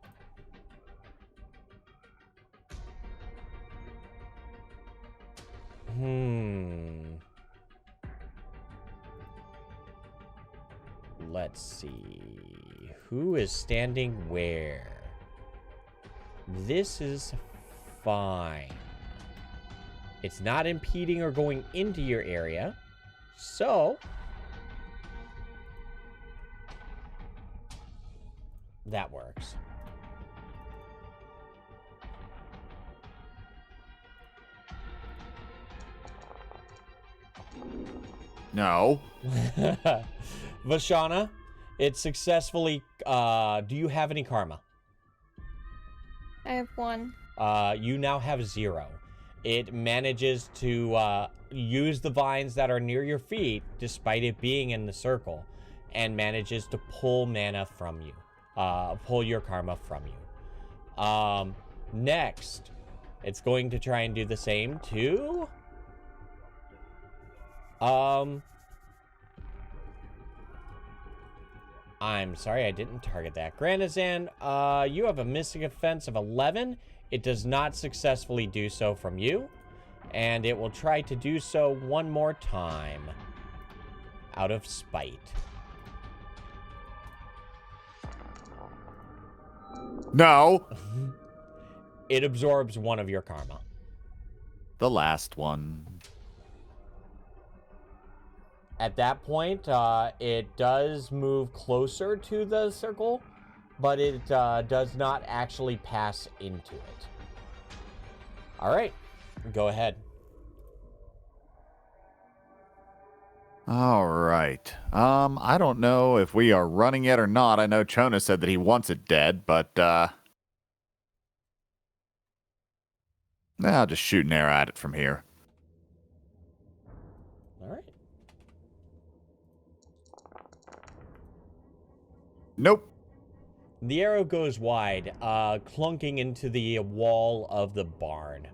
let's see. Who is standing where? This is fine. It's not impeding or going into your area. So, that works. No. Vashana, it successfully, do you have any karma? I have 1. You now have 0. It manages to use the vines that are near your feet, despite it being in the circle, and manages to pull mana from you. Pull your karma from you. Next, it's going to try and do the same to... I'm sorry, I didn't target that. Granozan, you have a missing offense of 11. It does not successfully do so from you. And it will try to do so one more time. Out of spite. No. It absorbs 1 of your karma. The last one. At that point, it does move closer to the circle, but it does not actually pass into it. All right, go ahead. All right. I don't know if we are running yet or not. I know Chona said that he wants it dead, but I'll just shoot an arrow at it from here. All right. Nope. The arrow goes wide, clunking into the wall of the barn.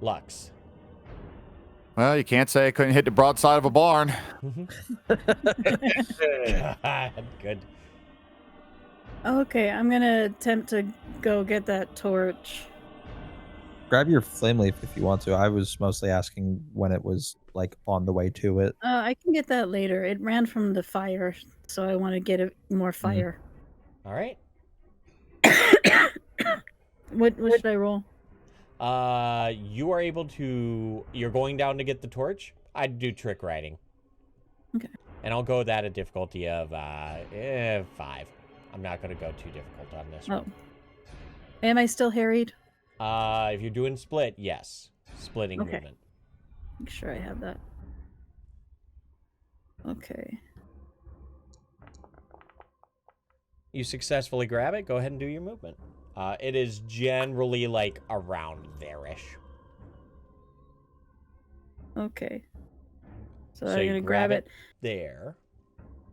Lux. Well, you can't say I couldn't hit the broadside of a barn. God, good. Okay, I'm gonna attempt to go get that torch. Grab your flame leaf if you want to. I was mostly asking when it was like on the way to it. I can get that later. It ran from the fire, so I want to get it more fire. All right. What should I roll? You are able to... You're going down to get the torch? I'd do trick riding. Okay. And I'll go that a difficulty of 5. I'm not going to go too difficult on this one. Am I still harried? If you're doing split, yes. Splitting Okay. movement. Make sure I have that. Okay. You successfully grab it. Go ahead and do your movement. It is generally like around there-ish. Okay. So So I'm you gonna grab it. there.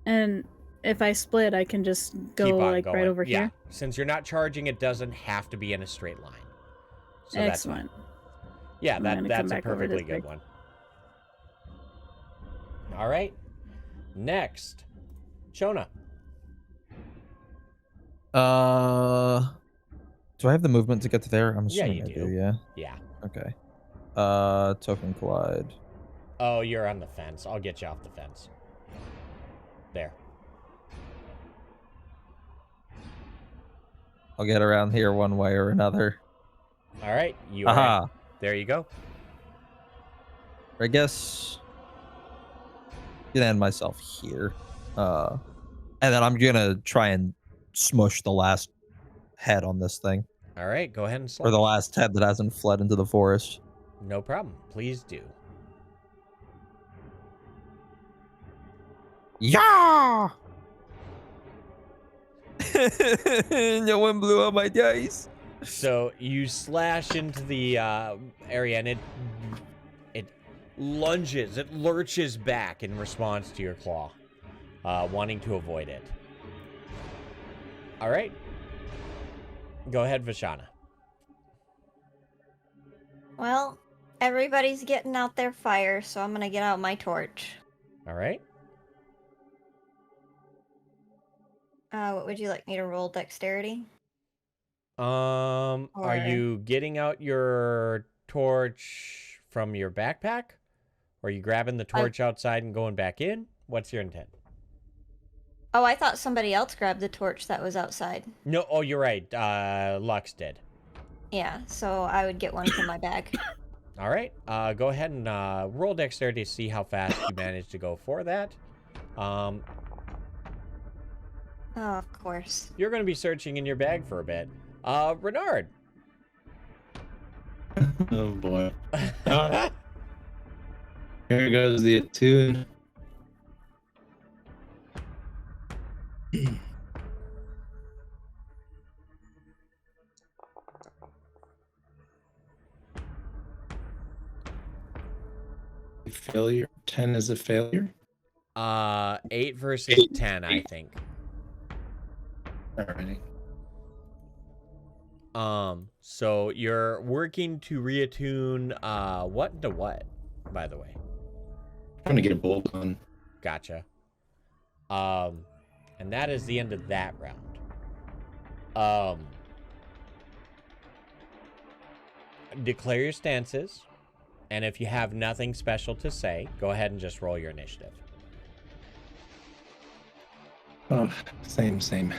And if I split, I can just go Keep on like going. right over Yeah. here. Since you're not charging, it doesn't have to be in a straight line. So Excellent. That's fine. Yeah, I'm gonna that's come a back over perfectly this good way. one. All right. Next, Chona. Do I have the movement to get to there? I'm Yeah, assuming you I do. do. Yeah. Yeah. Okay. Token collide. Oh, you're on the fence. I'll get you off the fence. There. I'll get around here one way or another. All right. You Aha. are. There you go. I guess I'm gonna end myself here. And then I'm gonna try and smush the last head on this thing. All right. Go ahead and Or slash. the last head that hasn't fled into the forest. No problem. Please do. Yeah! No one blew up my dice. So you slash into the area, and it lunges, it lurches back in response to your claw, wanting to avoid it. All right. Go ahead, Vashana. Well, everybody's getting out their fire, so I'm gonna get out my torch. All right. What would you like me to roll, dexterity? Are Or- you getting out your torch from your backpack? Or are you grabbing the torch outside and going back in? What's your intent? Oh, I thought somebody else grabbed the torch that was outside. No, oh, you're right. Lux did. Yeah, so I would get one from my bag. All right. Go ahead and roll dexterity to see how fast you manage to go for that. Oh, of course. You're going to be searching in your bag for a bit. Renard. Oh boy. Here goes the attune. Failure. 10 is a failure. 8 versus 10, I think. Alrighty. So you're working to reattune what to what, by the way? Trying to get a bolt on. Gotcha. And that is the end of that round. Declare your stances, and if you have nothing special to say, go ahead and just roll your initiative. Oh, same.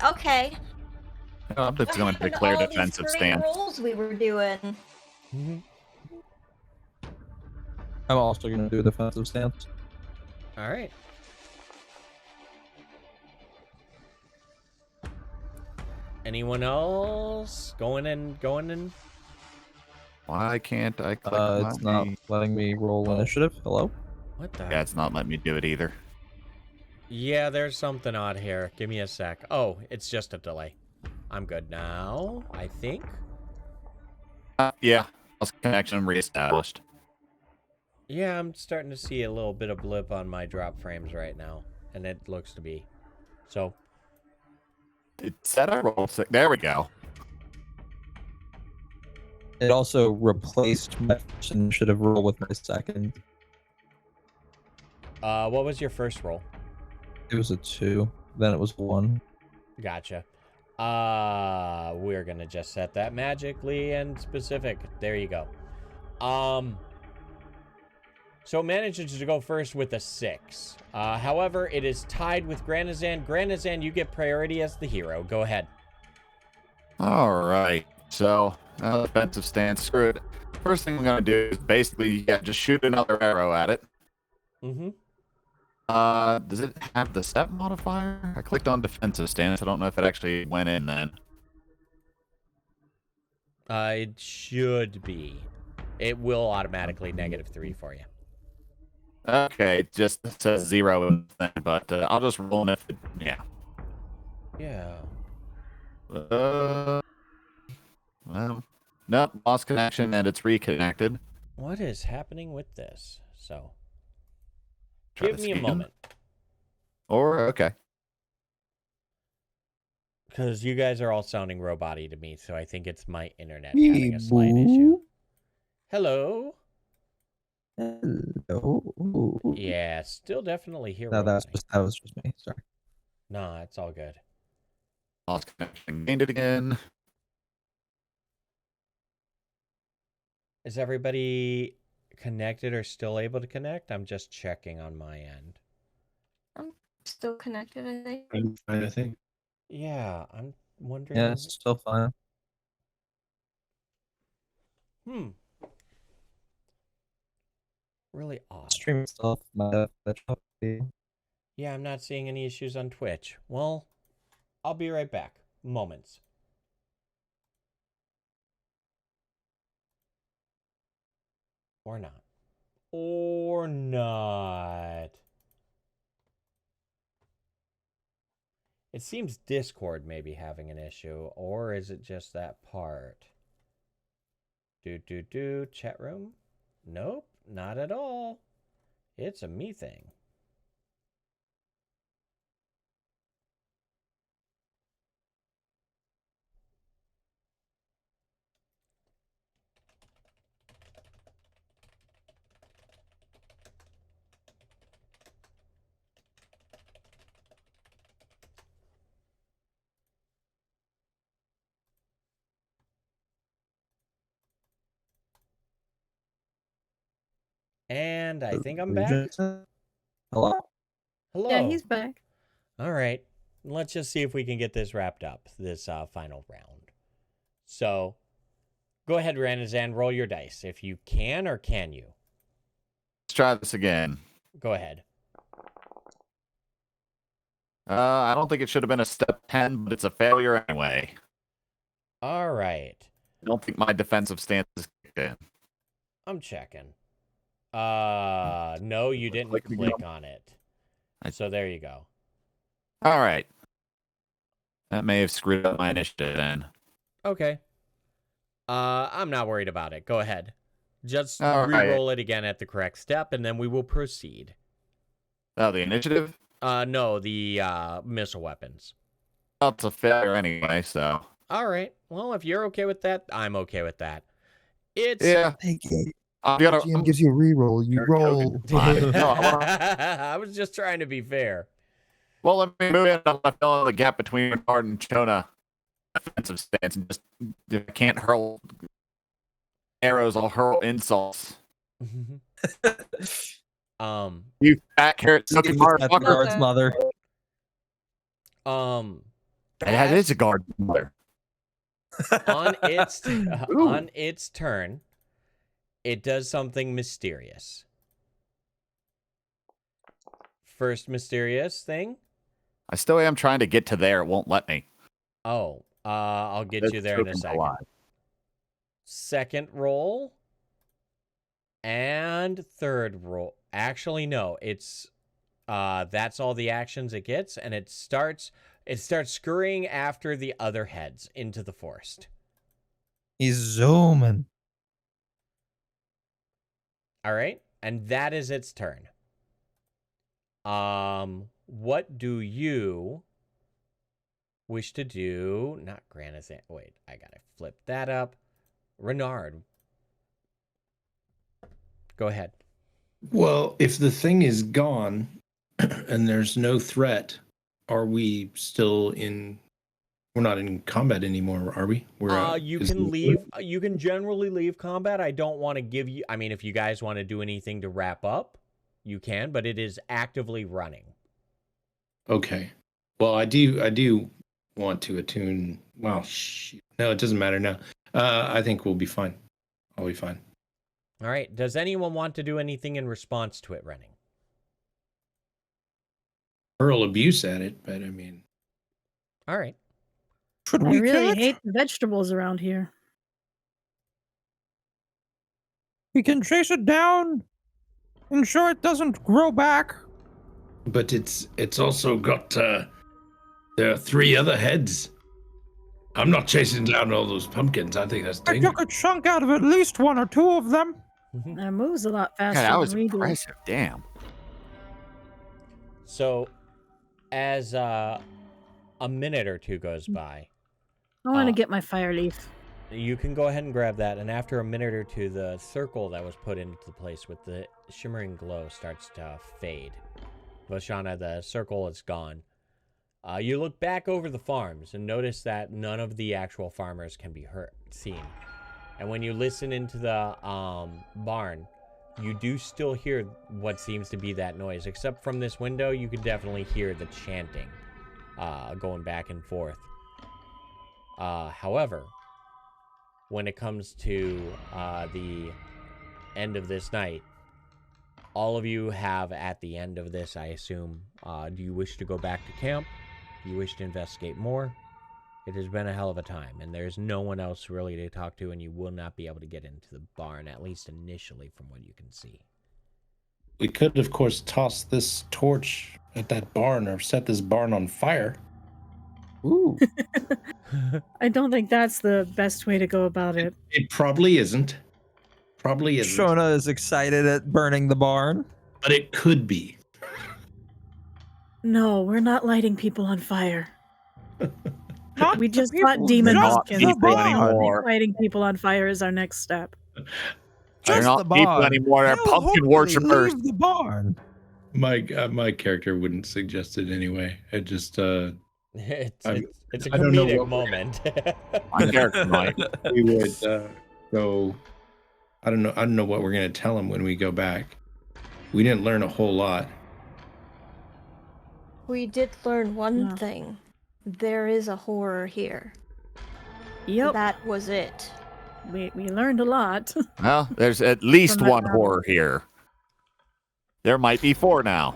Okay. I'm just going to declare All these defensive great stance. rolls we were doing. I'm also going to do a defensive stance. All right. Anyone else going in? Why can't I click It's not letting me roll initiative. Hello? What the? Yeah, it's not letting me do it either. Yeah, there's something odd here. Give me a sec. Oh, it's just a delay. I'm good now, I think. Yeah, connection reestablished. Yeah, I'm starting to see a little bit of blip on my drop frames right now, and it looks to be. So, It said I rolled 6. There we go. It also replaced my first initiative roll with my second. what was your first roll? It was a 2. Then it was 1. Gotcha. We're gonna just set that magically and specific. There you go. So it manages to go first with a 6. However, it is tied with Granozan. Granozan, you get priority as the hero. Go ahead. All right. So, defensive stance. Screw it. First thing I'm going to do is basically, just shoot another arrow at it. Mm-hmm. Does it have the step modifier? I clicked on defensive stance. I don't know if it actually went in then. It should be. It will automatically -3 for you. Okay, it just says 0 in the thing, but I'll just roll it. Yeah. Yeah. Well, nope, lost connection and it's reconnected. What is happening with this? So, Try give to me a scan. moment. Okay. Because you guys are all sounding robot-y to me, so I think it's my internet having a slight issue. Hello? Hello. Yeah, still definitely here. No, that was just me. Sorry. Nah, it's all good. Lost connection. Gained it again. Is everybody connected or still able to connect? I'm just checking on my end. I'm still connected, I think. I'm fine, I think. Yeah, I'm wondering. Yeah, it's still fine. Really odd. Stream stuff. Yeah, I'm not seeing any issues on Twitch. Well, I'll be right back. Moments. Or not. Or not. It seems Discord may be having an issue, or is it just that part? Chat room? Nope, not at all. It's a me thing. And I think I'm back. Hello? Hello. Yeah, he's back. All right. Let's just see if we can get this wrapped up, this final round. So, go ahead, Granozan, roll your dice. If you can, or can you? Let's try this again. Go ahead. I don't think it should have been a step 10, but it's a failure anyway. All right. I don't think my defensive stance is kicked in. I'm checking. No, you didn't click on it. So there you go. All right. That may have screwed up my initiative then. Okay. I'm not worried about it. Go ahead. Just All re-roll it again at the correct step, and then we will proceed. Oh, the initiative? No, the missile weapons. Well, it's a failure anyway, so. All right. Well, if you're okay with that, I'm okay with that. It's Yeah. Hey, I'm gonna, GM gives you a reroll. You roll. I was just trying to be fair. Well, let me move in. I fell in the gap between Renard and Chona. Defensive stance and just can't hurl arrows. I'll hurl insults. You fat carrot sucking motherfucker. Guard's mother. That is a guard mother. on its turn, it does something mysterious. First mysterious thing. I still am trying to get to there. It won't let me. Oh, I'll get you there in a second. Second roll. And third roll. Actually, no. It's that's all the actions it gets, and it starts scurrying after the other heads into the forest. He's zooming. All right, and that is its turn. What do you wish to do? Not Granozan. Wait, I gotta flip that up. Renard. Go ahead. Well, if the thing is gone and there's no threat, are we still in? We're not in combat anymore, are we? You can leave. You can generally leave combat. I don't want to give you. I mean, if you guys want to do anything to wrap up, you can. But it is actively running. Okay. Well, I do want to attune. Well, no, it doesn't matter now. I think we'll be fine. I'll be fine. All right. Does anyone want to do anything in response to it running? Hurl abuse at it, but I mean. All right. I really hate the vegetables around here. We can chase it down. Ensure it doesn't grow back. But it's also got there are 3 other heads. I'm not chasing down all those pumpkins. I think that's I dangerous. took a chunk out of at least 1 or 2 of them. It moves a lot faster God, that was than we do. impressive. Damn. So, as a minute or two goes by, I want to get my fire leaf. you can go ahead and grab that, and after a minute or two, the circle that was put into place with the shimmering glow starts to fade. Vashana, the circle is gone. You look back over the farms and notice that none of the actual farmers can be seen. And when you listen into the barn, you do still hear what seems to be that noise. Except from this window, you can definitely hear the chanting going back and forth. However, when it comes to the end of this night, all of you have at the end of this, I assume, do you wish to go back to camp? Do you wish to investigate more? It has been a hell of a time, and there's no one else really to talk to, and you will not be able to get into the barn, at least initially from what you can see. We could, of course, toss this torch at that barn or set this barn on fire. Ooh. I don't think that's the best way to go about it. It probably isn't. Probably isn't. Chona is excited at burning the barn. But it could be. No, we're not lighting people on fire. Not We just people, fought demons. just and the barn. anymore. Lighting people on fire is our next step. They're Just not the people barn. anymore. They're They'll pumpkin hopefully worshippers. leave the barn. My character wouldn't suggest it anyway. It just It's a I don't know comedic what we're moment. My character might. we would go I don't know what we're gonna tell him when we go back. We didn't learn a whole lot. We did learn one No. thing. There is a horror here. Yep. That was it. We learned a lot. Well, there's at least From that one battle. horror here. There might be 4 now.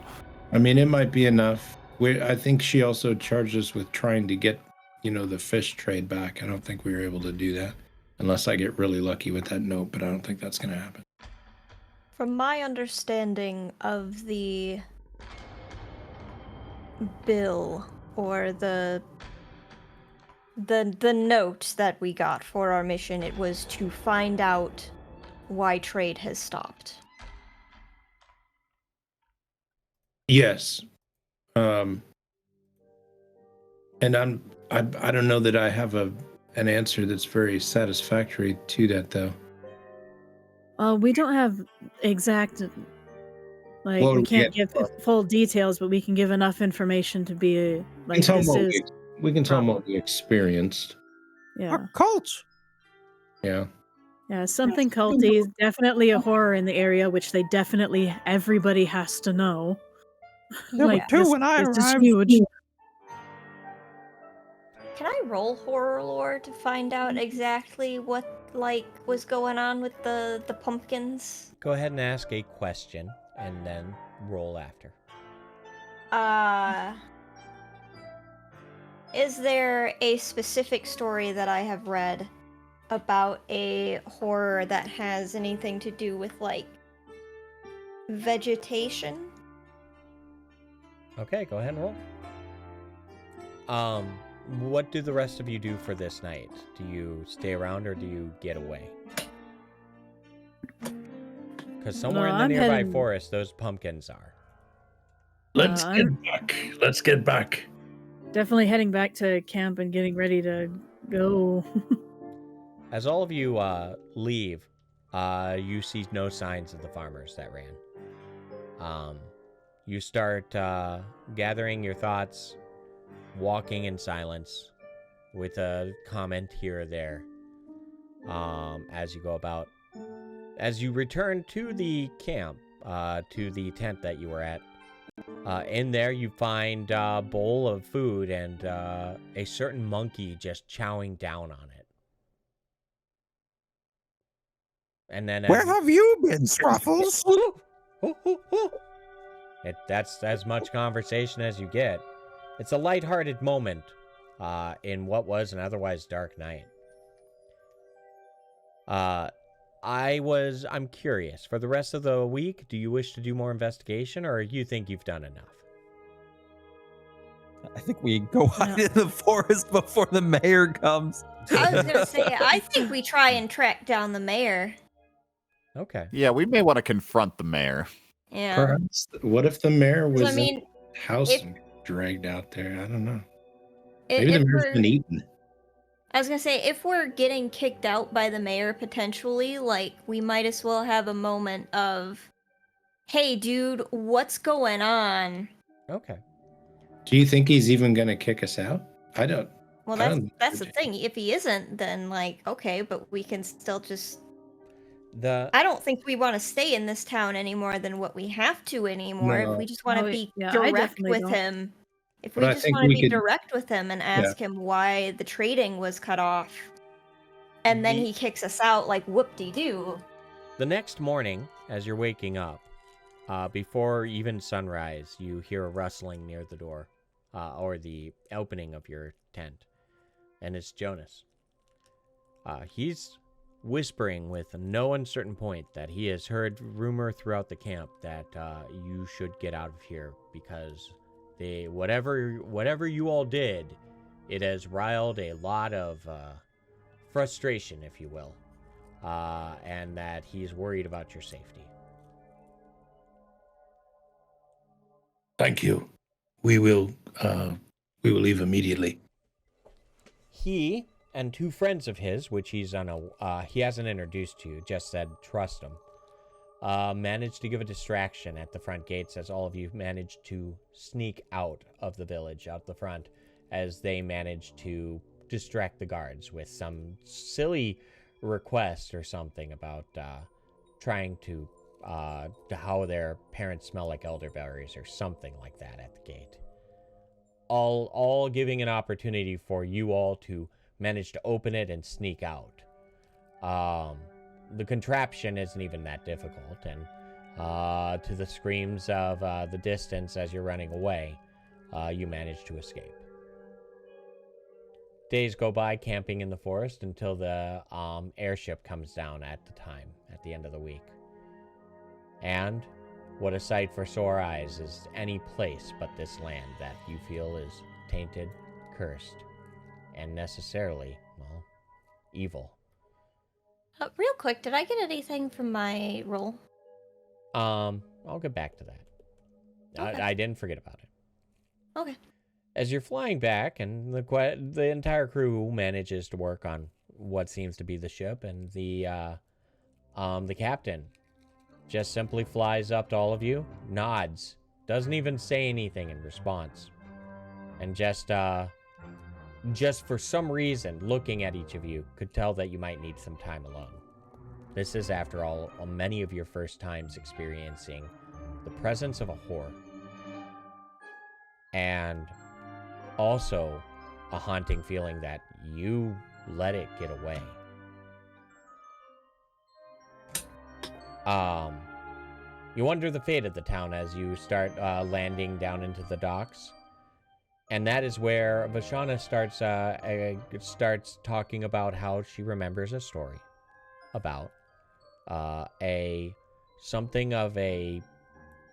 I mean, it might be enough. I think she also charged us with trying to get, the fish trade back. I don't think we were able to do that. Unless I get really lucky with that note, but I don't think that's going to happen. From my understanding of the bill or the note that we got for our mission, it was to find out why trade has stopped. Yes. And I don't know that I have an answer that's very satisfactory to that, though. We don't have exact, like, Well, we can't yeah. give full details, but we can give enough information to be like, this is, We can tell them what we experienced. yeah. A cult. Yeah. Yeah, something culty, definitely a horror in the area, which everybody has to know. There were two when I this is arrived. huge. Can I roll horror lore to find out exactly what was going on with the pumpkins? Go ahead and ask a question, and then roll after. Is there a specific story that I have read about a horror that has anything to do with, vegetation? Okay, go ahead and roll. What do the rest of you do for this night? Do you stay around or do you get away? Because somewhere in the nearby forest, those pumpkins are. Let's get back. Let's get back. Definitely heading back to camp and getting ready to go. As all of you leave, you see no signs of the farmers that ran. You start gathering your thoughts, walking in silence, with a comment here or there as you go about. As you return to the camp, to the tent that you were at, in there you find a bowl of food and a certain monkey just chowing down on it. And then Where have you been, Scruffles? That's as much conversation as you get. It's a lighthearted moment in what was an otherwise dark night. I'm curious. For the rest of the week, do you wish to do more investigation, or you think you've done enough? I think we go hide in the forest before the mayor comes. I was gonna say, I think we try and track down the mayor. Okay. Yeah, we may want to confront the mayor. Yeah. Perhaps. What if the mayor was I mean, in the house and dragged out there? I don't know. if Maybe the mayor's we're- been eaten. I was gonna say, if we're getting kicked out by the mayor potentially, we might as well have a moment of, hey dude, what's going on? Okay. Do you think he's even going to kick us out? I don't. Well, I don't that's the think- thing. If he isn't, then okay, but we can still just... The I don't think we want to stay in this town any more than what we have to anymore. No. If we just want to Oh, be yeah, I direct definitely with don't. him. If But we I just think want to we be could- direct with him and ask him why the trading was cut off, and then he kicks us out whoop-de-doo. The next morning, as you're waking up, before even sunrise, you hear a rustling near the door, or the opening of your tent, and it's Jonas. He's whispering with no uncertain point that he has heard rumor throughout the camp that you should get out of here because whatever you all did, it has riled a lot of frustration, if you will, and that he's worried about your safety. Thank you. We will leave immediately. He and 2 friends of his, which he hasn't introduced to you, just said trust him, managed to give a distraction at the front gates as all of you managed to sneak out of the village, out the front, as they managed to distract the guards with some silly request or something about trying to how their parents smell like elderberries or something like that at the gate. All giving an opportunity for you all to manage to open it and sneak out. The contraption isn't even that difficult, and to the screams of the distance as you're running away, you manage to escape. Days go by camping in the forest until the airship comes down at the end of the week. And what a sight for sore eyes is any place but this land that you feel is tainted, cursed, and necessarily, well, evil. Real quick, did I get anything from my roll? I'll get back to that. Okay. I didn't forget about it. Okay. As you're flying back, and the entire crew manages to work on what seems to be the ship, and the captain just simply flies up to all of you, nods, doesn't even say anything in response, and just for some reason, looking at each of you, could tell that you might need some time alone. This is, after all, many of your first times experiencing the presence of a horror. And also a haunting feeling that you let it get away. You wonder the fate of the town as you start landing down into the docks. And that is where Vashana starts talking about how she remembers a story about something of a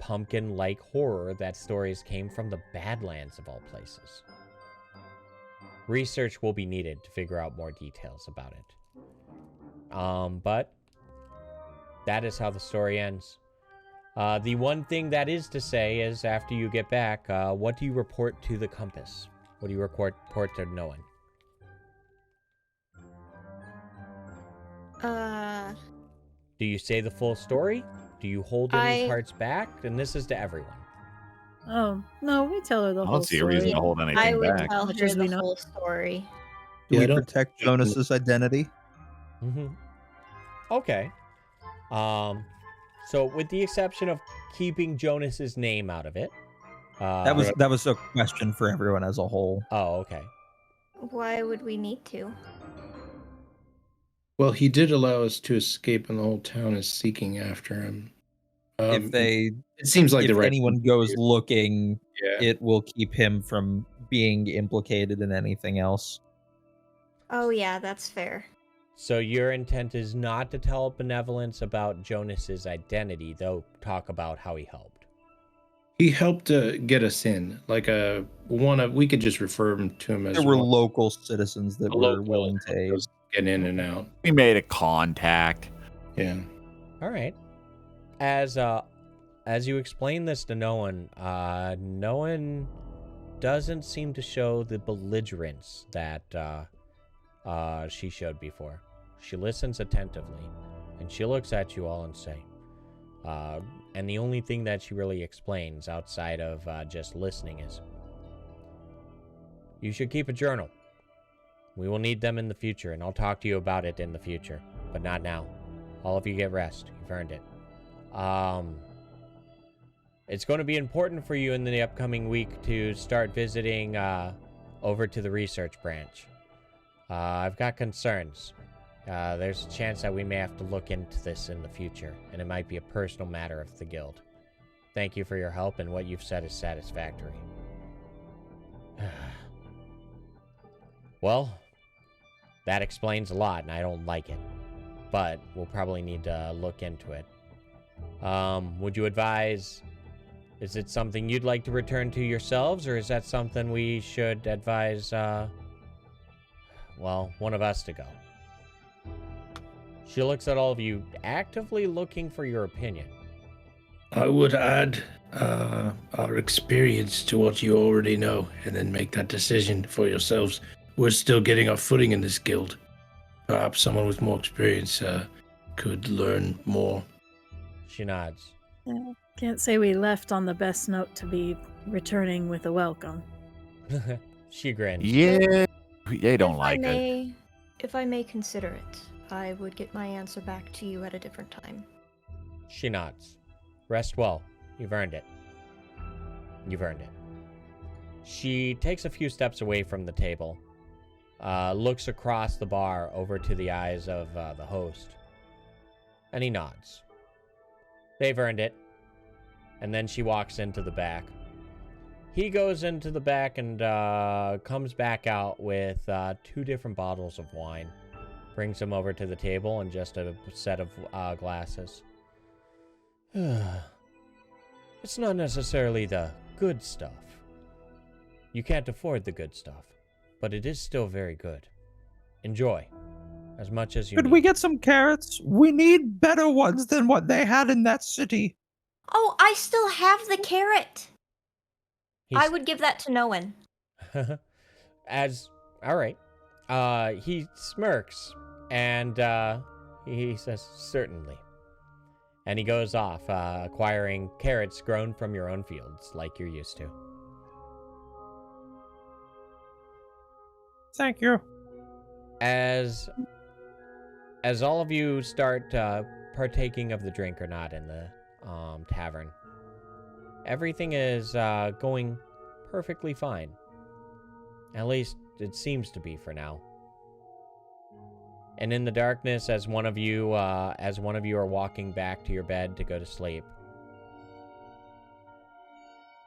pumpkin-like horror. That stories came from the Badlands of all places. Research will be needed to figure out more details about it. But that is how the story ends. The one thing that is to say is, after you get back, what do you report to the compass? What do you report to no one? Do you say the full story? Do you hold any parts back? And this is to everyone. Oh, no, we tell her the I whole don't see a story. reason to hold anything I would back. tell Much her as we the know. whole story. Do Yeah, I we don't protect Jonas's identity? Mm-hmm. Okay. So with the exception of keeping Jonas's name out of it. That was a question for everyone as a whole. Oh, okay. Why would we need to? Well, he did allow us to escape, and the whole town is seeking after him. If it seems like the right anyone thing to goes do. looking, Yeah. it will keep him from being implicated in anything else. Oh yeah, that's fair. So your intent is not to tell Benevolence about Jonas's identity, though talk about how he helped. He helped get us in. We could just refer to him as There were one- local citizens that a were local willing to that aid. was getting in and out. We made a contact. Yeah. All right. As you explain this to no one doesn't seem to show the belligerence that she showed before. She listens attentively, and she looks at you all and say, and the only thing that she really explains outside of just listening is, you should keep a journal. We will need them in the future, and I'll talk to you about it in the future, but not now. All of you get rest. You've earned it. It's going to be important for you in the upcoming week to start visiting over to the research branch. I've got concerns. There's a chance that we may have to look into this in the future, and it might be a personal matter of the guild. Thank you for your help, and what you've said is satisfactory. Well, that explains a lot, and I don't like it. But we'll probably need to look into it. Would you advise... Is it something you'd like to return to yourselves, or is that something we should advise, one of us to go? She looks at all of you, actively looking for your opinion. I would add our experience to what you already know, and then make that decision for yourselves. We're still getting our footing in this guild. Perhaps someone with more experience could learn more. She nods. Can't say we left on the best note to be returning with a welcome. She grins. Yeah, they don't If like I it. may, if I may consider it, I would get my answer back to you at a different time. She nods. Rest well. You've earned it. You've earned it. She takes a few steps away from the table, looks across the bar over to the eyes of the host, and he nods. They've earned it. And then she walks into the back. He goes into the back and comes back out with 2 different bottles of wine. Brings them over to the table and just a set of glasses. It's not necessarily the good stuff. You can't afford the good stuff, but it is still very good. Enjoy, as much as you Could need. we get some carrots? We need better ones than what they had in that city. Oh, I still have the carrot. I He's- would give that to no one. All right. He smirks and he says, certainly. And he goes off, acquiring carrots grown from your own fields, like you're used to. Thank you. As all of you start partaking of the drink or not in the tavern, everything is going perfectly fine. At least it seems to be for now. And in the darkness, as one of you are walking back to your bed to go to sleep,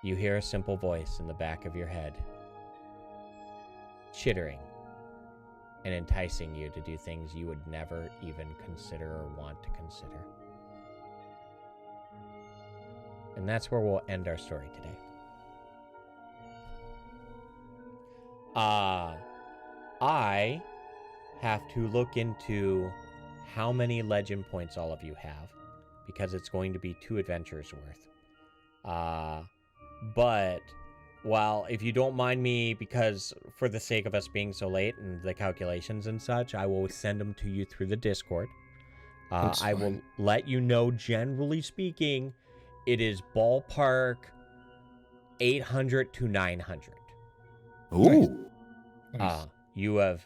you hear a simple voice in the back of your head, chittering and enticing you to do things you would never even consider or want to consider. And that's where we'll end our story today. I have to look into how many legend points all of you have, because it's going to be 2 adventures worth. But, well, if you don't mind me, because for the sake of us being so late and the calculations and such, I will send them to you through the Discord. I will let you know, generally speaking, it is ballpark 800 to 900. Ooh. Nice. You have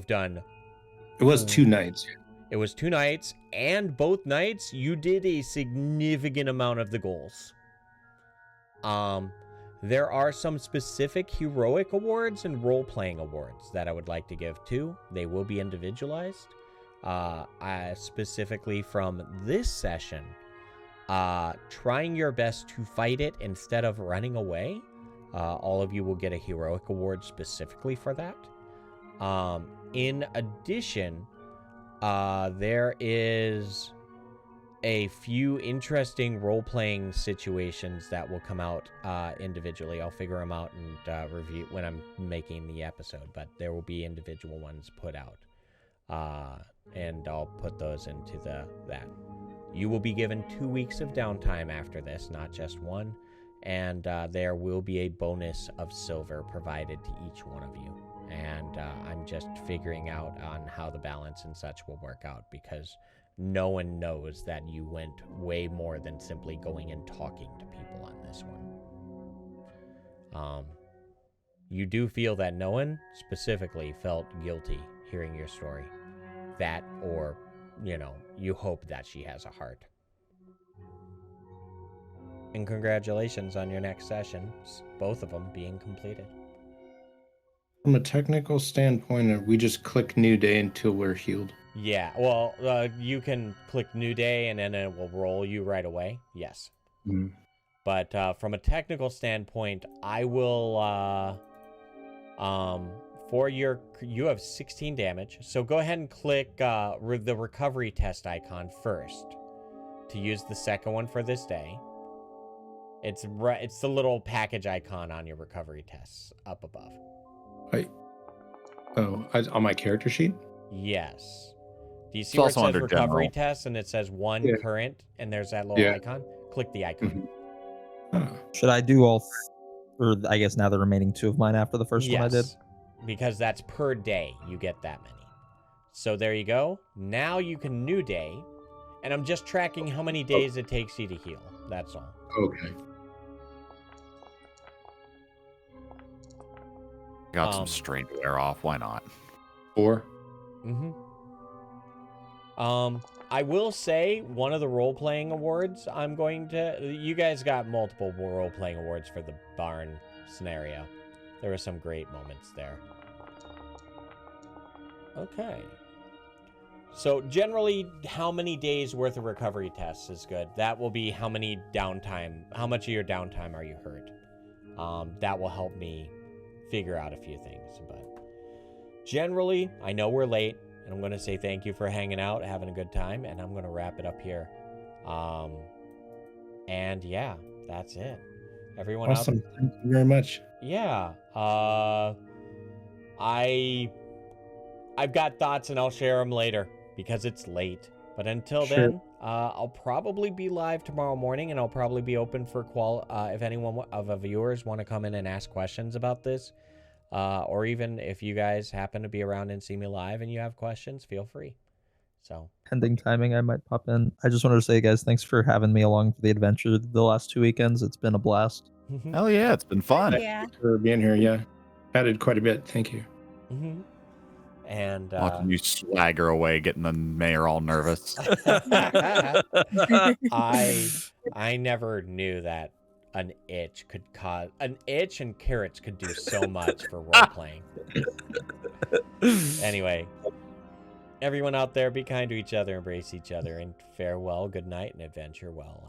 done. It was 2 nights. It was 2 nights, and both nights you did a significant amount of the goals. There are some specific heroic awards and role-playing awards that I would like to give too. They will be individualized. Specifically from this session, trying your best to fight it instead of running away. All of you will get a heroic award specifically for that. In addition, there is a few interesting role-playing situations that will come out individually. I'll figure them out and review when I'm making the episode, but there will be individual ones put out. And I'll put those into that. You will be given 2 weeks of downtime after this, not just 1. And there will be a bonus of silver provided to each one of you. And I'm just figuring out on how the balance and such will work out, because no one knows that you went way more than simply going and talking to people on this one. You do feel that no one specifically felt guilty hearing your story. That, or, you hope that she has a heart. And congratulations on your next sessions, both of them being completed. From a technical standpoint, we just click New Day until we're healed. Yeah, well, you can click New Day and then it will roll you right away. Yes. Mm. But from a technical standpoint, I will, you have 16 damage. So go ahead and click the recovery test icon first to use the second one for this day. It's the little package icon on your recovery tests up above. On my character sheet? Yes. Do you see It's where it also says under recovery general. tests and it says 1 current and there's that little icon? Click the icon. Oh. Should I do all, or I guess now the remaining 2 of mine after the first one I did? Because that's per day. You get that many. So there you go. Now you can New Day. And I'm just tracking how many days it takes you to heal. That's all. Okay. Got some strain to wear off. Why not? 4. Mm-hmm. I will say one of the role-playing awards you guys got multiple role-playing awards for the barn scenario. There were some great moments there. Okay. So generally, how many days worth of recovery tests is good? That will be how much of your downtime are you hurt? That will help me figure out a few things. But generally, I know we're late, and I'm going to say thank you for hanging out, having a good time, and I'm going to wrap it up here. And yeah, that's it. Everyone Awesome. Thank you very much. Yeah. I've got thoughts, and I'll share them later because it's late. But until then, I'll probably be live tomorrow morning, and I'll probably be open for if anyone of the viewers want to come in and ask questions about this, or even if you guys happen to be around and see me live and you have questions, feel free. So Pending timing, I might pop in. I just wanted to say, guys, thanks for having me along for the adventure the last 2 weekends. It's been a blast. Hell yeah, it's been fun. Yeah. Thanks for being here. Yeah. Added quite a bit. Thank you. Mm-hmm. And Watching you swagger away, getting the mayor all nervous. I never knew that an itch and carrots could do so much for role playing. Anyway, everyone out there, be kind to each other, embrace each other, and farewell, good night, and adventure well.